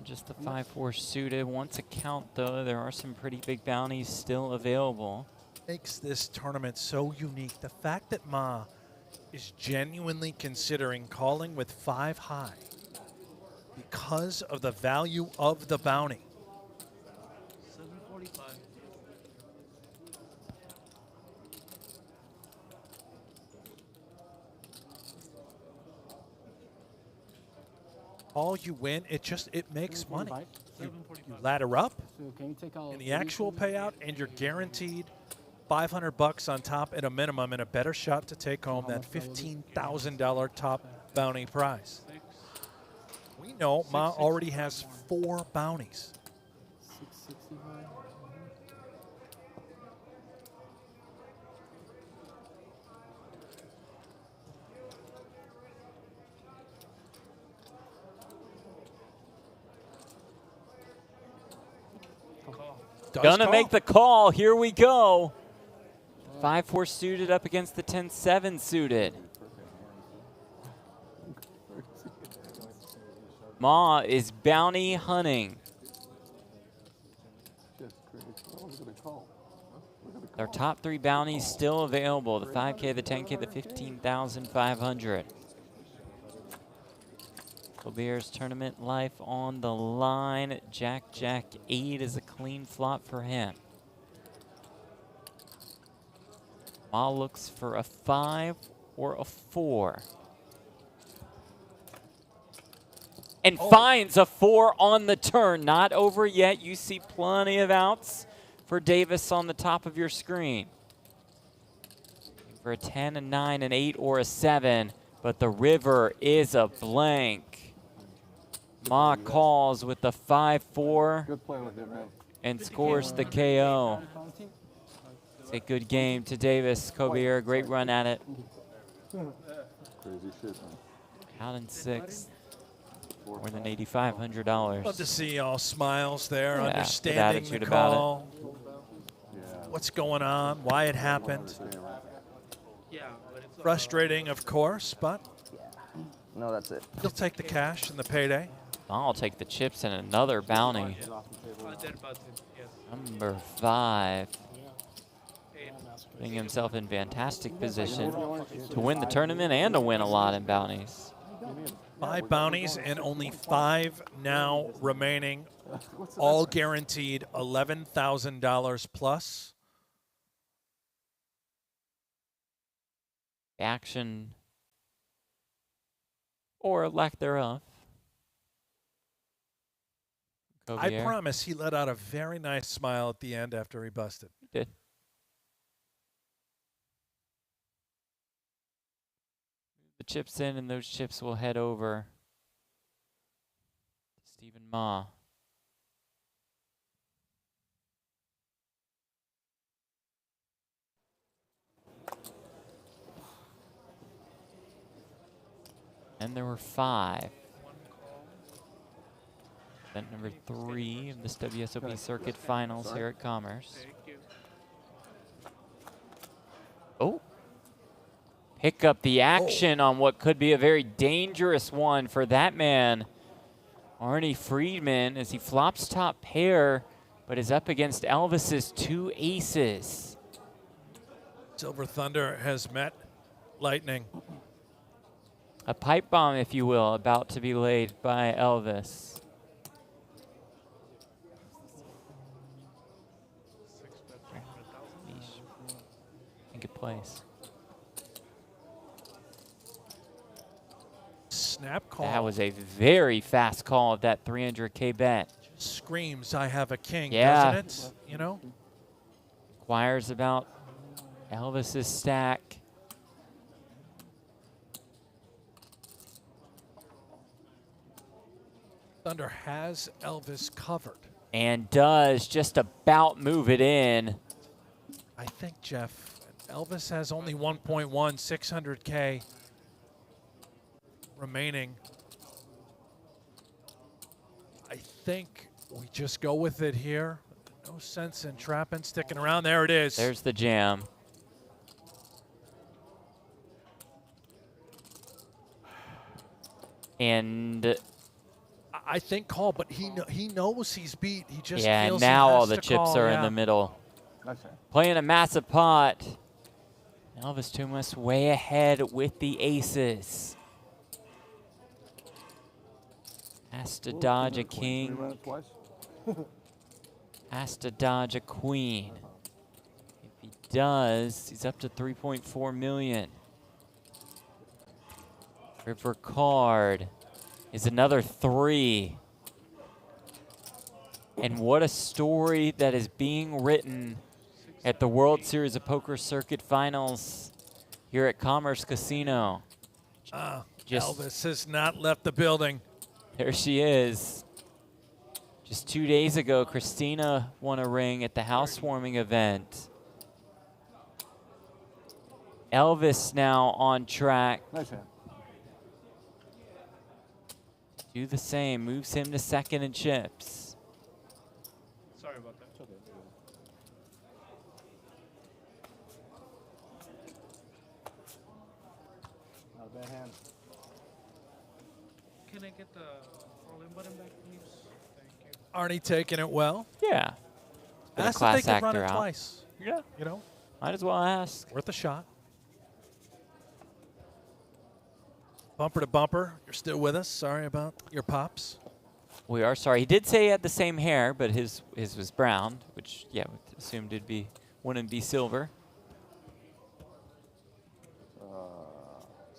Just the 5-4 suited. Once a count, though, there are some pretty big bounties still available. Makes this tournament so unique. The fact that Ma is genuinely considering calling with 5 high because of the value of the bounty. 745. All you win, it makes money. You ladder up in the actual payout, and you're guaranteed $500 on top at a minimum and a better shot to take home that $15,000 top bounty prize. We know Ma already has 4 bounties. 665. Gonna make the call. Here we go. 5-4 suited up against the 10-7 suited. Ma is bounty hunting. Their top 3 bounties still available. The 5K, the 10K, the 15,500. Colbert's tournament life on the line. Jack 8 is a clean flop for him. Ma looks for a 5 or a 4. And finds a 4 on the turn. Not over yet. You see plenty of outs for Davis on the top of your screen. For a 10, a 9, an 8, or a 7. But the river is a blank. Ma calls with the 5-4 and scores the KO. It's a good game to Davis. Kobier, great run at it. Crazy shit, man. Out in 6th. More than $8,500. Love to see all smiles there, Yeah, understanding the call, what's going on, why it happened. Frustrating, of course, but no, that's it. You'll take the cash and the payday. I'll take the chips and another bounty. Number 5. Putting himself in fantastic position to win the tournament and to win a lot in bounties. 5 bounties and only 5 now remaining, all guaranteed $11,000 plus. Action or lack thereof. I promise he let out a very nice smile at the end after he busted. He did. The chips in, and those chips will head over to Stephen Ma. And there were 5. Event number 3 of this WSOP Circuit Finals here at Commerce. Oh. Pick up the action on what could be a very dangerous one for that man, Arnie Friedman, as he flops top pair, but is up against Elvis's 2 aces. Silver Thunder has met Lightning. A pipe bomb, if you will, about to be laid by Elvis. I think it plays. Snap call. That was a very fast call of that 300K bet. Screams, I have a king, yeah. doesn't it? You know? Inquires about Elvis's stack. Thunder has Elvis covered. And does just about move it in. I think, Jeff, Elvis has only 1.1, 600K remaining. I think we just go with it here. No sense in trapping, sticking around. There it is. There's the jam. And I think call, but he knows he's beat. He just yeah, feels now he has all the to chips call. are Yeah. in the middle. Okay. Playing a massive pot. Elvis Tumas way ahead with the aces. Has to dodge a king. Ran it twice. Has to dodge a queen. If he does, he's up to 3.4 million. River card is another 3. And what a story that is being written at the World Series of Poker Circuit Finals here at Commerce Casino. Elvis has not left the building. There she is. Just 2 days ago, Christina won a ring at the housewarming event. Elvis now on track. Nice hand. Do the same, moves him to second in chips. Sorry about that. Not a bad hand. Can I get the all-in button back, please? Thank you. Arnie taking it well. Yeah. Been a Asked if class they could run actor it out. twice. Yeah. You know, Might as well ask. worth a shot. Bumper to bumper. You're still with us. Sorry about your pops. We are sorry. He did say he had the same hair, but his was brown, which, yeah, we assumed wouldn't be silver.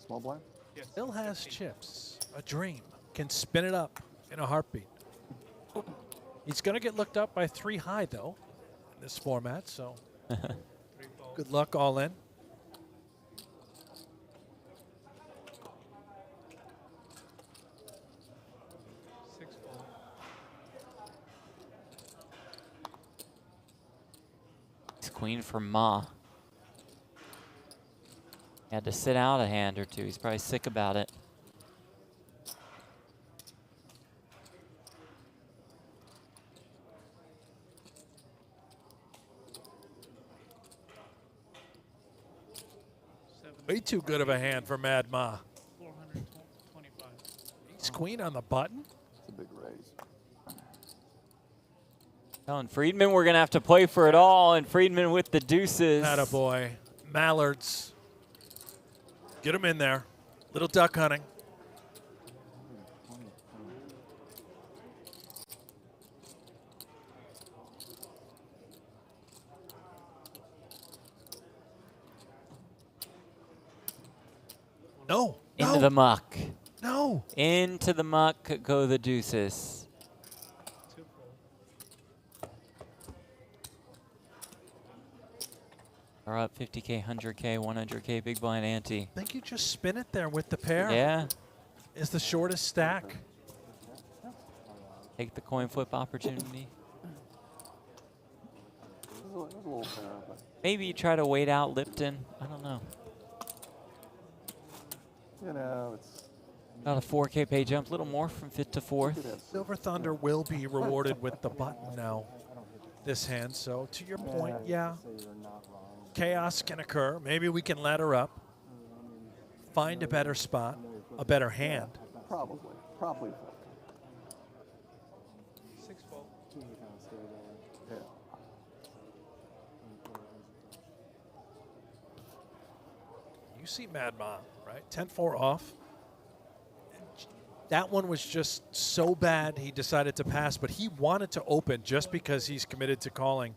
Small blind? Still has chips. A dream. Can spin it up in a heartbeat. He's going to get looked up by 3 high, though, in this format, so good luck all in. It's queen for Ma. Had to sit out a hand or two. He's probably sick about it. Way too good of a hand for Mad Ma. 425. Ace queen on the button. It's a big raise. Telling Friedman we're going to have to play for it all, and Friedman with the deuces. Attaboy. Mallards. Get him in there. Little duck hunting. No. Into the muck. No. Into the muck go the deuces. Are up 50K, 100K, 100K, big blind ante. I think you just spin it there with the pair. Yeah. Is the shortest stack. Take the coin flip opportunity. Maybe you try to wait out Lipton. I don't know. You know, it's About a 4K pay jump, a little more from 5th to 4th. Silver Thunder will be rewarded with the button now, this hand. So to your point, yeah, chaos can occur. Maybe we can ladder up, find a better spot, a better hand. Probably. Yeah. You see Mad Ma, right? 10-4 off. That one was just so bad he decided to pass, but he wanted to open just because he's committed to calling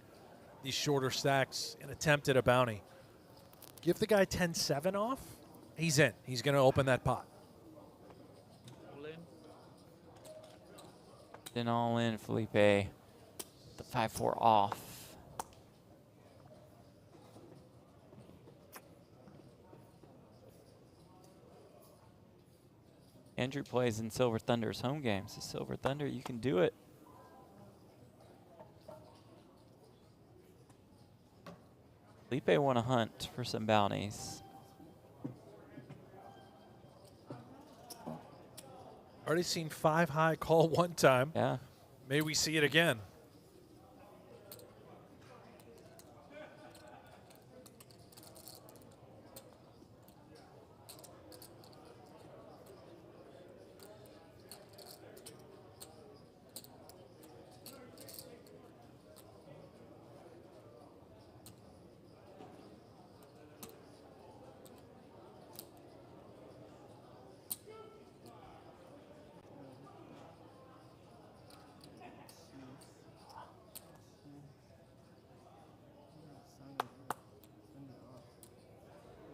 these shorter stacks and attempt at a bounty. Give the guy 10-7 off, he's in. He's going to open that pot. Then all in, Felipe. The 5-4 off. Andrew plays in Silver Thunder's home games. So Silver Thunder, you can do it. Felipe want to hunt for some bounties. Already seen 5 high call one time. Yeah. May we see it again.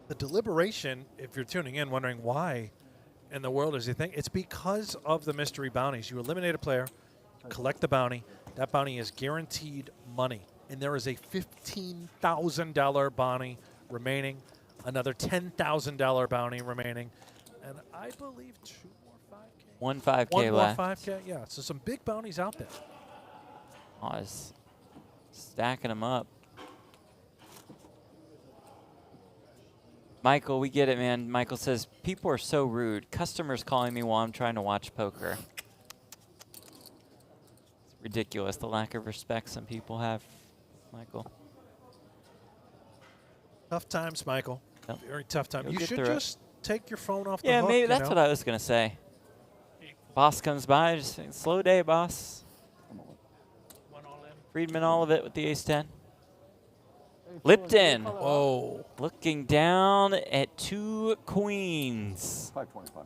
The deliberation, if you're tuning in wondering why in the world is he think, it's because of the mystery bounties. You eliminate a player, collect the bounty. That bounty is guaranteed money. And there is a $15,000 bounty remaining, another $10,000 bounty remaining, and I believe 2 more 5K. One 5K One left. more 5K, yeah. So some big bounties out there. Oh, it's stacking them up. Michael, we get it, man. Michael says, people are so rude. Customers calling me while I'm trying to watch poker. It's ridiculous, the lack of respect some people have, Michael. Tough times, Michael. Yep. Very tough time. You'll You get should through it. just take your phone off the Yeah, hook. maybe you that's know? what I was going to say. Boss comes by, just saying, slow day, boss. Friedman all of it with the ace-10. Lipton. Whoa. Looking down at 2 queens. 525.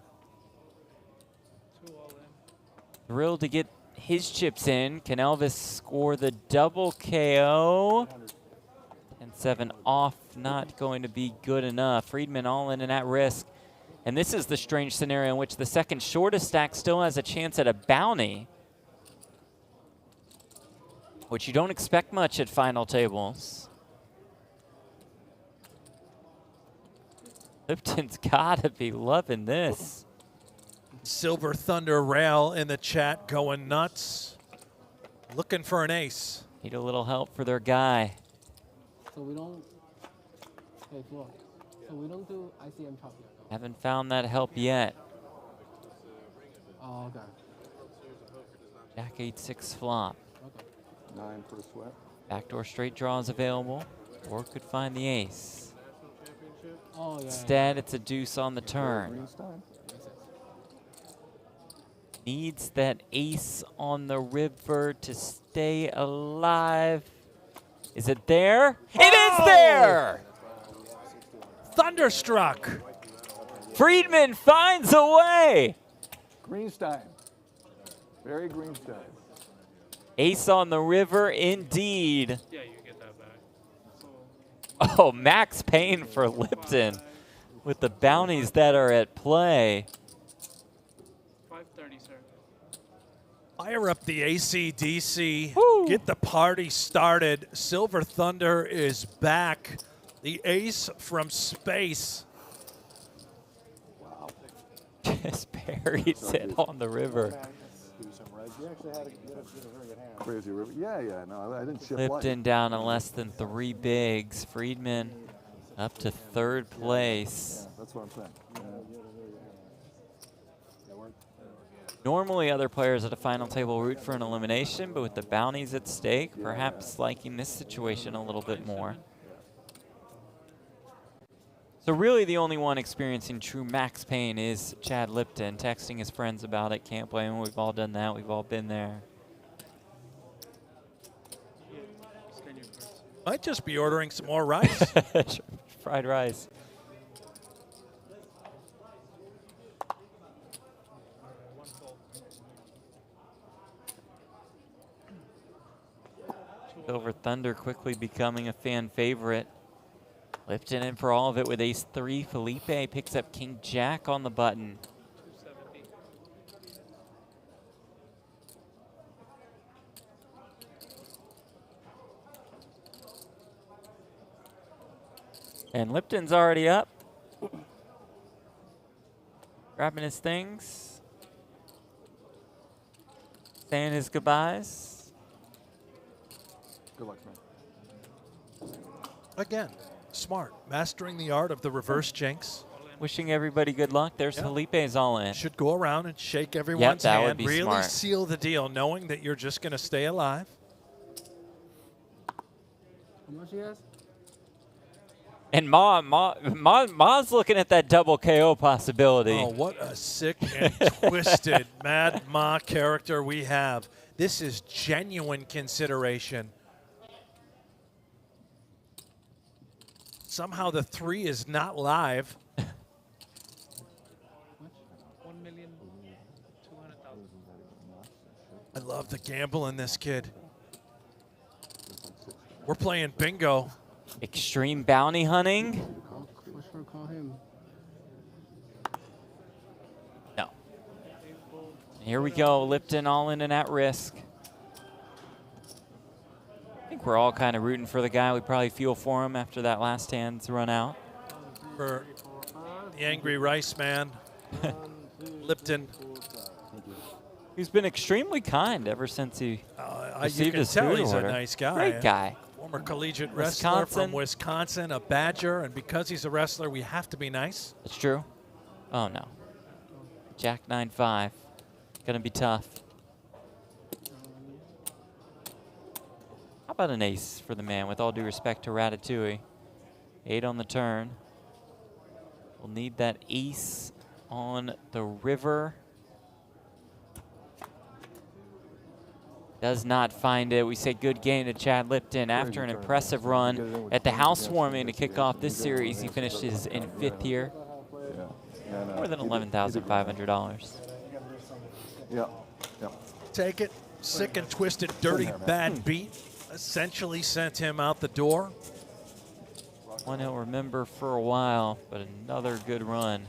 Thrilled to get his chips in. Can Elvis score the double KO? 10-7 off, not going to be good enough. Friedman all in and at risk. And this is the strange scenario in which the second shortest stack still has a chance at a bounty, which you don't expect much at final tables. Lipton's got to be loving this. Silver Thunder Rail in the chat going nuts. Looking for an ace. Need a little help for their guy. So we don't. Hey, Flo. So we don't do ICM chop yet. No? Haven't found that help yet. Oh, okay. Jack 8-6 flop. Okay. 9 for the sweat. Backdoor straight draw is available, or could find the ace. Oh, yeah. Instead, it's a deuce on the turn. Greenstein. Needs that ace on the river to stay alive. Is it there? It is there! Thunderstruck. Friedman finds a way. Greenstein. Barry Greenstein. Ace on the river, indeed. Yeah, you get that back. Oh, max pain for Lipton with the bounties that are at play. 530, sir. Fire up the AC/DC. Get the party started. Silver Thunder is back. The ace from space. Wow. Just buries it on the river. You actually had a very good hand. Crazy river. Yeah, no, I didn't chip Lipton down to less than 3 bigs. Friedman up to 3rd place. Yeah, that's what I'm saying. Normally, other players at a final table root for an elimination, but with the bounties at stake, perhaps liking this situation a little bit more. So really the only one experiencing true max pain is Chad Lipton, texting his friends about it. Can't blame him. We've all done that. We've all been there. Might just be ordering some more rice. Fried rice. Silver Thunder quickly becoming a fan favorite. Lipton in for all of it with ace-3. Felipe picks up king-jack on the button. 270. And Lipton's already up. Grabbing his things. Saying his goodbyes. Good luck, man. Again, smart. Mastering the art of the reverse jinx. Wishing everybody good luck. There's Felipe's all in. Should go around and shake everyone's that hand. would be really smart. seal the deal, knowing that you're just going to stay alive. How much he has? And Ma's looking at that double KO possibility. Oh, what a sick and twisted Mad Ma character we have. This is genuine consideration. Somehow the 3 is not live. 1,200,000. I love the gamble in this kid. We're playing bingo. Extreme bounty hunting. Call him. No. Here we go. Lipton all in and at risk. I think we're all kind of rooting for the guy. We probably feel for him after that last hand's run out. For the angry rice man, Lipton. He's been extremely kind ever since he received his food he's order. a nice guy. Great guy. Former collegiate wrestler from Wisconsin, a Badger, and because he's a wrestler, we have to be nice. That's true. Oh, no. Jack 9-5. Gonna be tough. How about an ace for the man, with all due respect to Ratatouille? 8 on the turn. We'll need that ace on the river. Does not find it. We say good game to Chad Lipton after an impressive run at the housewarming to kick off this series. He finishes in 5th here. More than $11,500. Yeah. Take it. Sick and twisted, dirty, bad beat. Essentially sent him out the door. One he'll remember for a while, but another good run.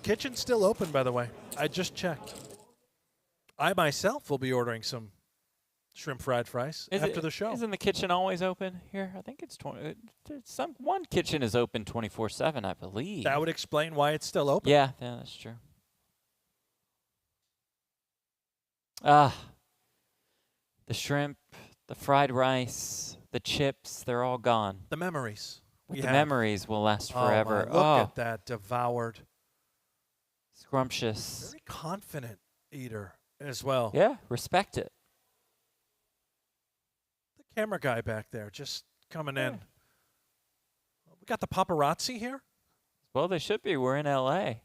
Kitchen's still open, by the way. I just checked. I myself will be ordering some shrimp fried fries after the show. Isn't the kitchen always open here? I think it's 20. One kitchen is open 24/7, I believe. That would explain why it's still open. Yeah, that's true. The shrimp, the fried rice, the chips, they're all gone. The memories. The memories will last forever. Look at that devoured. Scrumptious. Very confident eater as well. Yeah, respect it. The camera guy back there just coming in. We got the paparazzi here? Well, they should be. We're in L.A.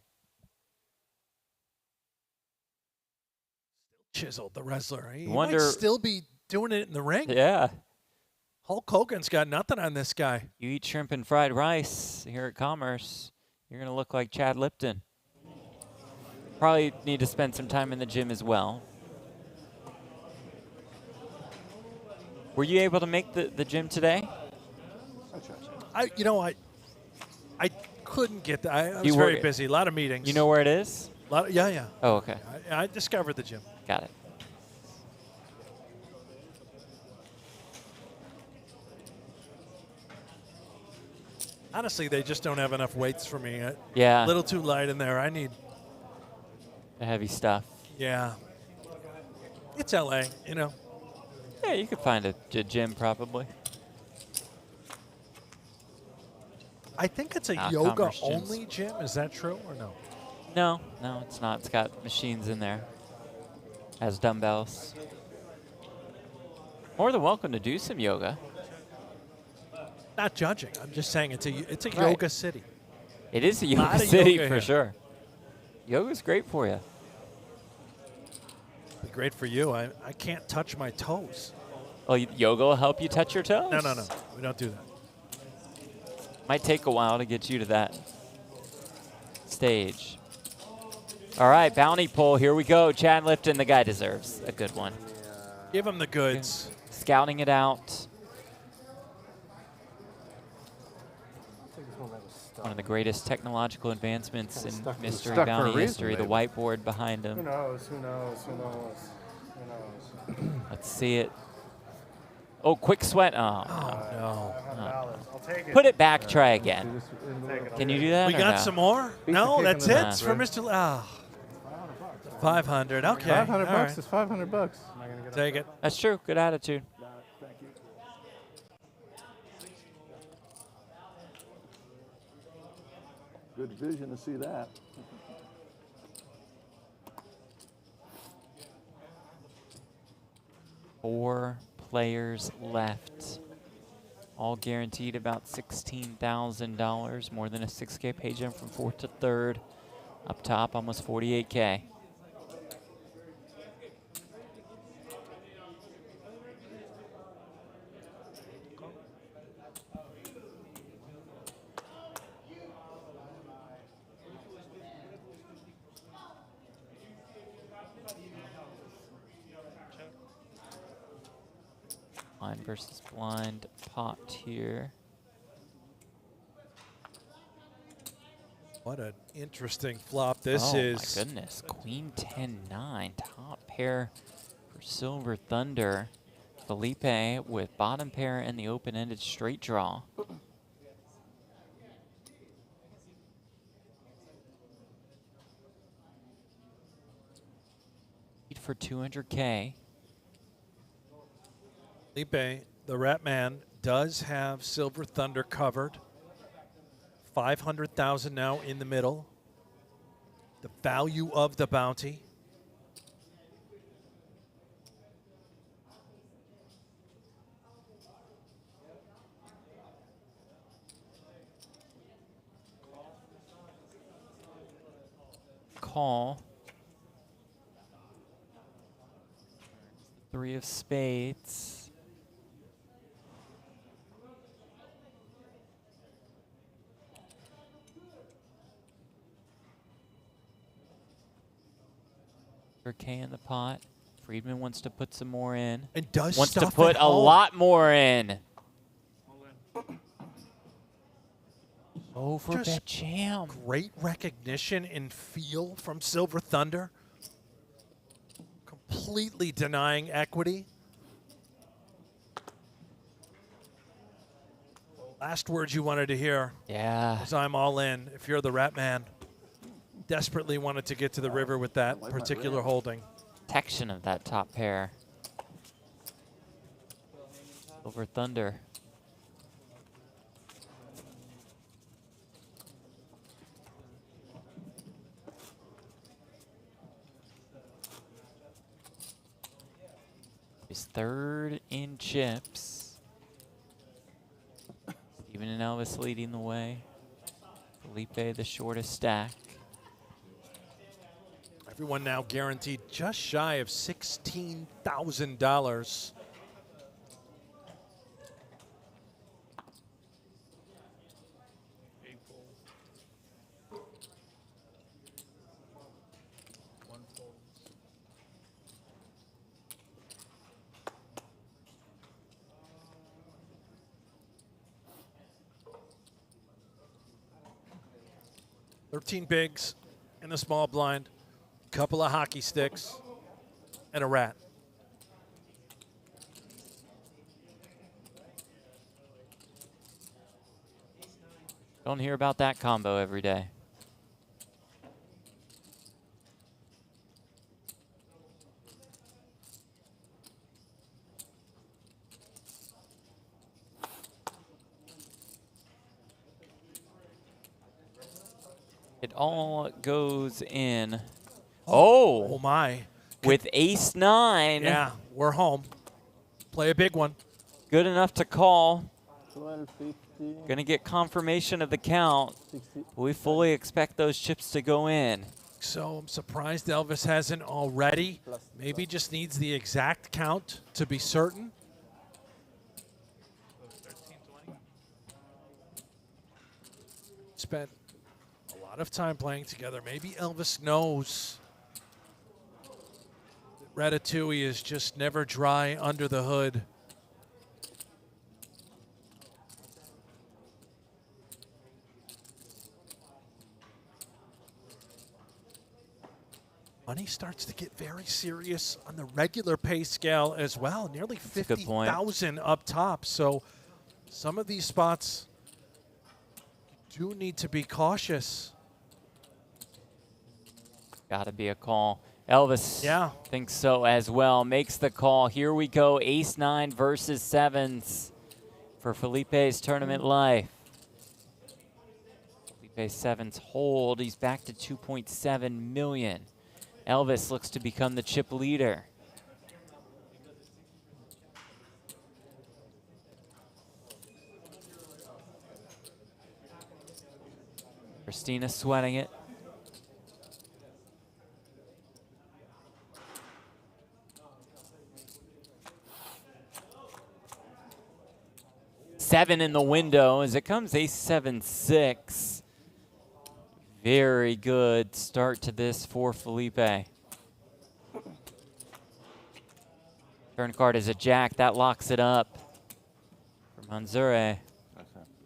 Chiseled, the wrestler. He Wonder, might still be doing it in the ring. Yeah. Hulk Hogan's got nothing on this guy. You eat shrimp and fried rice here at Commerce, you're going to look like Chad Lipton. Probably need to spend some time in the gym as well. Were you able to make the gym today? I couldn't get that. I was very busy. A lot of meetings. You know where it is? Yeah. Oh, okay. I discovered the gym. Got it. Honestly, they just don't have enough weights for me. Yeah. A little too light in there. I need the heavy stuff. Yeah. It's LA, you know. Yeah, you could find a gym probably. I think it's a yoga-only gym. Is that true or no? No, it's not. It's got machines in there. Has dumbbells. More than welcome to do some yoga. Not judging. I'm just saying it's a yoga city. It is a yoga city for sure. Yoga's great for you. Be great for you. I can't touch my toes. Oh, yoga will help you touch your toes? No. We don't do that. Might take a while to get you to that stage. All right, bounty pull. Here we go. Chad Lipton, the guy deserves a good one. Give him the goods. Scouting it out. One of the greatest technological advancements in mystery bounty history, the whiteboard behind him. Who knows? Let's see it. Oh, quick sweat. Oh, no. I'll take it. Put it back, try again. Can you do that? We got some more? No, that's it. It's for Mr. 500. Okay. 500 all bucks right. is 500 bucks. Take it. That's true. Good attitude. Thank you. Good vision to see that. Four players left. All guaranteed about $16,000, more than a 6K pay jump from 4th to 3rd. Up top, almost 48K. Blind versus blind pot here. What an interesting flop this is. Oh my goodness, Queen 10-9, top pair for Silver Thunder. Felipe with bottom pair and the open-ended straight draw. Lead for 200K. Felipe, the Rat Man, does have Silver Thunder covered. 500,000 now in the middle. The value of the bounty. Call. 3 of spades. K in the pot. Friedman wants to put some more in. And does wants to stuff put at a home. lot more in. Over Just bet jam. Great recognition and feel from Silver Thunder. Completely denying equity. Last words you wanted to hear. Yeah. Was I'm all in. If you're the Rat Man. Desperately wanted to get to the river with that particular holding. Protection of that top pair. Silver Thunder. He's 3rd in chips. Steven and Elvis leading the way. Felipe the shortest stack. Everyone now guaranteed just shy of $16,000. $13 bigs in the small blind. Couple of hockey sticks and a rat. Don't hear about that combo every day. It all goes in. Oh my. With ace-9. Yeah, we're home. Play a big one. Good enough to call. 1250. Gonna get confirmation of the count. 60. We fully expect those chips to go in. So I'm surprised Elvis hasn't already. Maybe just needs the exact count to be certain. Spent a lot of time playing together. Maybe Elvis knows that Ratatouille is just never dry under the hood. Money starts to get very serious on the regular pay scale as well. Nearly 50,000 up top. So some of these spots do need to be cautious. Gotta be a call. Elvis Yeah. thinks so as well. Makes the call. Here we go. Ace-9 versus 7s for Felipe's tournament life. Felipe's 7s hold. He's back to 2.7 million. Elvis looks to become the chip leader. Christina sweating it. Seven in the window as it comes ace-7-6. Very good start to this for Felipe. Turn card is a jack. That locks it up for Manzure.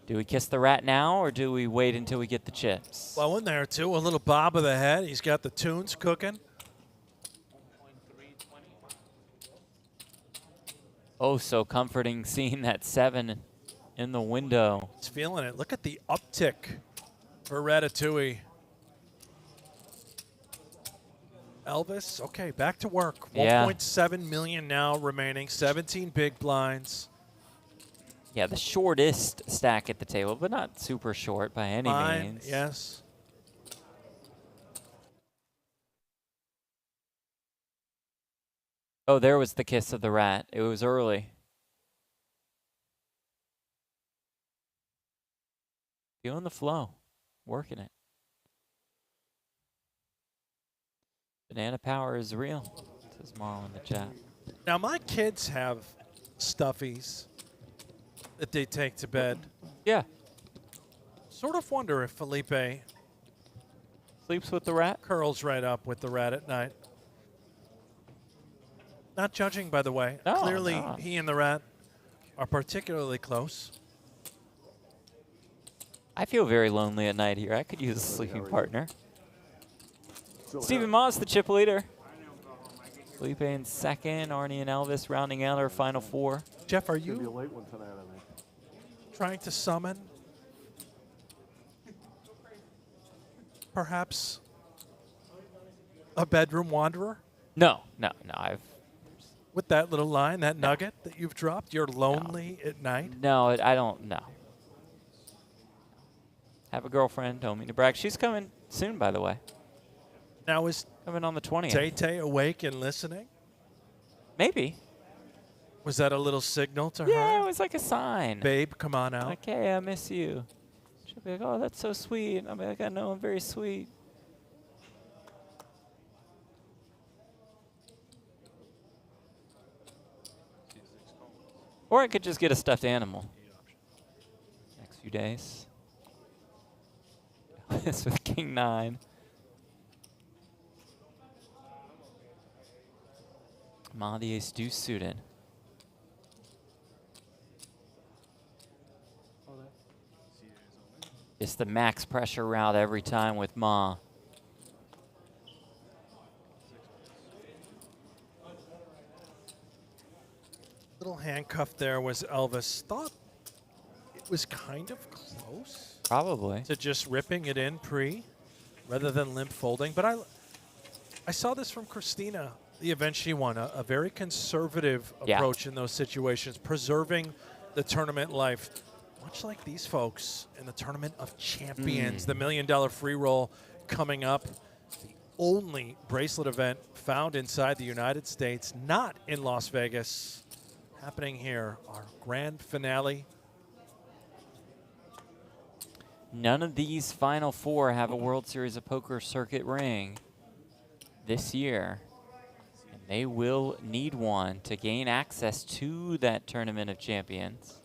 Do we kiss the rat now, or do we wait until we get the chips? Well, in there, too. A little bob of the head. He's got the tunes cooking. Oh, so comforting seeing that 7 in the window. He's feeling it. Look at the uptick for Ratatouille. Elvis, okay, back to work. Yeah. 1.7 million now remaining, 17 big blinds. Yeah, the shortest stack at the table, but not super short by any means. Yes. Oh, there was the kiss of the rat. It was early. Feeling the flow, working it. Banana power is real, says Marl in the chat. Now, my kids have stuffies that they take to bed. Yeah. Sort of wonder if Felipe sleeps with the rat? Curls right up with the rat at night. Not judging, by the way. No, Clearly, no. he and the rat are particularly close. I feel very lonely at night here. I could use a sleeping partner. Stephen Moss, the chip leader. Felipe in second. Arnie and Elvis rounding out our final four. Jeff, are It's gonna be a you late one tonight, I think. trying to summon perhaps a bedroom wanderer? No. With that little line, that nugget that you've dropped, you're lonely at night? No, I don't know. Have a girlfriend, don't mean to brag. She's coming soon, by the way. Now is coming on the 20th. Tay-Tay awake and listening? Maybe. Was that a little signal to her? Yeah, it was like a sign. Babe, come on out. Like, hey, I miss you. She'll be like, oh, that's so sweet. And I'll be like, I know, I'm very sweet. Or I could just get a stuffed animal. Next few days. This with King 9. Ma, the ace deuce suited. It's the max pressure route every time with Ma. Little handcuff there was Elvis. Thought it was kind of close. Probably. To just ripping it in pre rather than limp folding. But I saw this from Christina, the event she won, a very conservative approach in those situations, preserving the tournament life. Much like these folks in the Tournament of Champions, the $1 million free roll coming up. The only bracelet event found inside the United States, not in Las Vegas. Happening here, our grand finale. None of these final four have a World Series of Poker circuit ring this year. And they will need one to gain access to that Tournament of Champions.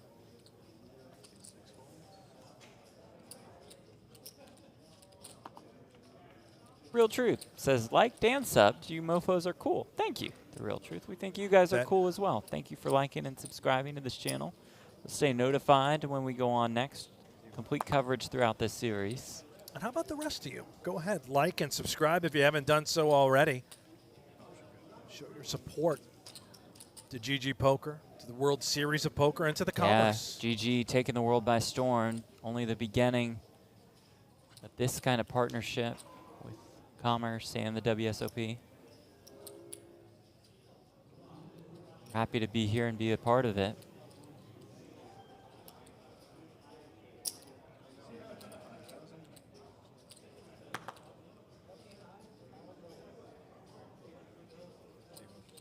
Real Truth says, like Dan subbed, you mofos are cool. Thank you, The Real Truth. We think you guys are cool as well. Thank you for liking and subscribing to this channel. We'll stay notified when we go on next. Complete coverage throughout this series. And how about the rest of you? Go ahead, like and subscribe if you haven't done so already. Show your support to GG Poker, to the World Series of Poker, and to the Commerce. Yeah, GG taking the world by storm. Only the beginning of this kind of partnership with Commerce and the WSOP. Happy to be here and be a part of it.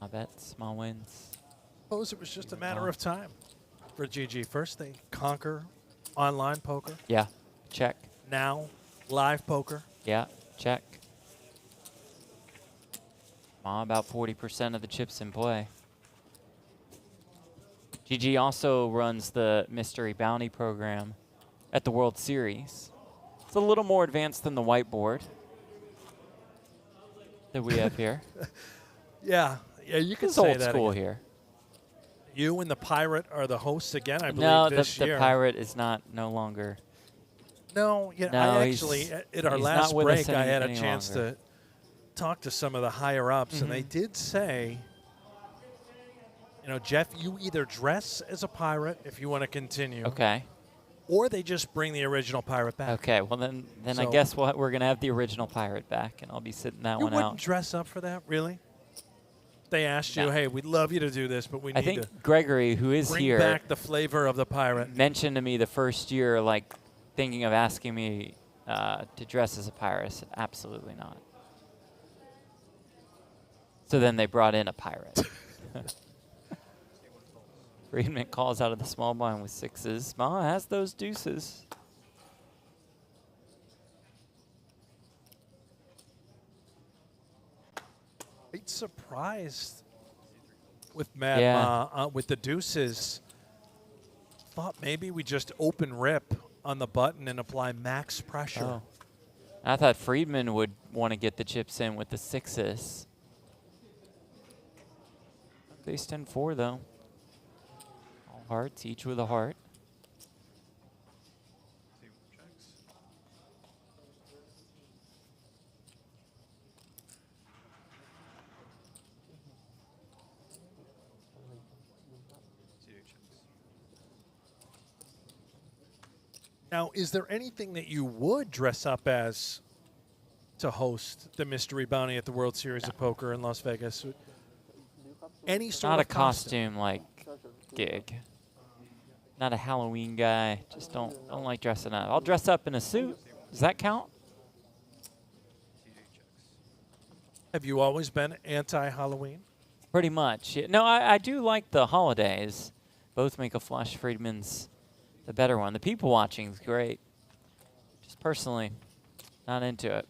I bet small wins. Suppose it was just a matter of time for GG. First they conquer online poker. Yeah, check. Now live poker. Yeah, check. About 40% of the chips in play. GG also runs the Mystery Bounty program at the World Series. It's a little more advanced than the whiteboard that we have here. Yeah, you can it's say old that school again. here. You and the Pirate are the hosts again, I believe, No, this year. the Pirate is no longer. No, yeah, No, I actually, at our last break, I had a chance to talk to some of the higher ups, and they did say, you know, Jeff, you either dress as a pirate if you want to continue. Okay. Or they just bring the original pirate back. Okay, well then So I guess we're going to have the original Pirate back, and I'll be sitting that one You wouldn't out. dress up for that, really? They asked you, No. hey, we'd love you to do this, but we I need think to Gregory, who is bring here, back the flavor of the pirate. mentioned to me the first year, like, thinking of asking me to dress as a pirate. I said, absolutely not. So then they brought in a pirate. Friedman calls out of the small blind with sixes. Small has those deuces. Quite surprised with Mad Yeah. Ma, with the deuces. Thought maybe we just open rip on the button and apply max pressure. Oh. I thought Friedman would want to get the chips in with the sixes. Base 10-4 though. All hearts, each with a heart. Now, is there anything that you would dress up as to host the Mystery Bounty at the World Series of Poker in Las Vegas? Any sort Not of a costume like gig. Not a Halloween guy. Just don't like dressing up. I'll dress up in a suit. Does that count? Have you always been anti-Halloween? Pretty much. Yeah. No, I do like the holidays. Both make a flush. Friedman's the better one. The people watching is great. Just personally, not into it.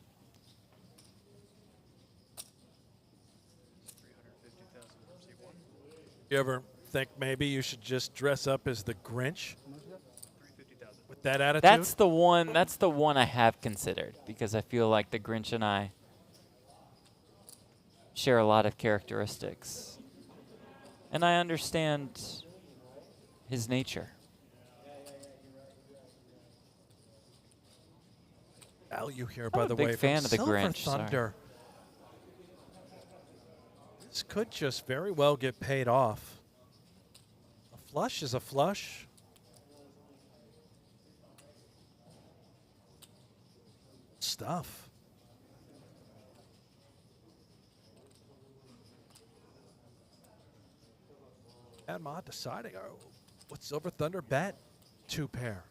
You ever think maybe you should just dress up as the Grinch? With that attitude? That's the one. That's the one I have considered because I feel like the Grinch and I share a lot of characteristics, and I understand his nature. Value here, I'm by a the big way, fan from of the Silver Grinch, sorry. Thunder. This could just very well get paid off. A flush is a flush. Stuff. And Ma deciding, oh, what Silver Thunder bet? 2 pair.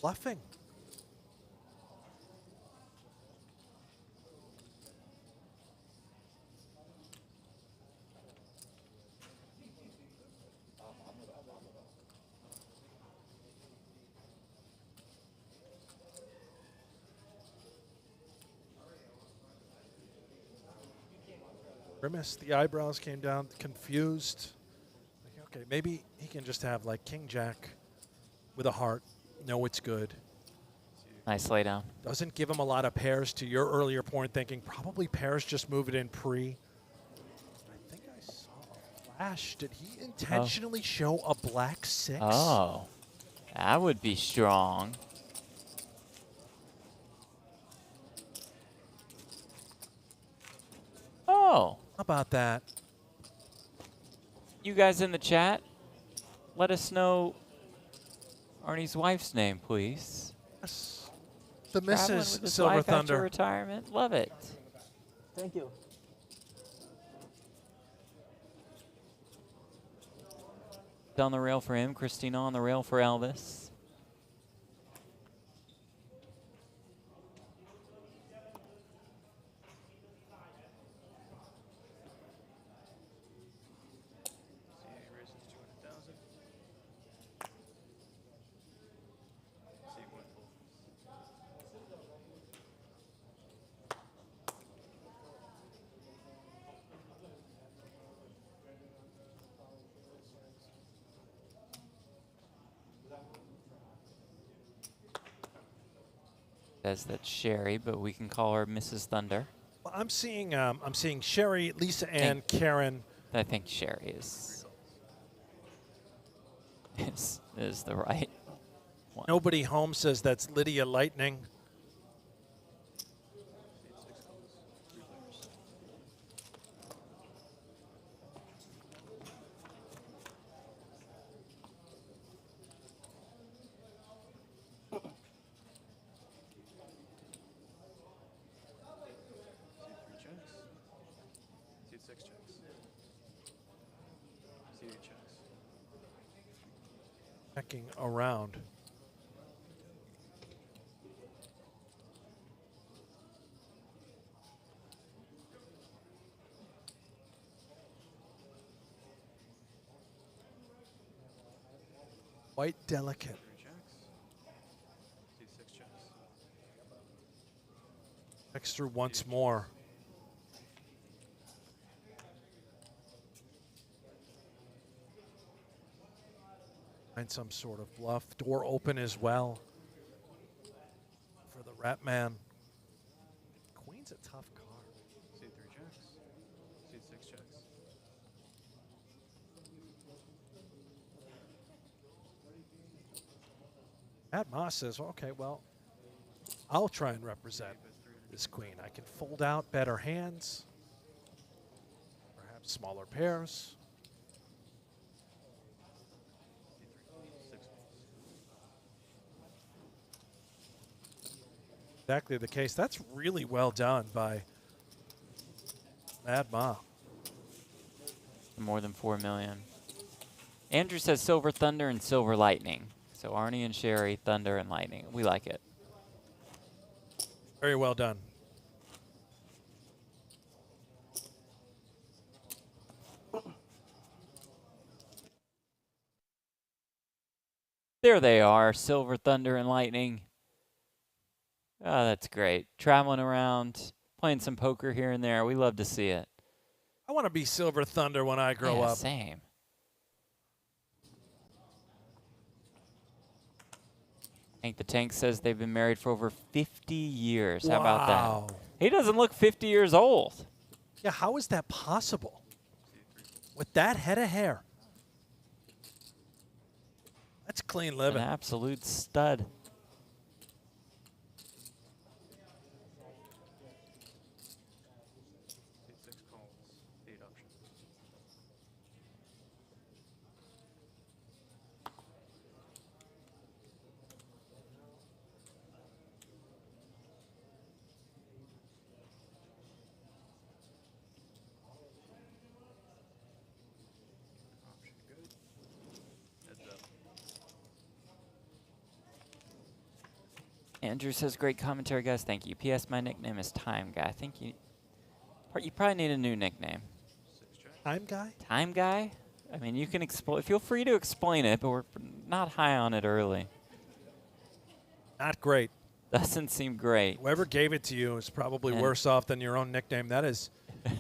Bluffing. Grimace, the eyebrows came down, confused. Like, okay, maybe he can just have like King Jack with a heart. No, it's good. Nice laydown. Doesn't give him a lot of pairs, to your earlier point, thinking probably pairs just move it in pre. I think I saw a flash. Did he intentionally show a black 6? Oh, that would be strong. Oh. How about that? You guys in the chat, let us know Arnie's wife's name, please. Yes. The Traveling Mrs. with his Silver wife after Thunder. retirement. Love it. Thank you. On the rail for him. Christina on the rail for Elvis. Says that's Sherry, but we can call her Mrs. Thunder. Well, I'm seeing Sherry, Lisa, and Karen. I think Sherry is the right one. Nobody home says that's Lydia Lightning. Checking around. White delicate. Checks through once more. Find some sort of bluff. Door open as well for the Rat Man. Queen's a tough card. See 3 jacks. See 6 jacks. Matt Moss says, okay, well, I'll try and represent this queen. I can fold out better hands, perhaps smaller pairs. Exactly the case. That's really well done by Mad Ma. More than 4 million. Andrew says Silver Thunder and Silver Lightning. So Arnie and Sherry, Thunder and Lightning. We like it. Very well done. There they are, Silver Thunder and Lightning. Oh, that's great. Traveling around, playing some poker here and there. We love to see it. I want to be Silver Thunder when I grow up. Same. Hank the Tank says they've been married for over 50 years. How about that? He doesn't look 50 years old. Yeah, how is that possible? With that head of hair. That's clean living. An absolute stud. Andrew says, great commentary, guys. Thank you. P.S. My nickname is Time Guy. I think you probably need a new nickname. Time Guy? Time Guy? I mean, you can explain. Feel free to explain it, but we're not high on it early. Not great. Doesn't seem great. Whoever gave it to you is probably worse off than your own nickname. That is. Yeah.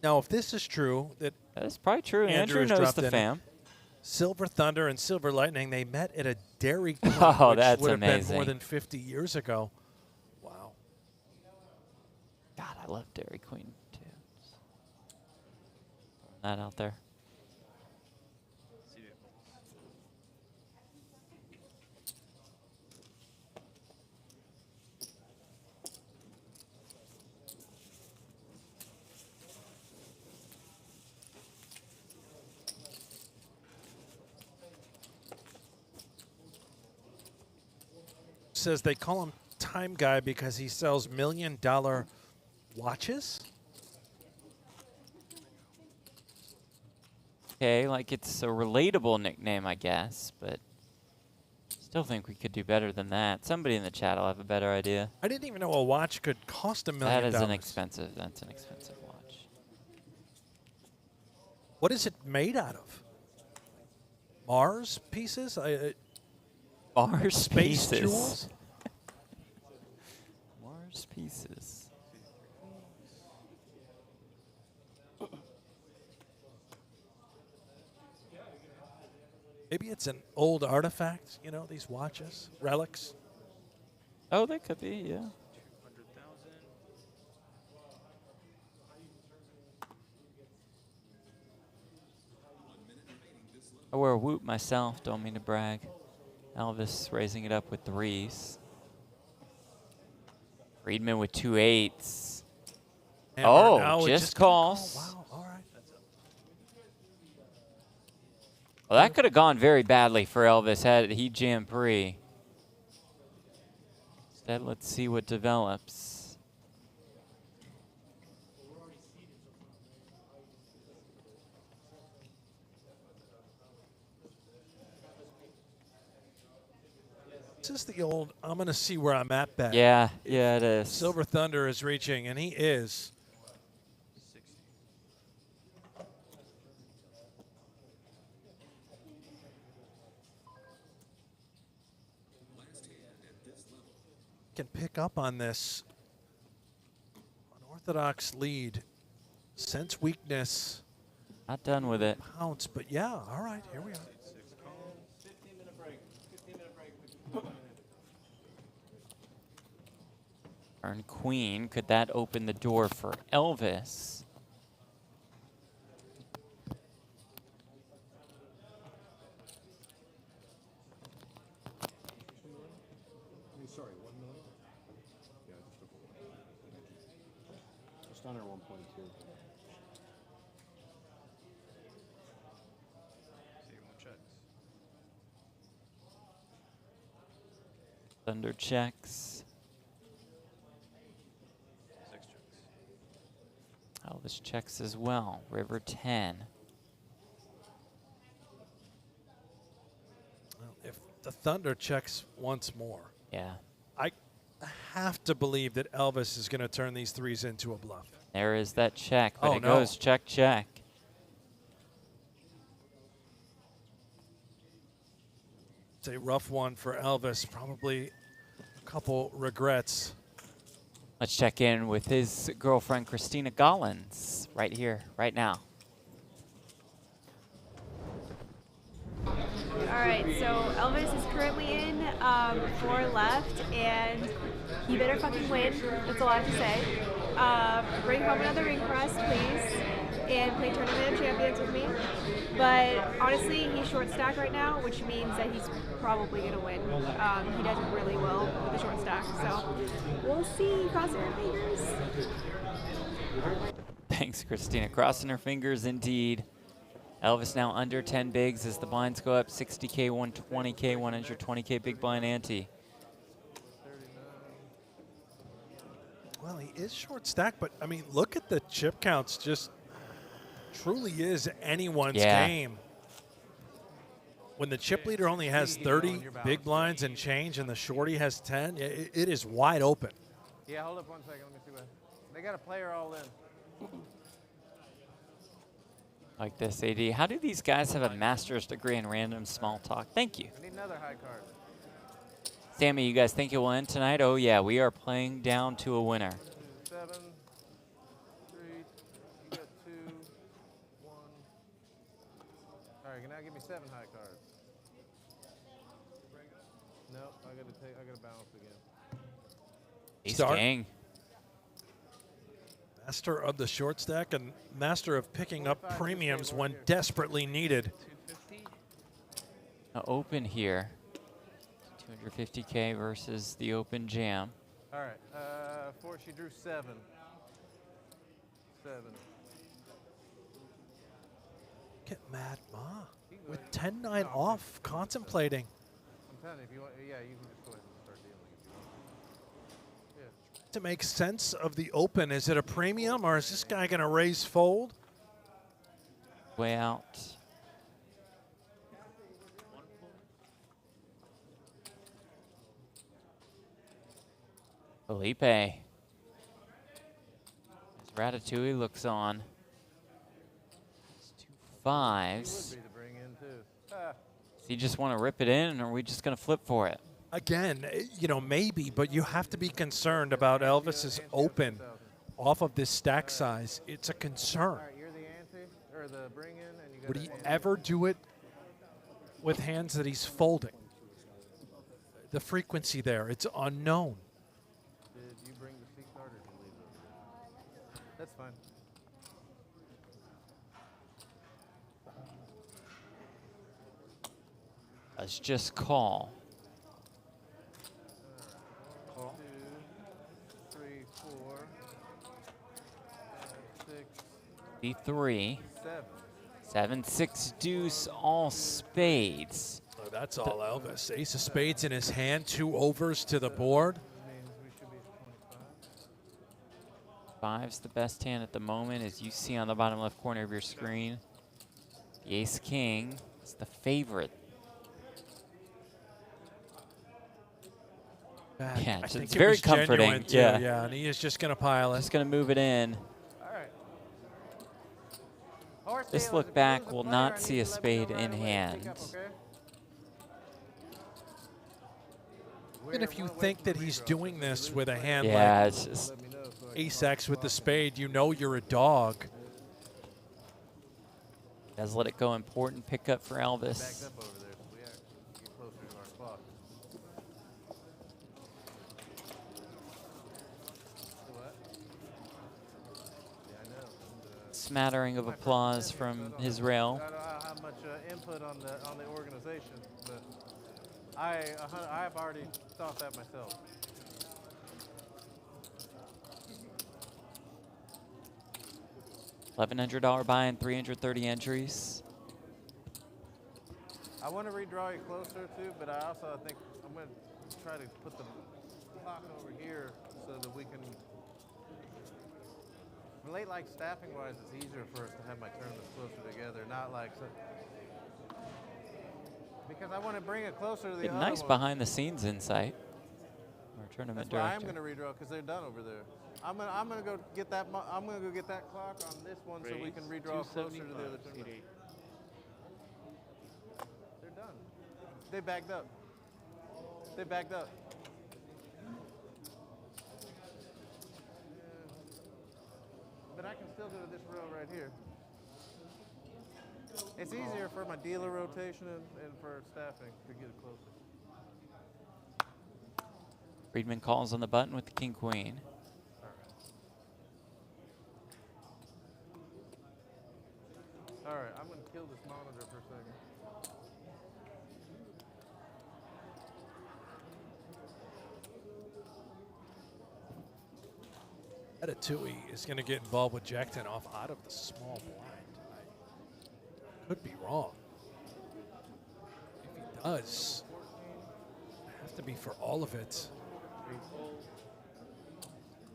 Now, if this is true, that's probably true. Andrew knows dropped the in fam. Silver Thunder and Silver Lightning, they met at a Dairy Queen, Oh, which that's would have amazing. been more than 50 years ago. Wow. God, I love Dairy Queen, too. Throwing that out there. Says they call him Time Guy because he sells $1 million watches. okay. Like, it's a relatable nickname, I guess, but still think we could do better than that. Somebody in the chat will have a better idea. I didn't even know a watch could cost $1 million. That is inexpensive. That's an expensive watch. What is it made out of? Mars pieces? Mars space pieces. jewels? Mars pieces. Maybe it's an old artifact, you know, these watches, relics. Oh, they could be, yeah. I wear a Whoop myself, don't mean to brag. Elvis raising it up with 3s. Friedman with 2 8s. Hammer. Oh, No, it just calls. Wow, all right. Well, that could have gone very badly for Elvis had he jammed pre. Instead, let's see what develops. This is the old, I'm going to see where I'm at bet. Yeah, yeah, it is. Silver Thunder is reaching, and he is. Can pick up on this unorthodox lead. Sense weakness. Not done with it. Pounce, but yeah, all right, here we are. Turn queen. Could that open the door for Elvis? Sorry, 1 million? Yeah, just under 1.2. Thunder checks. Elvis checks as well. River 10. Well, if the Thunder checks once more, yeah, I have to believe that Elvis is going to turn these 3s into a bluff. There is that check, but Oh, it no. goes check, check. It's a rough one for Elvis. Probably a couple regrets. Let's check in with his girlfriend, Christina Gollins, right here, right now. All right, so Elvis is currently in 4 left, and he better fucking win. That's all I have to say. Bring home another ring for us, please, and play Tournament of Champions with me. But honestly, he's short stack right now, which means that he's probably going to win. He does really well with the short stack, so we'll see. Crossing our fingers. Thanks, Christina. Crossing her fingers, indeed. Elvis now under 10 bigs as the blinds go up 60K, 120K, 120K big blind ante. Well, he is short stack, but I mean, look at the chip counts. Just truly is anyone's game. When the chip leader only has 30 big blinds and change and the shorty has 10, it is wide open. Yeah, hold up 1 second. Let me see what. They got a player all in. Like this, AD. How do these guys have a master's degree in random small talk? Thank you. I need another high card. Sammy, you guys think it will end tonight? Oh, yeah, we are playing down to a winner. 7, 3, you got 2, 1. All right, now give me 7 high cards. Nope, I gotta balance again. Ace Start. gang. Master of the short stack and master of picking up premiums when desperately needed. Now open here. 250K versus the open jam. All right, she drew 7. 7. Get Mad Ma with 10-9 off, contemplating. I'm telling you, if you want, yeah, you can just go ahead and start dealing if you want. Yeah. To make sense of the open, is it a premium or is this guy going to raise fold? Way out. Felipe. As Ratatouille looks on. It's 2 5s. Does he just want to rip it in, or are we just going to flip for it? Again, you know, maybe, but you have to be concerned about Elvis's open off of this stack size. It's a concern. Would he ever do it with hands that he's folding? The frequency there, it's unknown. Did you bring the C card or did you leave it? That's fine. Let's just call. 2, 3, 4, 5, 6, D3. 7, 6 deuce, all spades. Oh, that's all Elvis. Ace of spades in his hand, 2 overs to the board. Five's the best hand at the moment, as you see on the bottom left corner of your screen. The ace king is the favorite. Yeah, it's very comforting. Yeah, yeah, and he is just going to pile it. Just going to move it in. This look back will not see a spade in hand. And if you think that he's doing this with a hand like it's just ace-X with the spade, you know you're a dog. Does let it go. Important pickup for Elvis. Smattering of applause from his rail. I don't have much input on the organization, but I've already thought that myself. $1,100 buy-in, 330 entries. I want to redraw you closer too, but I think I'm going to try to put the clock over here so that we can relate, like staffing wise. It's easier for us to have my tournaments closer together, not like because I want to bring it closer to the other Nice one. behind the scenes insight. Our tournament That's why director. I'm going to redraw because they're done over there. I'm gonna go get that. I'm gonna go get that clock on this one so we can redraw closer to the other tournament. They're done. They backed up. They backed up. But I can still go to this row right here. It's easier for my dealer rotation and for staffing to get it closer. Friedman calls on the button with the king-queen. All right, I'm going to kill this monitor for a second. Ratatouille is going to get involved with Jack-10 off out of the small blind. I could be wrong. If he does, it has to be for all of it.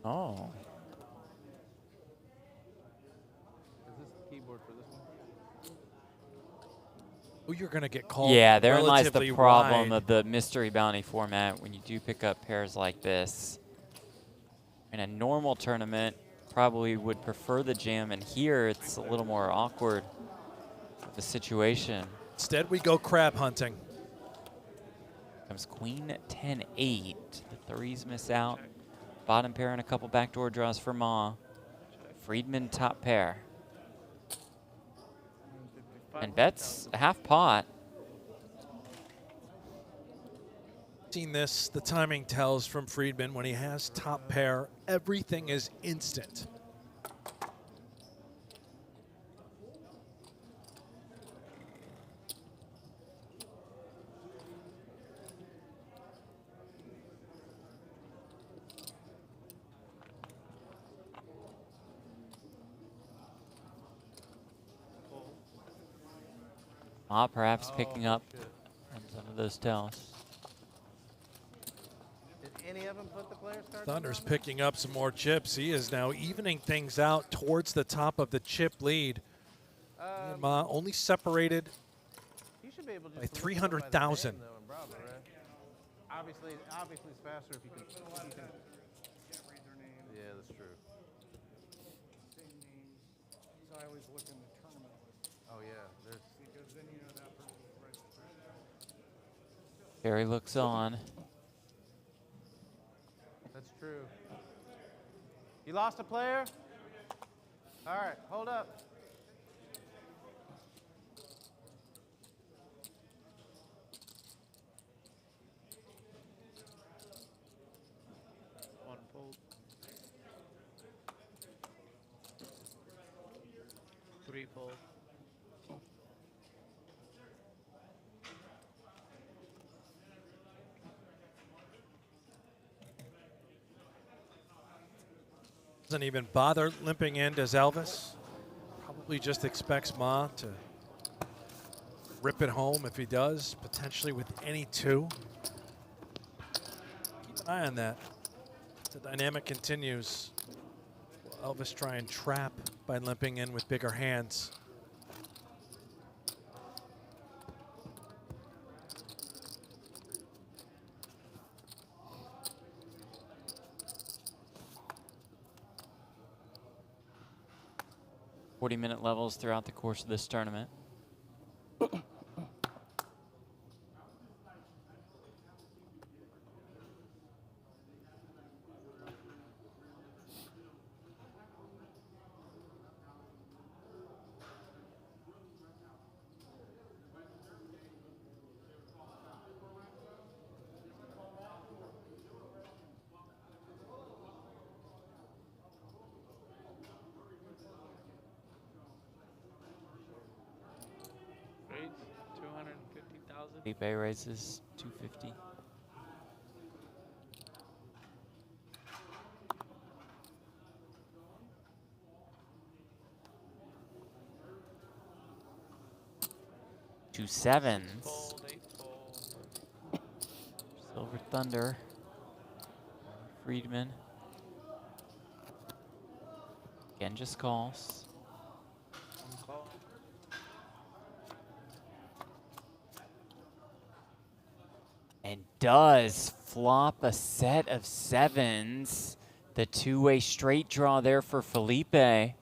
Oh. Is this the keyboard for this one? Oh, you're going to get called. Yeah, therein lies the relatively problem wide. of the mystery bounty format when you do pick up pairs like this. In a normal tournament, probably would prefer the jam, and here it's a little more awkward of the situation. Instead, we go crab hunting. Comes queen 10-8. The threes miss out. Bottom pair and a couple backdoor draws for Ma. Friedman top pair. And bets a half pot. Seen this, the timing tells from Friedman when he has top pair, everything is instant. Ma perhaps picking up on some of those tells. Did any of them put the player's card? Thunder's picking up some more chips. He is now evening things out towards the top of the chip lead. And Ma only separated by 300,000. Obviously it's faster if you can I always look in the tournament list. Oh yeah, there's. Because then you know that person's right. Gary looks on. That's true. You lost a player? All right, hold up. One fold. 3 fold. Doesn't even bother limping in, does Elvis? Probably just expects Ma to rip it home if he does, potentially with any 2. Keep an eye on that. The dynamic continues. Will Elvis try and trap by limping in with bigger hands? Minute levels throughout the course of this tournament. Bay raises 250. Two sevens. Silver Thunder. Friedman. Again, just calls. And does flop a set of sevens. The two-way straight draw there for Felipe. With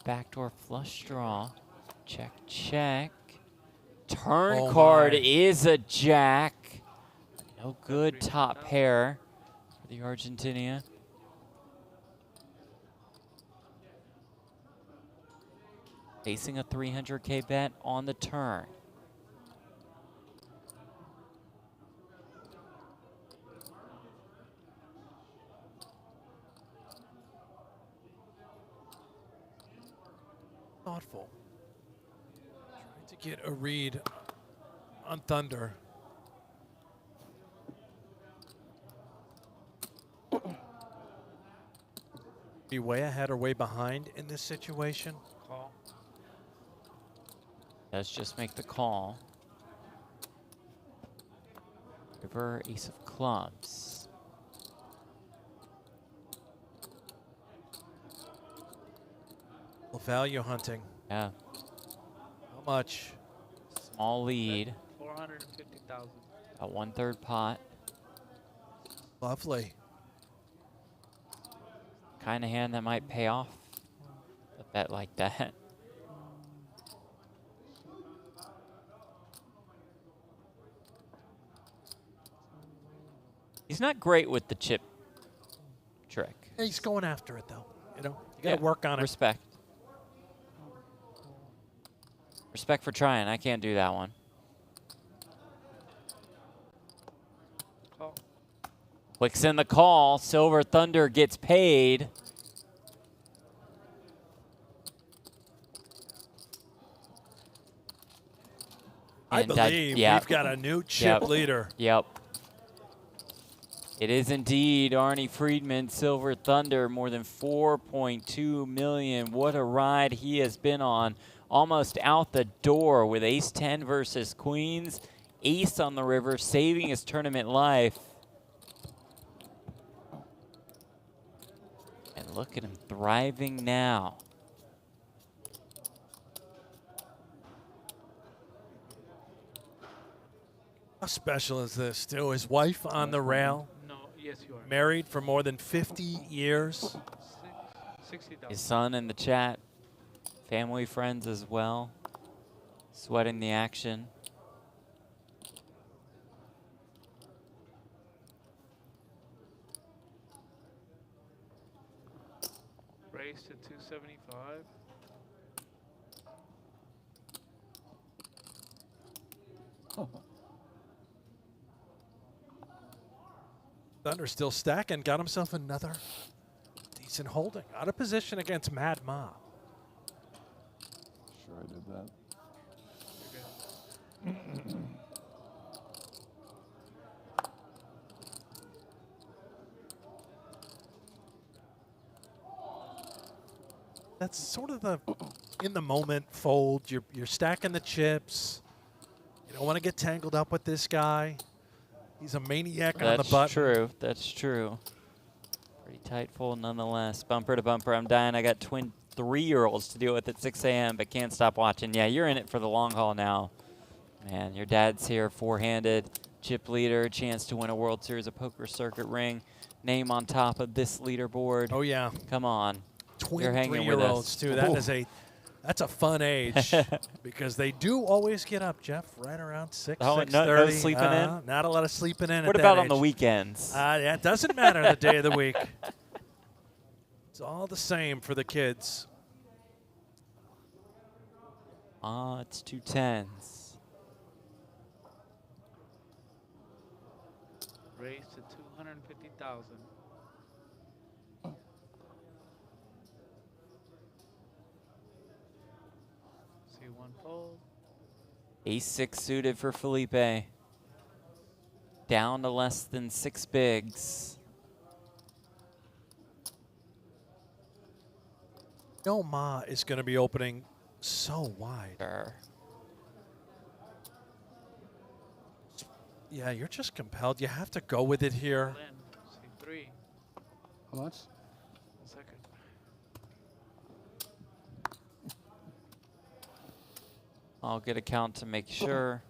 backdoor flush draw. Check, check. Turn card is a jack. No good top pair for the Argentina. Facing a 300K bet on the turn. Thoughtful. Trying to get a read on Thunder. Be way ahead or way behind in this situation? Call. Does just make the call. River, ace of clubs. Well, value hunting. Yeah. How much? Small lead. 450,000. About 1/3 pot. Lovely. Kind of hand that might pay off a bet like that. He's not great with the chip trick. Yeah, he's going after it, though. You know, you got to work on it. Respect. Respect for trying. I can't do that one. Call. Clicks in the call. Silver Thunder gets paid. I believe we've got a new chip leader. Yep. It is indeed Arnie Friedman, Silver Thunder, more than 4.2 million. What a ride he has been on. Almost out the door with ace-10 versus queens. Ace on the river, saving his tournament life. And look at him thriving now. How special is this, too? His wife on the rail. No, yes, you are. Married for more than 50 years. $60. His son in the chat. Family, friends as well. Sweating the action. Race to 275. Thunder still stacking. Got himself another decent holding. Out of position against Mad Ma. Sure I did that. That's sort of the in the moment fold. You're stacking the chips. You don't want to get tangled up with this guy. He's a maniac on the button. That's true. That's true. Pretty tight fold nonetheless. Bumper to bumper. I'm dying. I got twin 3-year-olds to deal with at 6 a.m. but can't stop watching. Yeah, you're in it for the long haul now. Man, your dad's here, 4-handed, chip leader, chance to win a World Series of Poker circuit ring. Name on top of this leaderboard. Oh yeah. Come on. Twin You're hanging with 3-year-olds us. too. That is that's a fun age because they do always get up, Jeff, right around 6, 6:30. No sleeping in? Not a lot of sleeping in. What at about that on the age. weekends? Yeah, it doesn't matter the day of the week. It's all the same for the kids. It's 2 10s. Raise to 250,000. See one fold. Ace-6 suited for Felipe. Down to less than 6 bigs. No Ma is going to be opening so wide. Sure. Yeah, you're just compelled. You have to go with it here. See 3. How much? 1 second. I'll get a count to make sure.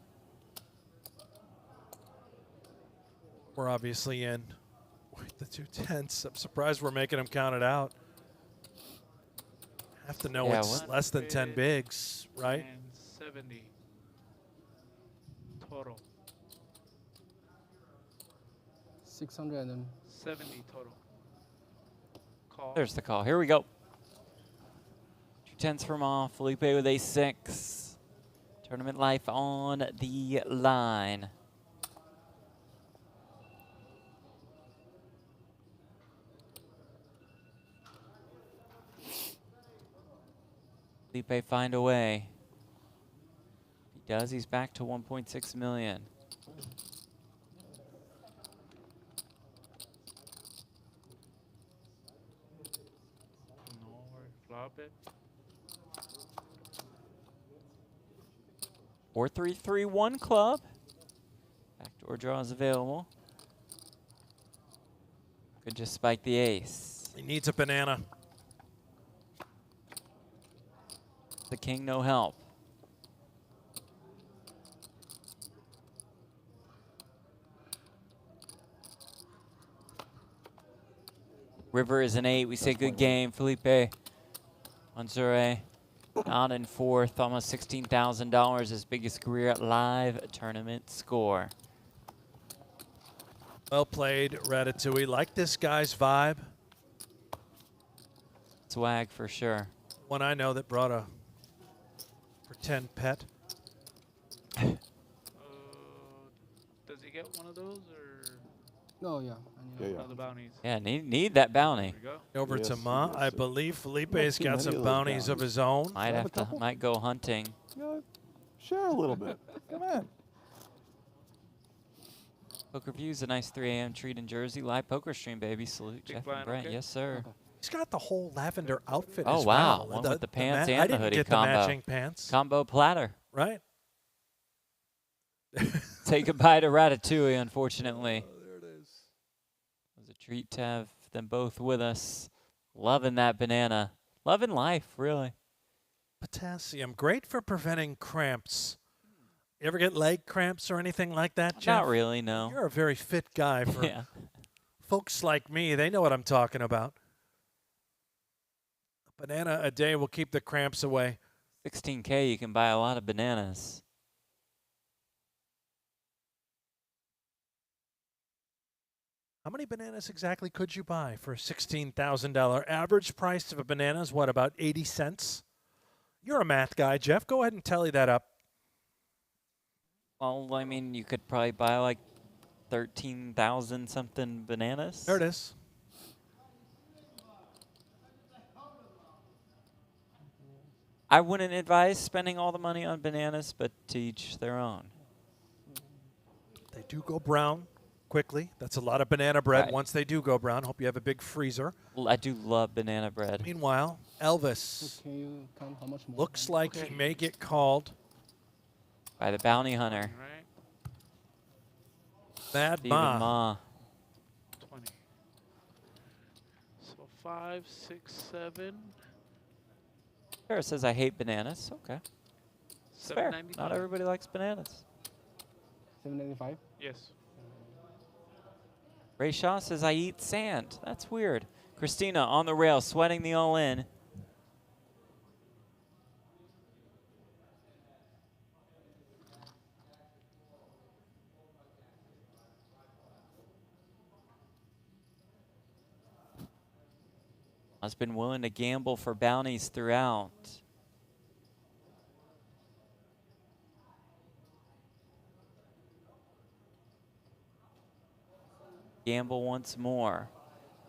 We're obviously in with the 2 10s. I'm surprised we're making them count it out. Have to know it's less than 10 bigs, right? And 70 total. 670 total. Call. There's the call. Here we go. 2 10s from off. Felipe with Ace-6. Tournament life on the line. Felipe find a way. He does. He's back to 1.6 million. Flop it. 4-3-3-1 club. Backdoor draw is available. Could just spike the ace. He needs a banana. The king, no help. River is an 8. We say good game. Felipe on Zure. On in 4th. Almost $16,000. His biggest career live tournament score. Well played, Ratatouille. Like this guy's vibe. Swag for sure. One I know that brought a pretend pet. Does he get one of those or? No, yeah. The bounties. Yeah, need that bounty. Over to Ma. I believe Felipe's got some bounties of his own. Might go hunting. Share a little bit. Come on. Poker View's a nice 3 a.m. treat in Jersey. Live poker stream, baby. Salute, Jeff and Brent. Okay. Yes, sir. Okay. He's got the whole lavender outfit Oh, as wow. well. One with the pants I and the didn't hoodie get combo. the matching pants. Combo platter. Right. Say goodbye to Ratatouille, unfortunately. Oh, there it is. It was a treat to have them both with us. Loving that banana. Loving life, really. Potassium, great for preventing cramps. You ever get leg cramps or anything like that, Jeff? Not really, no. You're a very fit guy for folks like me. They know what I'm talking about. Banana a day will keep the cramps away. 16K, you can buy a lot of bananas. How many bananas exactly could you buy for a $16,000? Average price of a banana is what, about 80 cents? You're a math guy, Jeff. Go ahead and tally that up. Well, I mean, you could probably buy like 13,000 something bananas. There it is. I wouldn't advise spending all the money on bananas, but to each their own. They do go brown quickly. That's a lot of banana bread Right. once they do go brown. Hope you have a big freezer. Well, I do love banana bread. Meanwhile, Elvis Can you count how much more? looks like he may get called. By the bounty hunter. Mad Stephen Ma. Ma. 20. So 5, 6, 7. Sarah says I hate bananas. Okay. It's fair. Not $7.95. everybody likes bananas. $7.95. Yes. Ray Shaw says I eat sand. That's weird. Christina on the rail, sweating the all-in. Has been willing to gamble for bounties throughout. Gamble once more.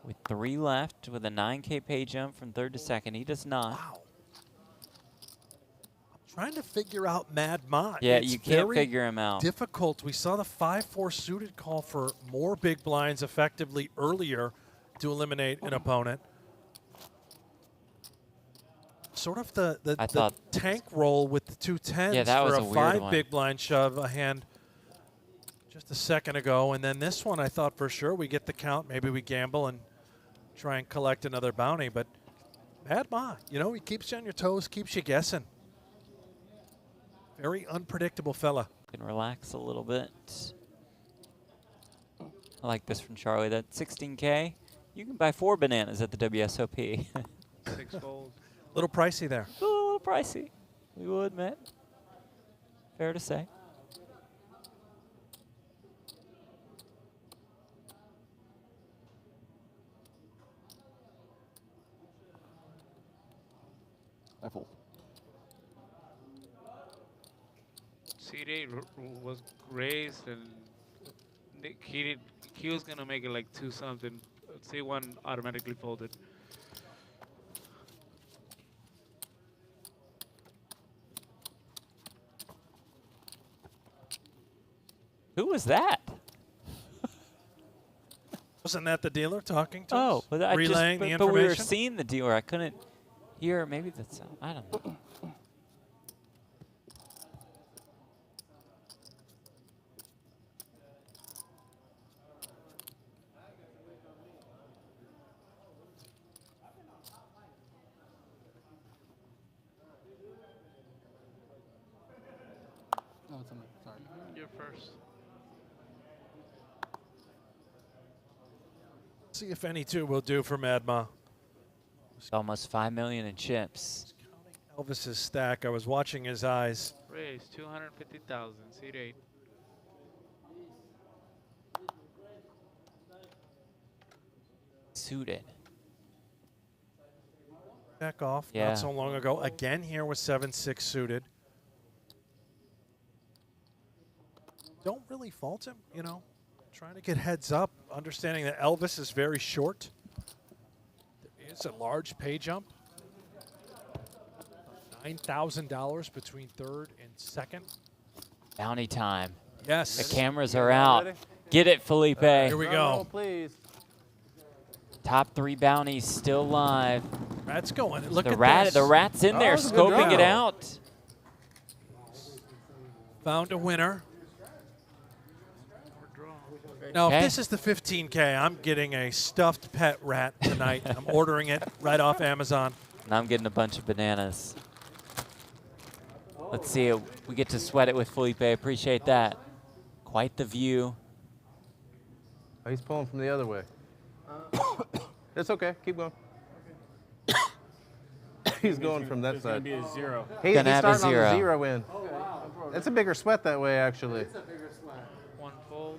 With 3 left, with a 9K pay jump from third to second. He does not. Wow. I'm trying to figure out Mad Ma. Yeah, It's you can't very figure him out. difficult. We saw the 5-4 suited call for more big blinds effectively earlier to eliminate an opponent. Sort of the tank roll with the 2 Yeah, that for was a a weird 5 one. big blind shove a hand just a second ago. And then this one, I thought for sure we get the count. Maybe we gamble and try and collect another bounty. But Mad Ma, you know, he keeps you on your toes, keeps you guessing. Very unpredictable fella. Can relax a little bit. I like this from Charlie. That 16K, you can buy 4 bananas at the WSOP. 6 folds. Little pricey there. A little pricey, we will admit. Fair to say. I fold. Seed 8 was raised, and he was gonna make it like 2 something. C1 automatically folded. Who was that? Wasn't that the dealer talking to Oh, us? but I Relaying just, the but we were information? seeing the dealer. I couldn't hear. Maybe that's, I don't know. No, it's on me. Sorry. You're first. See if any 2 will do for Mad Ma. Almost 5 million in chips. Elvis's stack. I was watching his eyes. Raise 250,000. Seed 8. Suited. Back off Yeah. not so long ago. Again here with 7-6 suited. Don't really fault him, you know. Trying to get heads up, understanding that Elvis is very short. There is a large pay jump. $9,000 between third and second. Bounty time. Yes. The cameras are out. Get it, Felipe. Here we go. Please. Top 3 bounties still live. Rat's going. Look the at rat. this. The rat's in there, that was a good scoping it draw. out. Found a winner. Now, Okay. if this is the 15K, I'm getting a stuffed pet rat tonight. I'm ordering it right off Amazon. And I'm getting a bunch of bananas. Let's see it. We get to sweat it with Felipe. Appreciate that. Quite the view. Oh, he's pulling from the other way. It's okay. Keep going. He's going from that side. It's going to be a 0. He's Gonna have a starting on the 0. 0 win. It's a bigger sweat that way, actually. It's a bigger sweat. 1 fold.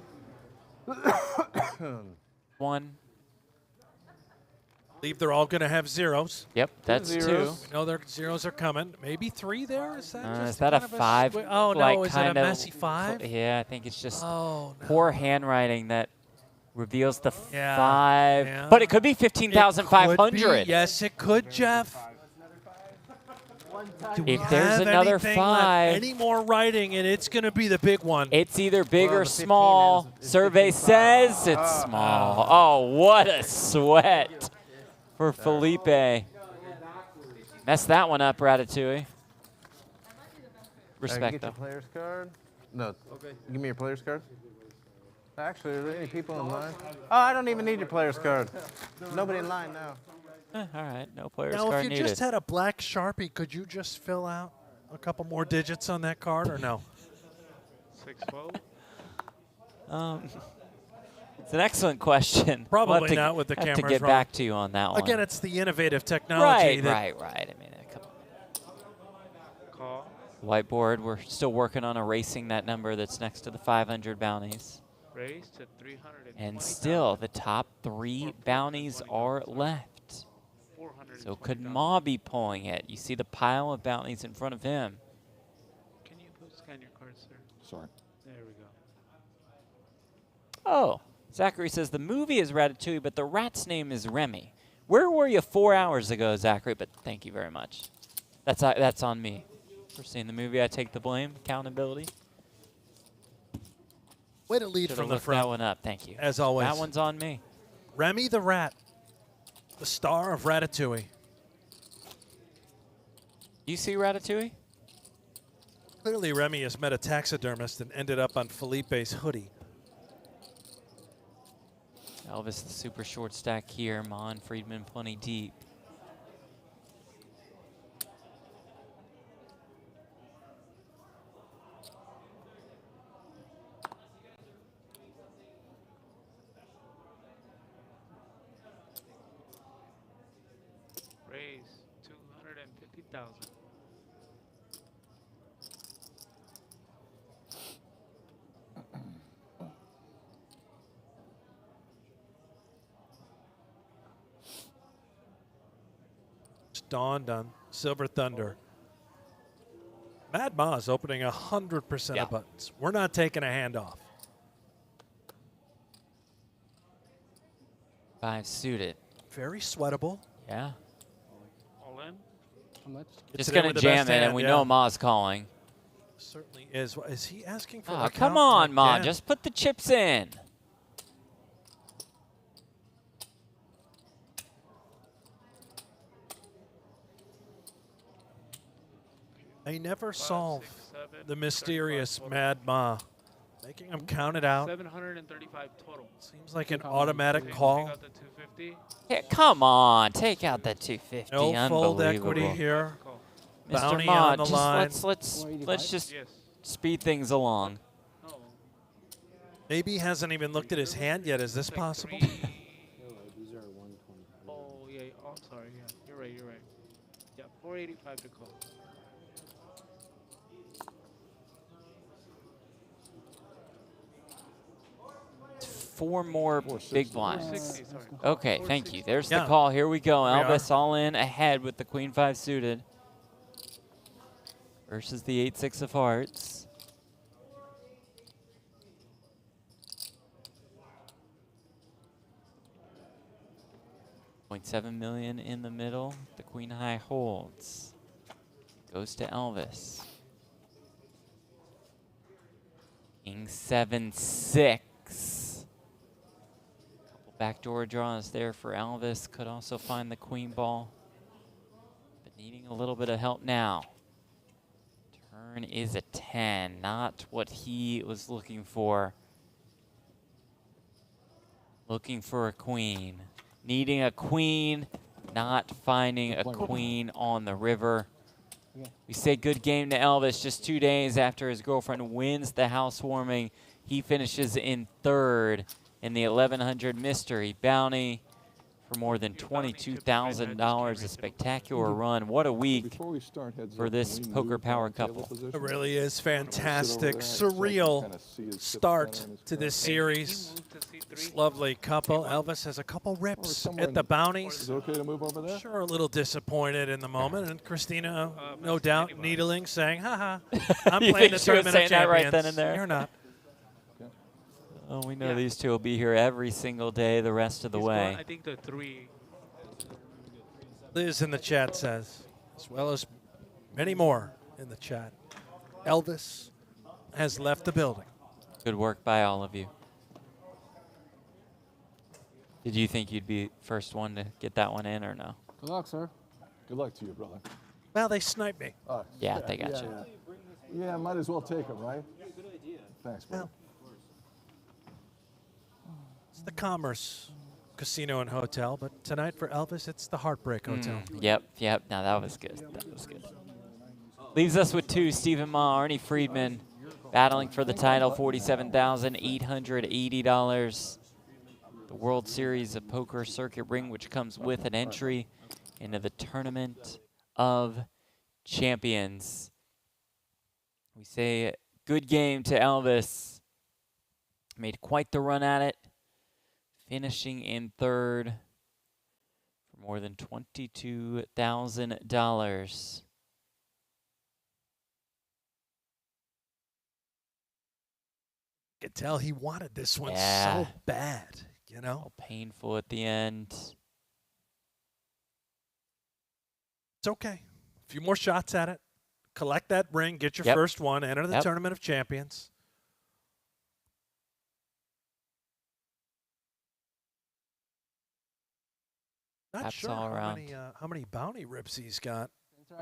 1. I believe they're all going to have zeros. Yep, that's 2. We know their zeros are coming. Maybe 3 there? Is that just Is that a kind of 5? Oh, like no. Is it a messy 5? Yeah, I think it's just no. poor handwriting that reveals the Yeah, 5. yeah. But it could be 15,500. Yes, it could, Jeff. Do we If there's have another anything 5, any more writing, and it's going to be the big one. it's either big or small. Survey says it's small. Oh, what a sweat for Felipe. Messed that one up, Ratatouille. Respect, Get though. your player's card? No. Okay. Give me your player's card. Actually, are there any people in line? Oh, I don't even need your player's card. Nobody in line now. All right, no player's Now, card if you needed. just had a black Sharpie, could you just fill out a couple more digits on that card, or no? 6 fold. It's an excellent question. Probably We'll have to, not with the have cameras to get wrong. back to you on that one. Again, it's the innovative technology. Right. I mean, come on. Call. Whiteboard, we're still working on erasing that number that's next to the 500 bounties. Raise to 320. And still, the top 3 bounties are left. So could Ma be pulling it? You see the pile of bounties in front of him. Can you scan your card, sir? Sorry. There we go. Oh, Zachary says the movie is Ratatouille, but the rat's name is Remy. Where were you 4 hours ago, Zachary? But thank you very much. That's on me. For seeing the movie, I take the blame. Accountability. Way to lead Should've from the looked front. that one up. Thank you. As always. That one's on me. Remy the Rat, the star of Ratatouille. You see Ratatouille? Clearly, Remy has met a taxidermist and ended up on Felipe's hoodie. Elvis, the super short stack here. Ma and Friedman plenty deep. Raise 250,000. Just dawned on Silver Thunder. Mad Ma's opening 100% of buttons. We're not taking a hand off. 5 suited. Very sweatable. Yeah. All in? How much? Just going to jam it, and we know Ma's calling. Certainly is. Is he asking for Oh, a come count on, Ma. again? Just put the chips in. They never solve the mysterious Mad Ma. Making them count it out. 735 total. Seems like an automatic call. Take out the 250. Yeah, come on. Take out that 250. No fold equity Unbelievable. here. Mr. Bounty Ma, on the just line. let's just speed things along. Maybe he hasn't even looked at his hand yet. Is this possible? Oh, yeah. Oh, sorry. Yeah, you're right. You're right. Yeah, 485 to call. Four more big blinds. 460, sorry. Okay, thank you. There's the Yeah. call. Here we go. We Elvis all in ahead with the Queen 5 suited. Versus the 8-6 of hearts. $0.7 million in the middle. The Queen High holds. Goes to Elvis. King 7-6. Couple backdoor draws there for Elvis. Could also find the queen ball. But needing a little bit of help now. Turn is a 10. Not what he was looking for. Looking for a queen. Needing a queen. Not finding a queen on the river. We say good game to Elvis just 2 days after his girlfriend wins the housewarming. He finishes in third in the 1100 mystery bounty for more than $22,000. A spectacular run. What a week for this Poker Power couple. It really is fantastic, surreal start to this series. This lovely couple. Elvis has a couple rips at the bounties. Is it okay to move over there? Sure, a little disappointed in the moment. And Christina, no doubt, needling, saying, haha, I'm You playing think the she was Tournament saying of that right Champions. then and there? You're not. Oh, we know these two will be here every single day the rest of the way. I think the 3. Liz in the chat says, as well as many more in the chat, Elvis has left the building. Good work by all of you. Did you think you'd be first one to get that one in or no? Good luck, sir. Good luck to you, brother. Well, they sniped me. Yeah, they got you. Yeah, might as well take them, right? Thanks, brother. It's the Commerce Casino and Hotel, but tonight for Elvis, it's the Heartbreak Hotel. Yep. Now that was good. That was good. Leaves us with 2, Stephen Ma, Arnie Friedman, battling for the title, $47,880. The World Series of Poker Circuit ring, which comes with an entry into the Tournament of Champions. We say good game to Elvis. Made quite the run at it, finishing in 3rd for more than $22,000. You could tell he wanted this one so bad, you know? Painful at the end. It's okay. A few more shots at it. Collect that ring, get your first one, enter the Tournament of Champions. Not Taps sure all around. how many bounty rips he's got.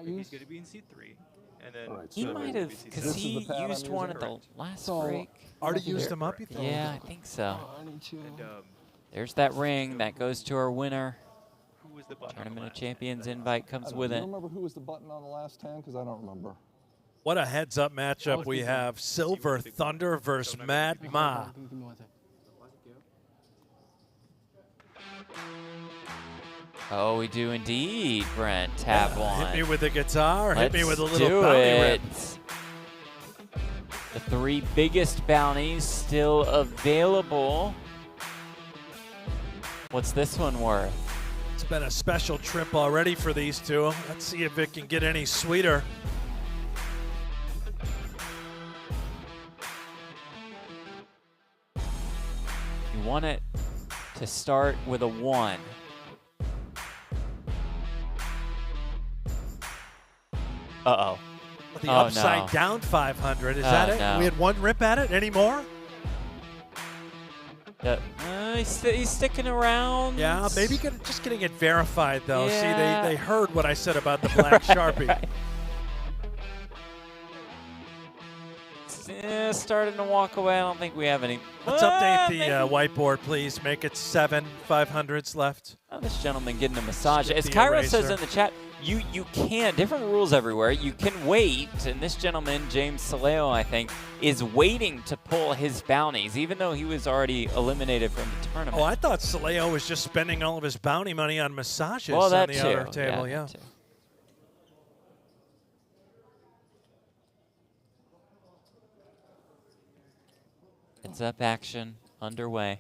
He's going to be in C3. And then He might have, because he used one at the last break. Already used them up, you think? Yeah, I think so. And, There's that ring that goes to our winner. who was the button? Tournament of Champions invite comes with Do it. you remember who was the button on the last 10? Because I don't remember. What a heads-up matchup we have. Silver Thunder versus Mad Ma. Oh, we do indeed, Brent. Tab one. Hit me with the guitar. Hit me with a little do bounty it. rip. The 3 biggest bounties still available. What's this one worth? It's been a special trip already for these two. Let's see if it can get any sweeter. You want it to start with a 1. Uh-oh. The upside down 500. Is that it? No. We had one rip at it. Any more? He's sticking around. Yeah, maybe just getting it verified, though. Yeah. See, they heard what I said about the black Sharpie. Right. Starting to walk away. I don't think we have any. Let's update the whiteboard, please. Make it 7 500s left. Oh, this gentleman getting a massage. Skip As the Cairo eraser. says in the chat, you can, different rules everywhere. You can wait, and this gentleman, James Saleo, I think, is waiting to pull his bounties, even though he was already eliminated from the tournament. Oh, I thought Saleo was just spending all of his bounty money on massages Well, on that the too. other table. Yeah, Yeah. that too. Heads up action underway.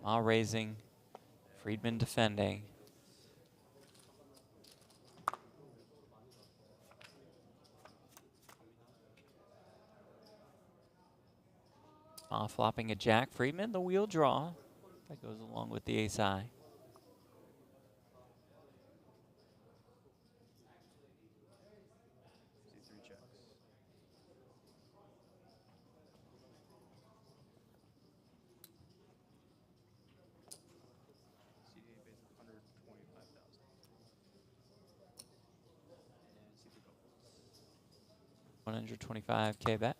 Ma raising, Friedman defending. Ma flopping a jack. Friedman, the wheel draw. That goes along with the ace-high. $125K bet.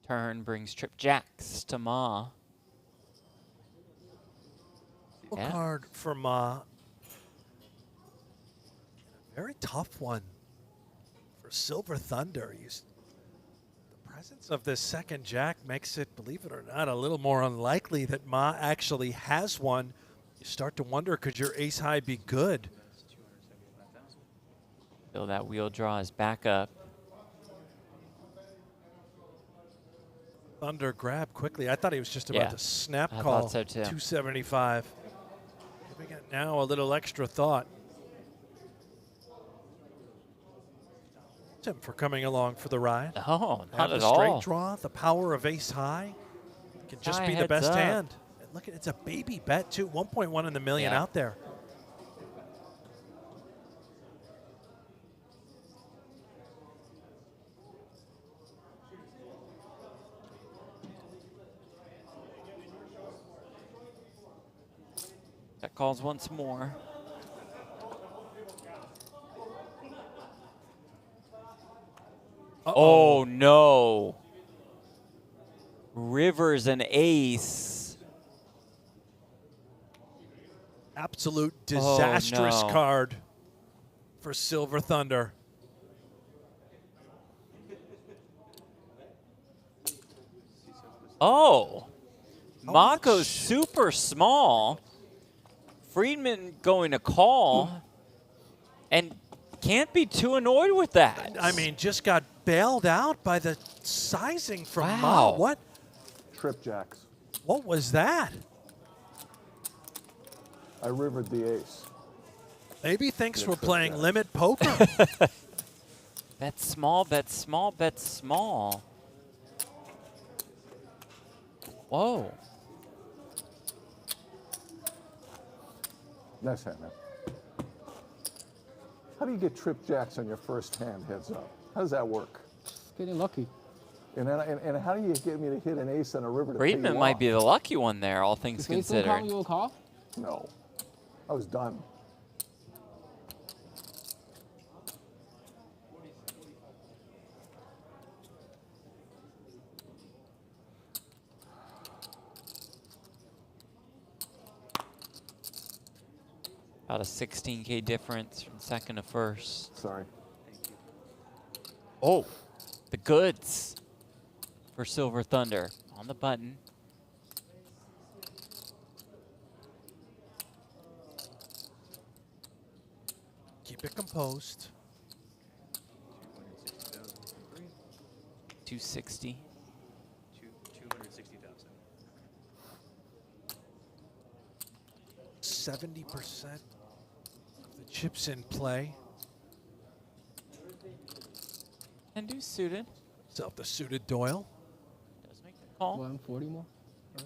Turn brings trip jacks to Ma. Full card for Ma. Very tough one for Silver Thunder. The presence of this second jack makes it, believe it or not, a little more unlikely that Ma actually has one. You start to wonder, could your ace high be good? So that wheel draw is back up. Thunder grab quickly. I thought he was just about to snap I call. thought so too. 275. Giving it now a little extra thought. Him for coming along for the ride. Oh, not Have at the straight all. draw, the power of ace high. Can just High be the heads best up. hand. And look, it's a baby bet too. 1.1 in the million out there. That calls once more. Oh, no. River's an ace. Absolute disastrous no. card for Silver Thunder. Oh. Mako's super small. Friedman going to call. And can't be too annoyed with that. I mean, just got bailed out by the sizing from Wow. Ma. What? Trip jacks. What was that? I rivered the ace. Maybe thinks we're playing limit poker. Bet small, bet small, bet small. Whoa. Nice hand, man. How do you get trip jacks on your first hand heads up? How does that work? Getting lucky. And how do you get me to hit an ace and a river to pay Friedman you might off? be the lucky one there, all things If ace don't considered. call, you will call? No. I was done. About a 16K difference from second to first. Sorry. Oh, the goods for Silver Thunder on the button. Keep it composed. 260. 260,000. 70% of the chips in play. And do suited. Self the suited Doyle. Does make the call. 140 more? Or-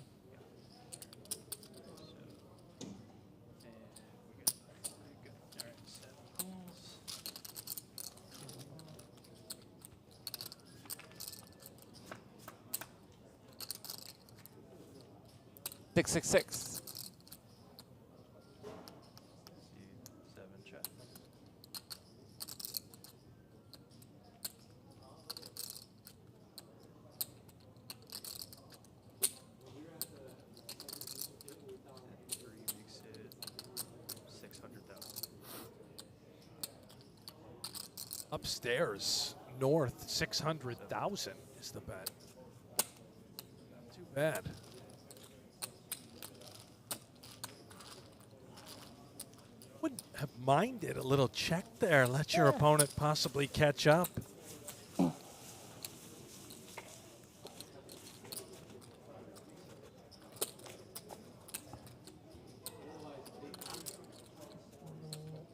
666. 7 checks. And 3 makes it 600,000. Upstairs, north, 600,000 is the bet. Not too bad. Wouldn't have minded a little check there. Let your opponent possibly catch up.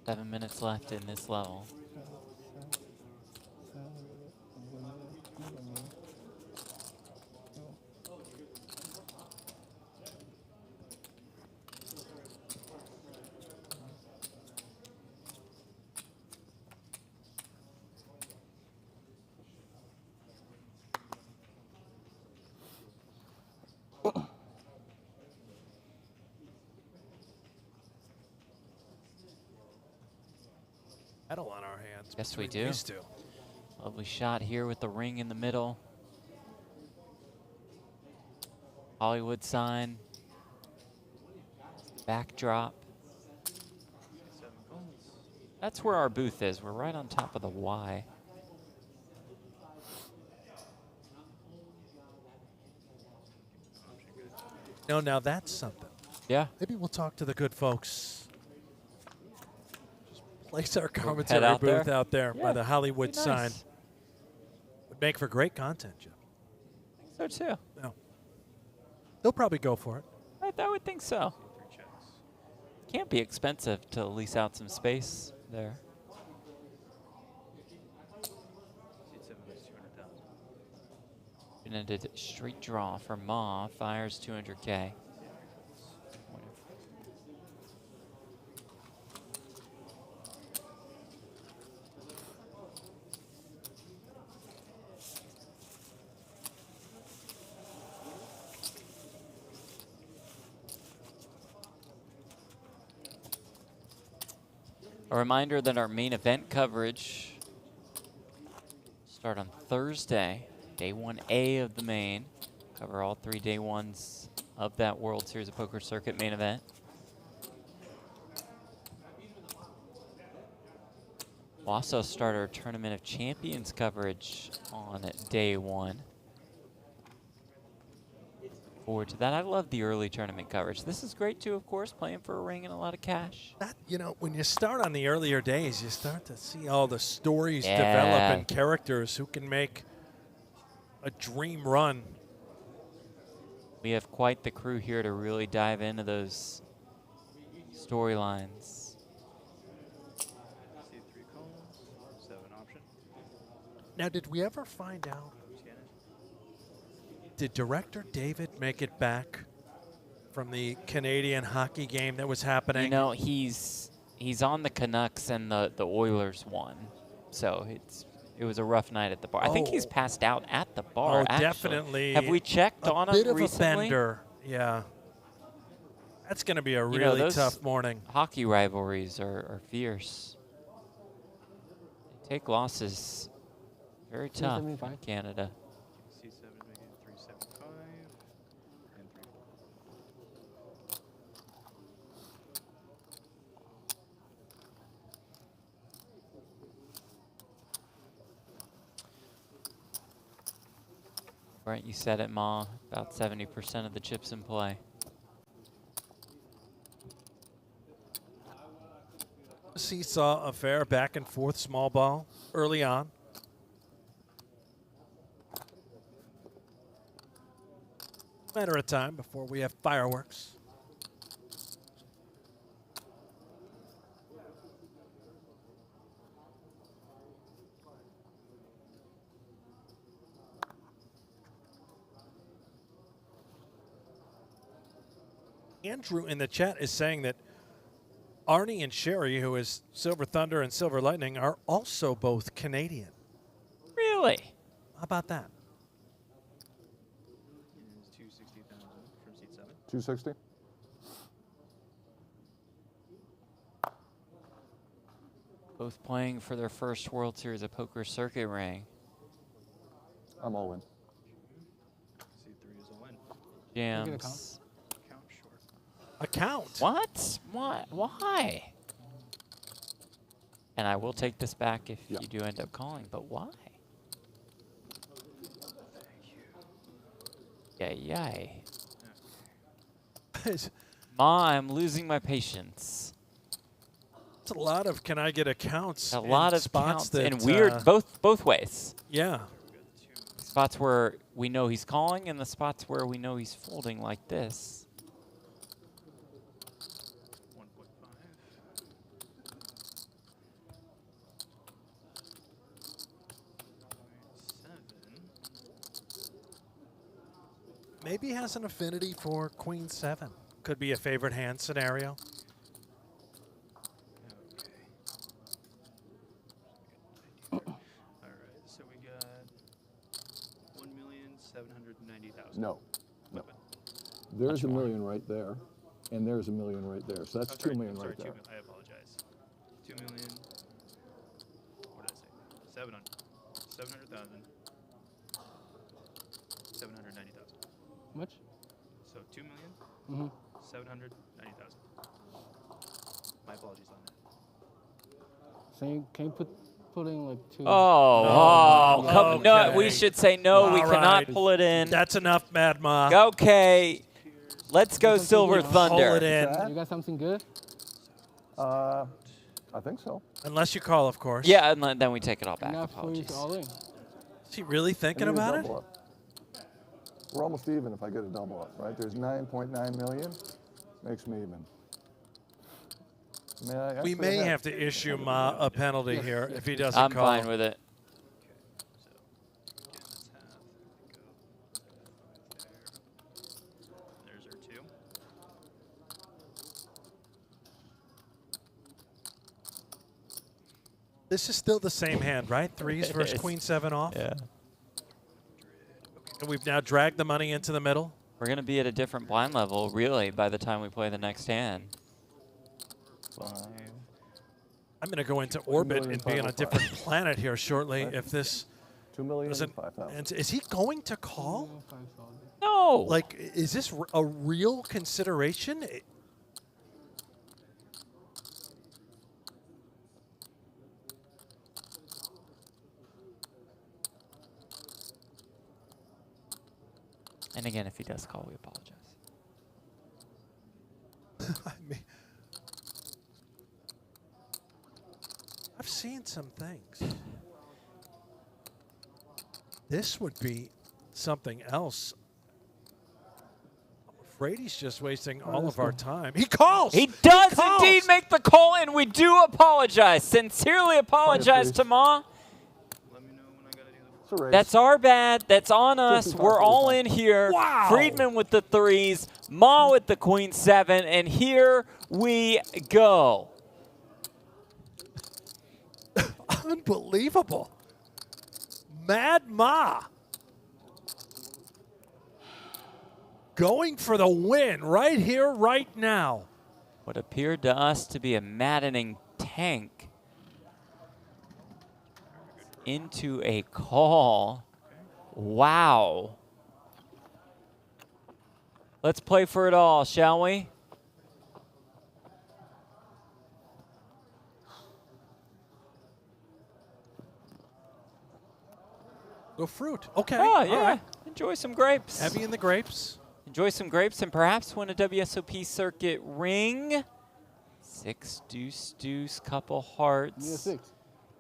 Seven minutes left in this level. Medal on our hands. Yes, we between do. These two. Lovely shot here with the ring in the middle. Hollywood sign. Backdrop. That's where our booth is. We're right on top of the Y. No, now that's something. Yeah. Maybe we'll talk to the good folks. Just place our Head commentary out booth there? out there Yeah, by the Hollywood be nice. sign. Would make for great content, Jim. So too. No. They'll probably go for it. I would think so. Can't be expensive to lease out some space there. Open-ended straight draw for Ma. Fires 200K. A reminder that our main event coverage start on Thursday, day 1A of the main. Cover all 3 day ones of that World Series of Poker Circuit main event. We'll also start our Tournament of Champions coverage on day 1. Forward to that. I love the early tournament coverage. This is great too, of course, playing for a ring and a lot of cash. That, you know, when you start on the earlier days, you start to see all the stories Yeah. develop and characters who can make a dream run. We have quite the crew here to really dive into those storylines. C3 calls, 7 option. Now, did we ever find out? Did director David make it back from the Canadian hockey game that was happening? You know, he's on the Canucks and the Oilers won, so it was a rough night at the bar. I think he's passed out at the bar. Oh, actually. definitely. Have we checked on him A bit of recently? a bender, yeah. That's going to be a You know, really those tough morning. Hockey rivalries are fierce. They take losses very tough in Canada. C7 making 375 and 3. Brent, you said it, Ma. About 70% of the chips in play. Seesaw affair, back and forth, small ball early on. Matter of time before we have fireworks. Andrew in the chat is saying that Arnie and Sherry, who is Silver Thunder and Silver Lightning, are also both Canadian. Really? How about that? Is 260,000 from seat 7. 260? Both playing for their first World Series of Poker Circuit ring. I'm all in. C3 is all in. Jams. Count short. Account? What? What? Why? And I will take this back if you do end up calling, but why? Yay, yay. Ma, I'm losing my patience. It's a lot of can I get accounts? A lot of spots counts that, and weird both ways. Yeah. Spots where we know he's calling and the spots where we know he's folding like this. 1.5. Maybe he has an affinity for Queen 7. Could be a favorite hand scenario. All right, so we got 1,790,000. No. No. There's a million right there, and there's a million right there. So that's 2 million right there. I apologize. 2 million. What did I say? 700,000. 790,000. Much? So 2 million. 790,000. My apologies on that. So can you put in like 2? Oh, Yeah. come, no, we should say no, we All cannot right. pull it in. That's enough, Mad Ma. Okay. Let's go Silver Thunder. Hold it in. You got something good? I think so. Unless you call, of course. Yeah, and then we take it all back. Enough for you to all in. Is he really thinking I need a about it? double up. We're almost even if I get a double up, right? There's 9.9 million. Makes me even. We may have to issue Ma a penalty here if he doesn't I'm call. fine with it. There's our 2. This is still the same hand, right? Threes versus Queen 7 off. Yeah. And we've now dragged the money into the middle. We're going to be at a different blind level, really, by the time we play the next hand. I'm going to go into orbit and be on a different planet here shortly if this 2,005,000. And is he going to call? No. Like, is this a real consideration? And again, if he does call, we apologize. I mean, I've seen some things. This would be something else. I'm afraid he's just wasting all of our time. He calls! He does indeed make the call, and we do apologize. Sincerely apologize to Ma. That's our bad. That's on us. We're all in here. Wow. Friedman with the 3s, Ma with the Queen 7, and here we go. Unbelievable. Mad Ma. Going for the win right here, right now. What appeared to us to be a maddening tank into a call. Wow. Let's play for it all, shall we? Go fruit. Okay. Oh, yeah. All right. Enjoy some grapes. Heavy in the grapes. Enjoy some grapes and perhaps win a WSOP Circuit ring. 6 deuce deuce, couple hearts. Yeah, 6.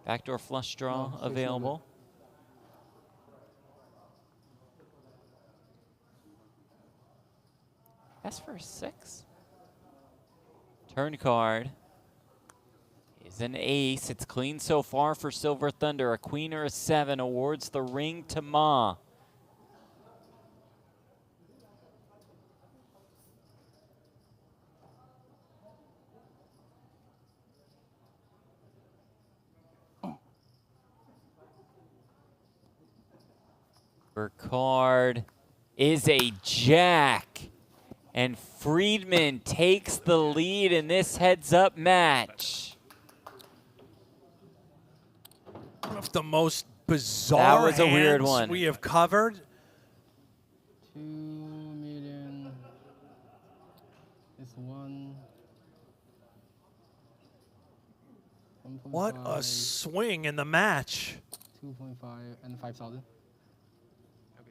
Backdoor flush draw available. That's for a 6. Turn card is an ace. It's clean so far for Silver Thunder. A queen or a 7 awards the ring to Ma. Her card is a jack. And Friedman takes the lead in this heads-up match. One of the most bizarre That was a weird hands one. we have covered. 2 million. It's 1. What a swing in the match. 2.5 and 5,000. Okay,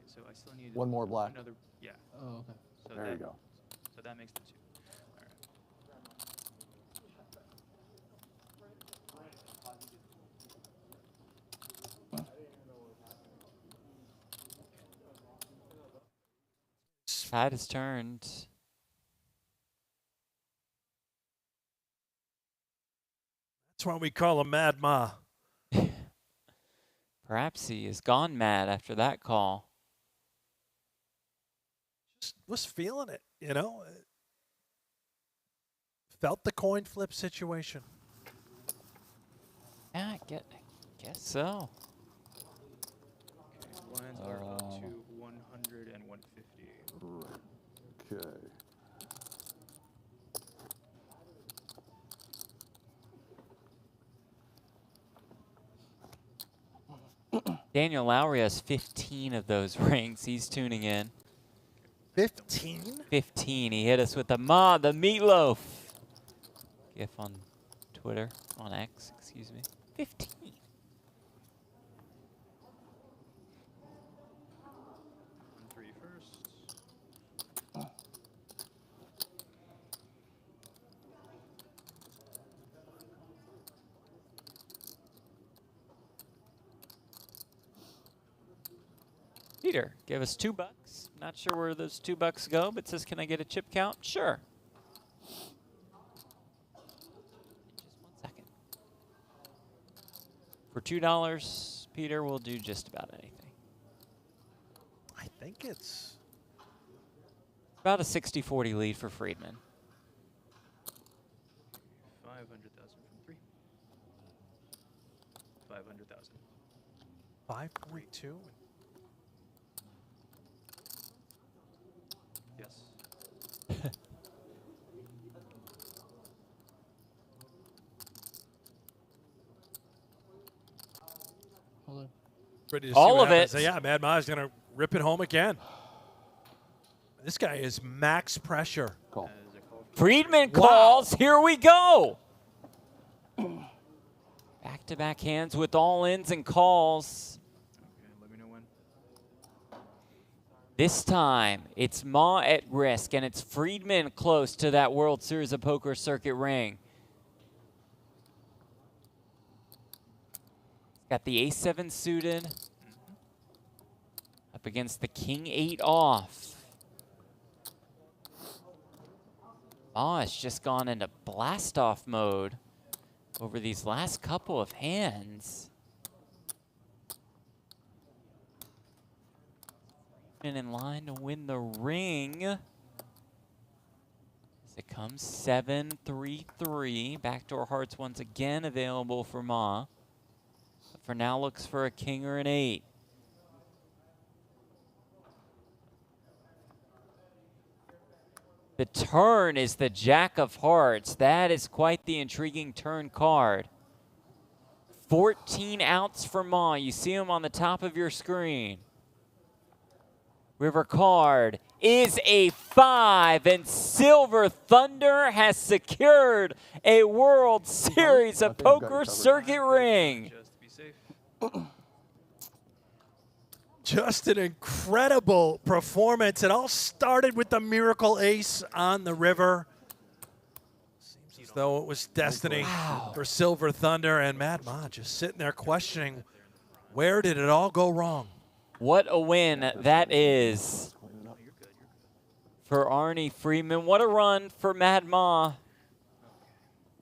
so I still need one more black. Another, yeah. Oh, okay. So There you go. So that makes the 2. Tide has turned. That's why we call him Mad Ma. Perhaps he is gone mad after that call. Just was feeling it, you know. Felt the coin flip situation. Yeah, I guess so. Okay, blinds are up to 100 and 150. Okay. Daniel Lowry has 15 of those rings. He's tuning in. 15? 15. He hit us with the meatloaf. GIF on Twitter, on X, excuse me. 15. Peter gave us $2. Not sure where those $2 go, but says, can I get a chip count? Sure. Just 1 second. For $2, Peter will do just about anything. I think it's about a 60-40 lead for Friedman. 500,000 from 3. 500,000. 5.2. Yes. Hold on. Ready to see All what of happens. it. Yeah, Mad Ma's going to rip it home again. This guy is max pressure. Call. Friedman calls. Here we go. Back-to-back hands with all-ins and calls. Okay, let me know when. This time, it's Ma at risk, and it's Friedman close to that World Series of Poker circuit ring. Got the ace-7 suited. Up against the king-8 off. Ma has just gone into blast-off mode over these last couple of hands. And in line to win the ring. As it comes 7-3-3. Backdoor hearts once again available for Ma. But for now looks for a king or an 8. The turn is the Jack of Hearts. That is quite the intriguing turn card. 14 outs for Ma. You see him on the top of your screen. River card is a 5, and Silver Thunder has secured a World Series of Poker circuit ring. Just to be safe. Just an incredible performance. It all started with the miracle ace on the river. Seems as though it was destiny for Silver Thunder, and Mad Ma just sitting there questioning, where did it all go wrong? What a win that is for Arnie Friedman. What a run for Mad Ma.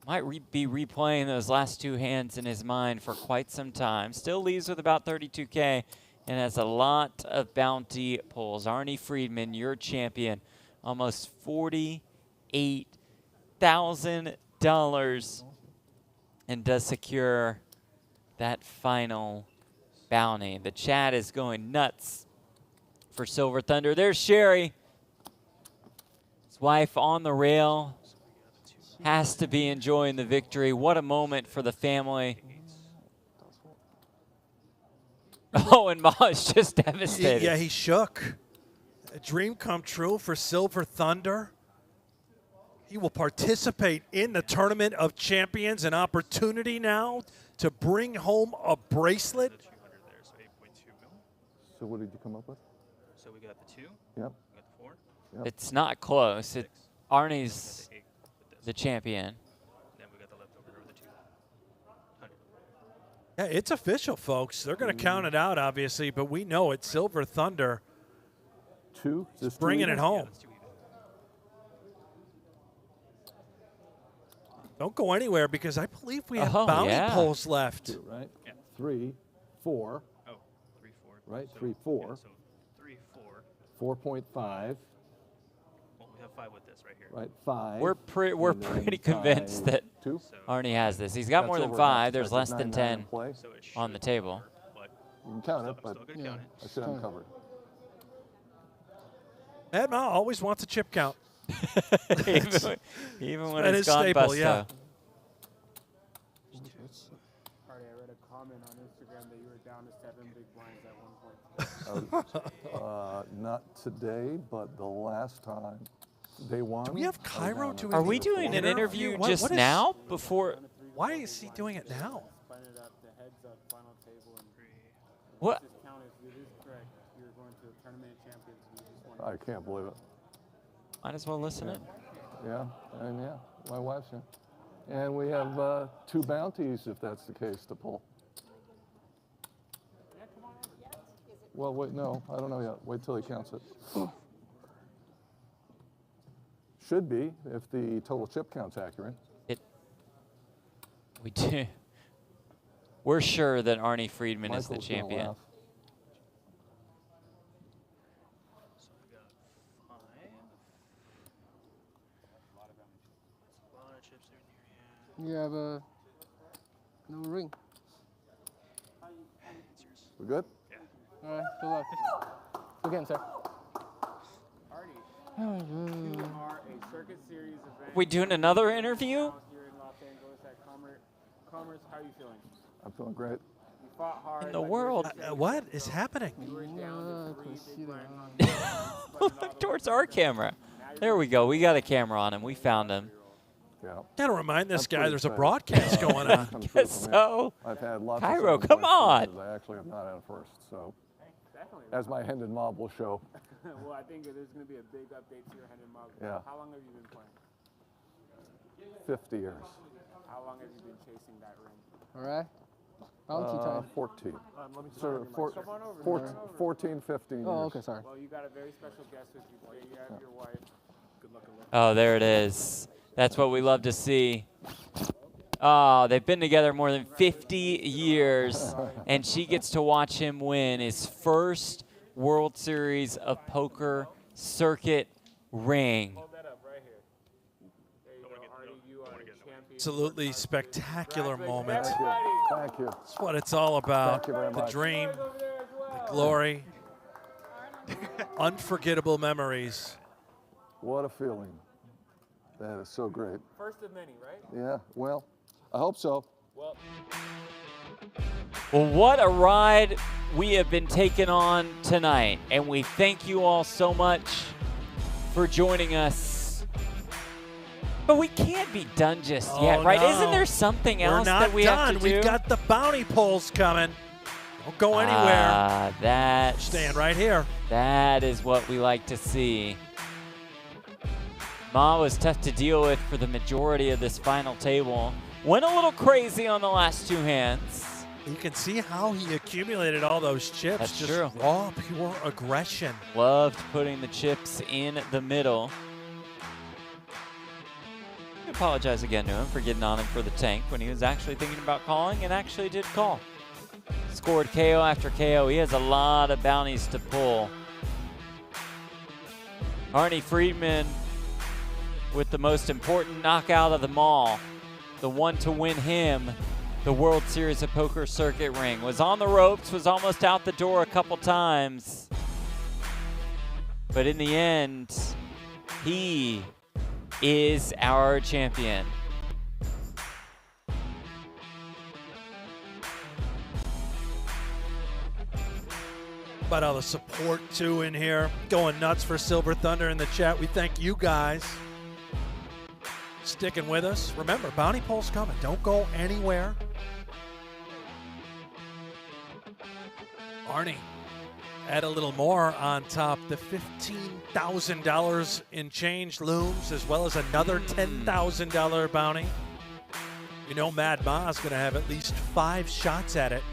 Might be replaying those last 2 hands in his mind for quite some time. Still leaves with about 32K and has a lot of bounty pulls. Arnie Friedman, your champion, almost $48,000 and does secure that final bounty. The chat is going nuts for Silver Thunder. There's Sherry. His wife on the rail. Has to be enjoying the victory. What a moment for the family. Oh, and Ma is just devastated. Yeah, he shook. A dream come true for Silver Thunder. He will participate in the Tournament of Champions, an opportunity now to bring home a bracelet. So what did you come up with? So we got the 2. Yep. We got the 4. Yep. It's not close. Arnie's the champion. Then we got the leftover of the 200. Yeah, it's official, folks. They're going to count it out, obviously, but we know it's Silver Thunder. 2? Just bringing it home. Don't go anywhere because I believe we have bounty pulls left. 2, right? Yeah. 3, 4. Oh, 3, 4. Right, so, 3, 4. Yeah, so 3, 4. 4.5. Well, we have 5 with this right here. Right, 5. We're pretty convinced that Arnie has this. He's got more than 5. There's less than 10 on the table. You can count it, but I said I'm covered. Mad Ma always wants a chip count. even when it's gone staple, busto. yeah. Party, I read a comment on Instagram that you were down to 7 big blinds at one point. Not today, but the last time. Day 1. Do we have Cairo doing Are we doing an interview just now? Before? Why is he doing it now? What? I can't believe it. Might as well listen in. Yeah, and my wife's here. And we have 2 bounties, if that's the case, to pull. Well, wait, no, I don't know yet. Wait till he counts it. Should be, if the total chip count's accurate. We do. We're sure that Arnie Friedman is the Michael's gonna champion. laugh. You have a no ring. We good? Yeah. All right, good luck. Again, sir. You are a Circuit Series event. We doing another interview? Here in Los Angeles at Commerce. How are you feeling? I'm feeling great. You fought hard. In the world. What is happening? You were down to 3 big blind Look towards our camera. There we go. We got a camera on him. We found him. Yeah. Gotta remind this I'm guy pretty there's a excited. broadcast going on. Comes Guess through from him. so. I've had lots Cairo, of come on. I actually have not had a first, so as my Hendon Mob will show. Well, I think there's going to be a big update to your Hendon Mob. Yeah. How long have you been playing? 50 years. How long have you been chasing that ring? All right. Bounty time. 14. Let me So Come on over. 14, 15 years. Oh, okay, sorry. Well, you got a very special guest with you today. You have your wife. Good luck. Oh, there it is. That's what we love to see. Oh, they've been together more than 50 years, and she gets to watch him win his first World Series of Poker circuit ring. Absolutely spectacular moment. Thank you. Thank you. That's what it's all about. Thank you very The much. dream, the glory, unforgettable memories. What a feeling. That is so great. First of many, right? Yeah, well, I hope so. Well, Well, what a ride we have been taken on tonight, and we thank you all so much for joining us. But we can't be done just yet, right? No. Isn't there something else We're not that we done. have to do? We've got the bounty polls coming. Don't go anywhere. That Stand right here. That is what we like to see. Ma was tough to deal with for the majority of this final table. Went a little crazy on the last two hands. You can see how he accumulated all those chips. That's just true. Raw, pure aggression. Loved putting the chips in the middle. I apologize again to him for getting on him for the tank when he was actually thinking about calling and actually did call. Scored KO after KO. He has a lot of bounties to pull. Arnie Friedman with the most important knockout of them all. The one to win him the World Series of Poker circuit ring. Was on the ropes, was almost out the door a couple times. But in the end, he is our champion. But all the support too in here. Going nuts for Silver Thunder in the chat. We thank you guys sticking with us. Remember, bounty poll's coming. Don't go anywhere. Arnie, add a little more on top. The $15,000 in change looms, as well as another $10,000 bounty. You know Mad Ma's going to have at least 5 shots at it.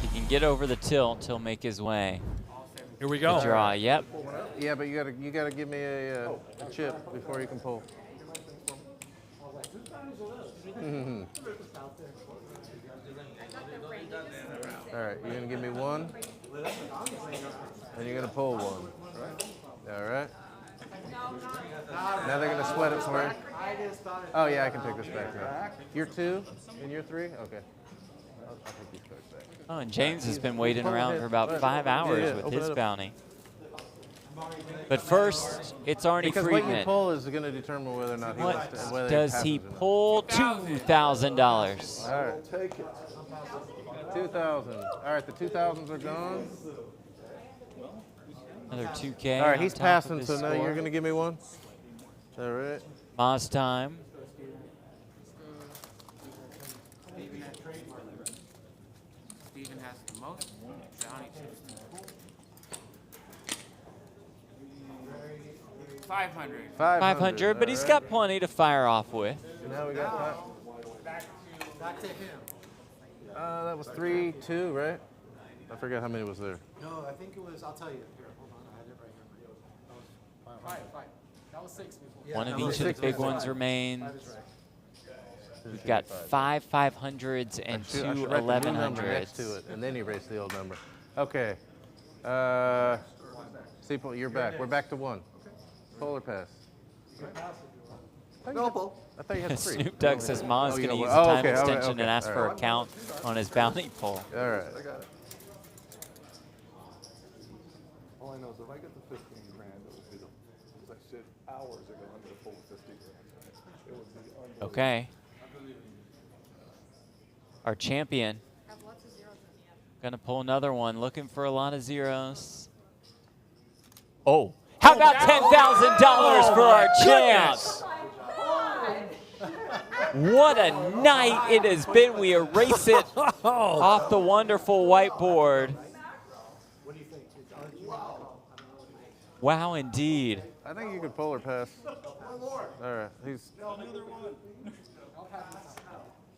He can get over the tilt. He'll make his way. Here we go. The draw. Yep. Yeah, but you gotta give me a chip before you can pull. All right, you're gonna give me 1, and you're gonna pull 1. All right. Now they're gonna sweat it for you. Oh yeah, I can take this back. Right. You're 2, and you're 3. Okay. I'll take these cards back. Oh, and James has been waiting around for about 5 hours with his bounty. But first, it's Arnie because Friedman. what you pull is going to determine whether or not he wants to. What does he pull? $2,000. All right, take it. 2,000. All right, the 2,000s are gone. Another 2K. All right, on he's top passing, of his so now score. you're going to give me 1. All right. Ma's time. Steven has the most. Johnny chips to pull. 500. 500, but he's got plenty to fire off with. Now we got Back to him. That was 3-2, right? I forget how many was there. No, I think it was, I'll tell you. Here, hold on, I had it right here. Five. That was 6 before. One of each of the big ones remains. We've got 5 500s and 2 1100s. To it, and then erase the old number. Okay. Seapool, you're back. We're back to 1. Polar pass. No pull. I thought you had 3. Snoop Dogg says Ma's going to use a time extension and ask for a count on his bounty pull. All right. I got it. All I know is if I get the 15 grand, it would be the, as I said hours ago, I'm going to pull the 50 grand. It would be unbelievable. Okay. Our champion. Going to pull another one, looking for a lot of zeros. Oh, how about $10,000 for our champs? What a night it has been. We erase it off the wonderful whiteboard. What do you think? Wow, indeed. I think you could polar pass. All right. He's.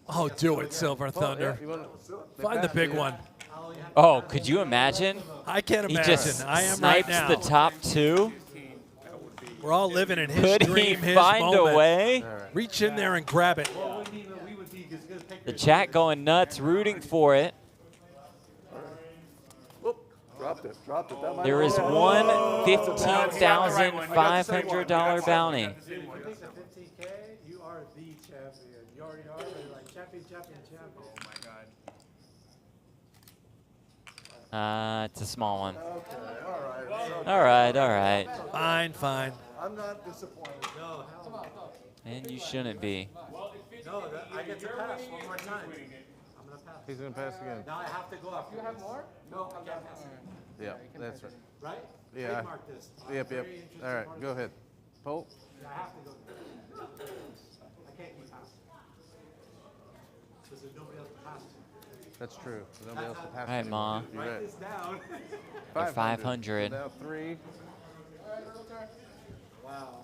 Oh, do it, Silver Thunder. Find the big one. Oh, could you imagine? I can't imagine. He just I am snipes right now. the top 2. We're all living in his Could dream, he his find moment. a way? Reach in there and grab it. The chat going nuts, rooting for it. Dropped it. That might There is one $15,500 bounty. If you take the 50K, you are the champion. You already are. You're like champion. Oh my God. It's a small one. Okay, all right. All right. Fine. I'm not disappointed. No, hell no. And you shouldn't be. No, I get to pass one more time. I'm going to pass. He's going to pass again. Now I have to go after. You have more? No, I can't pass. Yeah, that's right. Right? Yeah. Trademark this. Yep. All right, go ahead. Pull. Yeah, I have to go. I can't keep passing. Because there's nobody else to pass to. That's true. Nobody else to pass. All right, Ma. You're Write right. this down. 500. Now 3. Wow.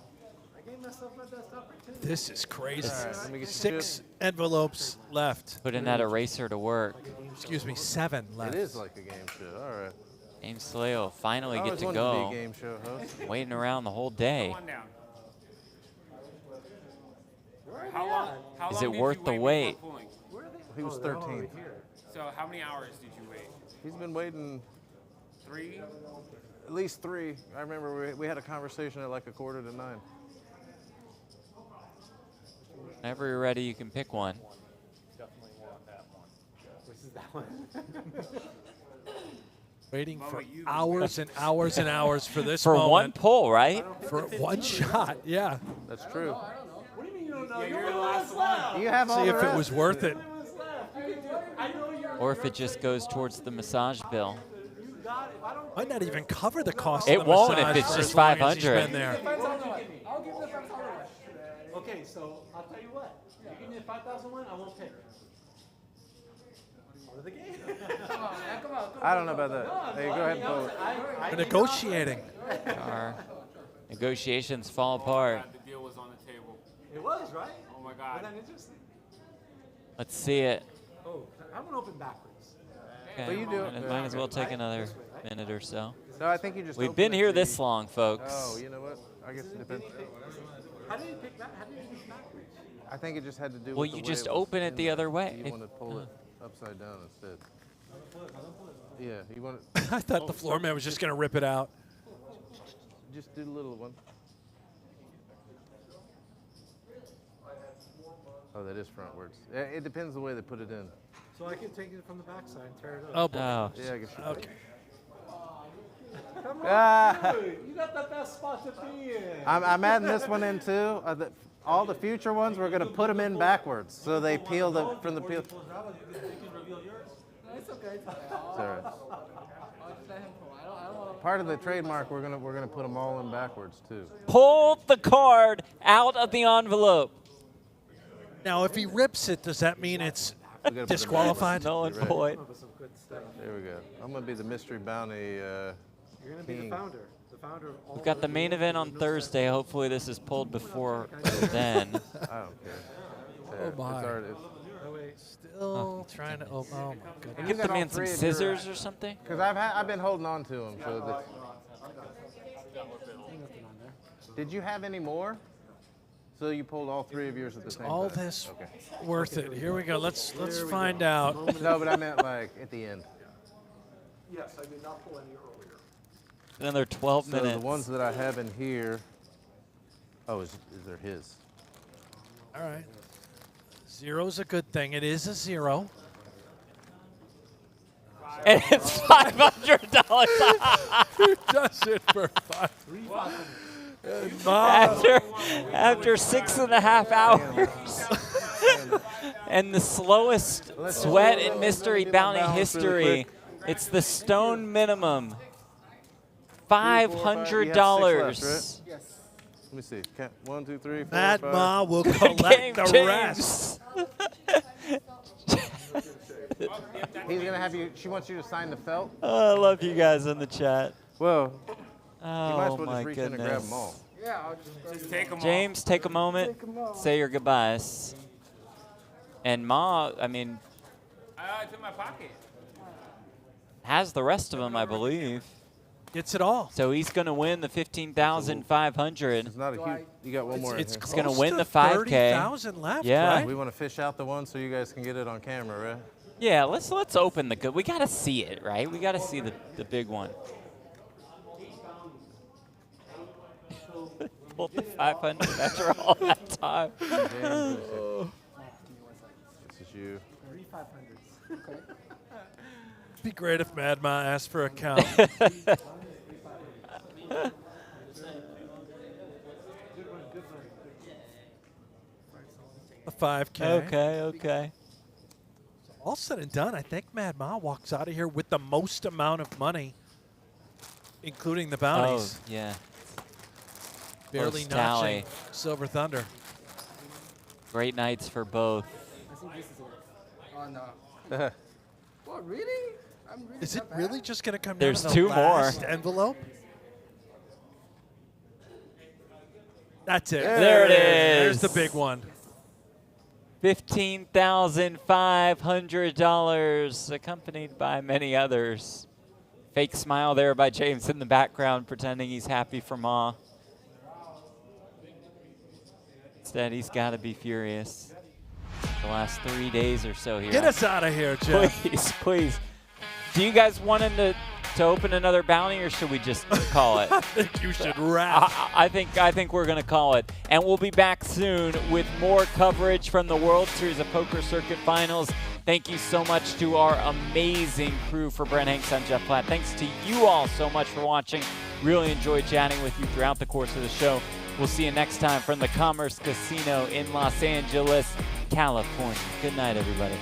I gave myself my best opportunity. This is crazy. All right, let me get 6 envelopes left. Putting that eraser to work. Excuse me, 7 left. It is like a game show. All right. Aim Slay will finally I get always to wanted go. to be a game show host. Waiting around the whole day. How long Is did it you worth the wait wait? before pulling? He was 13. So how many hours did you wait? He's been waiting 3? at least 3. I remember we had a conversation at like 8:45. Whenever you're ready, you can pick one. Definitely want that one. Which is that one? Waiting for hours and hours and hours for this For moment. one pull, right? For one shot, yeah. That's true. What do you mean you don't know? Yeah, you're the last one. You have all See the if it rest. was worth it. Or if it just goes towards the massage bill. Might not even cover the cost It of the won't massage if it's for just as long as he's 500. been there. I'll give you the 5,000 one. Okay, so I'll tell you what. You give me the 5,000 one, I won't take it. Part of the game. Come on, man. Come on. I don't know about that. Hey, go ahead and pull it. We're negotiating. Our negotiations fall apart. The deal was on the table. It was, right? Oh my God. Wasn't that interesting? Let's see it. Oh, I'm going to open backwards. Okay. Well, you do it. Might as well take another minute or so. No, I think you just. We've open been it here to this you. long, folks. Oh, you know what? I guess it depends. How did you pick that? How did you pick backwards? I think it just had to do Well, with the you way just it was open it in the there. other way. You want to pull it upside down instead. Yeah, you want I thought the floor man was just going to rip it out. Just do the little one. Oh, that is frontwards. It depends the way they put it in. So I can take it from the backside and tear it up. Oh, boy. Oh. Yeah, I guess you Okay. Come on, dude. You got the best spot to be in. I'm adding this one in too. All the future ones, we're going to put them in backwards so they peel from the peel. It's okay. It's okay. Sorry. Part of the trademark, we're gonna put them all in backwards too. Pull the card out of the envelope. Now, if he rips it, does that mean it's We gotta put 'em in disqualified? backwards. Null and You're right. void. There we go. I'm gonna be the mystery bounty You're going to be king. the founder. The founder of all We've got the main event on Thursday. Hopefully this is pulled before then. I don't care. Oh, my. It's already, No way. Still trying to. Oh my goodness. Get the man some scissors or something. Because I've been holding on to them. So did you have any more? So you pulled all 3 of yours at the same time. All this worth it. Here we go. Let's find out. No, but I meant like at the end. Yes, I did not pull any earlier. Another 12 So minutes. the ones that I have in here. Oh, is there his? All right. Zero's a good thing. It is a 0. And it's $500. Who does it for 5? After 6.5 hours. And the slowest sweat in mystery bounty history. It's the stone minimum. $500. Let me see. 1, 2, 3, 4, Mad 5. Ma will collect the rest. He's gonna have you. She wants you to sign the felt. Oh, I love you guys in the chat. Well, you oh might as well my just reach in and grab them all. Yeah, I'll just take them James, take a moment. Say your goodbyes. And Ma, I mean, it's in my pocket. has the rest of them, I believe. Gets it all. So he's going to win the 15,500. It's not a huge. You got one more. It's He's going to win the 5K. 30,000 left. Yeah. Right? We want to fish out the one so you guys can get it on camera, right? Yeah, let's open the good. We got to see it, right? We got to see the big one. Pulled the 500 after all that time. This is you. 3 500s. Okay. It'd be great if Mad Ma asked for a count. A 5K. Okay. All said and done, I think Mad Ma walks out of here with the most amount of money, including the bounties. Oh, yeah. Barely Close tally. notching Silver Thunder. Great nights for both. I think this is it. Oh, no. What, really? I'm really Is it that bad? really just going to come There's down to the 2 more. last envelope? That's it. There it There's is. the big one. $15,500, accompanied by many others. Fake smile there by James in the background, pretending he's happy for Ma. Instead, he's got to be furious. The last 3 days or so here. Get us out of here, Jeff. Please. Do you guys want him to open another bounty, or should we just call it? I think you should wrap. I think we're going to call it. And we'll be back soon with more coverage from the World Series of Poker Circuit Finals. Thank you so much to our amazing crew for Brent Hanks and Jeff Platt. Thanks to you all so much for watching. Really enjoyed chatting with you throughout the course of the show. We'll see you next time from the Commerce Casino in Los Angeles, California. Good night, everybody.